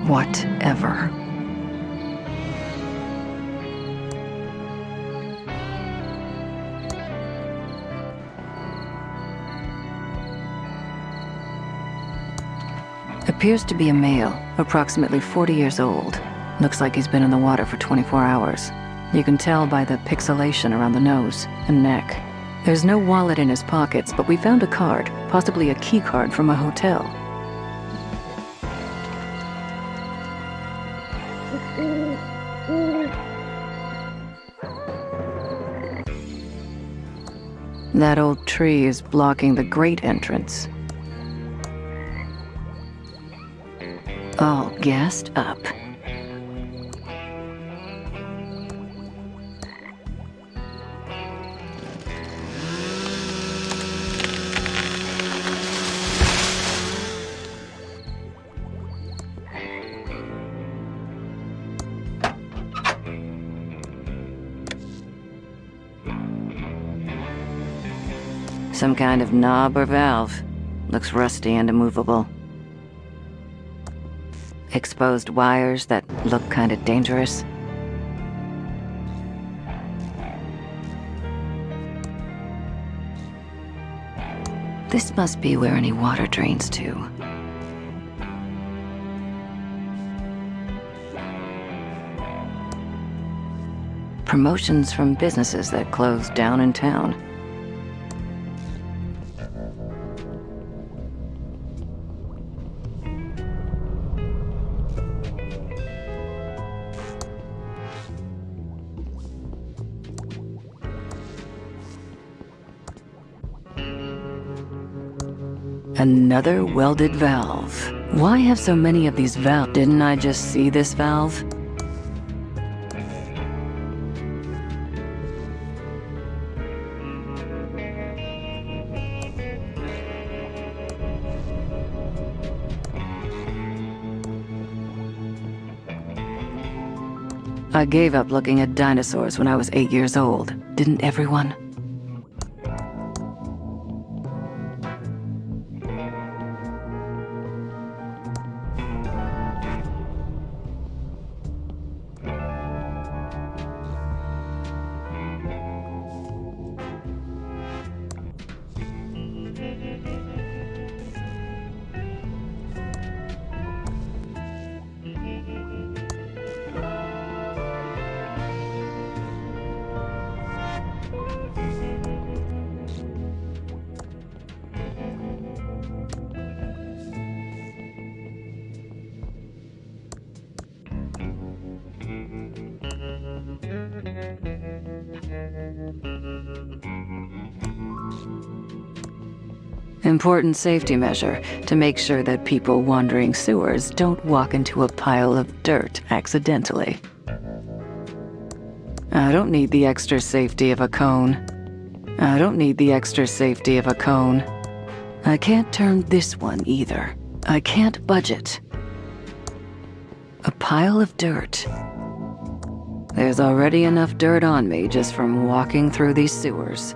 Whatever. Appears to be a male, approximately 40 years old. Looks like he's been in the water for 24 hours. You can tell by the pixelation around the nose and neck. There's no wallet in his pockets, but we found a card, possibly a key card from a hotel. That old tree is blocking the great entrance. All gassed up. Some kind of knob or valve. Looks rusty and immovable. Exposed wires that look kind of dangerous. This must be where any water drains to. Promotions from businesses that closed down in town. Another welded valve. Why have so many of these valves? Didn't I just see this valve? I gave up looking at dinosaurs when I was 8 years old. Didn't everyone? Important safety measure to make sure that people wandering sewers don't walk into a pile of dirt accidentally. I don't need the extra safety of a cone. I don't need the extra safety of a cone. I can't turn this one either. I can't budget. A pile of dirt. There's already enough dirt on me just from walking through these sewers.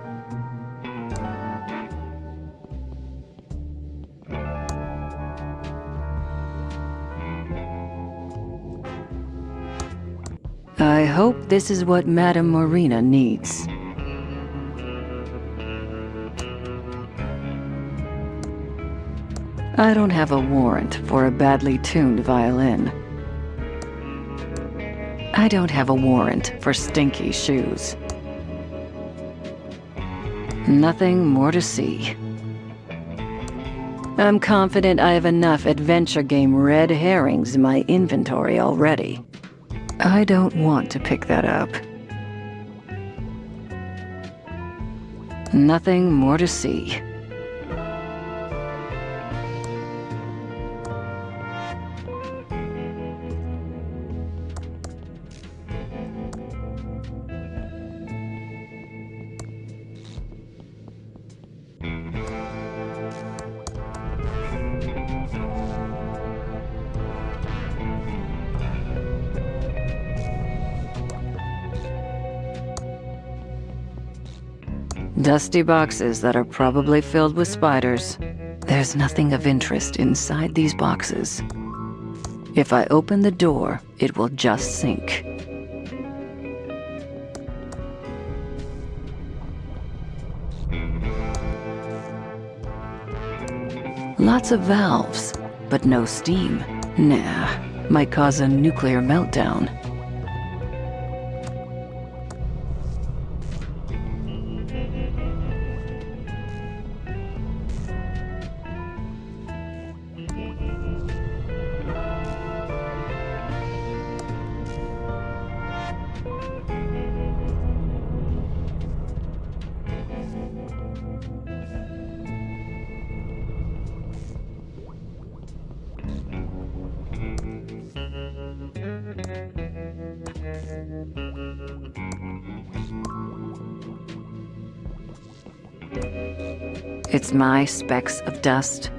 I hope this is what Madame Marina needs. I don't have a warrant for a badly tuned violin. I don't have a warrant for stinky shoes. Nothing more to see. I'm confident I have enough adventure game red herrings in my inventory already. I don't want to pick that up. Nothing more to see. Dusty boxes that are probably filled with spiders. There's nothing of interest inside these boxes. If I open the door, it will just sink. Lots of valves. but no steam. Nah, might cause a nuclear meltdown. It's my specks of dust.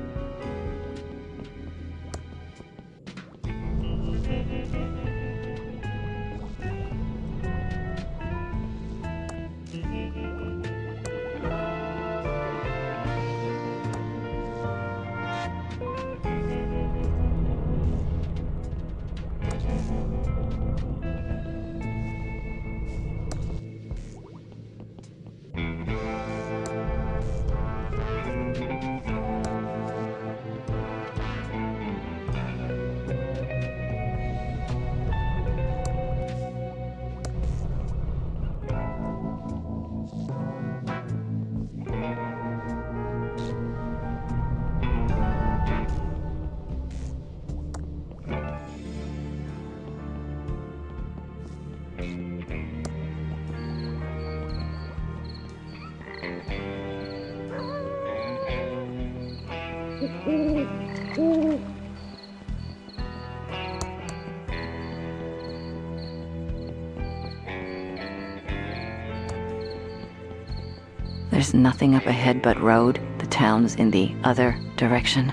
There's nothing up ahead but road. The town's in the other direction.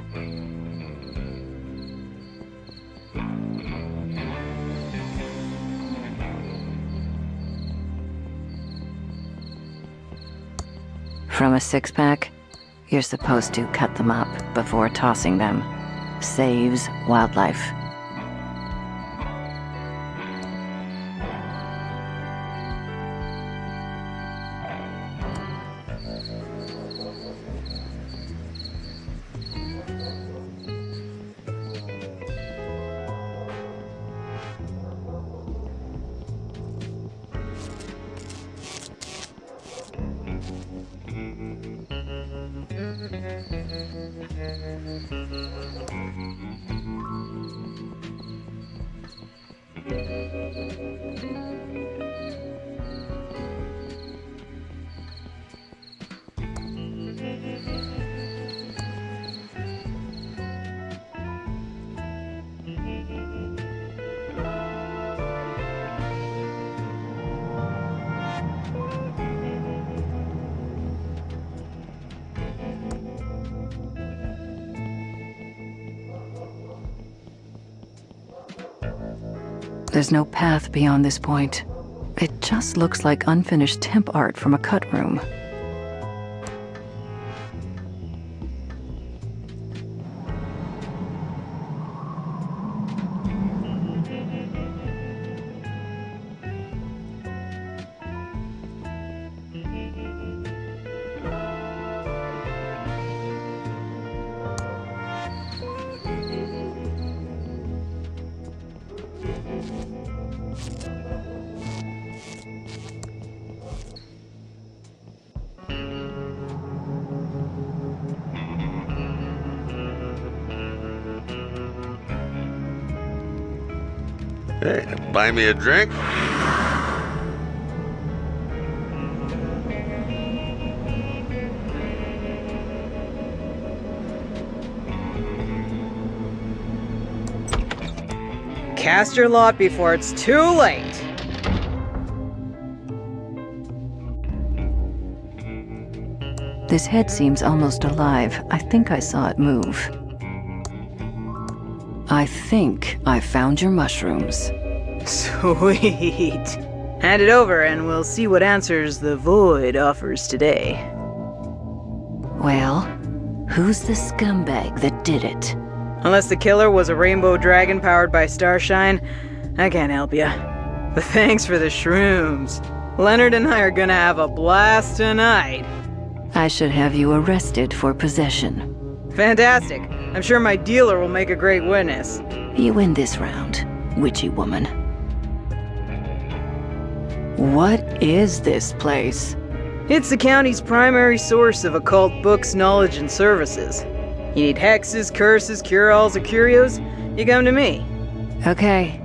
From a six-pack, you're supposed to cut them up before tossing them. Saves wildlife. There's no path beyond this point. It just looks like unfinished temp art from a cut room. Hey, buy me a drink? Cast your lot before it's too late. This head seems almost alive. I think I saw it move. I think I found your mushrooms. Sweet. Hand it over and we'll see what answers the void offers today. Well, who's the scumbag that did it? Unless the killer was a rainbow dragon powered by starshine, I can't help ya. But thanks for the shrooms. Leonard and I are gonna have a blast tonight. I should have you arrested for possession. Fantastic. I'm sure my dealer will make a great witness. You win this round, witchy woman. What is this place? It's the county's primary source of occult books, knowledge, and services. You need hexes, curses, cure-alls, or curios? You come to me. Okay,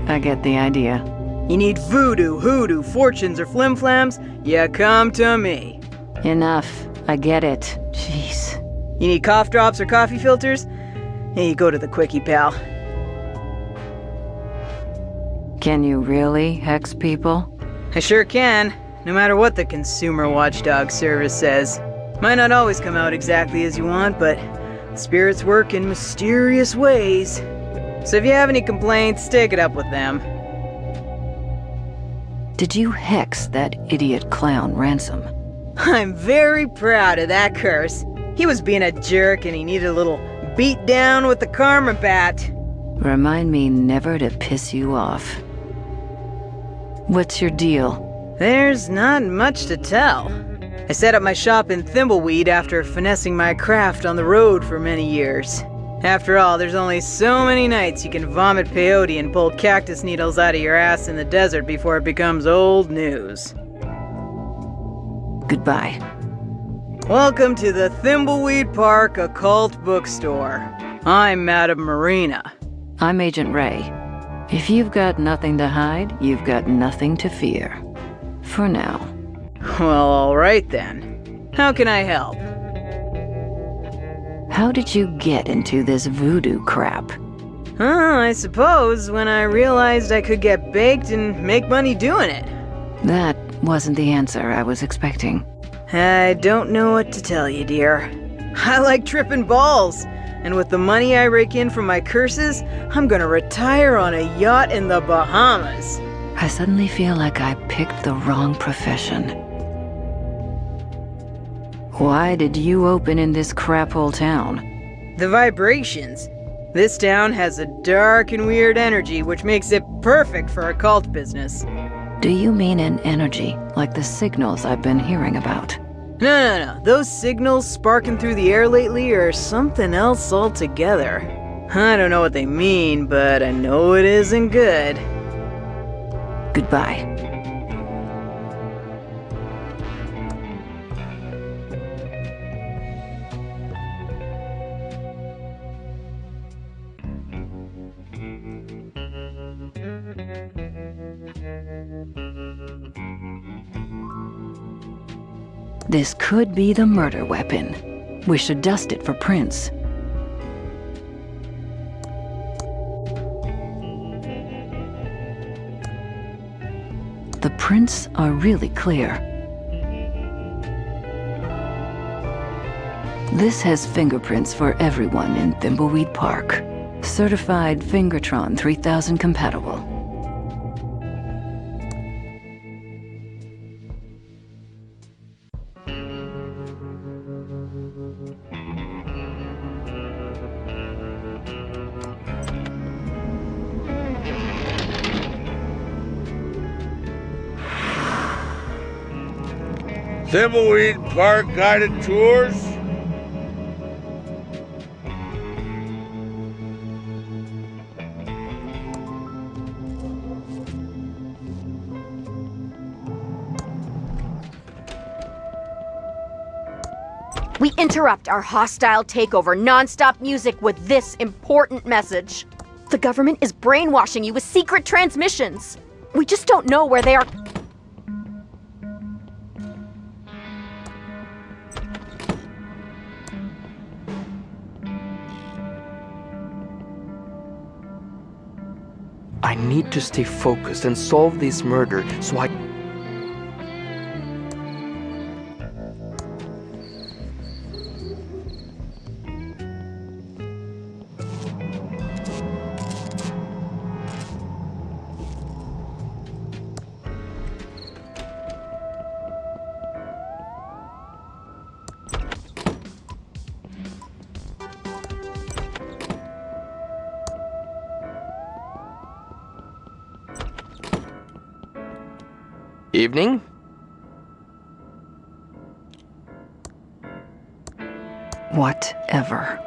I get the idea. You need voodoo, hoodoo, fortunes, or flim-flams? You come to me. Enough. I get it. Jeez. You need cough drops or coffee filters? Hey, you go to the quickie, pal. Can you really hex people? I sure can, no matter what the Consumer Watchdog Service says. Might not always come out exactly as you want, but spirits work in mysterious ways. So if you have any complaints, take it up with them. Did you hex that idiot clown Ransom? I'm very proud of that curse. He was being a jerk and he needed a little beat down with the karma bat. Remind me never to piss you off. What's your deal? There's not much to tell. I set up my shop in Thimbleweed after finessing my craft on the road for many years. After all, there's only so many nights you can vomit peyote and pull cactus needles out of your ass in the desert before it becomes old news. Goodbye. Welcome to the Thimbleweed Park Occult Bookstore. I'm Madame Marina. I'm Agent Ray. If you've got nothing to hide, you've got nothing to fear. For now. Well, alright then. How can I help? How did you get into this voodoo crap? I suppose when I realized I could get baked and make money doing it. That wasn't the answer I was expecting. I don't know what to tell you, dear. I like tripping balls, and with the money I rake in from my curses, I'm gonna retire on a yacht in the Bahamas. I suddenly feel like I picked the wrong profession. Why did you open in this crap-hole town? The vibrations. This town has a dark and weird energy, which makes it perfect for occult business. Do you mean an energy, like the signals I've been hearing about? No. Those signals sparking through the air lately are something else altogether. I don't know what they mean, but I know it isn't good. Goodbye. This could be the murder weapon. We should dust it for prints. The prints are really clear. This has fingerprints for everyone in Thimbleweed Park. Certified Fingertron 3000 compatible. Thimbleweed Park guided tours? We interrupt our hostile takeover non-stop music with this important message. The government is brainwashing you with secret transmissions. We just don't know where they are. I need to stay focused and solve this murder so I... Evening? Whatever.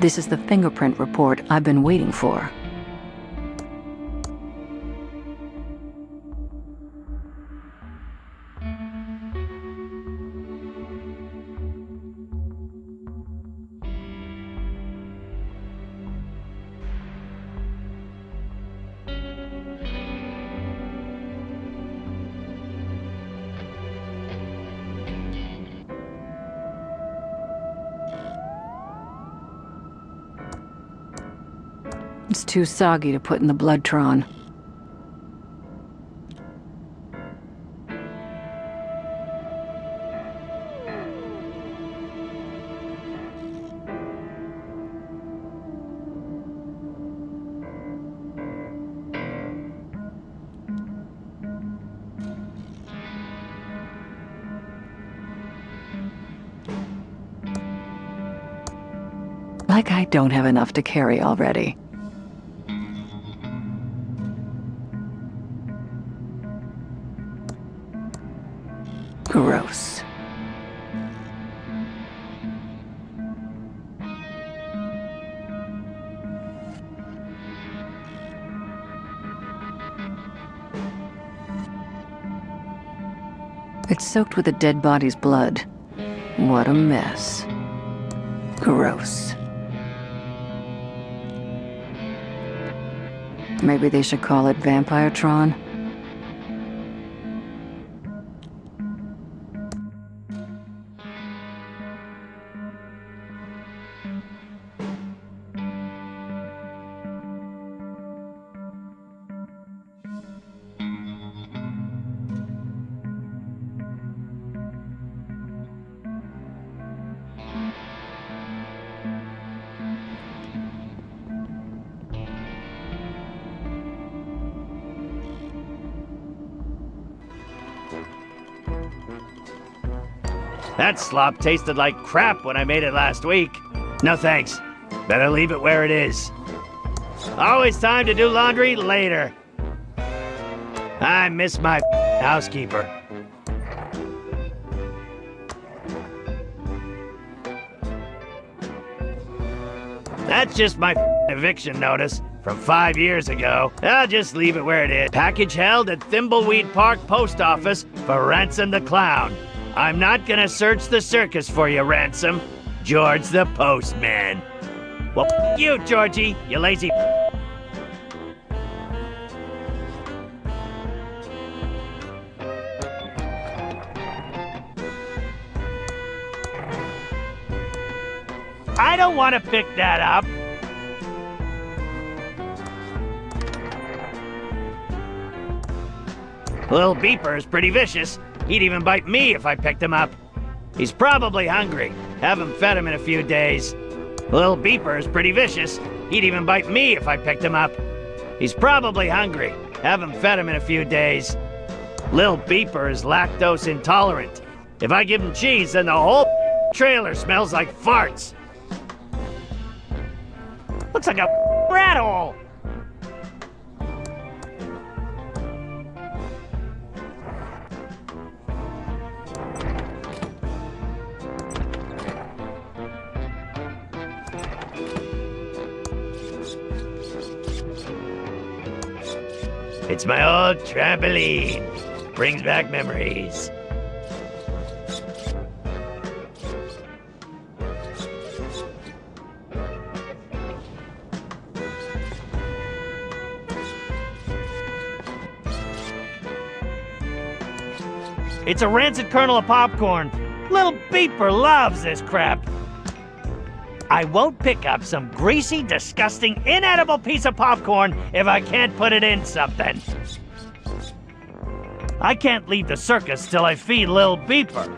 This is the fingerprint report I've been waiting for. It's too soggy to put in the Bloodtron. Like I don't have enough to carry already. Gross. It's soaked with a dead body's blood. What a mess. Gross. Maybe they should call it Vampiretron? That slop tasted like crap when I made it last week. No thanks. Better leave it where it is. Always time to do laundry later. I miss my housekeeper. That's just my eviction notice from 5 years ago. I'll just leave it where it is. Package held at Thimbleweed Park Post Office for Ransom the Clown. I'm not gonna search the circus for you, Ransom. George the Postman. Well, you, Georgie, you lazy. I don't want to pick that up. Little Beeper is pretty vicious. He'd even bite me if I picked him up. He's probably hungry. Haven't fed him in a few days. Little Beeper is pretty vicious. He'd even bite me if I picked him up. He's probably hungry. Haven't fed him in a few days. Lil Beeper is lactose intolerant. If I give him cheese, then the whole trailer smells like farts. Looks like a rat hole. It's my old trampoline. Brings back memories. It's a rancid kernel of popcorn. Little Beeper loves this crap. I won't pick up some greasy, disgusting, inedible piece of popcorn if I can't put it in something. I can't leave the circus till I feed Lil Beeper.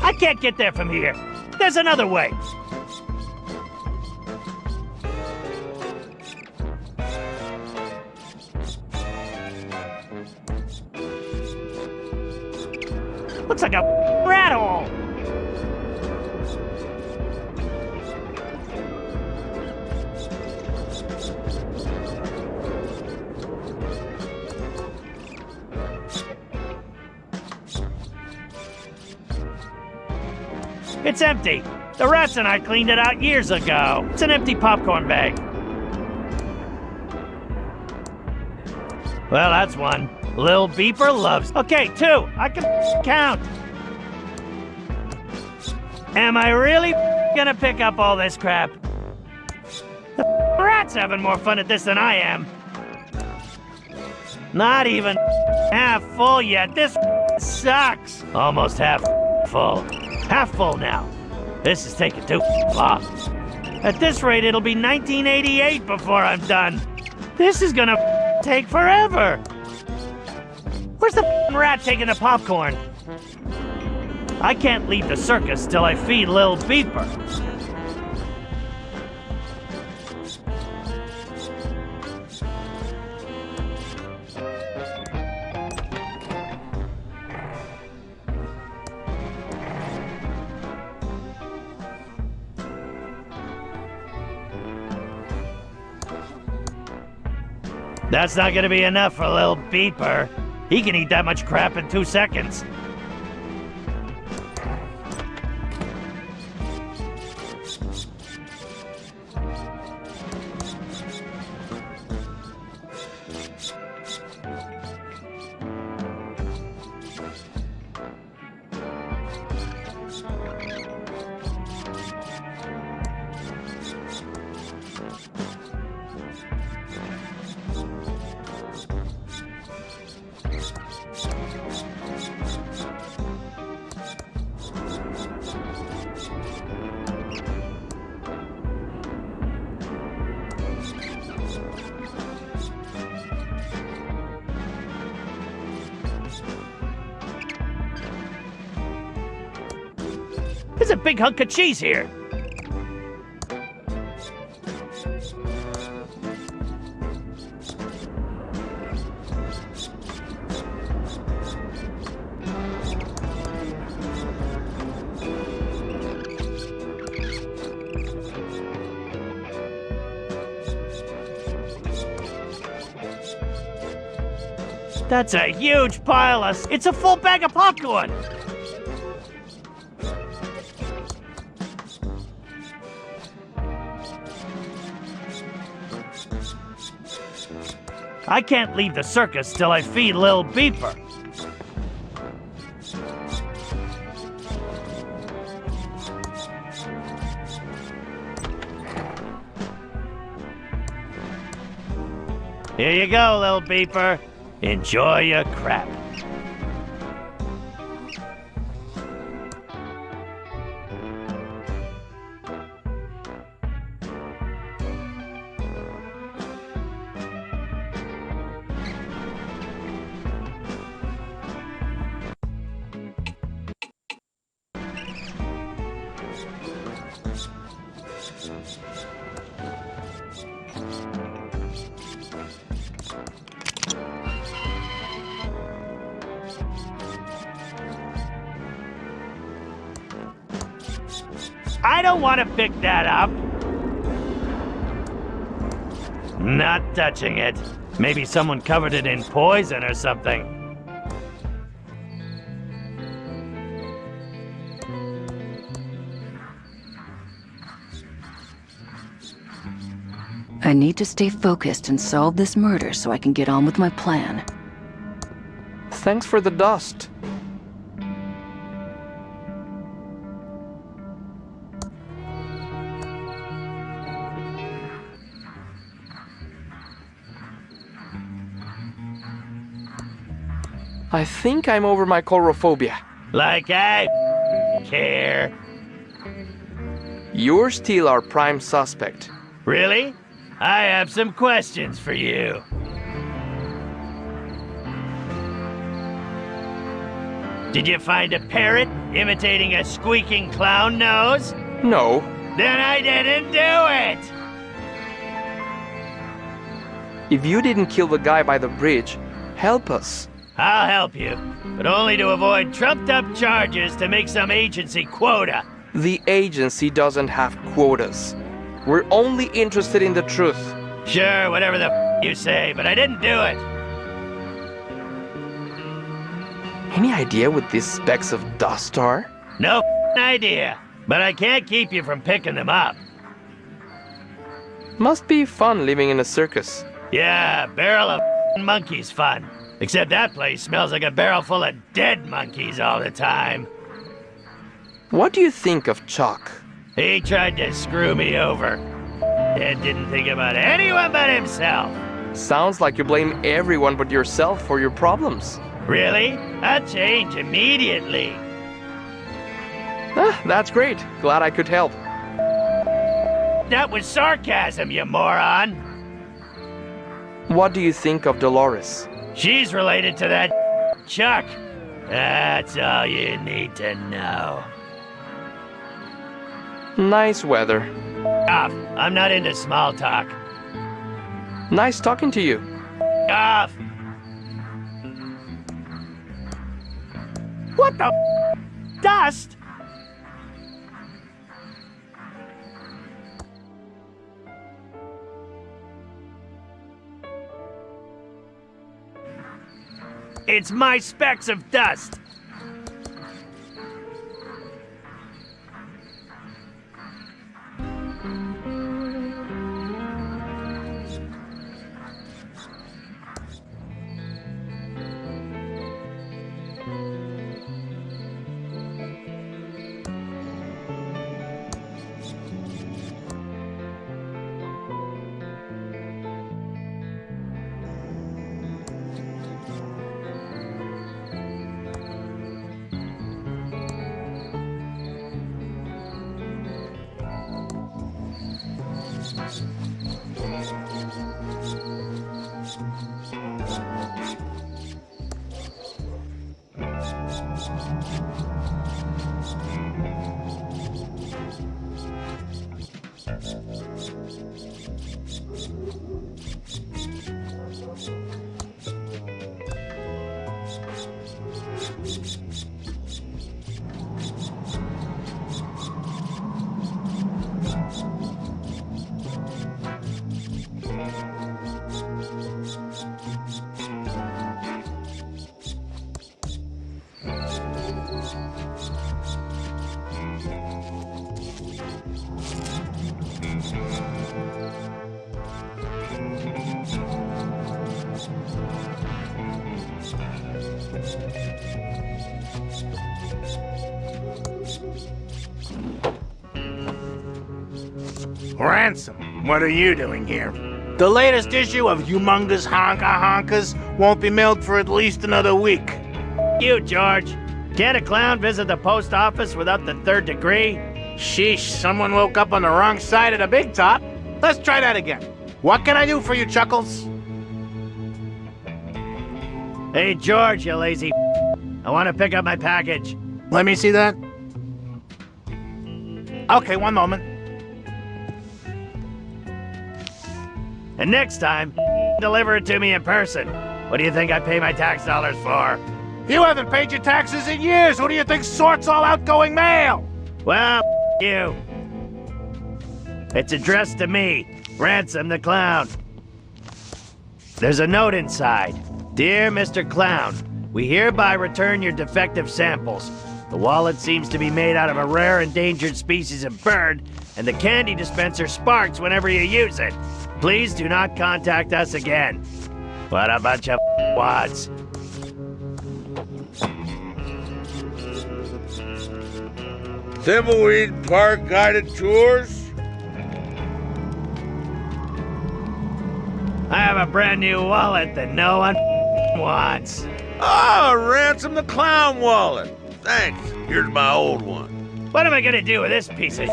I can't get there from here. There's another way. Looks like a rat hole. It's empty. The rats and I cleaned it out years ago. It's an empty popcorn bag. Well, that's one. Lil Beeper loves... Okay, 2. I can count. Am I really gonna pick up all this crap? The rat's having more fun at this than I am. Not even half full yet. This sucks. Almost half full. Half full now. This is taking too long. At this rate, it'll be 1988 before I'm done. This is gonna take forever. Where's the rat taking the popcorn? I can't leave the circus till I feed Lil Beeper. That's not gonna be enough for Lil Beeper. He can eat that much crap in 2 seconds. There's a big hunk of cheese here. That's a huge pile of... It's a full bag of popcorn! I can't leave the circus till I feed Lil Beeper. Here you go, Lil Beeper. Enjoy your crap. I don't want to pick that up. Not touching it. Maybe someone covered it in poison or something. I need to stay focused and solve this murder so I can get on with my plan. Thanks for the dust. I think I'm over my chorophobia. Like I care. You're still our prime suspect. Really? I have some questions for you. Did you find a parrot imitating a squeaking clown nose? No. Then I didn't do it! If you didn't kill the guy by the bridge, help us. I'll help you, but only to avoid trumped-up charges to make some agency quota. The agency doesn't have quotas. We're only interested in the truth. Sure, whatever the you say, but I didn't do it. Any idea what these specks of dust are? No idea, but I can't keep you from picking them up. Must be fun living in a circus. Yeah, barrel of monkeys fun. Except that place smells like a barrel full of dead monkeys all the time. What do you think of Chuck? He tried to screw me over. And didn't think about anyone but himself. Sounds like you blame everyone but yourself for your problems. Really? I'll change immediately. That's great. Glad I could help. That was sarcasm, you moron. What do you think of Dolores? She's related to that Chuck. That's all you need to know. Nice weather. Off. I'm not into small talk. Nice talking to you. Off. What the dust? It's my specks of dust. Ransom, what are you doing here? The latest issue of Humongous Honka Honkas won't be mailed for at least another week. You, George. Can't a clown visit the post office without the third degree? Sheesh, someone woke up on the wrong side of the big top. Let's try that again. What can I do for you, Chuckles? Hey, George, you lazy I want to pick up my package. Let me see that. Okay, one moment. And next time, deliver it to me in person. What do you think I pay my tax dollars for? You haven't paid your taxes in years. Who do you think sorts all outgoing mail? Well, you. It's addressed to me, Ransom the Clown. There's a note inside. Dear Mr. Clown, we hereby return your defective samples. The wallet seems to be made out of a rare endangered species of bird, and the candy dispenser sparks whenever you use it. Please do not contact us again. What a bunch of wads. Thimbleweed Park guided tours? I have a brand new wallet that no one wants. Oh, Ransom the Clown wallet. Thanks. Here's my old one. What am I gonna do with this piece of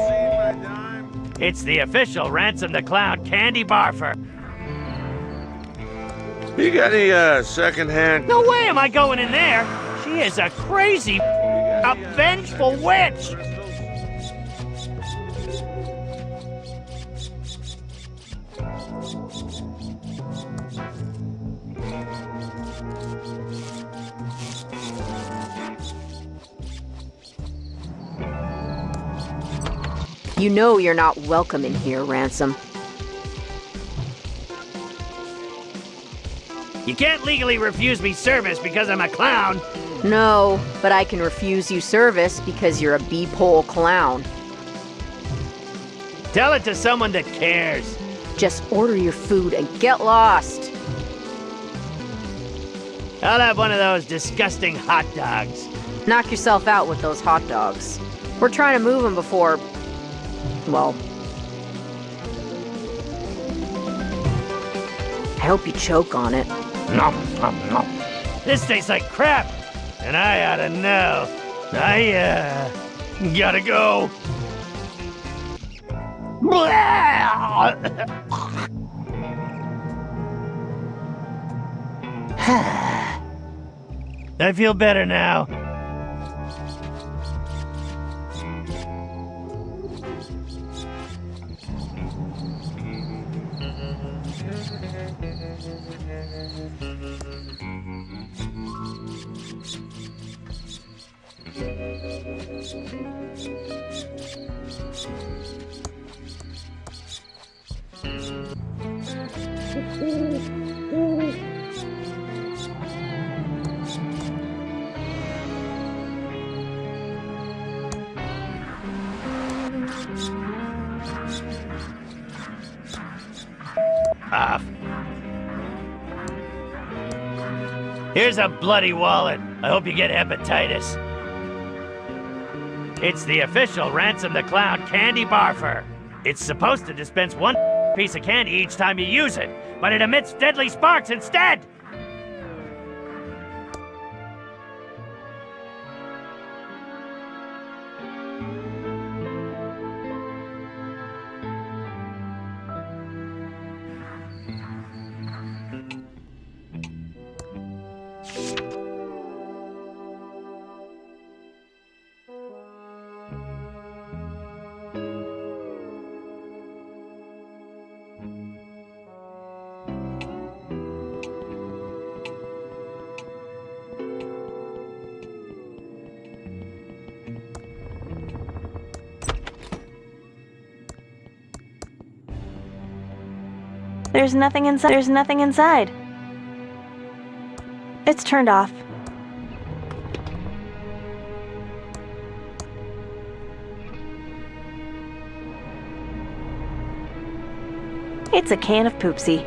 It's the official Ransom the Clown candy barfer. You got any secondhand? No way am I going in there. She is a crazy, a vengeful witch! You know you're not welcome in here, Ransom. You can't legally refuse me service because I'm a clown. No, but I can refuse you service because you're a beep-hole clown. Tell it to someone that cares. Just order your food and get lost. I'll have one of those disgusting hot dogs. Knock yourself out with those hot dogs. We're trying to move them before... well... I hope you choke on it. Nom, nom, nom. This tastes like crap, and I ought to know. I, gotta go. I feel better now. Off. Here's a bloody wallet. I hope you get hepatitis. It's the official Ransom the Clown candy barfer. It's supposed to dispense one piece of candy each time you use it, but it emits deadly sparks instead! There's nothing inside. There's nothing inside. It's turned off. It's a can of poopsie.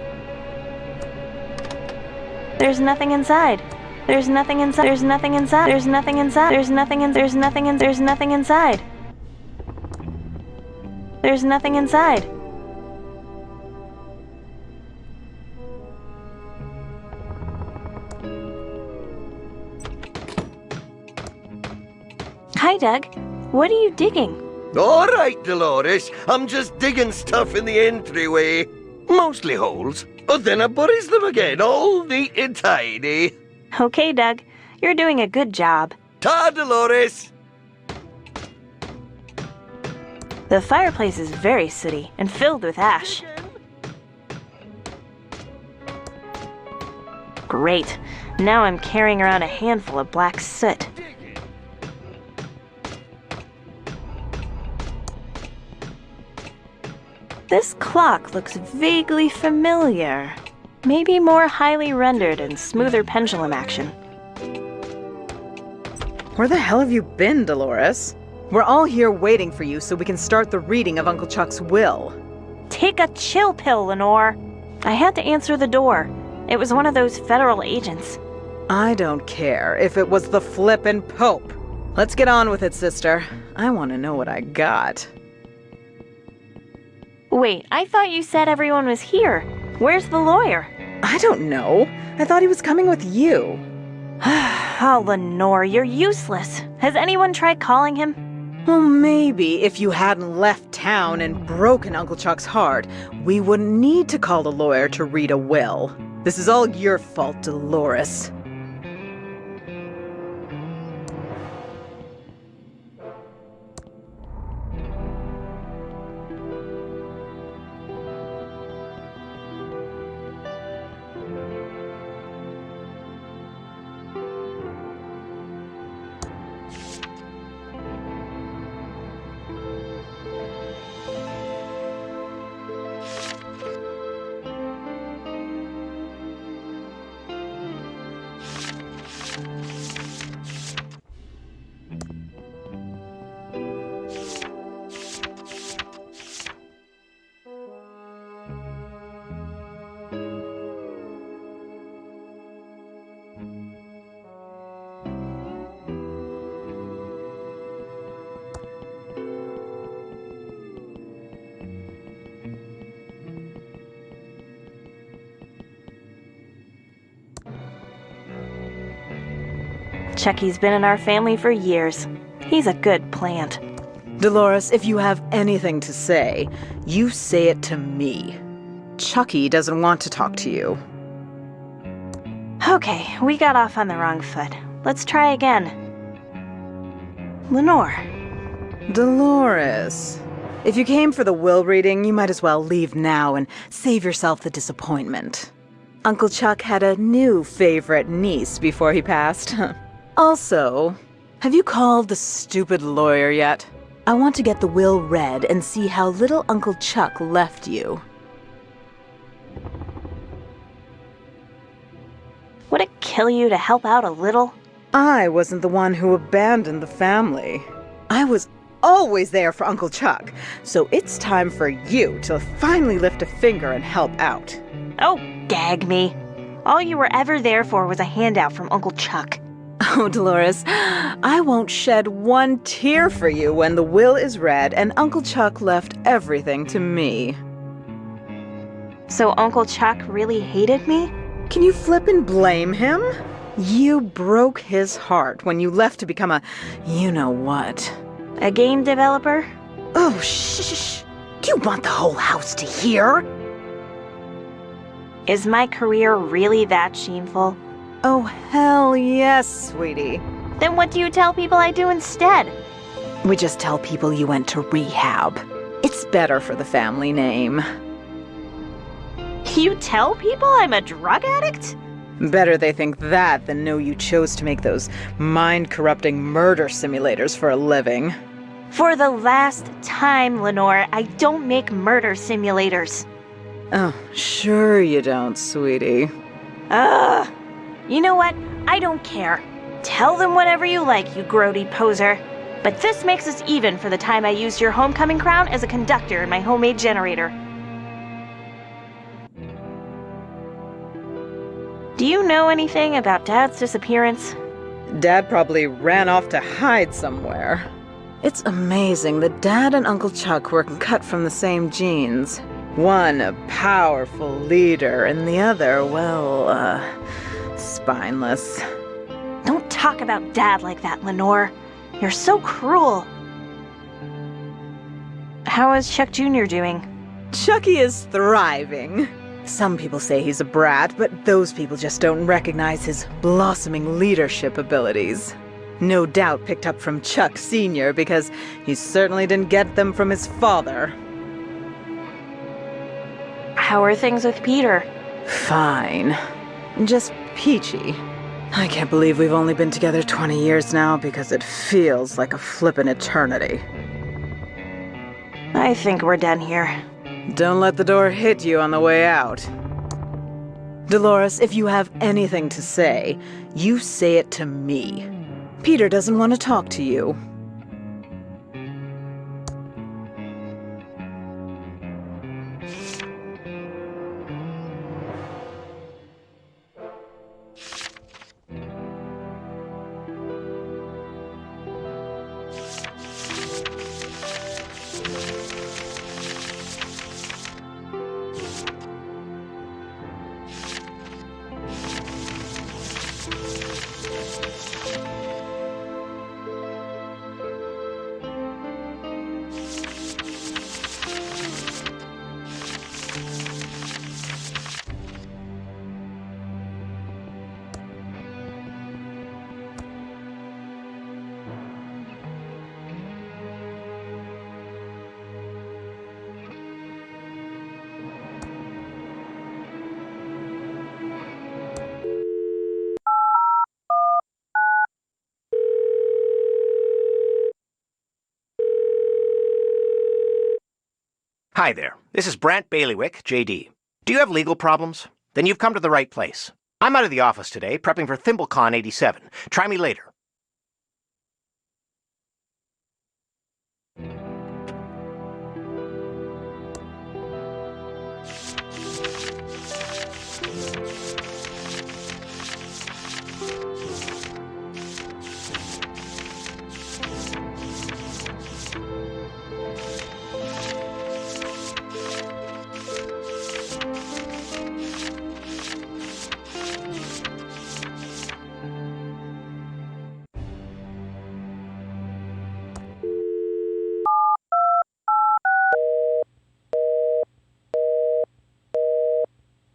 There's nothing inside. There's nothing inside. There's nothing inside. There's nothing inside. There's nothing in. There's nothing in. There's nothing inside. There's nothing inside. Hi, Doug. What are you digging? All right, Dolores. I'm just digging stuff in the entryway. Mostly holes. But then I buries them again, all neat and tidy. Okay, Doug. You're doing a good job. Ta, Dolores! The fireplace is very sooty and filled with ash. Great. Now I'm carrying around a handful of black soot. This clock looks vaguely familiar. Maybe more highly rendered and smoother pendulum action. Where the hell have you been, Dolores? We're all here waiting for you so we can start the reading of Uncle Chuck's will. Take a chill pill, Lenore. I had to answer the door. It was one of those federal agents. I don't care if it was the flippin' Pope. Let's get on with it, sister. I want to know what I got. Wait, I thought you said everyone was here. Where's the lawyer? I don't know. I thought he was coming with you. Oh, Lenore, you're useless. Has anyone tried calling him? Well, maybe if you hadn't left town and broken Uncle Chuck's heart, we wouldn't need to call the lawyer to read a will. This is all your fault, Dolores. Chucky's been in our family for years. He's a good plant. Dolores, if you have anything to say, you say it to me. Chucky doesn't want to talk to you. Okay, we got off on the wrong foot. Let's try again. Lenore. Dolores. If you came for the will reading, you might as well leave now and save yourself the disappointment. Uncle Chuck had a new favorite niece before he passed. Also, have you called the stupid lawyer yet? I want to get the will read and see how little Uncle Chuck left you. Would it kill you to help out a little? I wasn't the one who abandoned the family. I was always there for Uncle Chuck, so it's time for you to finally lift a finger and help out. Oh, gag me. All you were ever there for was a handout from Uncle Chuck. Oh, Dolores, I won't shed one tear for you when the will is read and Uncle Chuck left everything to me. So Uncle Chuck really hated me? Can you flip and blame him? You broke his heart when you left to become a you-know-what. A game developer? Oh, shh. Do you want the whole house to hear? Is my career really that shameful? Oh, hell yes, sweetie. Then what do you tell people I do instead? We just tell people you went to rehab. It's better for the family name. You tell people I'm a drug addict? Better they think that than know you chose to make those mind-corrupting murder simulators for a living. For the last time, Lenore, I don't make murder simulators. Oh, sure you don't, sweetie. Ugh. You know what? I don't care. Tell them whatever you like, you grody poser. But this makes us even for the time I used your homecoming crown as a conductor in my homemade generator. Do you know anything about Dad's disappearance? Dad probably ran off to hide somewhere. It's amazing that Dad and Uncle Chuck were cut from the same genes. One a powerful leader, and the other, well, spineless. Don't talk about Dad like that, Lenore. You're so cruel. How is Chuck Jr. doing? Chucky is thriving. Some people say he's a brat, but those people just don't recognize his blossoming leadership abilities. No doubt picked up from Chuck Sr. because he certainly didn't get them from his father. How are things with Peter? Fine. Just peachy. I can't believe we've only been together 20 years now because it feels like a flippin' eternity. I think we're done here. Don't let the door hit you on the way out. Dolores, if you have anything to say, you say it to me. Peter doesn't want to talk to you. Hi there, this is Brant Bailiwick, JD. Do you have legal problems? Then you've come to the right place. I'm out of the office today, prepping for ThimbleCon 87. Try me later.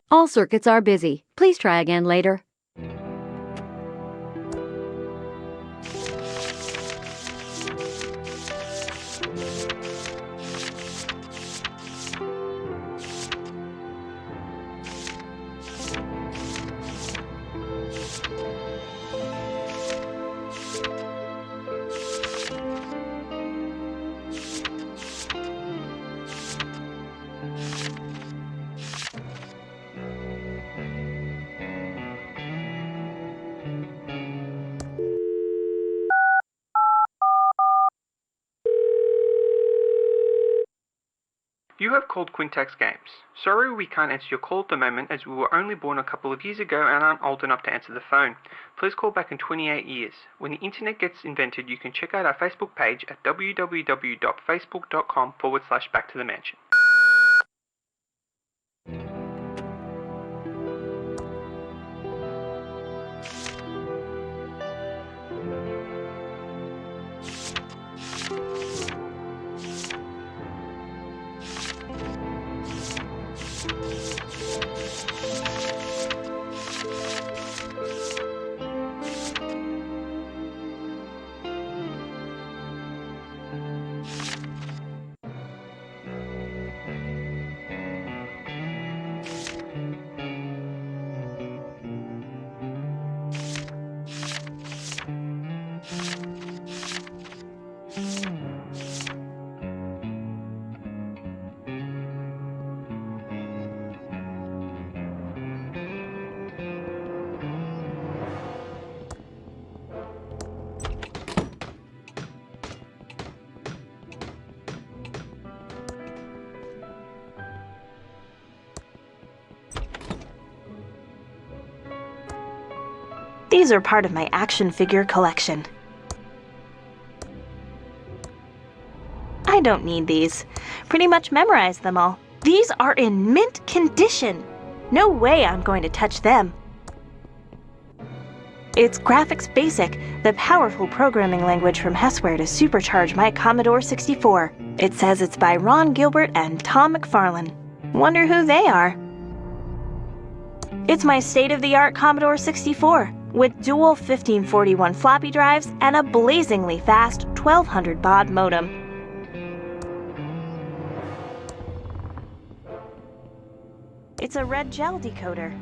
All circuits are busy. Please try again later. You have called Quintex Games. Sorry we can't answer your call at the moment as we were only born a couple of years ago and aren't old enough to answer the phone. Please call back in 28 years. When the internet gets invented, you can check out our Facebook page at www.facebook.com/backtothemansion. These are part of my action figure collection. I don't need these. Pretty much memorized them all. These are in mint condition. No way I'm going to touch them. It's Graphics Basic, the powerful programming language from Hessware to supercharge my Commodore 64. It says it's by Ron Gilbert and Tom McFarlane. Wonder who they are. It's my state-of-the-art Commodore 64, with dual 1541 floppy drives and a blazingly fast 1200 baud modem. It's a red gel decoder.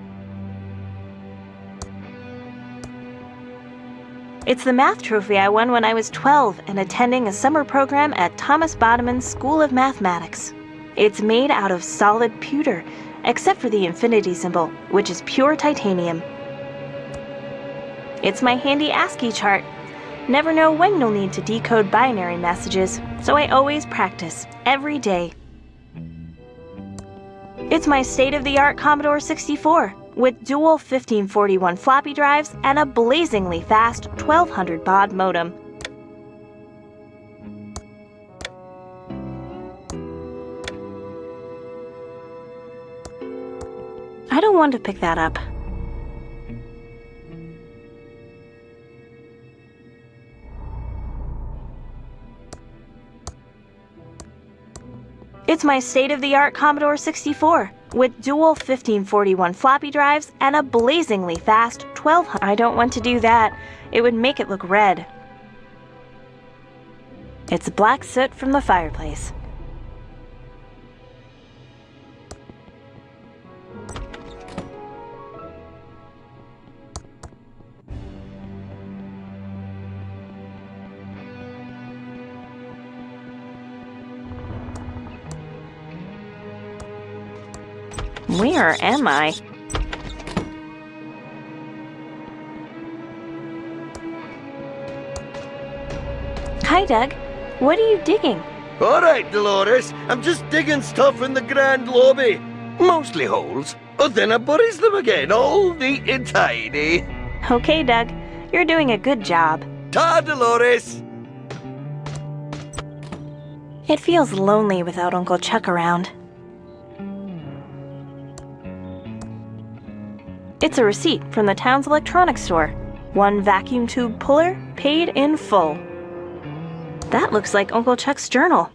It's the math trophy I won when I was 12 and attending a summer program at Thomas Bodeman's School of Mathematics. It's made out of solid pewter, except for the infinity symbol, which is pure titanium. It's my handy ASCII chart. Never know when you'll need to decode binary messages, so I always practice, every day. It's my state-of-the-art Commodore 64, with dual 1541 floppy drives and a blazingly fast 1200 baud modem. I don't want to pick that up. It's my state-of-the-art Commodore 64, with dual 1541 floppy drives and a blazingly fast 1200. I don't want to do that. It would make it look red. It's black soot from the fireplace. Where am I? Hi, Doug. What are you digging? All right, Dolores. I'm just digging stuff in the grand lobby. Mostly holes. But then I buries them again, all neat and tidy. Okay, Doug. You're doing a good job. Ta, Dolores! It feels lonely without Uncle Chuck around. It's a receipt from the town's electronics store. 1 vacuum tube puller, paid in full. That looks like Uncle Chuck's journal.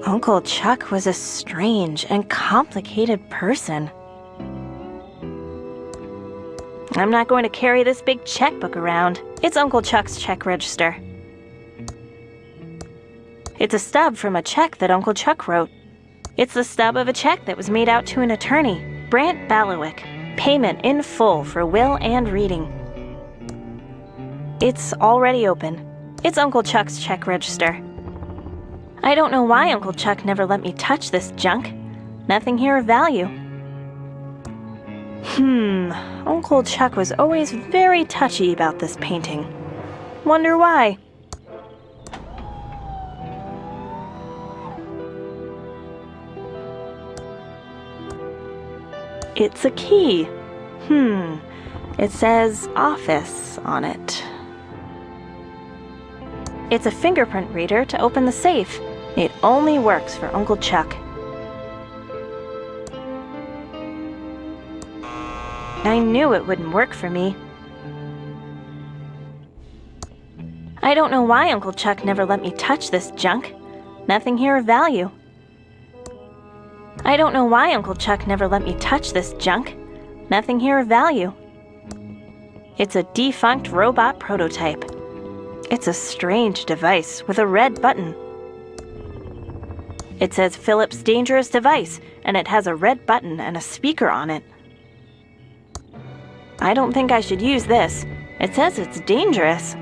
Uncle Chuck was a strange and complicated person. I'm not going to carry this big checkbook around. It's Uncle Chuck's check register. It's a stub from a check that Uncle Chuck wrote. It's the stub of a check that was made out to an attorney, Brant Balawick. Payment in full for will and reading. It's already open. It's Uncle Chuck's check register. I don't know why Uncle Chuck never let me touch this junk. Nothing here of value. Uncle Chuck was always very touchy about this painting. Wonder why? It's a key. It says office on it. It's a fingerprint reader to open the safe. It only works for Uncle Chuck. I knew it wouldn't work for me. I don't know why Uncle Chuck never let me touch this junk. Nothing here of value. I don't know why Uncle Chuck never let me touch this junk. Nothing here of value. It's a defunct robot prototype. It's a strange device with a red button. It says Philips Dangerous Device, and it has a red button and a speaker on it. I don't think I should use this. It says it's dangerous.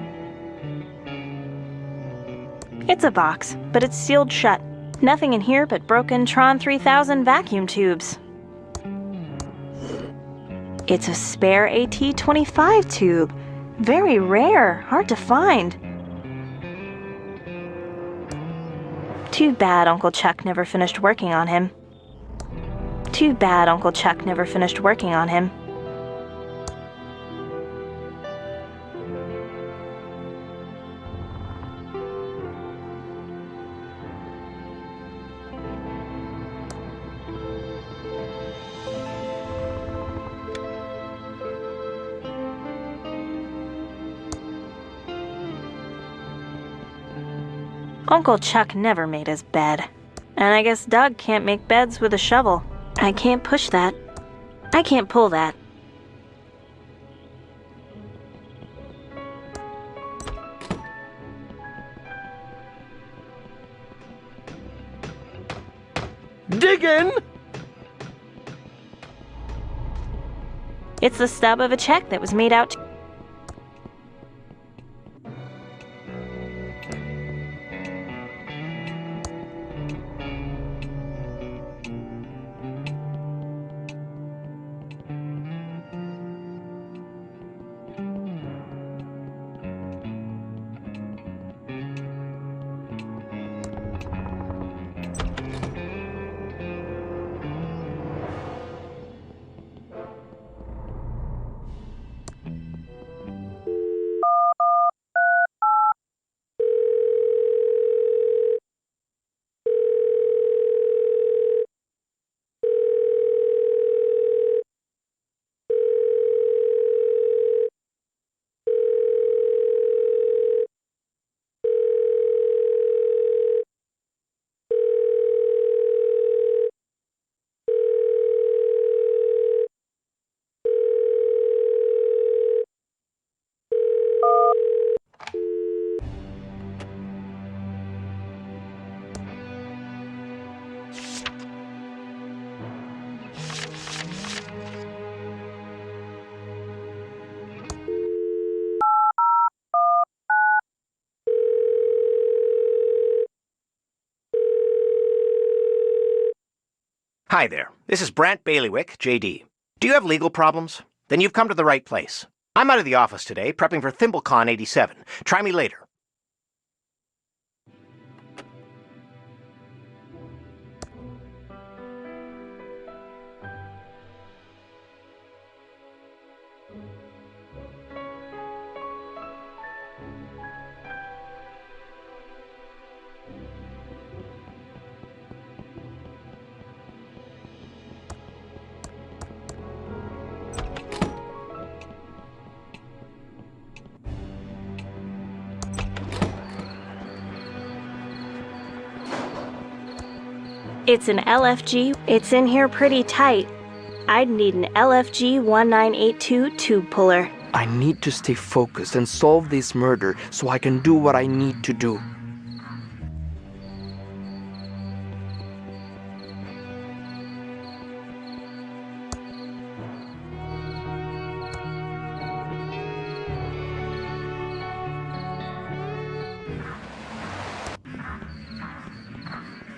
It's a box, but it's sealed shut. Nothing in here but broken Tron 3000 vacuum tubes. It's a spare AT-25 tube. Very rare, hard to find. Too bad Uncle Chuck never finished working on him. Too bad Uncle Chuck never finished working on him. Uncle Chuck never made his bed. And I guess Doug can't make beds with a shovel. I can't push that. I can't pull that. Diggin'! It's the stub of a check that was made out to... Hi there. This is Brant Bailiwick, JD. Do you have legal problems? Then you've come to the right place. I'm out of the office today, prepping for ThimbleCon 87. Try me later. It's an LFG. It's in here pretty tight. I'd need an LFG 1982 tube puller. I need to stay focused and solve this murder so I can do what I need to do.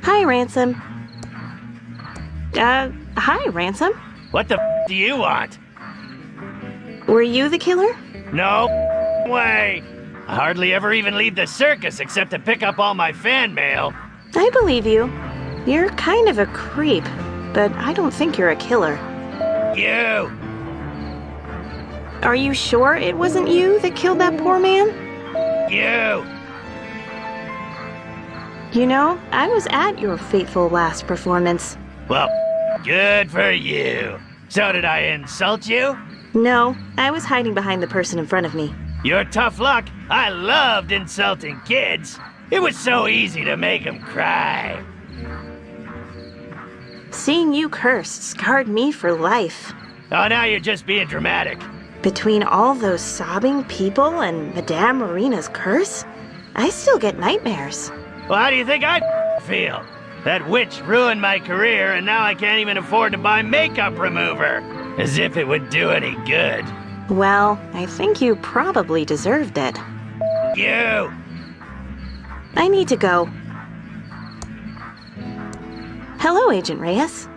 Hi, Ransom. Hi, Ransom. What the do you want? Were you the killer? No way! I hardly ever even leave the circus except to pick up all my fan mail. I believe you. You're kind of a creep, but I don't think you're a killer. You! Are you sure it wasn't you that killed that poor man? You! You know, I was at your fateful last performance. Well, good for you. So did I insult you? No, I was hiding behind the person in front of me. You're tough luck. I loved insulting kids. It was so easy to make them cry. Seeing you curse scarred me for life. Oh, now you're just being dramatic. Between all those sobbing people and Madame Marina's curse, I still get nightmares. Well, how do you think I feel? That witch ruined my career, and now I can't even afford to buy makeup remover. As if it would do any good. Well, I think you probably deserved it. You! I need to go. Hello, Agent Reyes.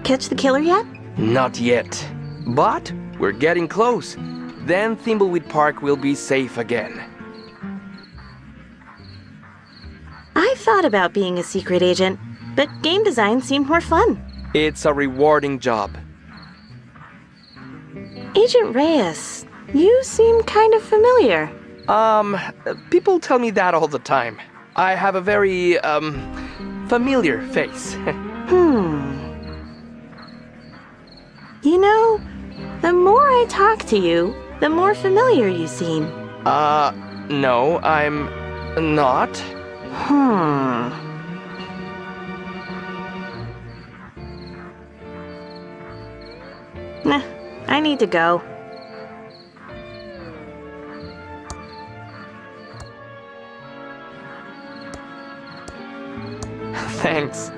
Catch the killer yet? Not yet. But we're getting close. Then Thimbleweed Park will be safe again. I thought about being a secret agent, but game design seemed more fun. It's a rewarding job. Agent Reyes, you seem kind of familiar. People tell me that all the time. I have a very, familiar face. You know, the more I talk to you, the more familiar you seem. No, I'm not. Nah, I need to go. Thanks.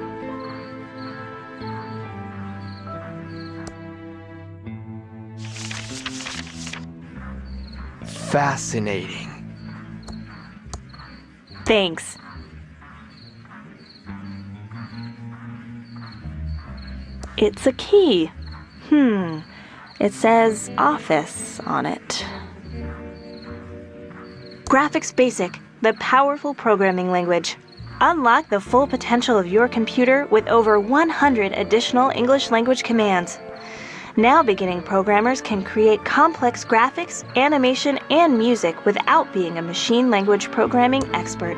Fascinating. Thanks. It's a key. It says office on it. Graphics Basic, the powerful programming language. Unlock the full potential of your computer with over 100 additional English language commands. Now beginning programmers can create complex graphics, animation, and music without being a machine language programming expert.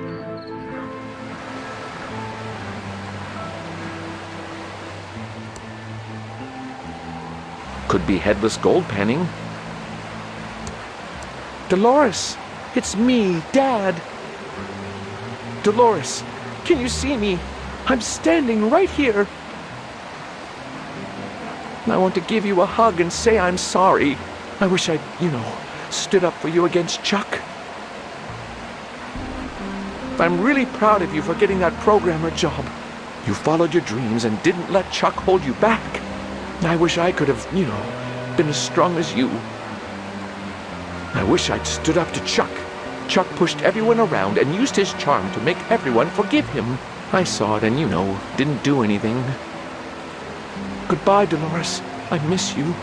Could be headless gold panning. Dolores! It's me, Dad! Dolores, can you see me? I'm standing right here. I want to give you a hug and say I'm sorry. I wish I'd, stood up for you against Chuck. I'm really proud of you for getting that programmer job. You followed your dreams and didn't let Chuck hold you back. I wish I could have, been as strong as you. I wish I'd stood up to Chuck. Chuck pushed everyone around and used his charm to make everyone forgive him. I saw it and, didn't do anything. Goodbye, Dolores. I miss you.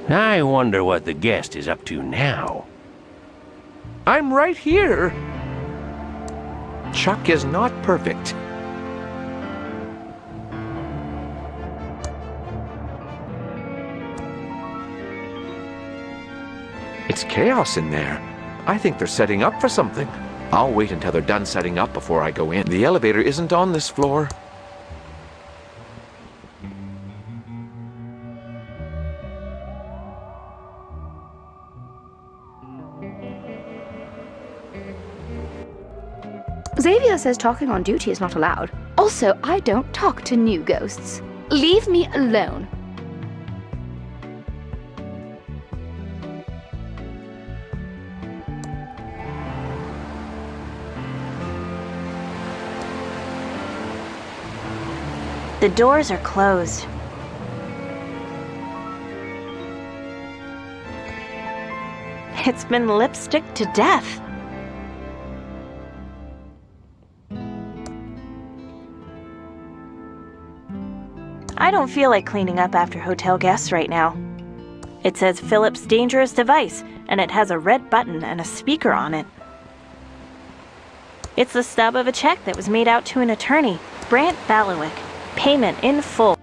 I wonder what the guest is up to now. I'm right here. Chuck is not perfect. It's chaos in there. I think they're setting up for something. I'll wait until they're done setting up before I go in. The elevator isn't on this floor. Xavier says talking on duty is not allowed. Also, I don't talk to new ghosts. Leave me alone. The doors are closed. It's been lipstick to death. I don't feel like cleaning up after hotel guests right now. It says Philip's dangerous device, and it has a red button and a speaker on it. It's the stub of a check that was made out to an attorney, Brant Baliwick. Payment in full.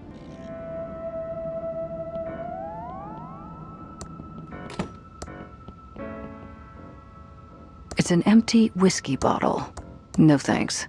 It's an empty whiskey bottle. No thanks.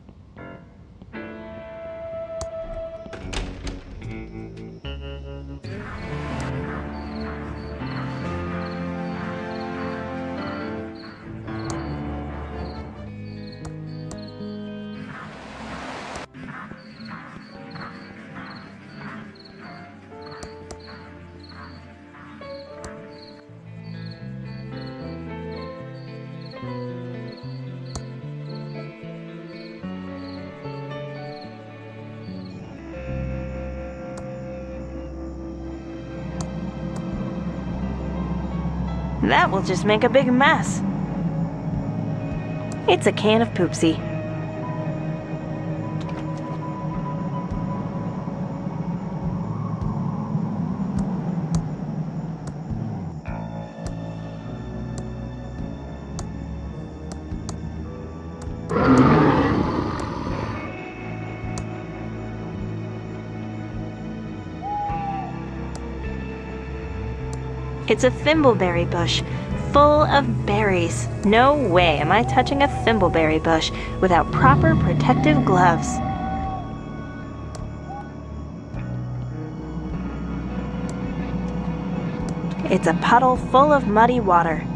That will just make a big mess. It's a can of poopsie. It's a thimbleberry bush, full of berries. No way am I touching a thimbleberry bush without proper protective gloves. It's a puddle full of muddy water.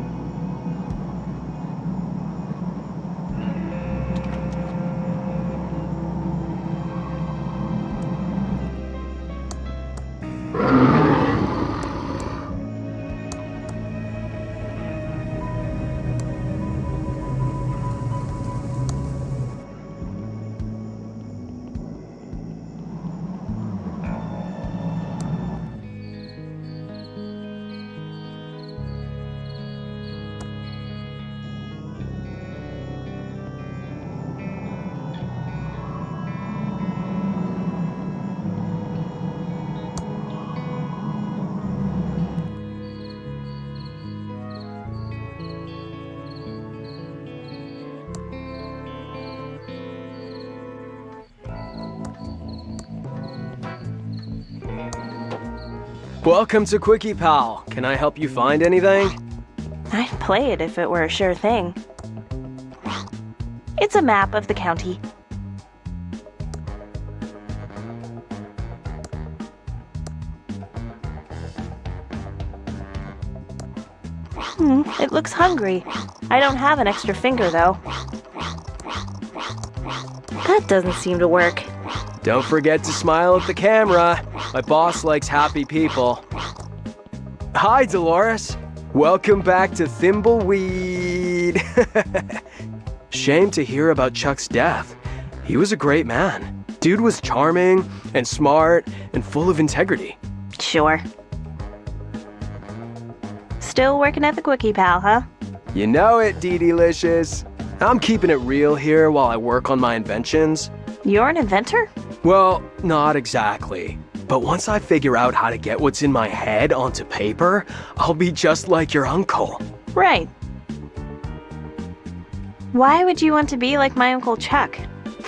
Welcome to Quickie Pal. Can I help you find anything? I'd play it if it were a sure thing. It's a map of the county. It looks hungry. I don't have an extra finger, though. That doesn't seem to work. Don't forget to smile at the camera. My boss likes happy people. Hi, Dolores. Welcome back to Thimbleweed. Shame to hear about Chuck's death. He was a great man. Dude was charming and smart and full of integrity. Sure. Still working at the Quickie Pal, huh? You know it, Dee-Delicious. I'm keeping it real here while I work on my inventions. You're an inventor? Well, not exactly. But once I figure out how to get what's in my head onto paper, I'll be just like your uncle. Right. Why would you want to be like my Uncle Chuck?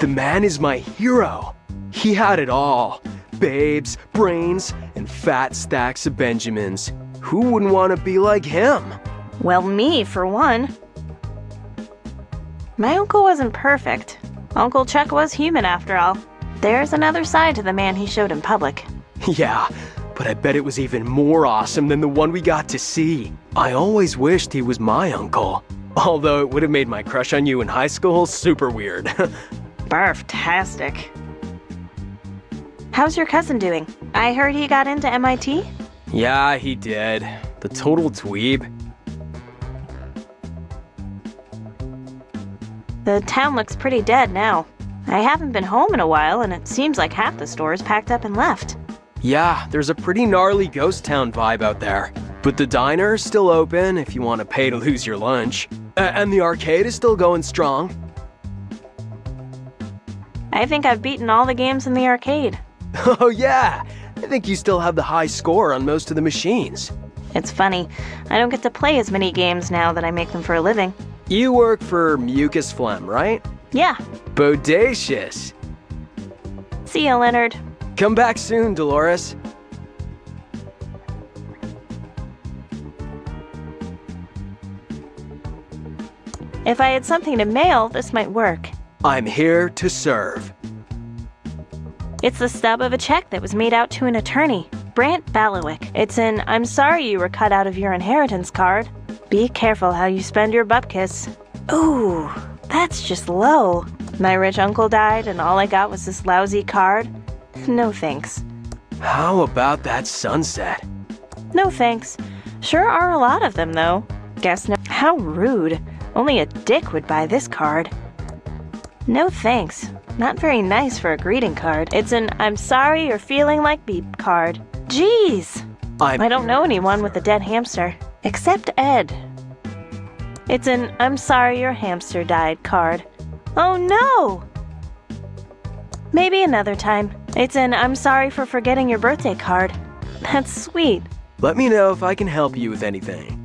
The man is my hero. He had it all. Babes, brains, and fat stacks of Benjamins. Who wouldn't want to be like him? Well, me, for one. My uncle wasn't perfect. Uncle Chuck was human, after all. There's another side to the man he showed in public. Yeah, but I bet it was even more awesome than the one we got to see. I always wished he was my uncle. Although it would have made my crush on you in high school super weird. Barf-tastic. How's your cousin doing? I heard he got into MIT? Yeah, he did. The total dweeb. The town looks pretty dead now. I haven't been home in a while, and it seems like half the stores packed up and left. Yeah, there's a pretty gnarly ghost town vibe out there. But the diner's still open if you want to pay to lose your lunch. And the arcade is still going strong. I think I've beaten all the games in the arcade. Oh yeah! I think you still have the high score on most of the machines. It's funny, I don't get to play as many games now that I make them for a living. You work for Mucus Phlegm, right? Yeah. Bodacious. See ya, Leonard. Come back soon, Dolores. If I had something to mail, this might work. I'm here to serve. It's the stub of a check that was made out to an attorney, Brant Balawick. It's an "I'm sorry you were cut out of your inheritance" card. Be careful how you spend your bupkis. Ooh, that's just low. My rich uncle died and all I got was this lousy card. No thanks. How about that sunset? No thanks. Sure are a lot of them, though. Guess no. How rude. Only a dick would buy this card. No thanks. Not very nice for a greeting card. It's an "I'm sorry you're feeling like beep" card. Jeez. I don't know anyone with a dead hamster. Except Ed. It's an "I'm sorry your hamster died" card. Oh no! Maybe another time. It's an "I'm sorry for forgetting your birthday" card. That's sweet. Let me know if I can help you with anything.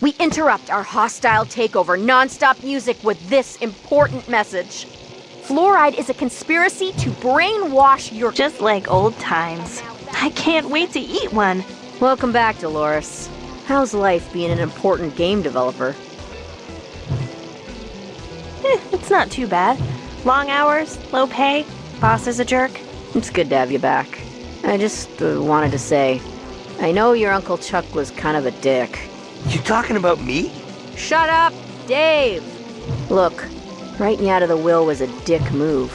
We interrupt our hostile takeover non-stop music with this important message. Fluoride is a conspiracy to brainwash your— Just like old times. I can't wait to eat one. Welcome back, Dolores. How's life being an important game developer? It's not too bad. Long hours, low pay, boss is a jerk. It's good to have you back. I just wanted to say, I know your Uncle Chuck was kind of a dick. You talking about me? Shut up, Dave! Look, writing you out of the will was a dick move,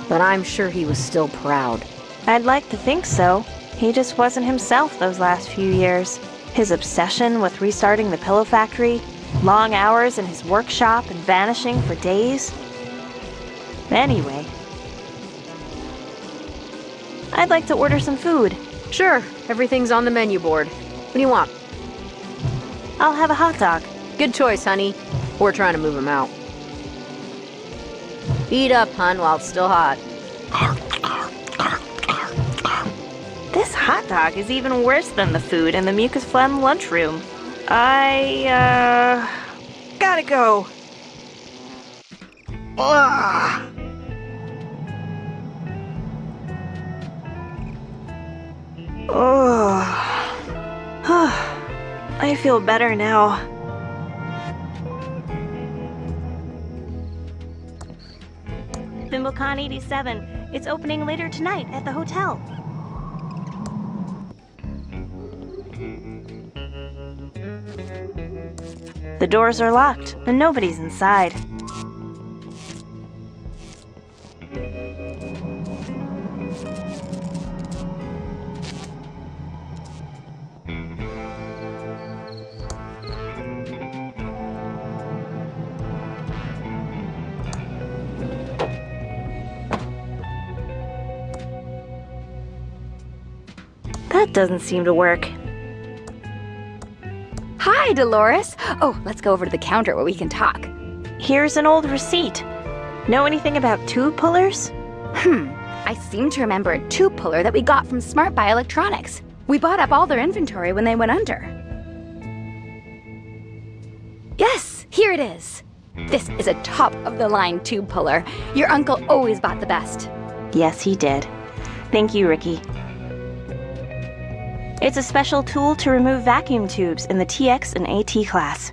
but I'm sure he was still proud. I'd like to think so. He just wasn't himself those last few years. His obsession with restarting the pillow factory, long hours in his workshop and vanishing for days. Anyway, I'd like to order some food. Sure, everything's on the menu board. What do you want? I'll have a hot dog. Good choice, honey. We're trying to move him out. Eat up, hun, while it's still hot. This hot dog is even worse than the food in the Mucus Phlegm lunchroom. I, gotta go. Ah! Oh. I feel better now. ThimbleCon 87. It's opening later tonight at the hotel. The doors are locked and nobody's inside. That doesn't seem to work. Hi, Dolores. Oh, let's go over to the counter where we can talk. Here's an old receipt. Know anything about tube pullers? I seem to remember a tube puller that we got from Smart Buy Electronics. We bought up all their inventory when they went under. Yes, here it is. This is a top-of-the-line tube puller. Your uncle always bought the best. Yes, he did. Thank you, Ricky. It's a special tool to remove vacuum tubes in the TX and AT class.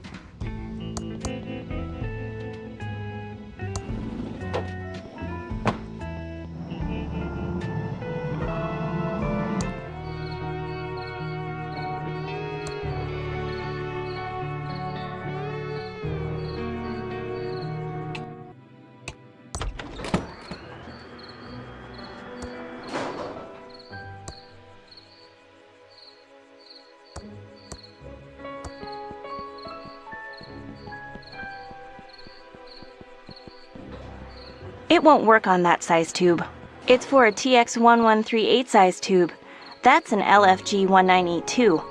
It won't work on that size tube. It's for a TX1138 size tube. That's an LFG 1982.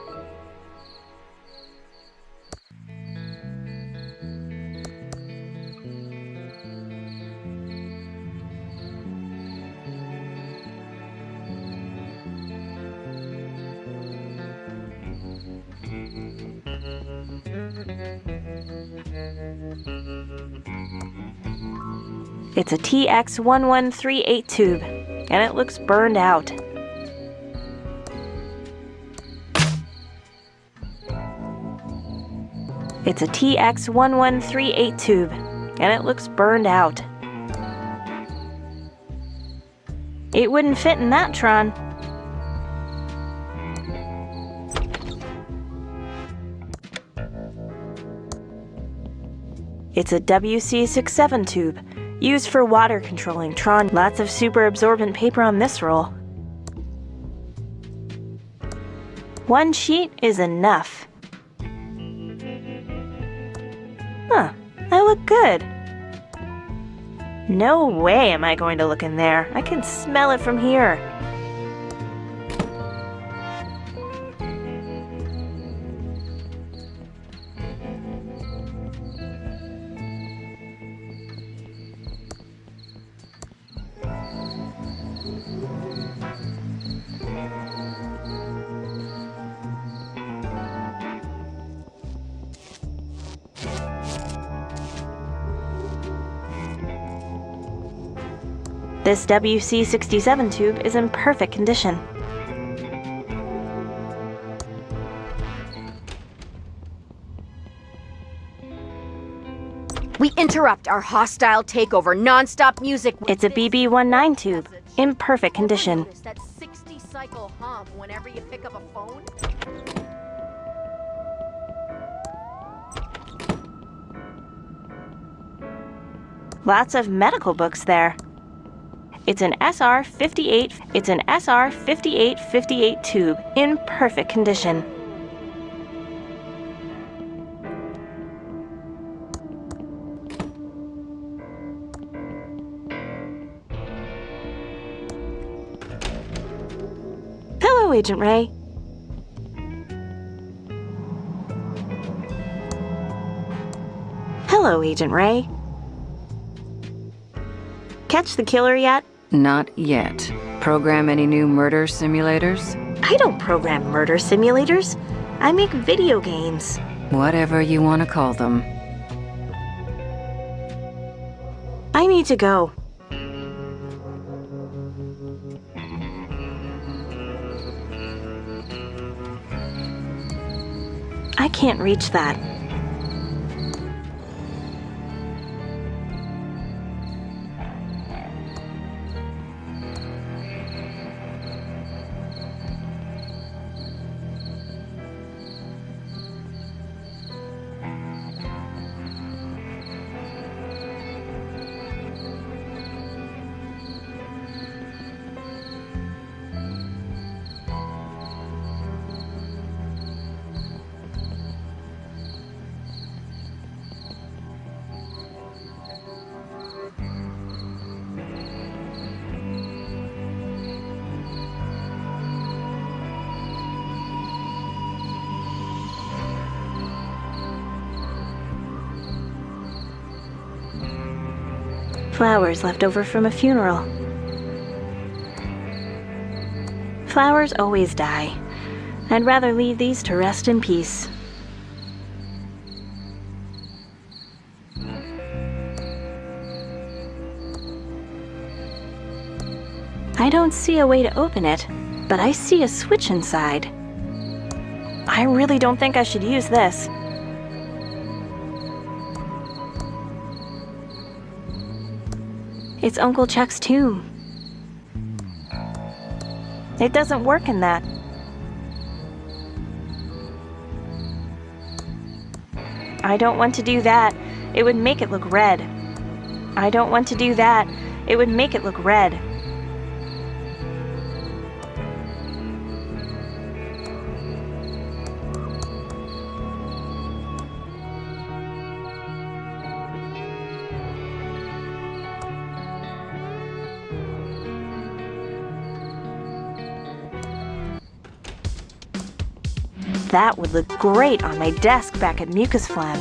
It's a TX1138 tube, and it looks burned out. It's a TX1138 tube, and it looks burned out. It wouldn't fit in that Tron. It's a WC67 tube, used for water controlling Tron. Lots of super absorbent paper on this roll. One sheet is enough. Huh, I look good. No way am I going to look in there. I can smell it from here. This WC67 tube is in perfect condition. We interrupt our hostile takeover non-stop music. It's a BB19 tube, in perfect condition. That 60-cycle hum whenever you pick up a phone. Lots of medical books there. It's an SR5858 tube, in perfect condition. Hello, Agent Ray. Hello, Agent Ray. Catch the killer yet? Not yet. Program any new murder simulators? I don't program murder simulators. I make video games. Whatever you want to call them. I need to go. I can't reach that. Flowers left over from a funeral. Flowers always die. I'd rather leave these to rest in peace. I don't see a way to open it, but I see a switch inside. I really don't think I should use this. It's Uncle Chuck's tomb. It doesn't work in that. I don't want to do that. It would make it look red. I don't want to do that. It would make it look red. That would look great on my desk back at Mucus Phlegm.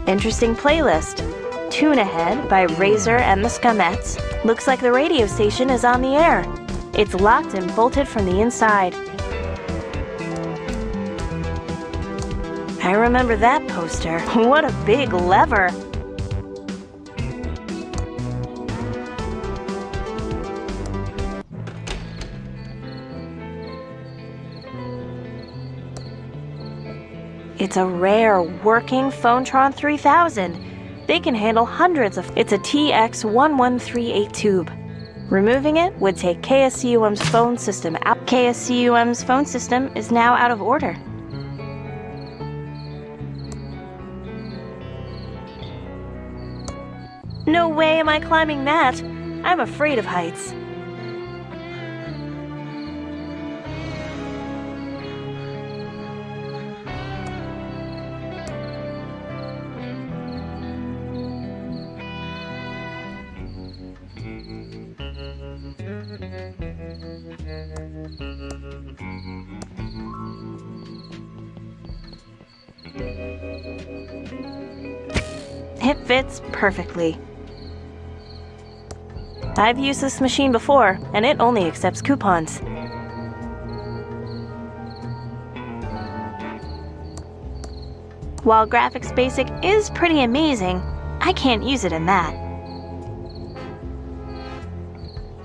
Interesting playlist. Tune Ahead by Razor and the Scumettes. Looks like the radio station is on the air. It's locked and bolted from the inside. I remember that poster. What a big lever. It's a rare working Phonetron 3000. They can handle hundreds of... It's a TX1138 tube. Removing it would take KSCUM's phone system out. KSCUM's phone system is now out of order. No way am I climbing that. I'm afraid of heights. It fits perfectly. I've used this machine before, and it only accepts coupons. While Graphics Basic is pretty amazing, I can't use it in that.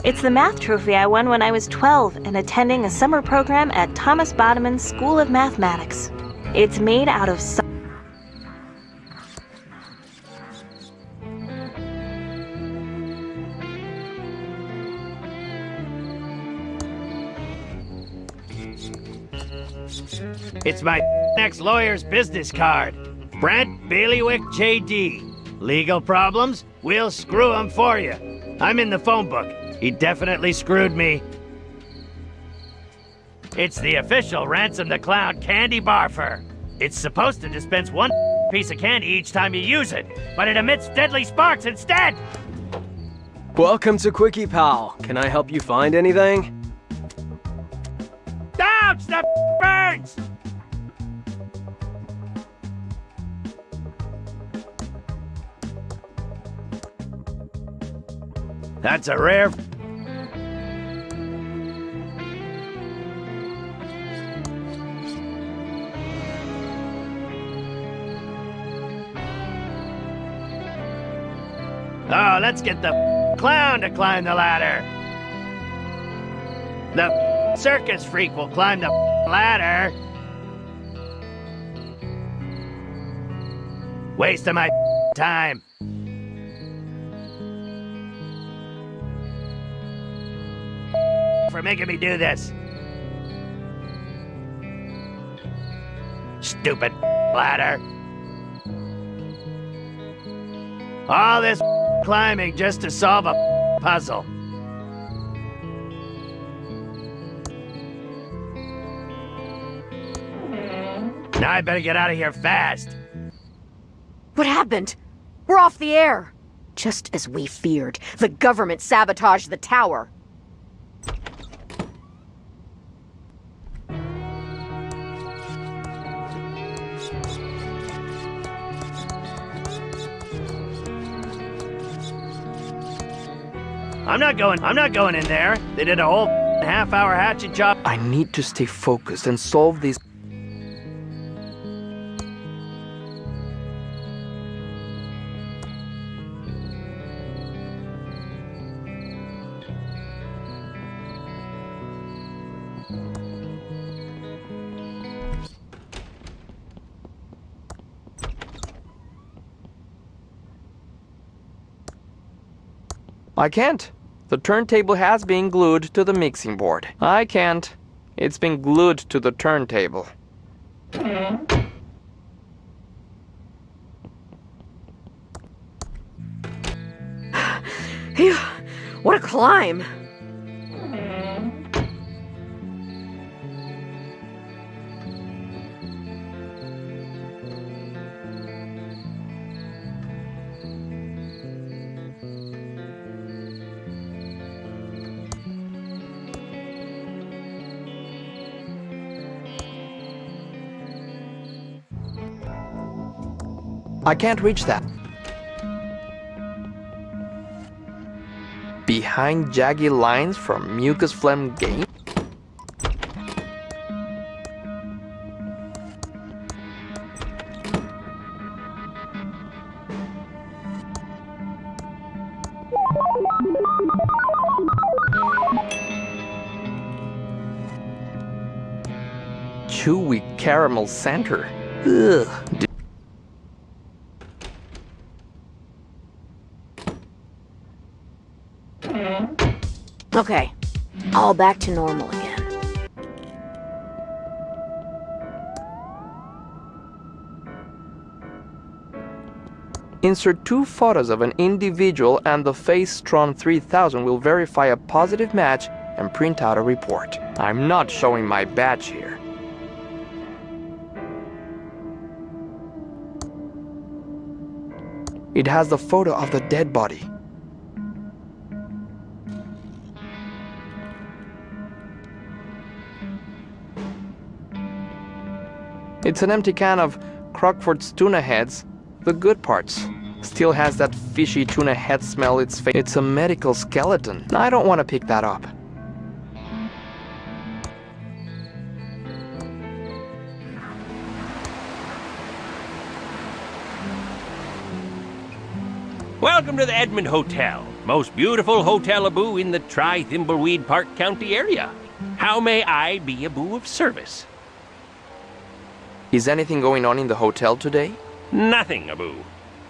It's the math trophy I won when I was 12 and attending a summer program at Thomas Bodeman's School of Mathematics. It's made out of It's my next lawyer's business card. Brent Bailiwick, J.D. Legal problems? We'll screw him for you. I'm in the phone book. He definitely screwed me. It's the official Ransom the Clown candy barfer. It's supposed to dispense one piece of candy each time you use it, but it emits deadly sparks instead! Welcome to Quickie Pal. Can I help you find anything? Ouch! That burns! That's a rare... Oh, let's get the clown to climb the ladder. The circus freak will climb the ladder. Waste of my time. For making me do this. Stupid ladder. All this climbing just to solve a puzzle. Now I better get out of here fast. What happened? We're off the air. Just as we feared, the government sabotaged the tower. I'm not going in there. They did a whole half-hour hatchet job. I need to stay focused and solve these... I can't. The turntable has been glued to the mixing board. I can't. It's been glued to the turntable. Phew, what a climb! I can't reach that. Behind jaggy lines from mucus phlegm game? chewy caramel center. Ugh. Okay, all back to normal again. Insert 2 photos of an individual and the Facetron 3000 will verify a positive match and print out a report. I'm not showing my badge here. It has the photo of the dead body. It's an empty can of Crockford's tuna heads, the good parts. Still has that fishy tuna head smell. It's a medical skeleton. I don't want to pick that up. Welcome to the Edmond Hotel, most beautiful hotel-a-boo in the Thimbleweed Park County area. How may I be a boo of service? Is anything going on in the hotel today? Nothing, a-boo.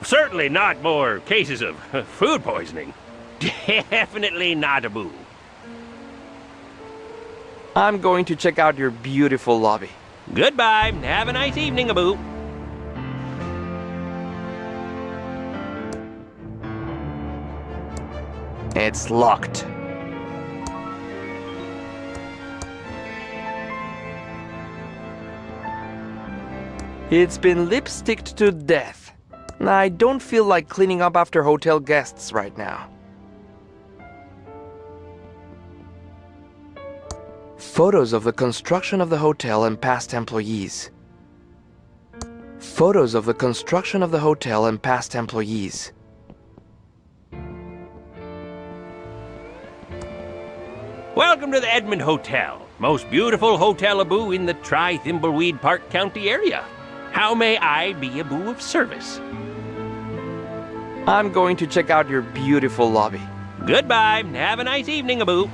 Certainly not more cases of food poisoning. Definitely not, a-boo. I'm going to check out your beautiful lobby. Goodbye. Have a nice evening, a-boo. It's locked. It's been lipsticked to death. I don't feel like cleaning up after hotel guests right now. Photos of the construction of the hotel and past employees. Photos of the construction of the hotel and past employees. Welcome to the Edmond Hotel, most beautiful hotel-a-boo in the Thimbleweed Park County area. How may I be a boo of service? I'm going to check out your beautiful lobby. Goodbye. Have a nice evening, a-boo.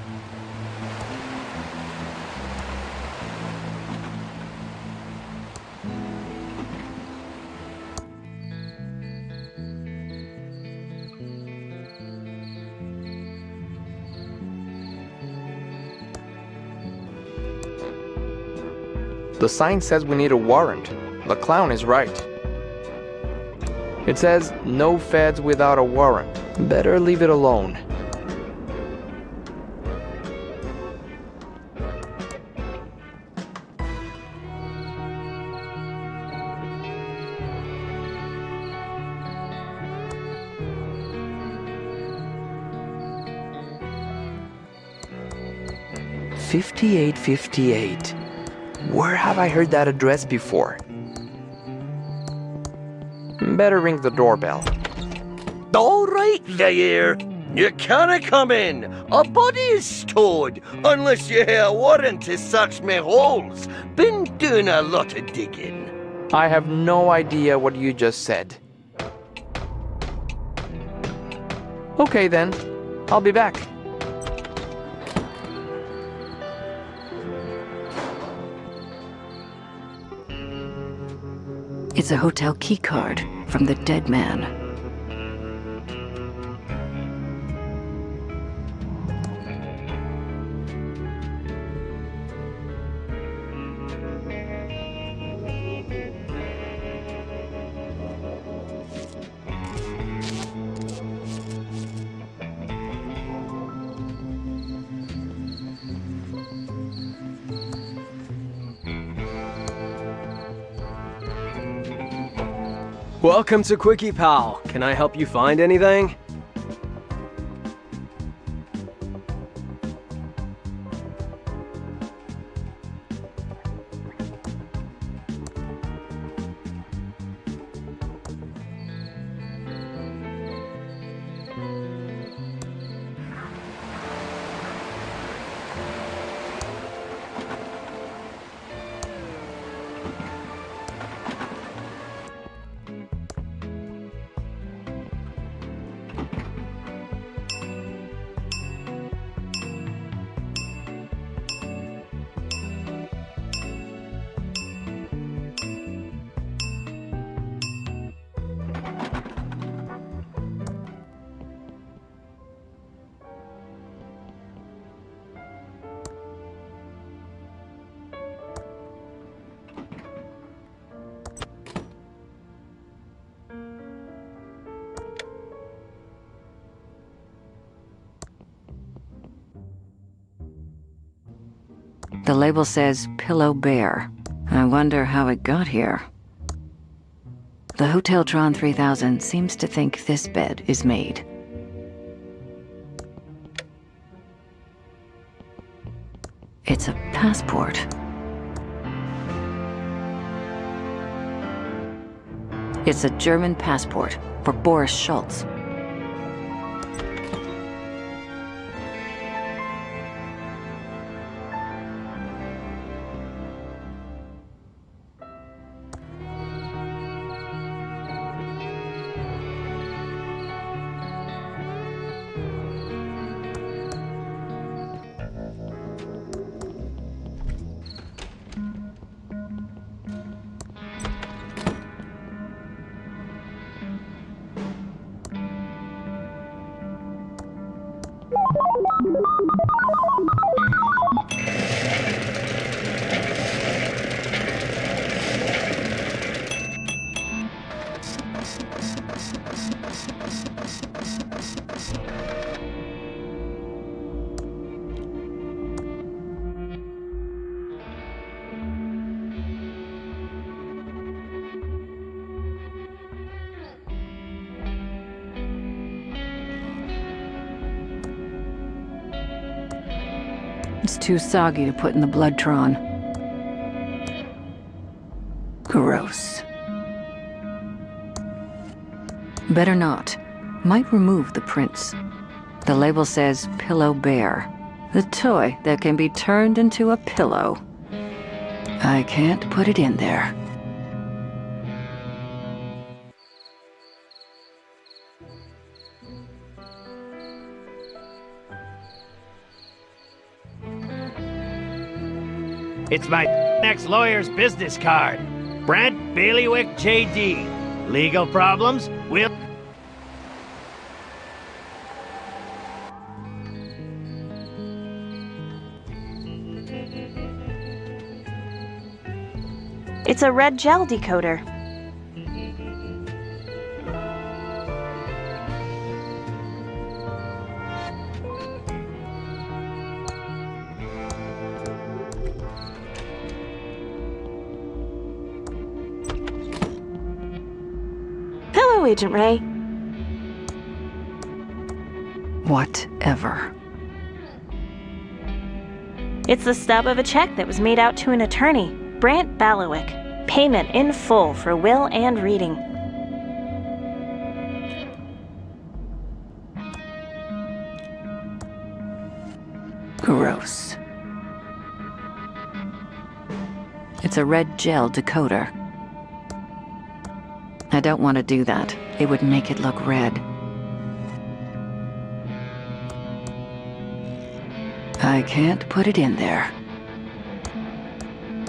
The sign says we need a warrant. The clown is right. It says, no feds without a warrant. Better leave it alone. $58.58. Where have I heard that address before? Better ring the doorbell. All right there. You can't come in. A body is stowed unless you have a warrant to search me holes. Been doing a lot of digging. I have no idea what you just said. Okay then, I'll be back. It's a hotel keycard from the dead man. Welcome to Quickie Pal. Can I help you find anything? The label says Pillow Bear. I wonder how it got here. The Hotel Tron 3000 seems to think this bed is made. It's a passport. It's a German passport for Boris Schultz. It's too soggy to put in the Bloodtron. Gross. Better not. Might remove the prints. The label says Pillow Bear. The toy that can be turned into a pillow. I can't put it in there. It's my next lawyer's business card. Brent Bailiwick, JD. Legal problems? We'll... It's a red gel decoder. Hello, Agent Ray. Whatever. It's the stub of a check that was made out to an attorney, Brant Bailiwick. Payment in full for will and reading. Gross. It's a red gel decoder. I don't want to do that. It would make it look red. I can't put it in there.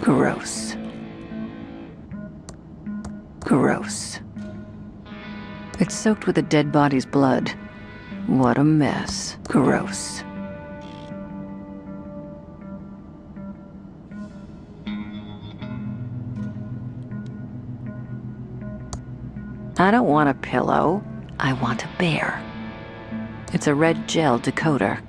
Gross. Gross. It's soaked with a dead body's blood. What a mess. Gross. I don't want a pillow. I want a bear. It's a red gel decoder.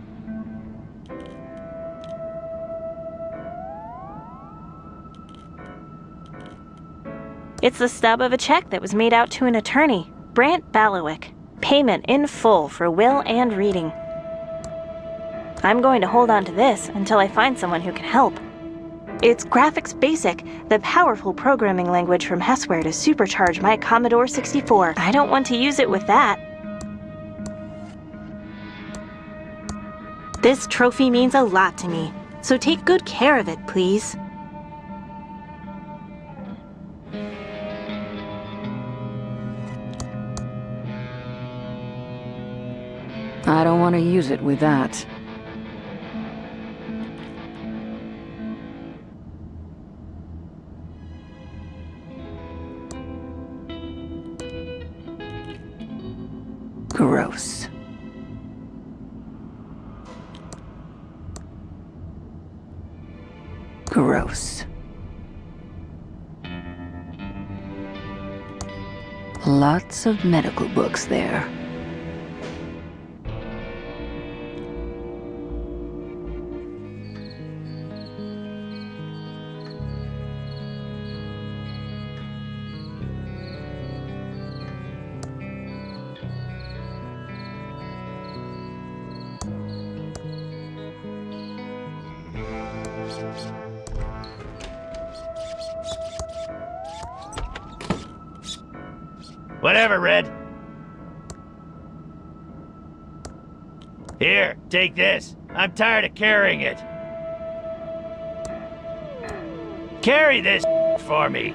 It's the stub of a check that was made out to an attorney, Brant Bailiwick. Payment in full for will and reading. I'm going to hold on to this until I find someone who can help. It's Graphics Basic, the powerful programming language from Hessware to supercharge my Commodore 64. I don't want to use it with that. This trophy means a lot to me, so take good care of it, please. I don't want to use it with that. Gross. Gross. Lots of medical books there. Whatever, Red. Here, take this. I'm tired of carrying it. Carry this for me.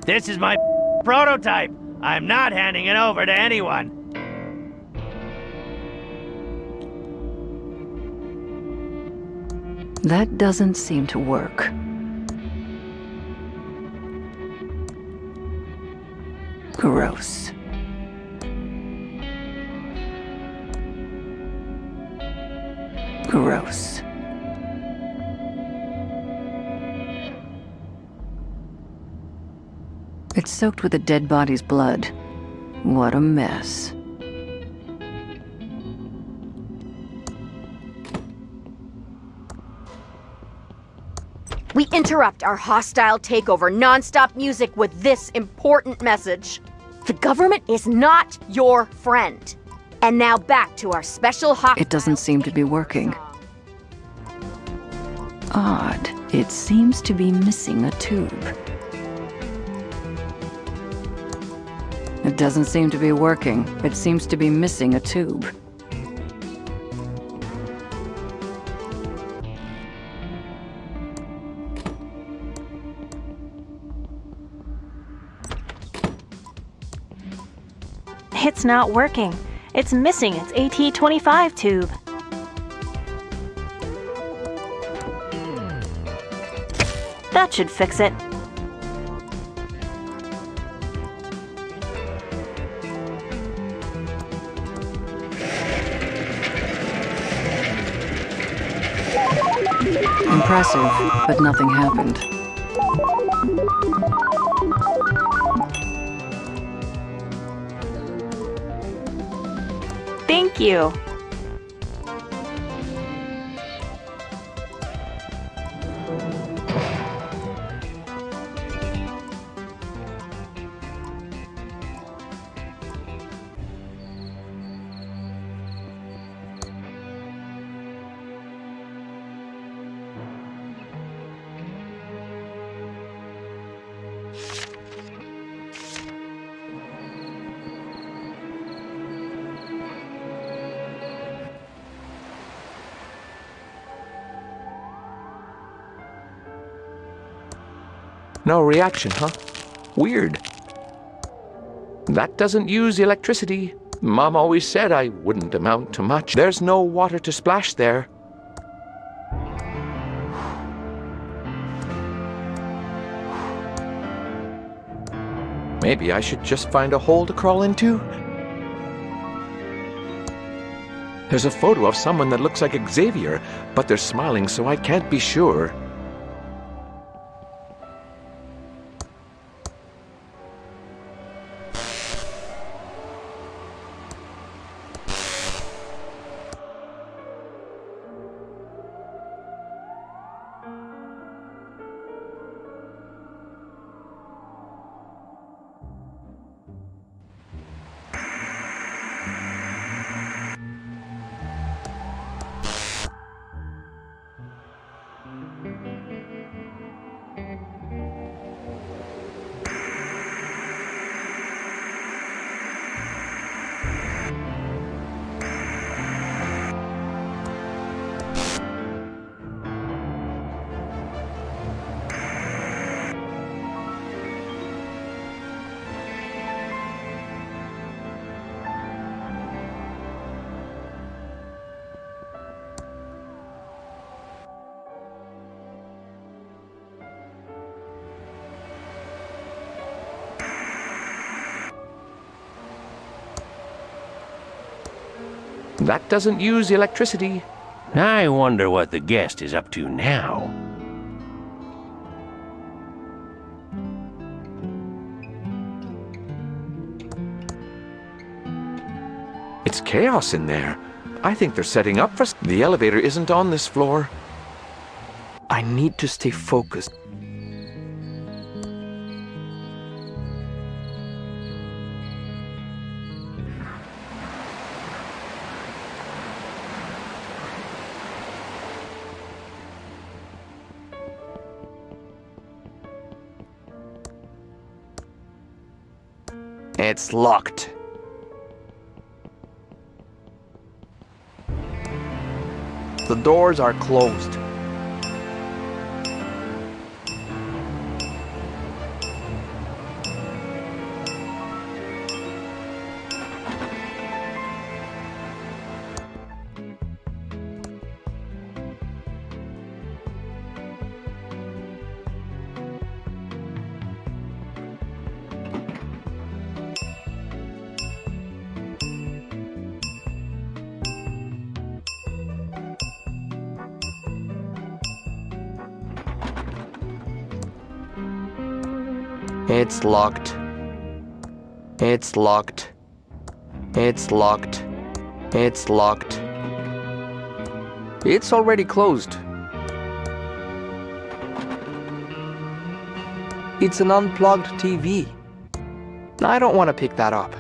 This is my prototype. I'm not handing it over to anyone. That doesn't seem to work. Gross. Gross. It's soaked with a dead body's blood. What a mess. We interrupt our hostile takeover non-stop music with this important message. The government is not your friend. And now back to our special It doesn't seem to be working. Odd. It seems to be missing a tube. It doesn't seem to be working. It seems to be missing a tube. It's not working. It's missing its AT25 tube. That should fix it. Impressive, but nothing happened. Thank you. No reaction, huh? Weird. That doesn't use electricity. Mom always said I wouldn't amount to much. There's no water to splash there. Maybe I should just find a hole to crawl into? There's a photo of someone that looks like Xavier, but they're smiling, so I can't be sure. That doesn't use electricity. I wonder what the guest is up to now. It's chaos in there. I think they're setting up for... The elevator isn't on this floor. I need to stay focused. It's locked. The doors are closed. It's locked. It's locked. It's locked. It's locked. It's already closed. It's an unplugged TV. I don't want to pick that up.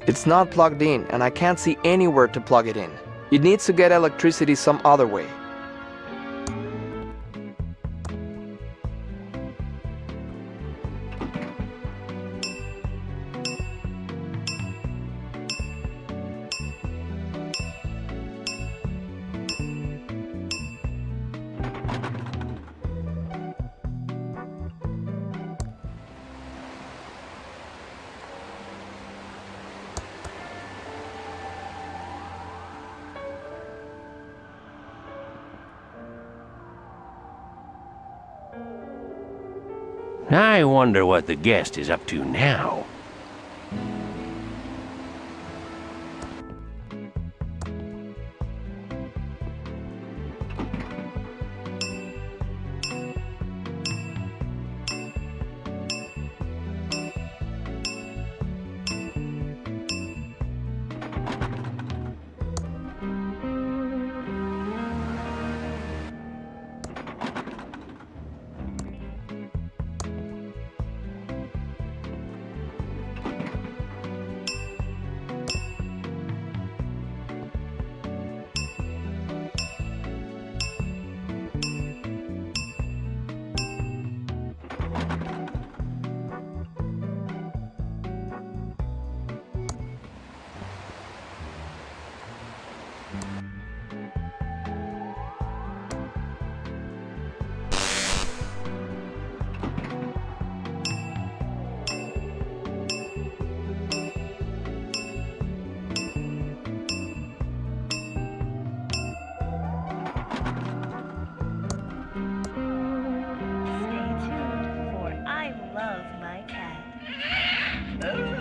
It's not plugged in, and I can't see anywhere to plug it in. It needs to get electricity some other way. I wonder what the guest is up to now.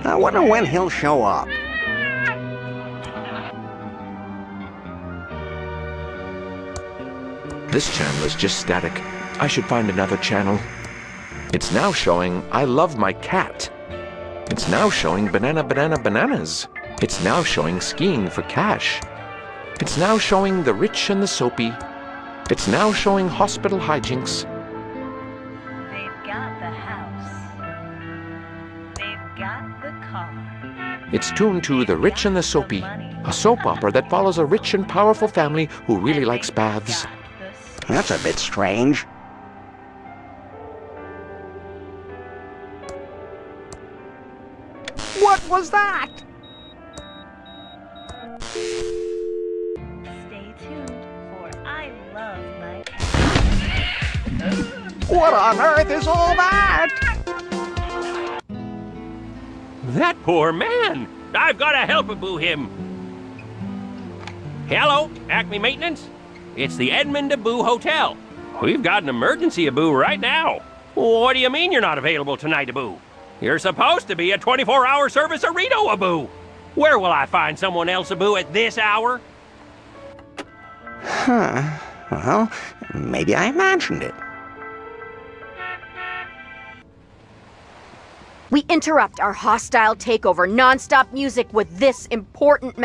I wonder when he'll show up. This channel is just static. I should find another channel. It's now showing I Love My Cat. It's now showing Banana Banana Bananas. It's now showing Skiing for Cash. It's now showing The Rich and the Soapy. It's now showing Hospital Hijinks. They've got the house. They've got the car. It's tuned to The Rich and the Soapy, a soap opera that follows a rich and powerful family who really likes baths. That's a bit strange. What was that? Stay tuned for I Love My Cat. What on earth is all that? That poor man! I've got to help him. Hello, Acme Maintenance? It's the Edmund Aboo Hotel. We've got an emergency, Aboo, right now. What do you mean you're not available tonight, Aboo? You're supposed to be a 24-hour service a Reno, Aboo. Where will I find someone else, Aboo, at this hour? Huh. Well, maybe I imagined it. We interrupt our hostile takeover non-stop music with this important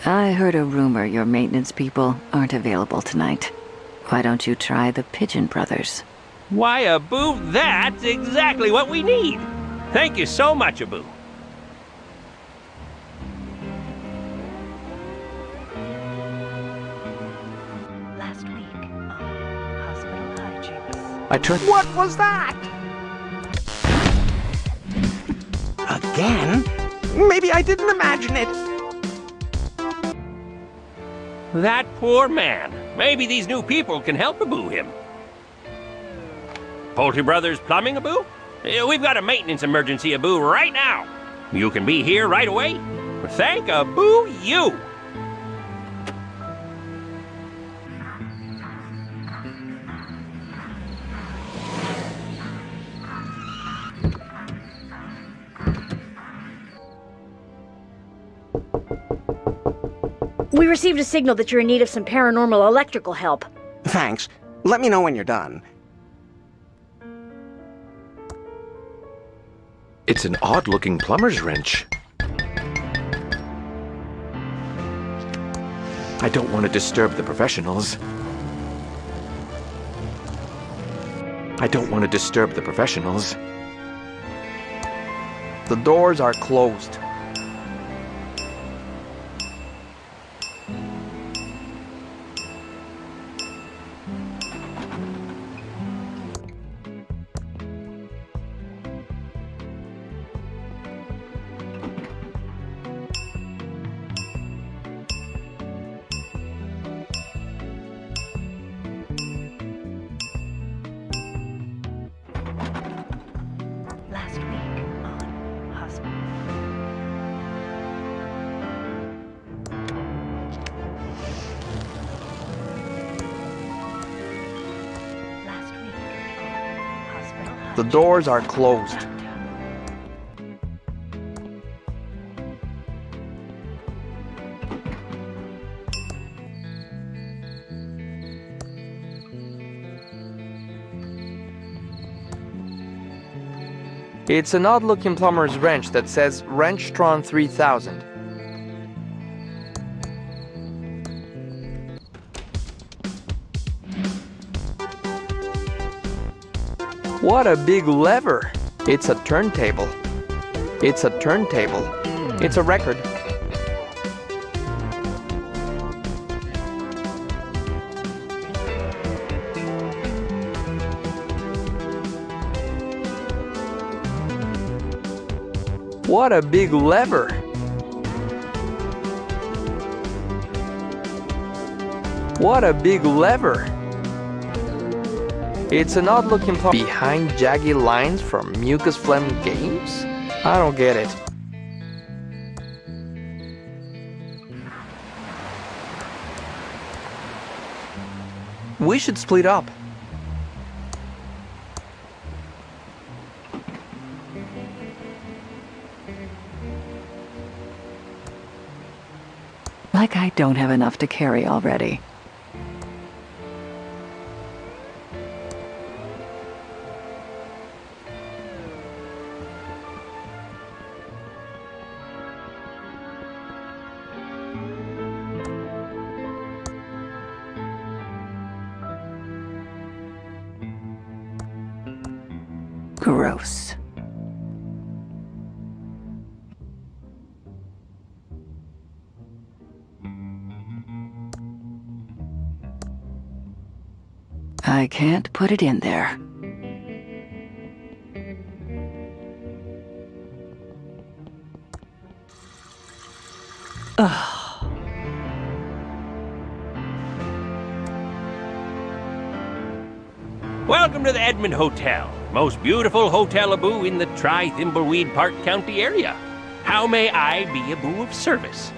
I heard a rumor your maintenance people aren't available tonight. Why don't you try the Pigeon Brothers? Why, Aboo, that's exactly what we need. Thank you so much, Aboo. I turned... What was that? Again? Maybe I didn't imagine it. That poor man. Maybe these new people can help Abu him. Poultry Brothers Plumbing, Abu? We've got a maintenance emergency, Abu, right now. You can be here right away? Thank Abu you. We received a signal that you're in need of some paranormal electrical help. Thanks. Let me know when you're done. It's an odd-looking plumber's wrench. I don't want to disturb the professionals. I don't want to disturb the professionals. The doors are closed. Last week on hospital. Last week on hospital. The doors are closed. It's an odd-looking plumber's wrench that says Wrenchtron 3000. What a big lever! It's a turntable. It's a turntable. It's a record. What a big lever! What a big lever! It's an odd-looking plumber behind jaggy lines from Mucus Phlegm Games? I don't get it. We should split up. Like I don't have enough to carry already. Gross. I can't put it in there. Ugh. Welcome to the Edmond Hotel. Most beautiful hotel, Abu, in the Thimbleweed Park County area. How may I be Abu of service?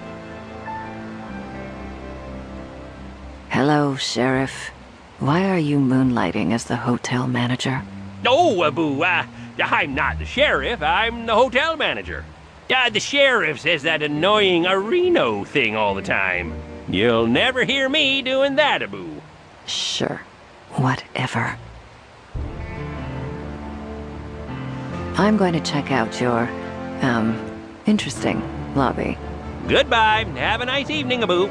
Hello, Sheriff. Why are you moonlighting as the hotel manager? Oh, Abu, I'm not the sheriff, I'm the hotel manager. The sheriff says that annoying Reno thing all the time. You'll never hear me doing that, Abu. Sure. Whatever. I'm going to check out your, interesting lobby. Goodbye. Have a nice evening, Abu.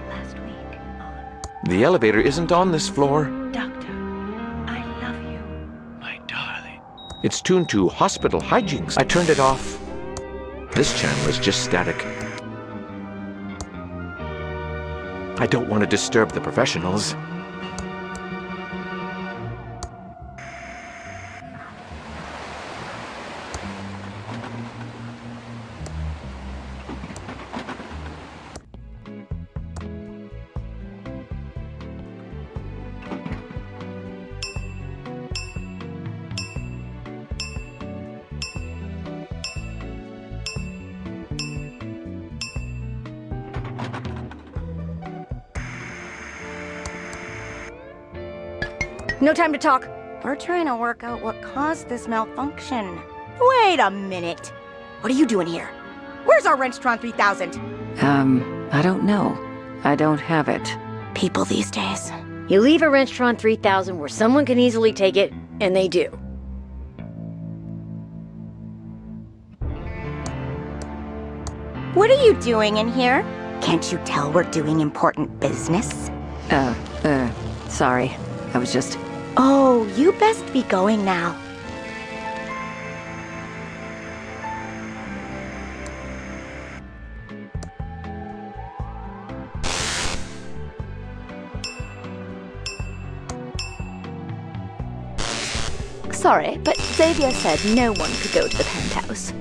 Last week on The elevator isn't on this floor. Doctor, I love you. It's tuned to hospital hijinks. I turned it off. This channel is just static. I don't want to disturb the professionals. No time to talk. We're trying to work out what caused this malfunction. Wait a minute. What are you doing here? Where's our Wrenchtron 3000? I don't know. I don't have it. People these days. You leave a Wrenchtron 3000 where someone can easily take it, and they do. What are you doing in here? Can't you tell we're doing important business? Sorry. I was just... Oh, you best be going now. Sorry, but Xavier said no one could go to the penthouse.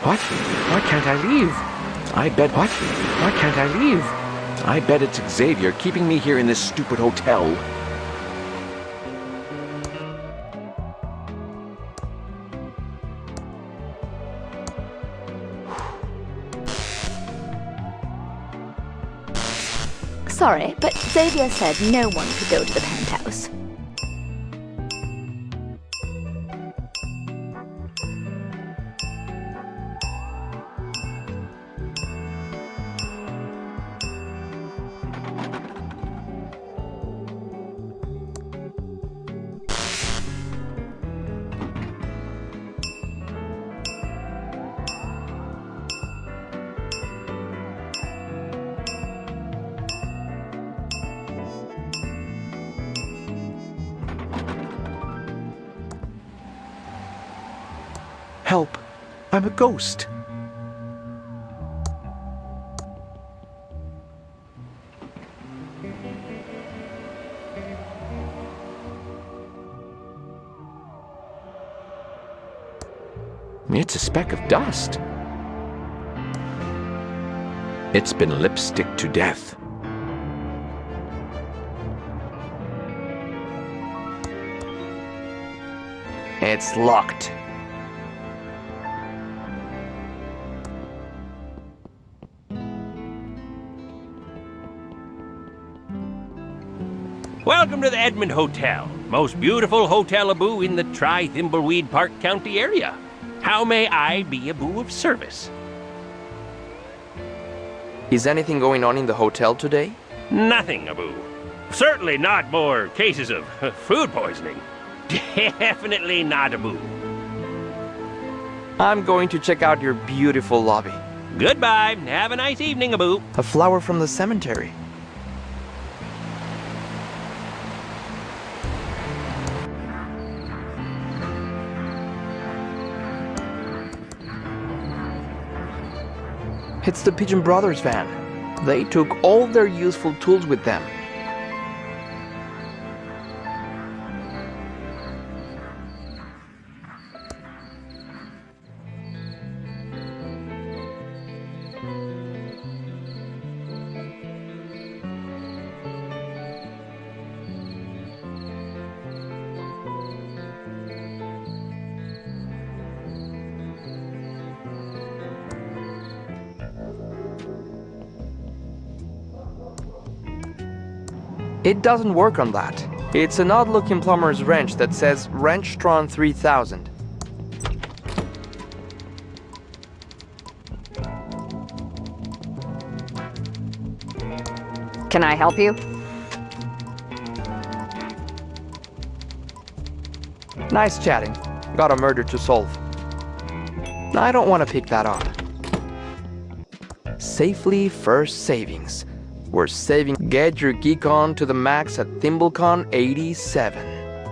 What? Why can't I leave? I bet... What? Why can't I leave? I bet it's Xavier keeping me here in this stupid hotel. Sorry, but Xavier said no one could go to the penthouse. Help! I'm a ghost! It's a speck of dust. It's been lipstick to death. It's locked. Welcome to the Edmond Hotel, most beautiful hotel-a-boo in the Thimbleweed Park County area. How may I be a boo of service? Is anything going on in the hotel today? Nothing, a-boo. Certainly not more cases of food poisoning. Definitely not, a-boo. I'm going to check out your beautiful lobby. Goodbye. Have a nice evening, a-boo. A flower from the cemetery. It's the Pigeon Brothers van. They took all their useful tools with them. It doesn't work on that. It's an odd-looking plumber's wrench that says Wrenchtron 3000. Can I help you? Nice chatting. Got a murder to solve. I don't want to pick that up. Safely First Savings. we're saving Get Your Geek On to the max at ThimbleCon 87.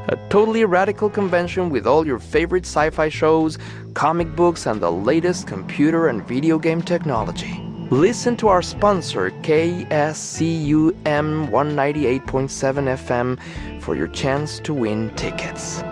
A totally radical convention with all your favorite sci-fi shows, comic books, and the latest computer and video game technology. Listen to our sponsor, KSCUM 198.7 FM, for your chance to win tickets.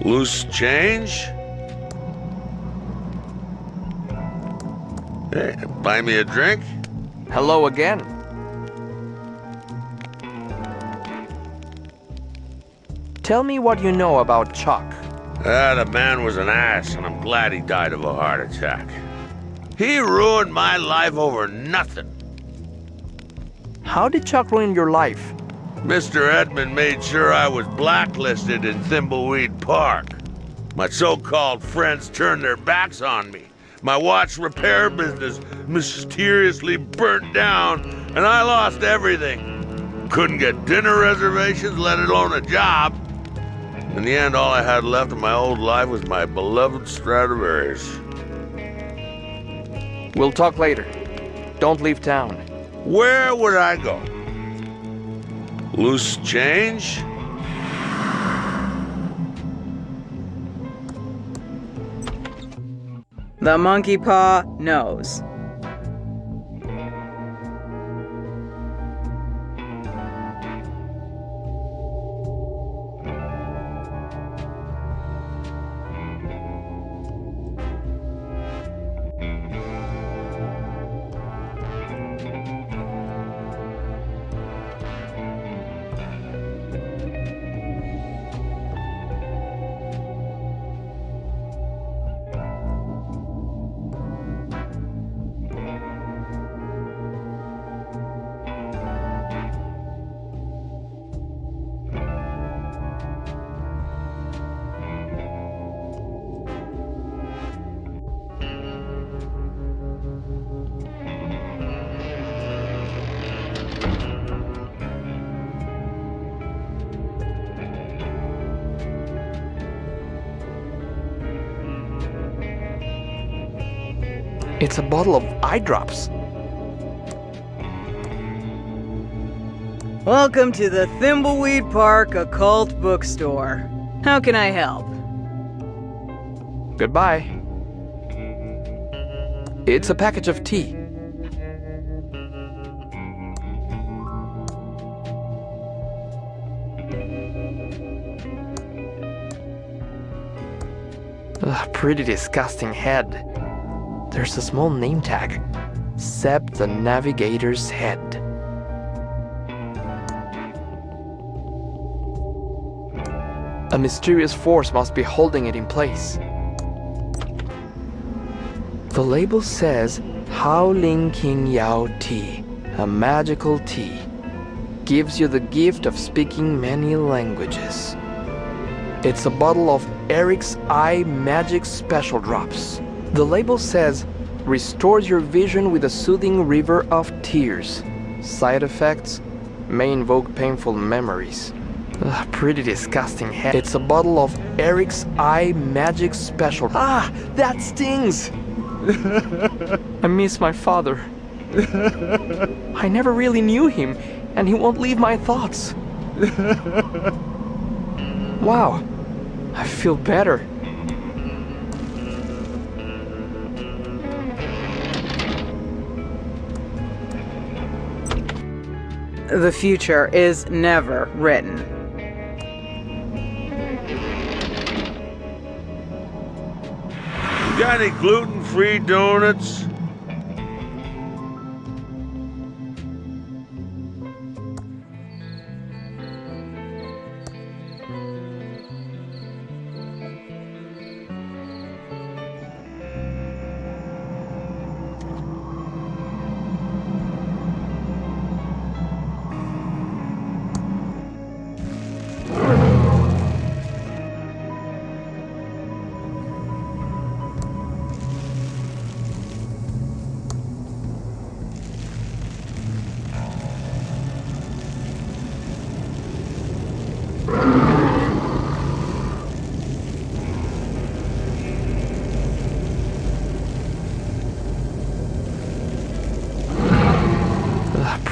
Loose change? Hey, buy me a drink? Hello again. Tell me what you know about Chuck. The man was an ass, and I'm glad he died of a heart attack. He ruined my life over nothing. How did Chuck ruin your life? Mr. Edmund made sure I was blacklisted in Thimbleweed Park. My so-called friends turned their backs on me. My watch repair business mysteriously burnt down, and I lost everything. Couldn't get dinner reservations, let alone a job. In the end, all I had left of my old life was my beloved Stradivarius. We'll talk later. Don't leave town. Where would I go? Loose change? The monkey paw knows. It's a bottle of eye drops. Welcome to the Thimbleweed Park Occult Bookstore. How can I help? Goodbye. It's a package of tea. Pretty disgusting head. There's a small name tag. Seb the Navigator's Head. A mysterious force must be holding it in place. The label says Hao Ling King Yao Tea, a magical tea. Gives you the gift of speaking many languages. It's a bottle of Eric's Eye Magic Special Drops. The label says, restores your vision with a soothing river of tears. Side effects may invoke painful memories. Pretty disgusting head. It's a bottle of Eric's Eye Magic Special. Ah, that stings! I miss my father. I never really knew him, and he won't leave my thoughts. Wow, I feel better. The future is never written. You got any gluten-free donuts?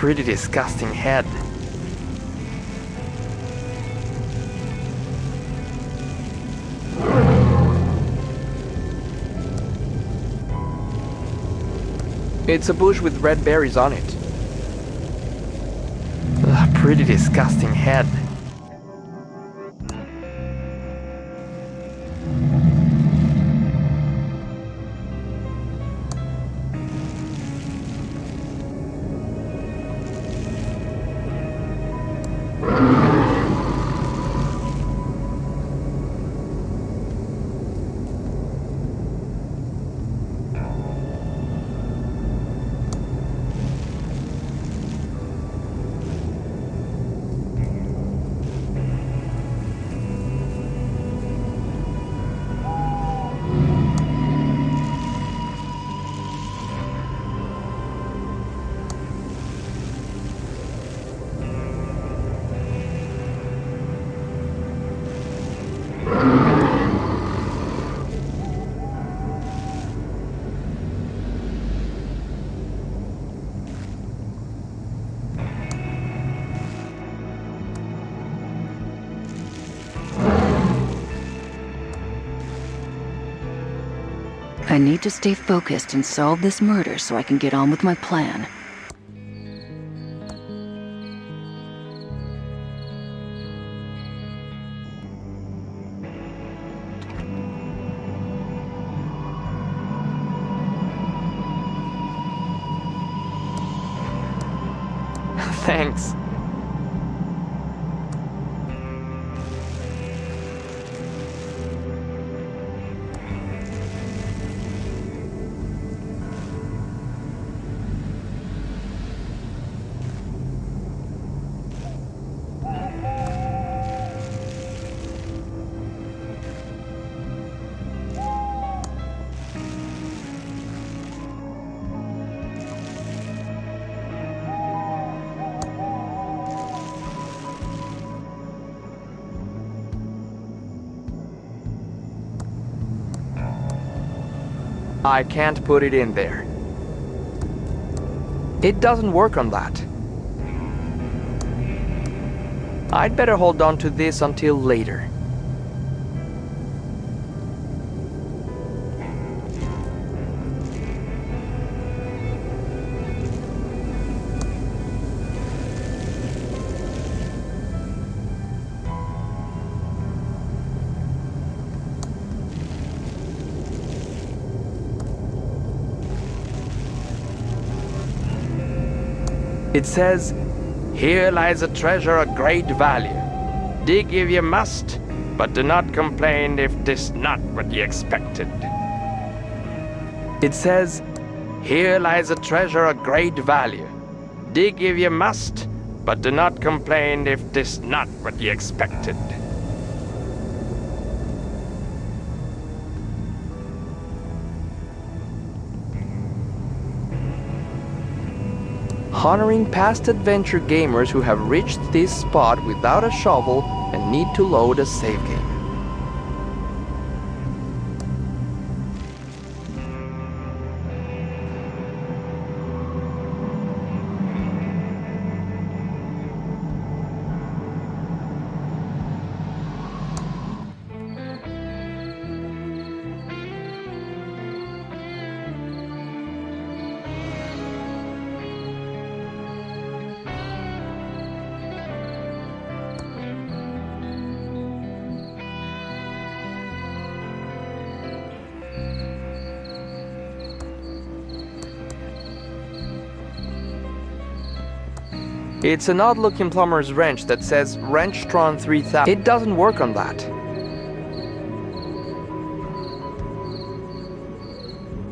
pretty disgusting head. It's a bush with red berries on it. Pretty disgusting head. I need to stay focused and solve this murder so I can get on with my plan. Thanks. I can't put it in there. It doesn't work on that. I'd better hold on to this until later. It says, "Here lies a treasure of great value. Dig if you must, but do not complain if 'tis not what ye expected." It says, "Here lies a treasure of great value. Dig if you must, but do not complain if 'tis not what ye expected." Honoring past adventure gamers who have reached this spot without a shovel and need to load a save game. It's an odd-looking plumber's wrench that says Wrenchtron 3000. It doesn't work on that.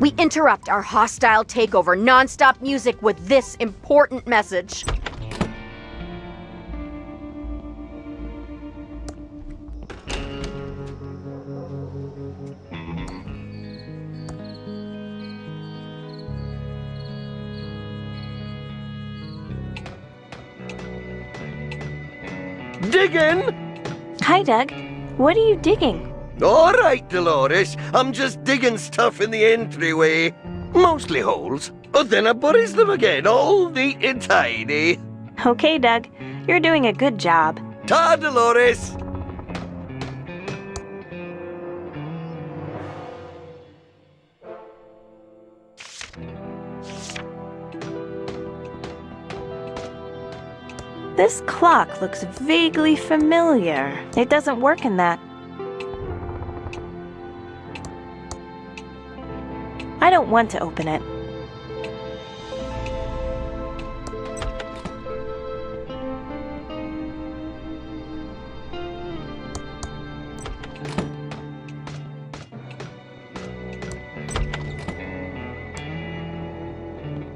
We interrupt our hostile takeover non-stop music with this important message. Digging? Hi, Doug. What are you digging? All right, Dolores. I'm just digging stuff in the entryway. Mostly holes. Oh, then I buries them again, all neat and tidy. Okay, Doug. You're doing a good job. Ta, Dolores! This clock looks vaguely familiar. It doesn't work in that. I don't want to open it.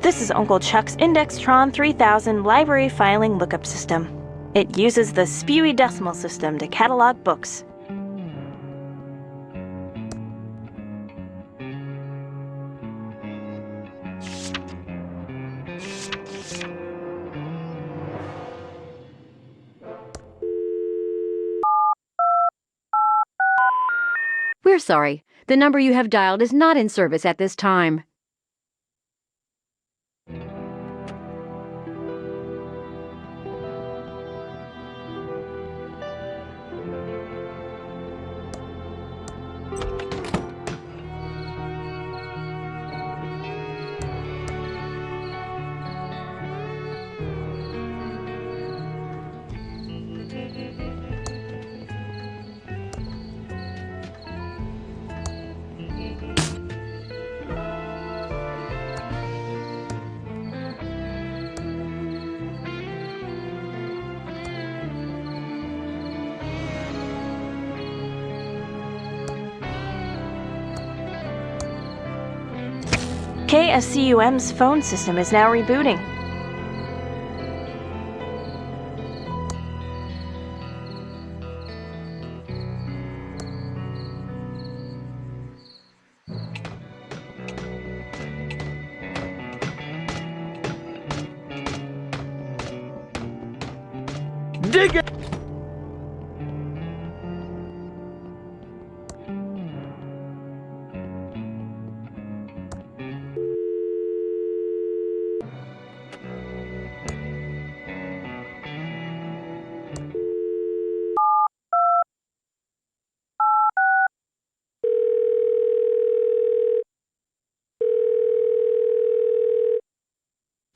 This is Uncle Chuck's Indextron 3000 library filing lookup system. It uses the Spewy decimal system to catalog books. We're sorry. The number you have dialed is not in service at this time. KSCUM's phone system is now rebooting. Dig it!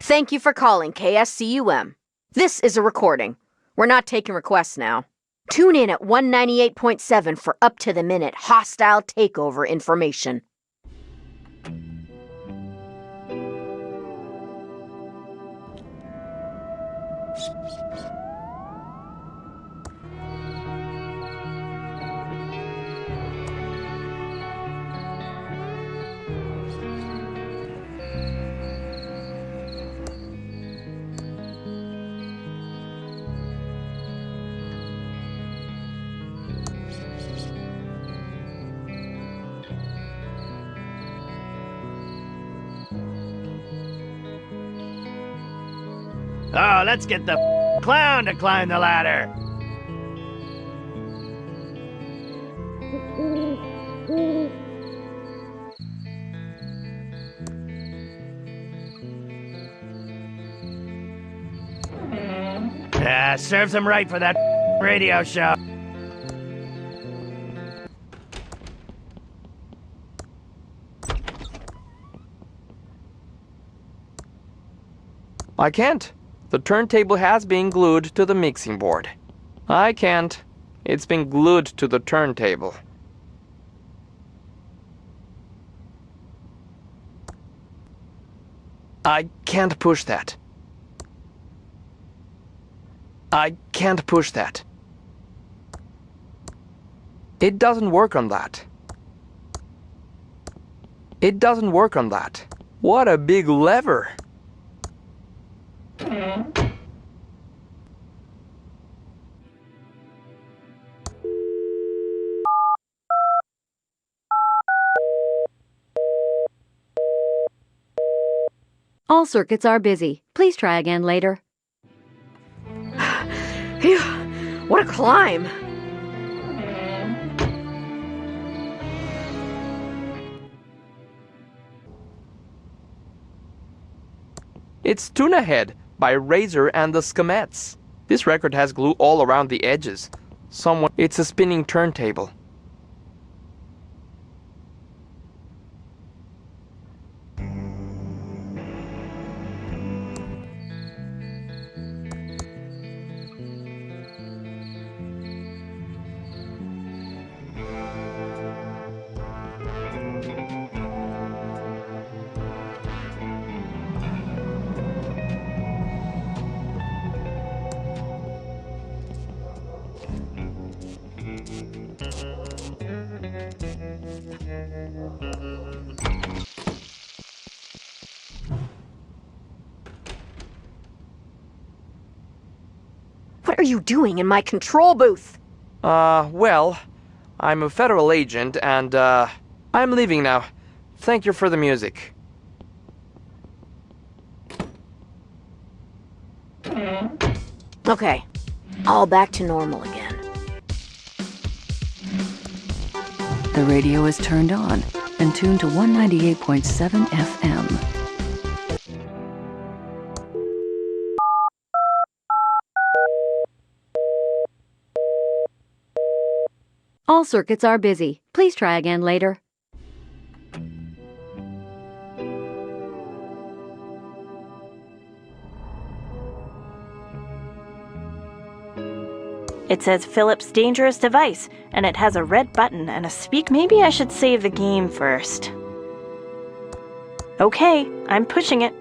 Thank you for calling KSCUM. This is a recording. We're not taking requests now. Tune in at 198.7 for up-to-the-minute hostile takeover information. Oh, let's get the clown to climb the ladder. Serves him right for that radio show. I can't. The turntable has been glued to the mixing board. I can't. It's been glued to the turntable. I can't push that. I can't push that. It doesn't work on that. It doesn't work on that. What a big lever! All circuits are busy. Please try again later. Phew, what a climb! It's Tuna Head by Razor and the Skemettes. This record has glue all around the edges. It's a spinning turntable. What are you doing in my control booth? Well, I'm a federal agent and, I'm leaving now. Thank you for the music. Okay, all back to normal again. The radio is turned on and tuned to 198.7 FM. All circuits are busy. Please try again later. It says Philip's dangerous device, and it has a red button and a speak. Maybe I should save the game first. Okay, I'm pushing it.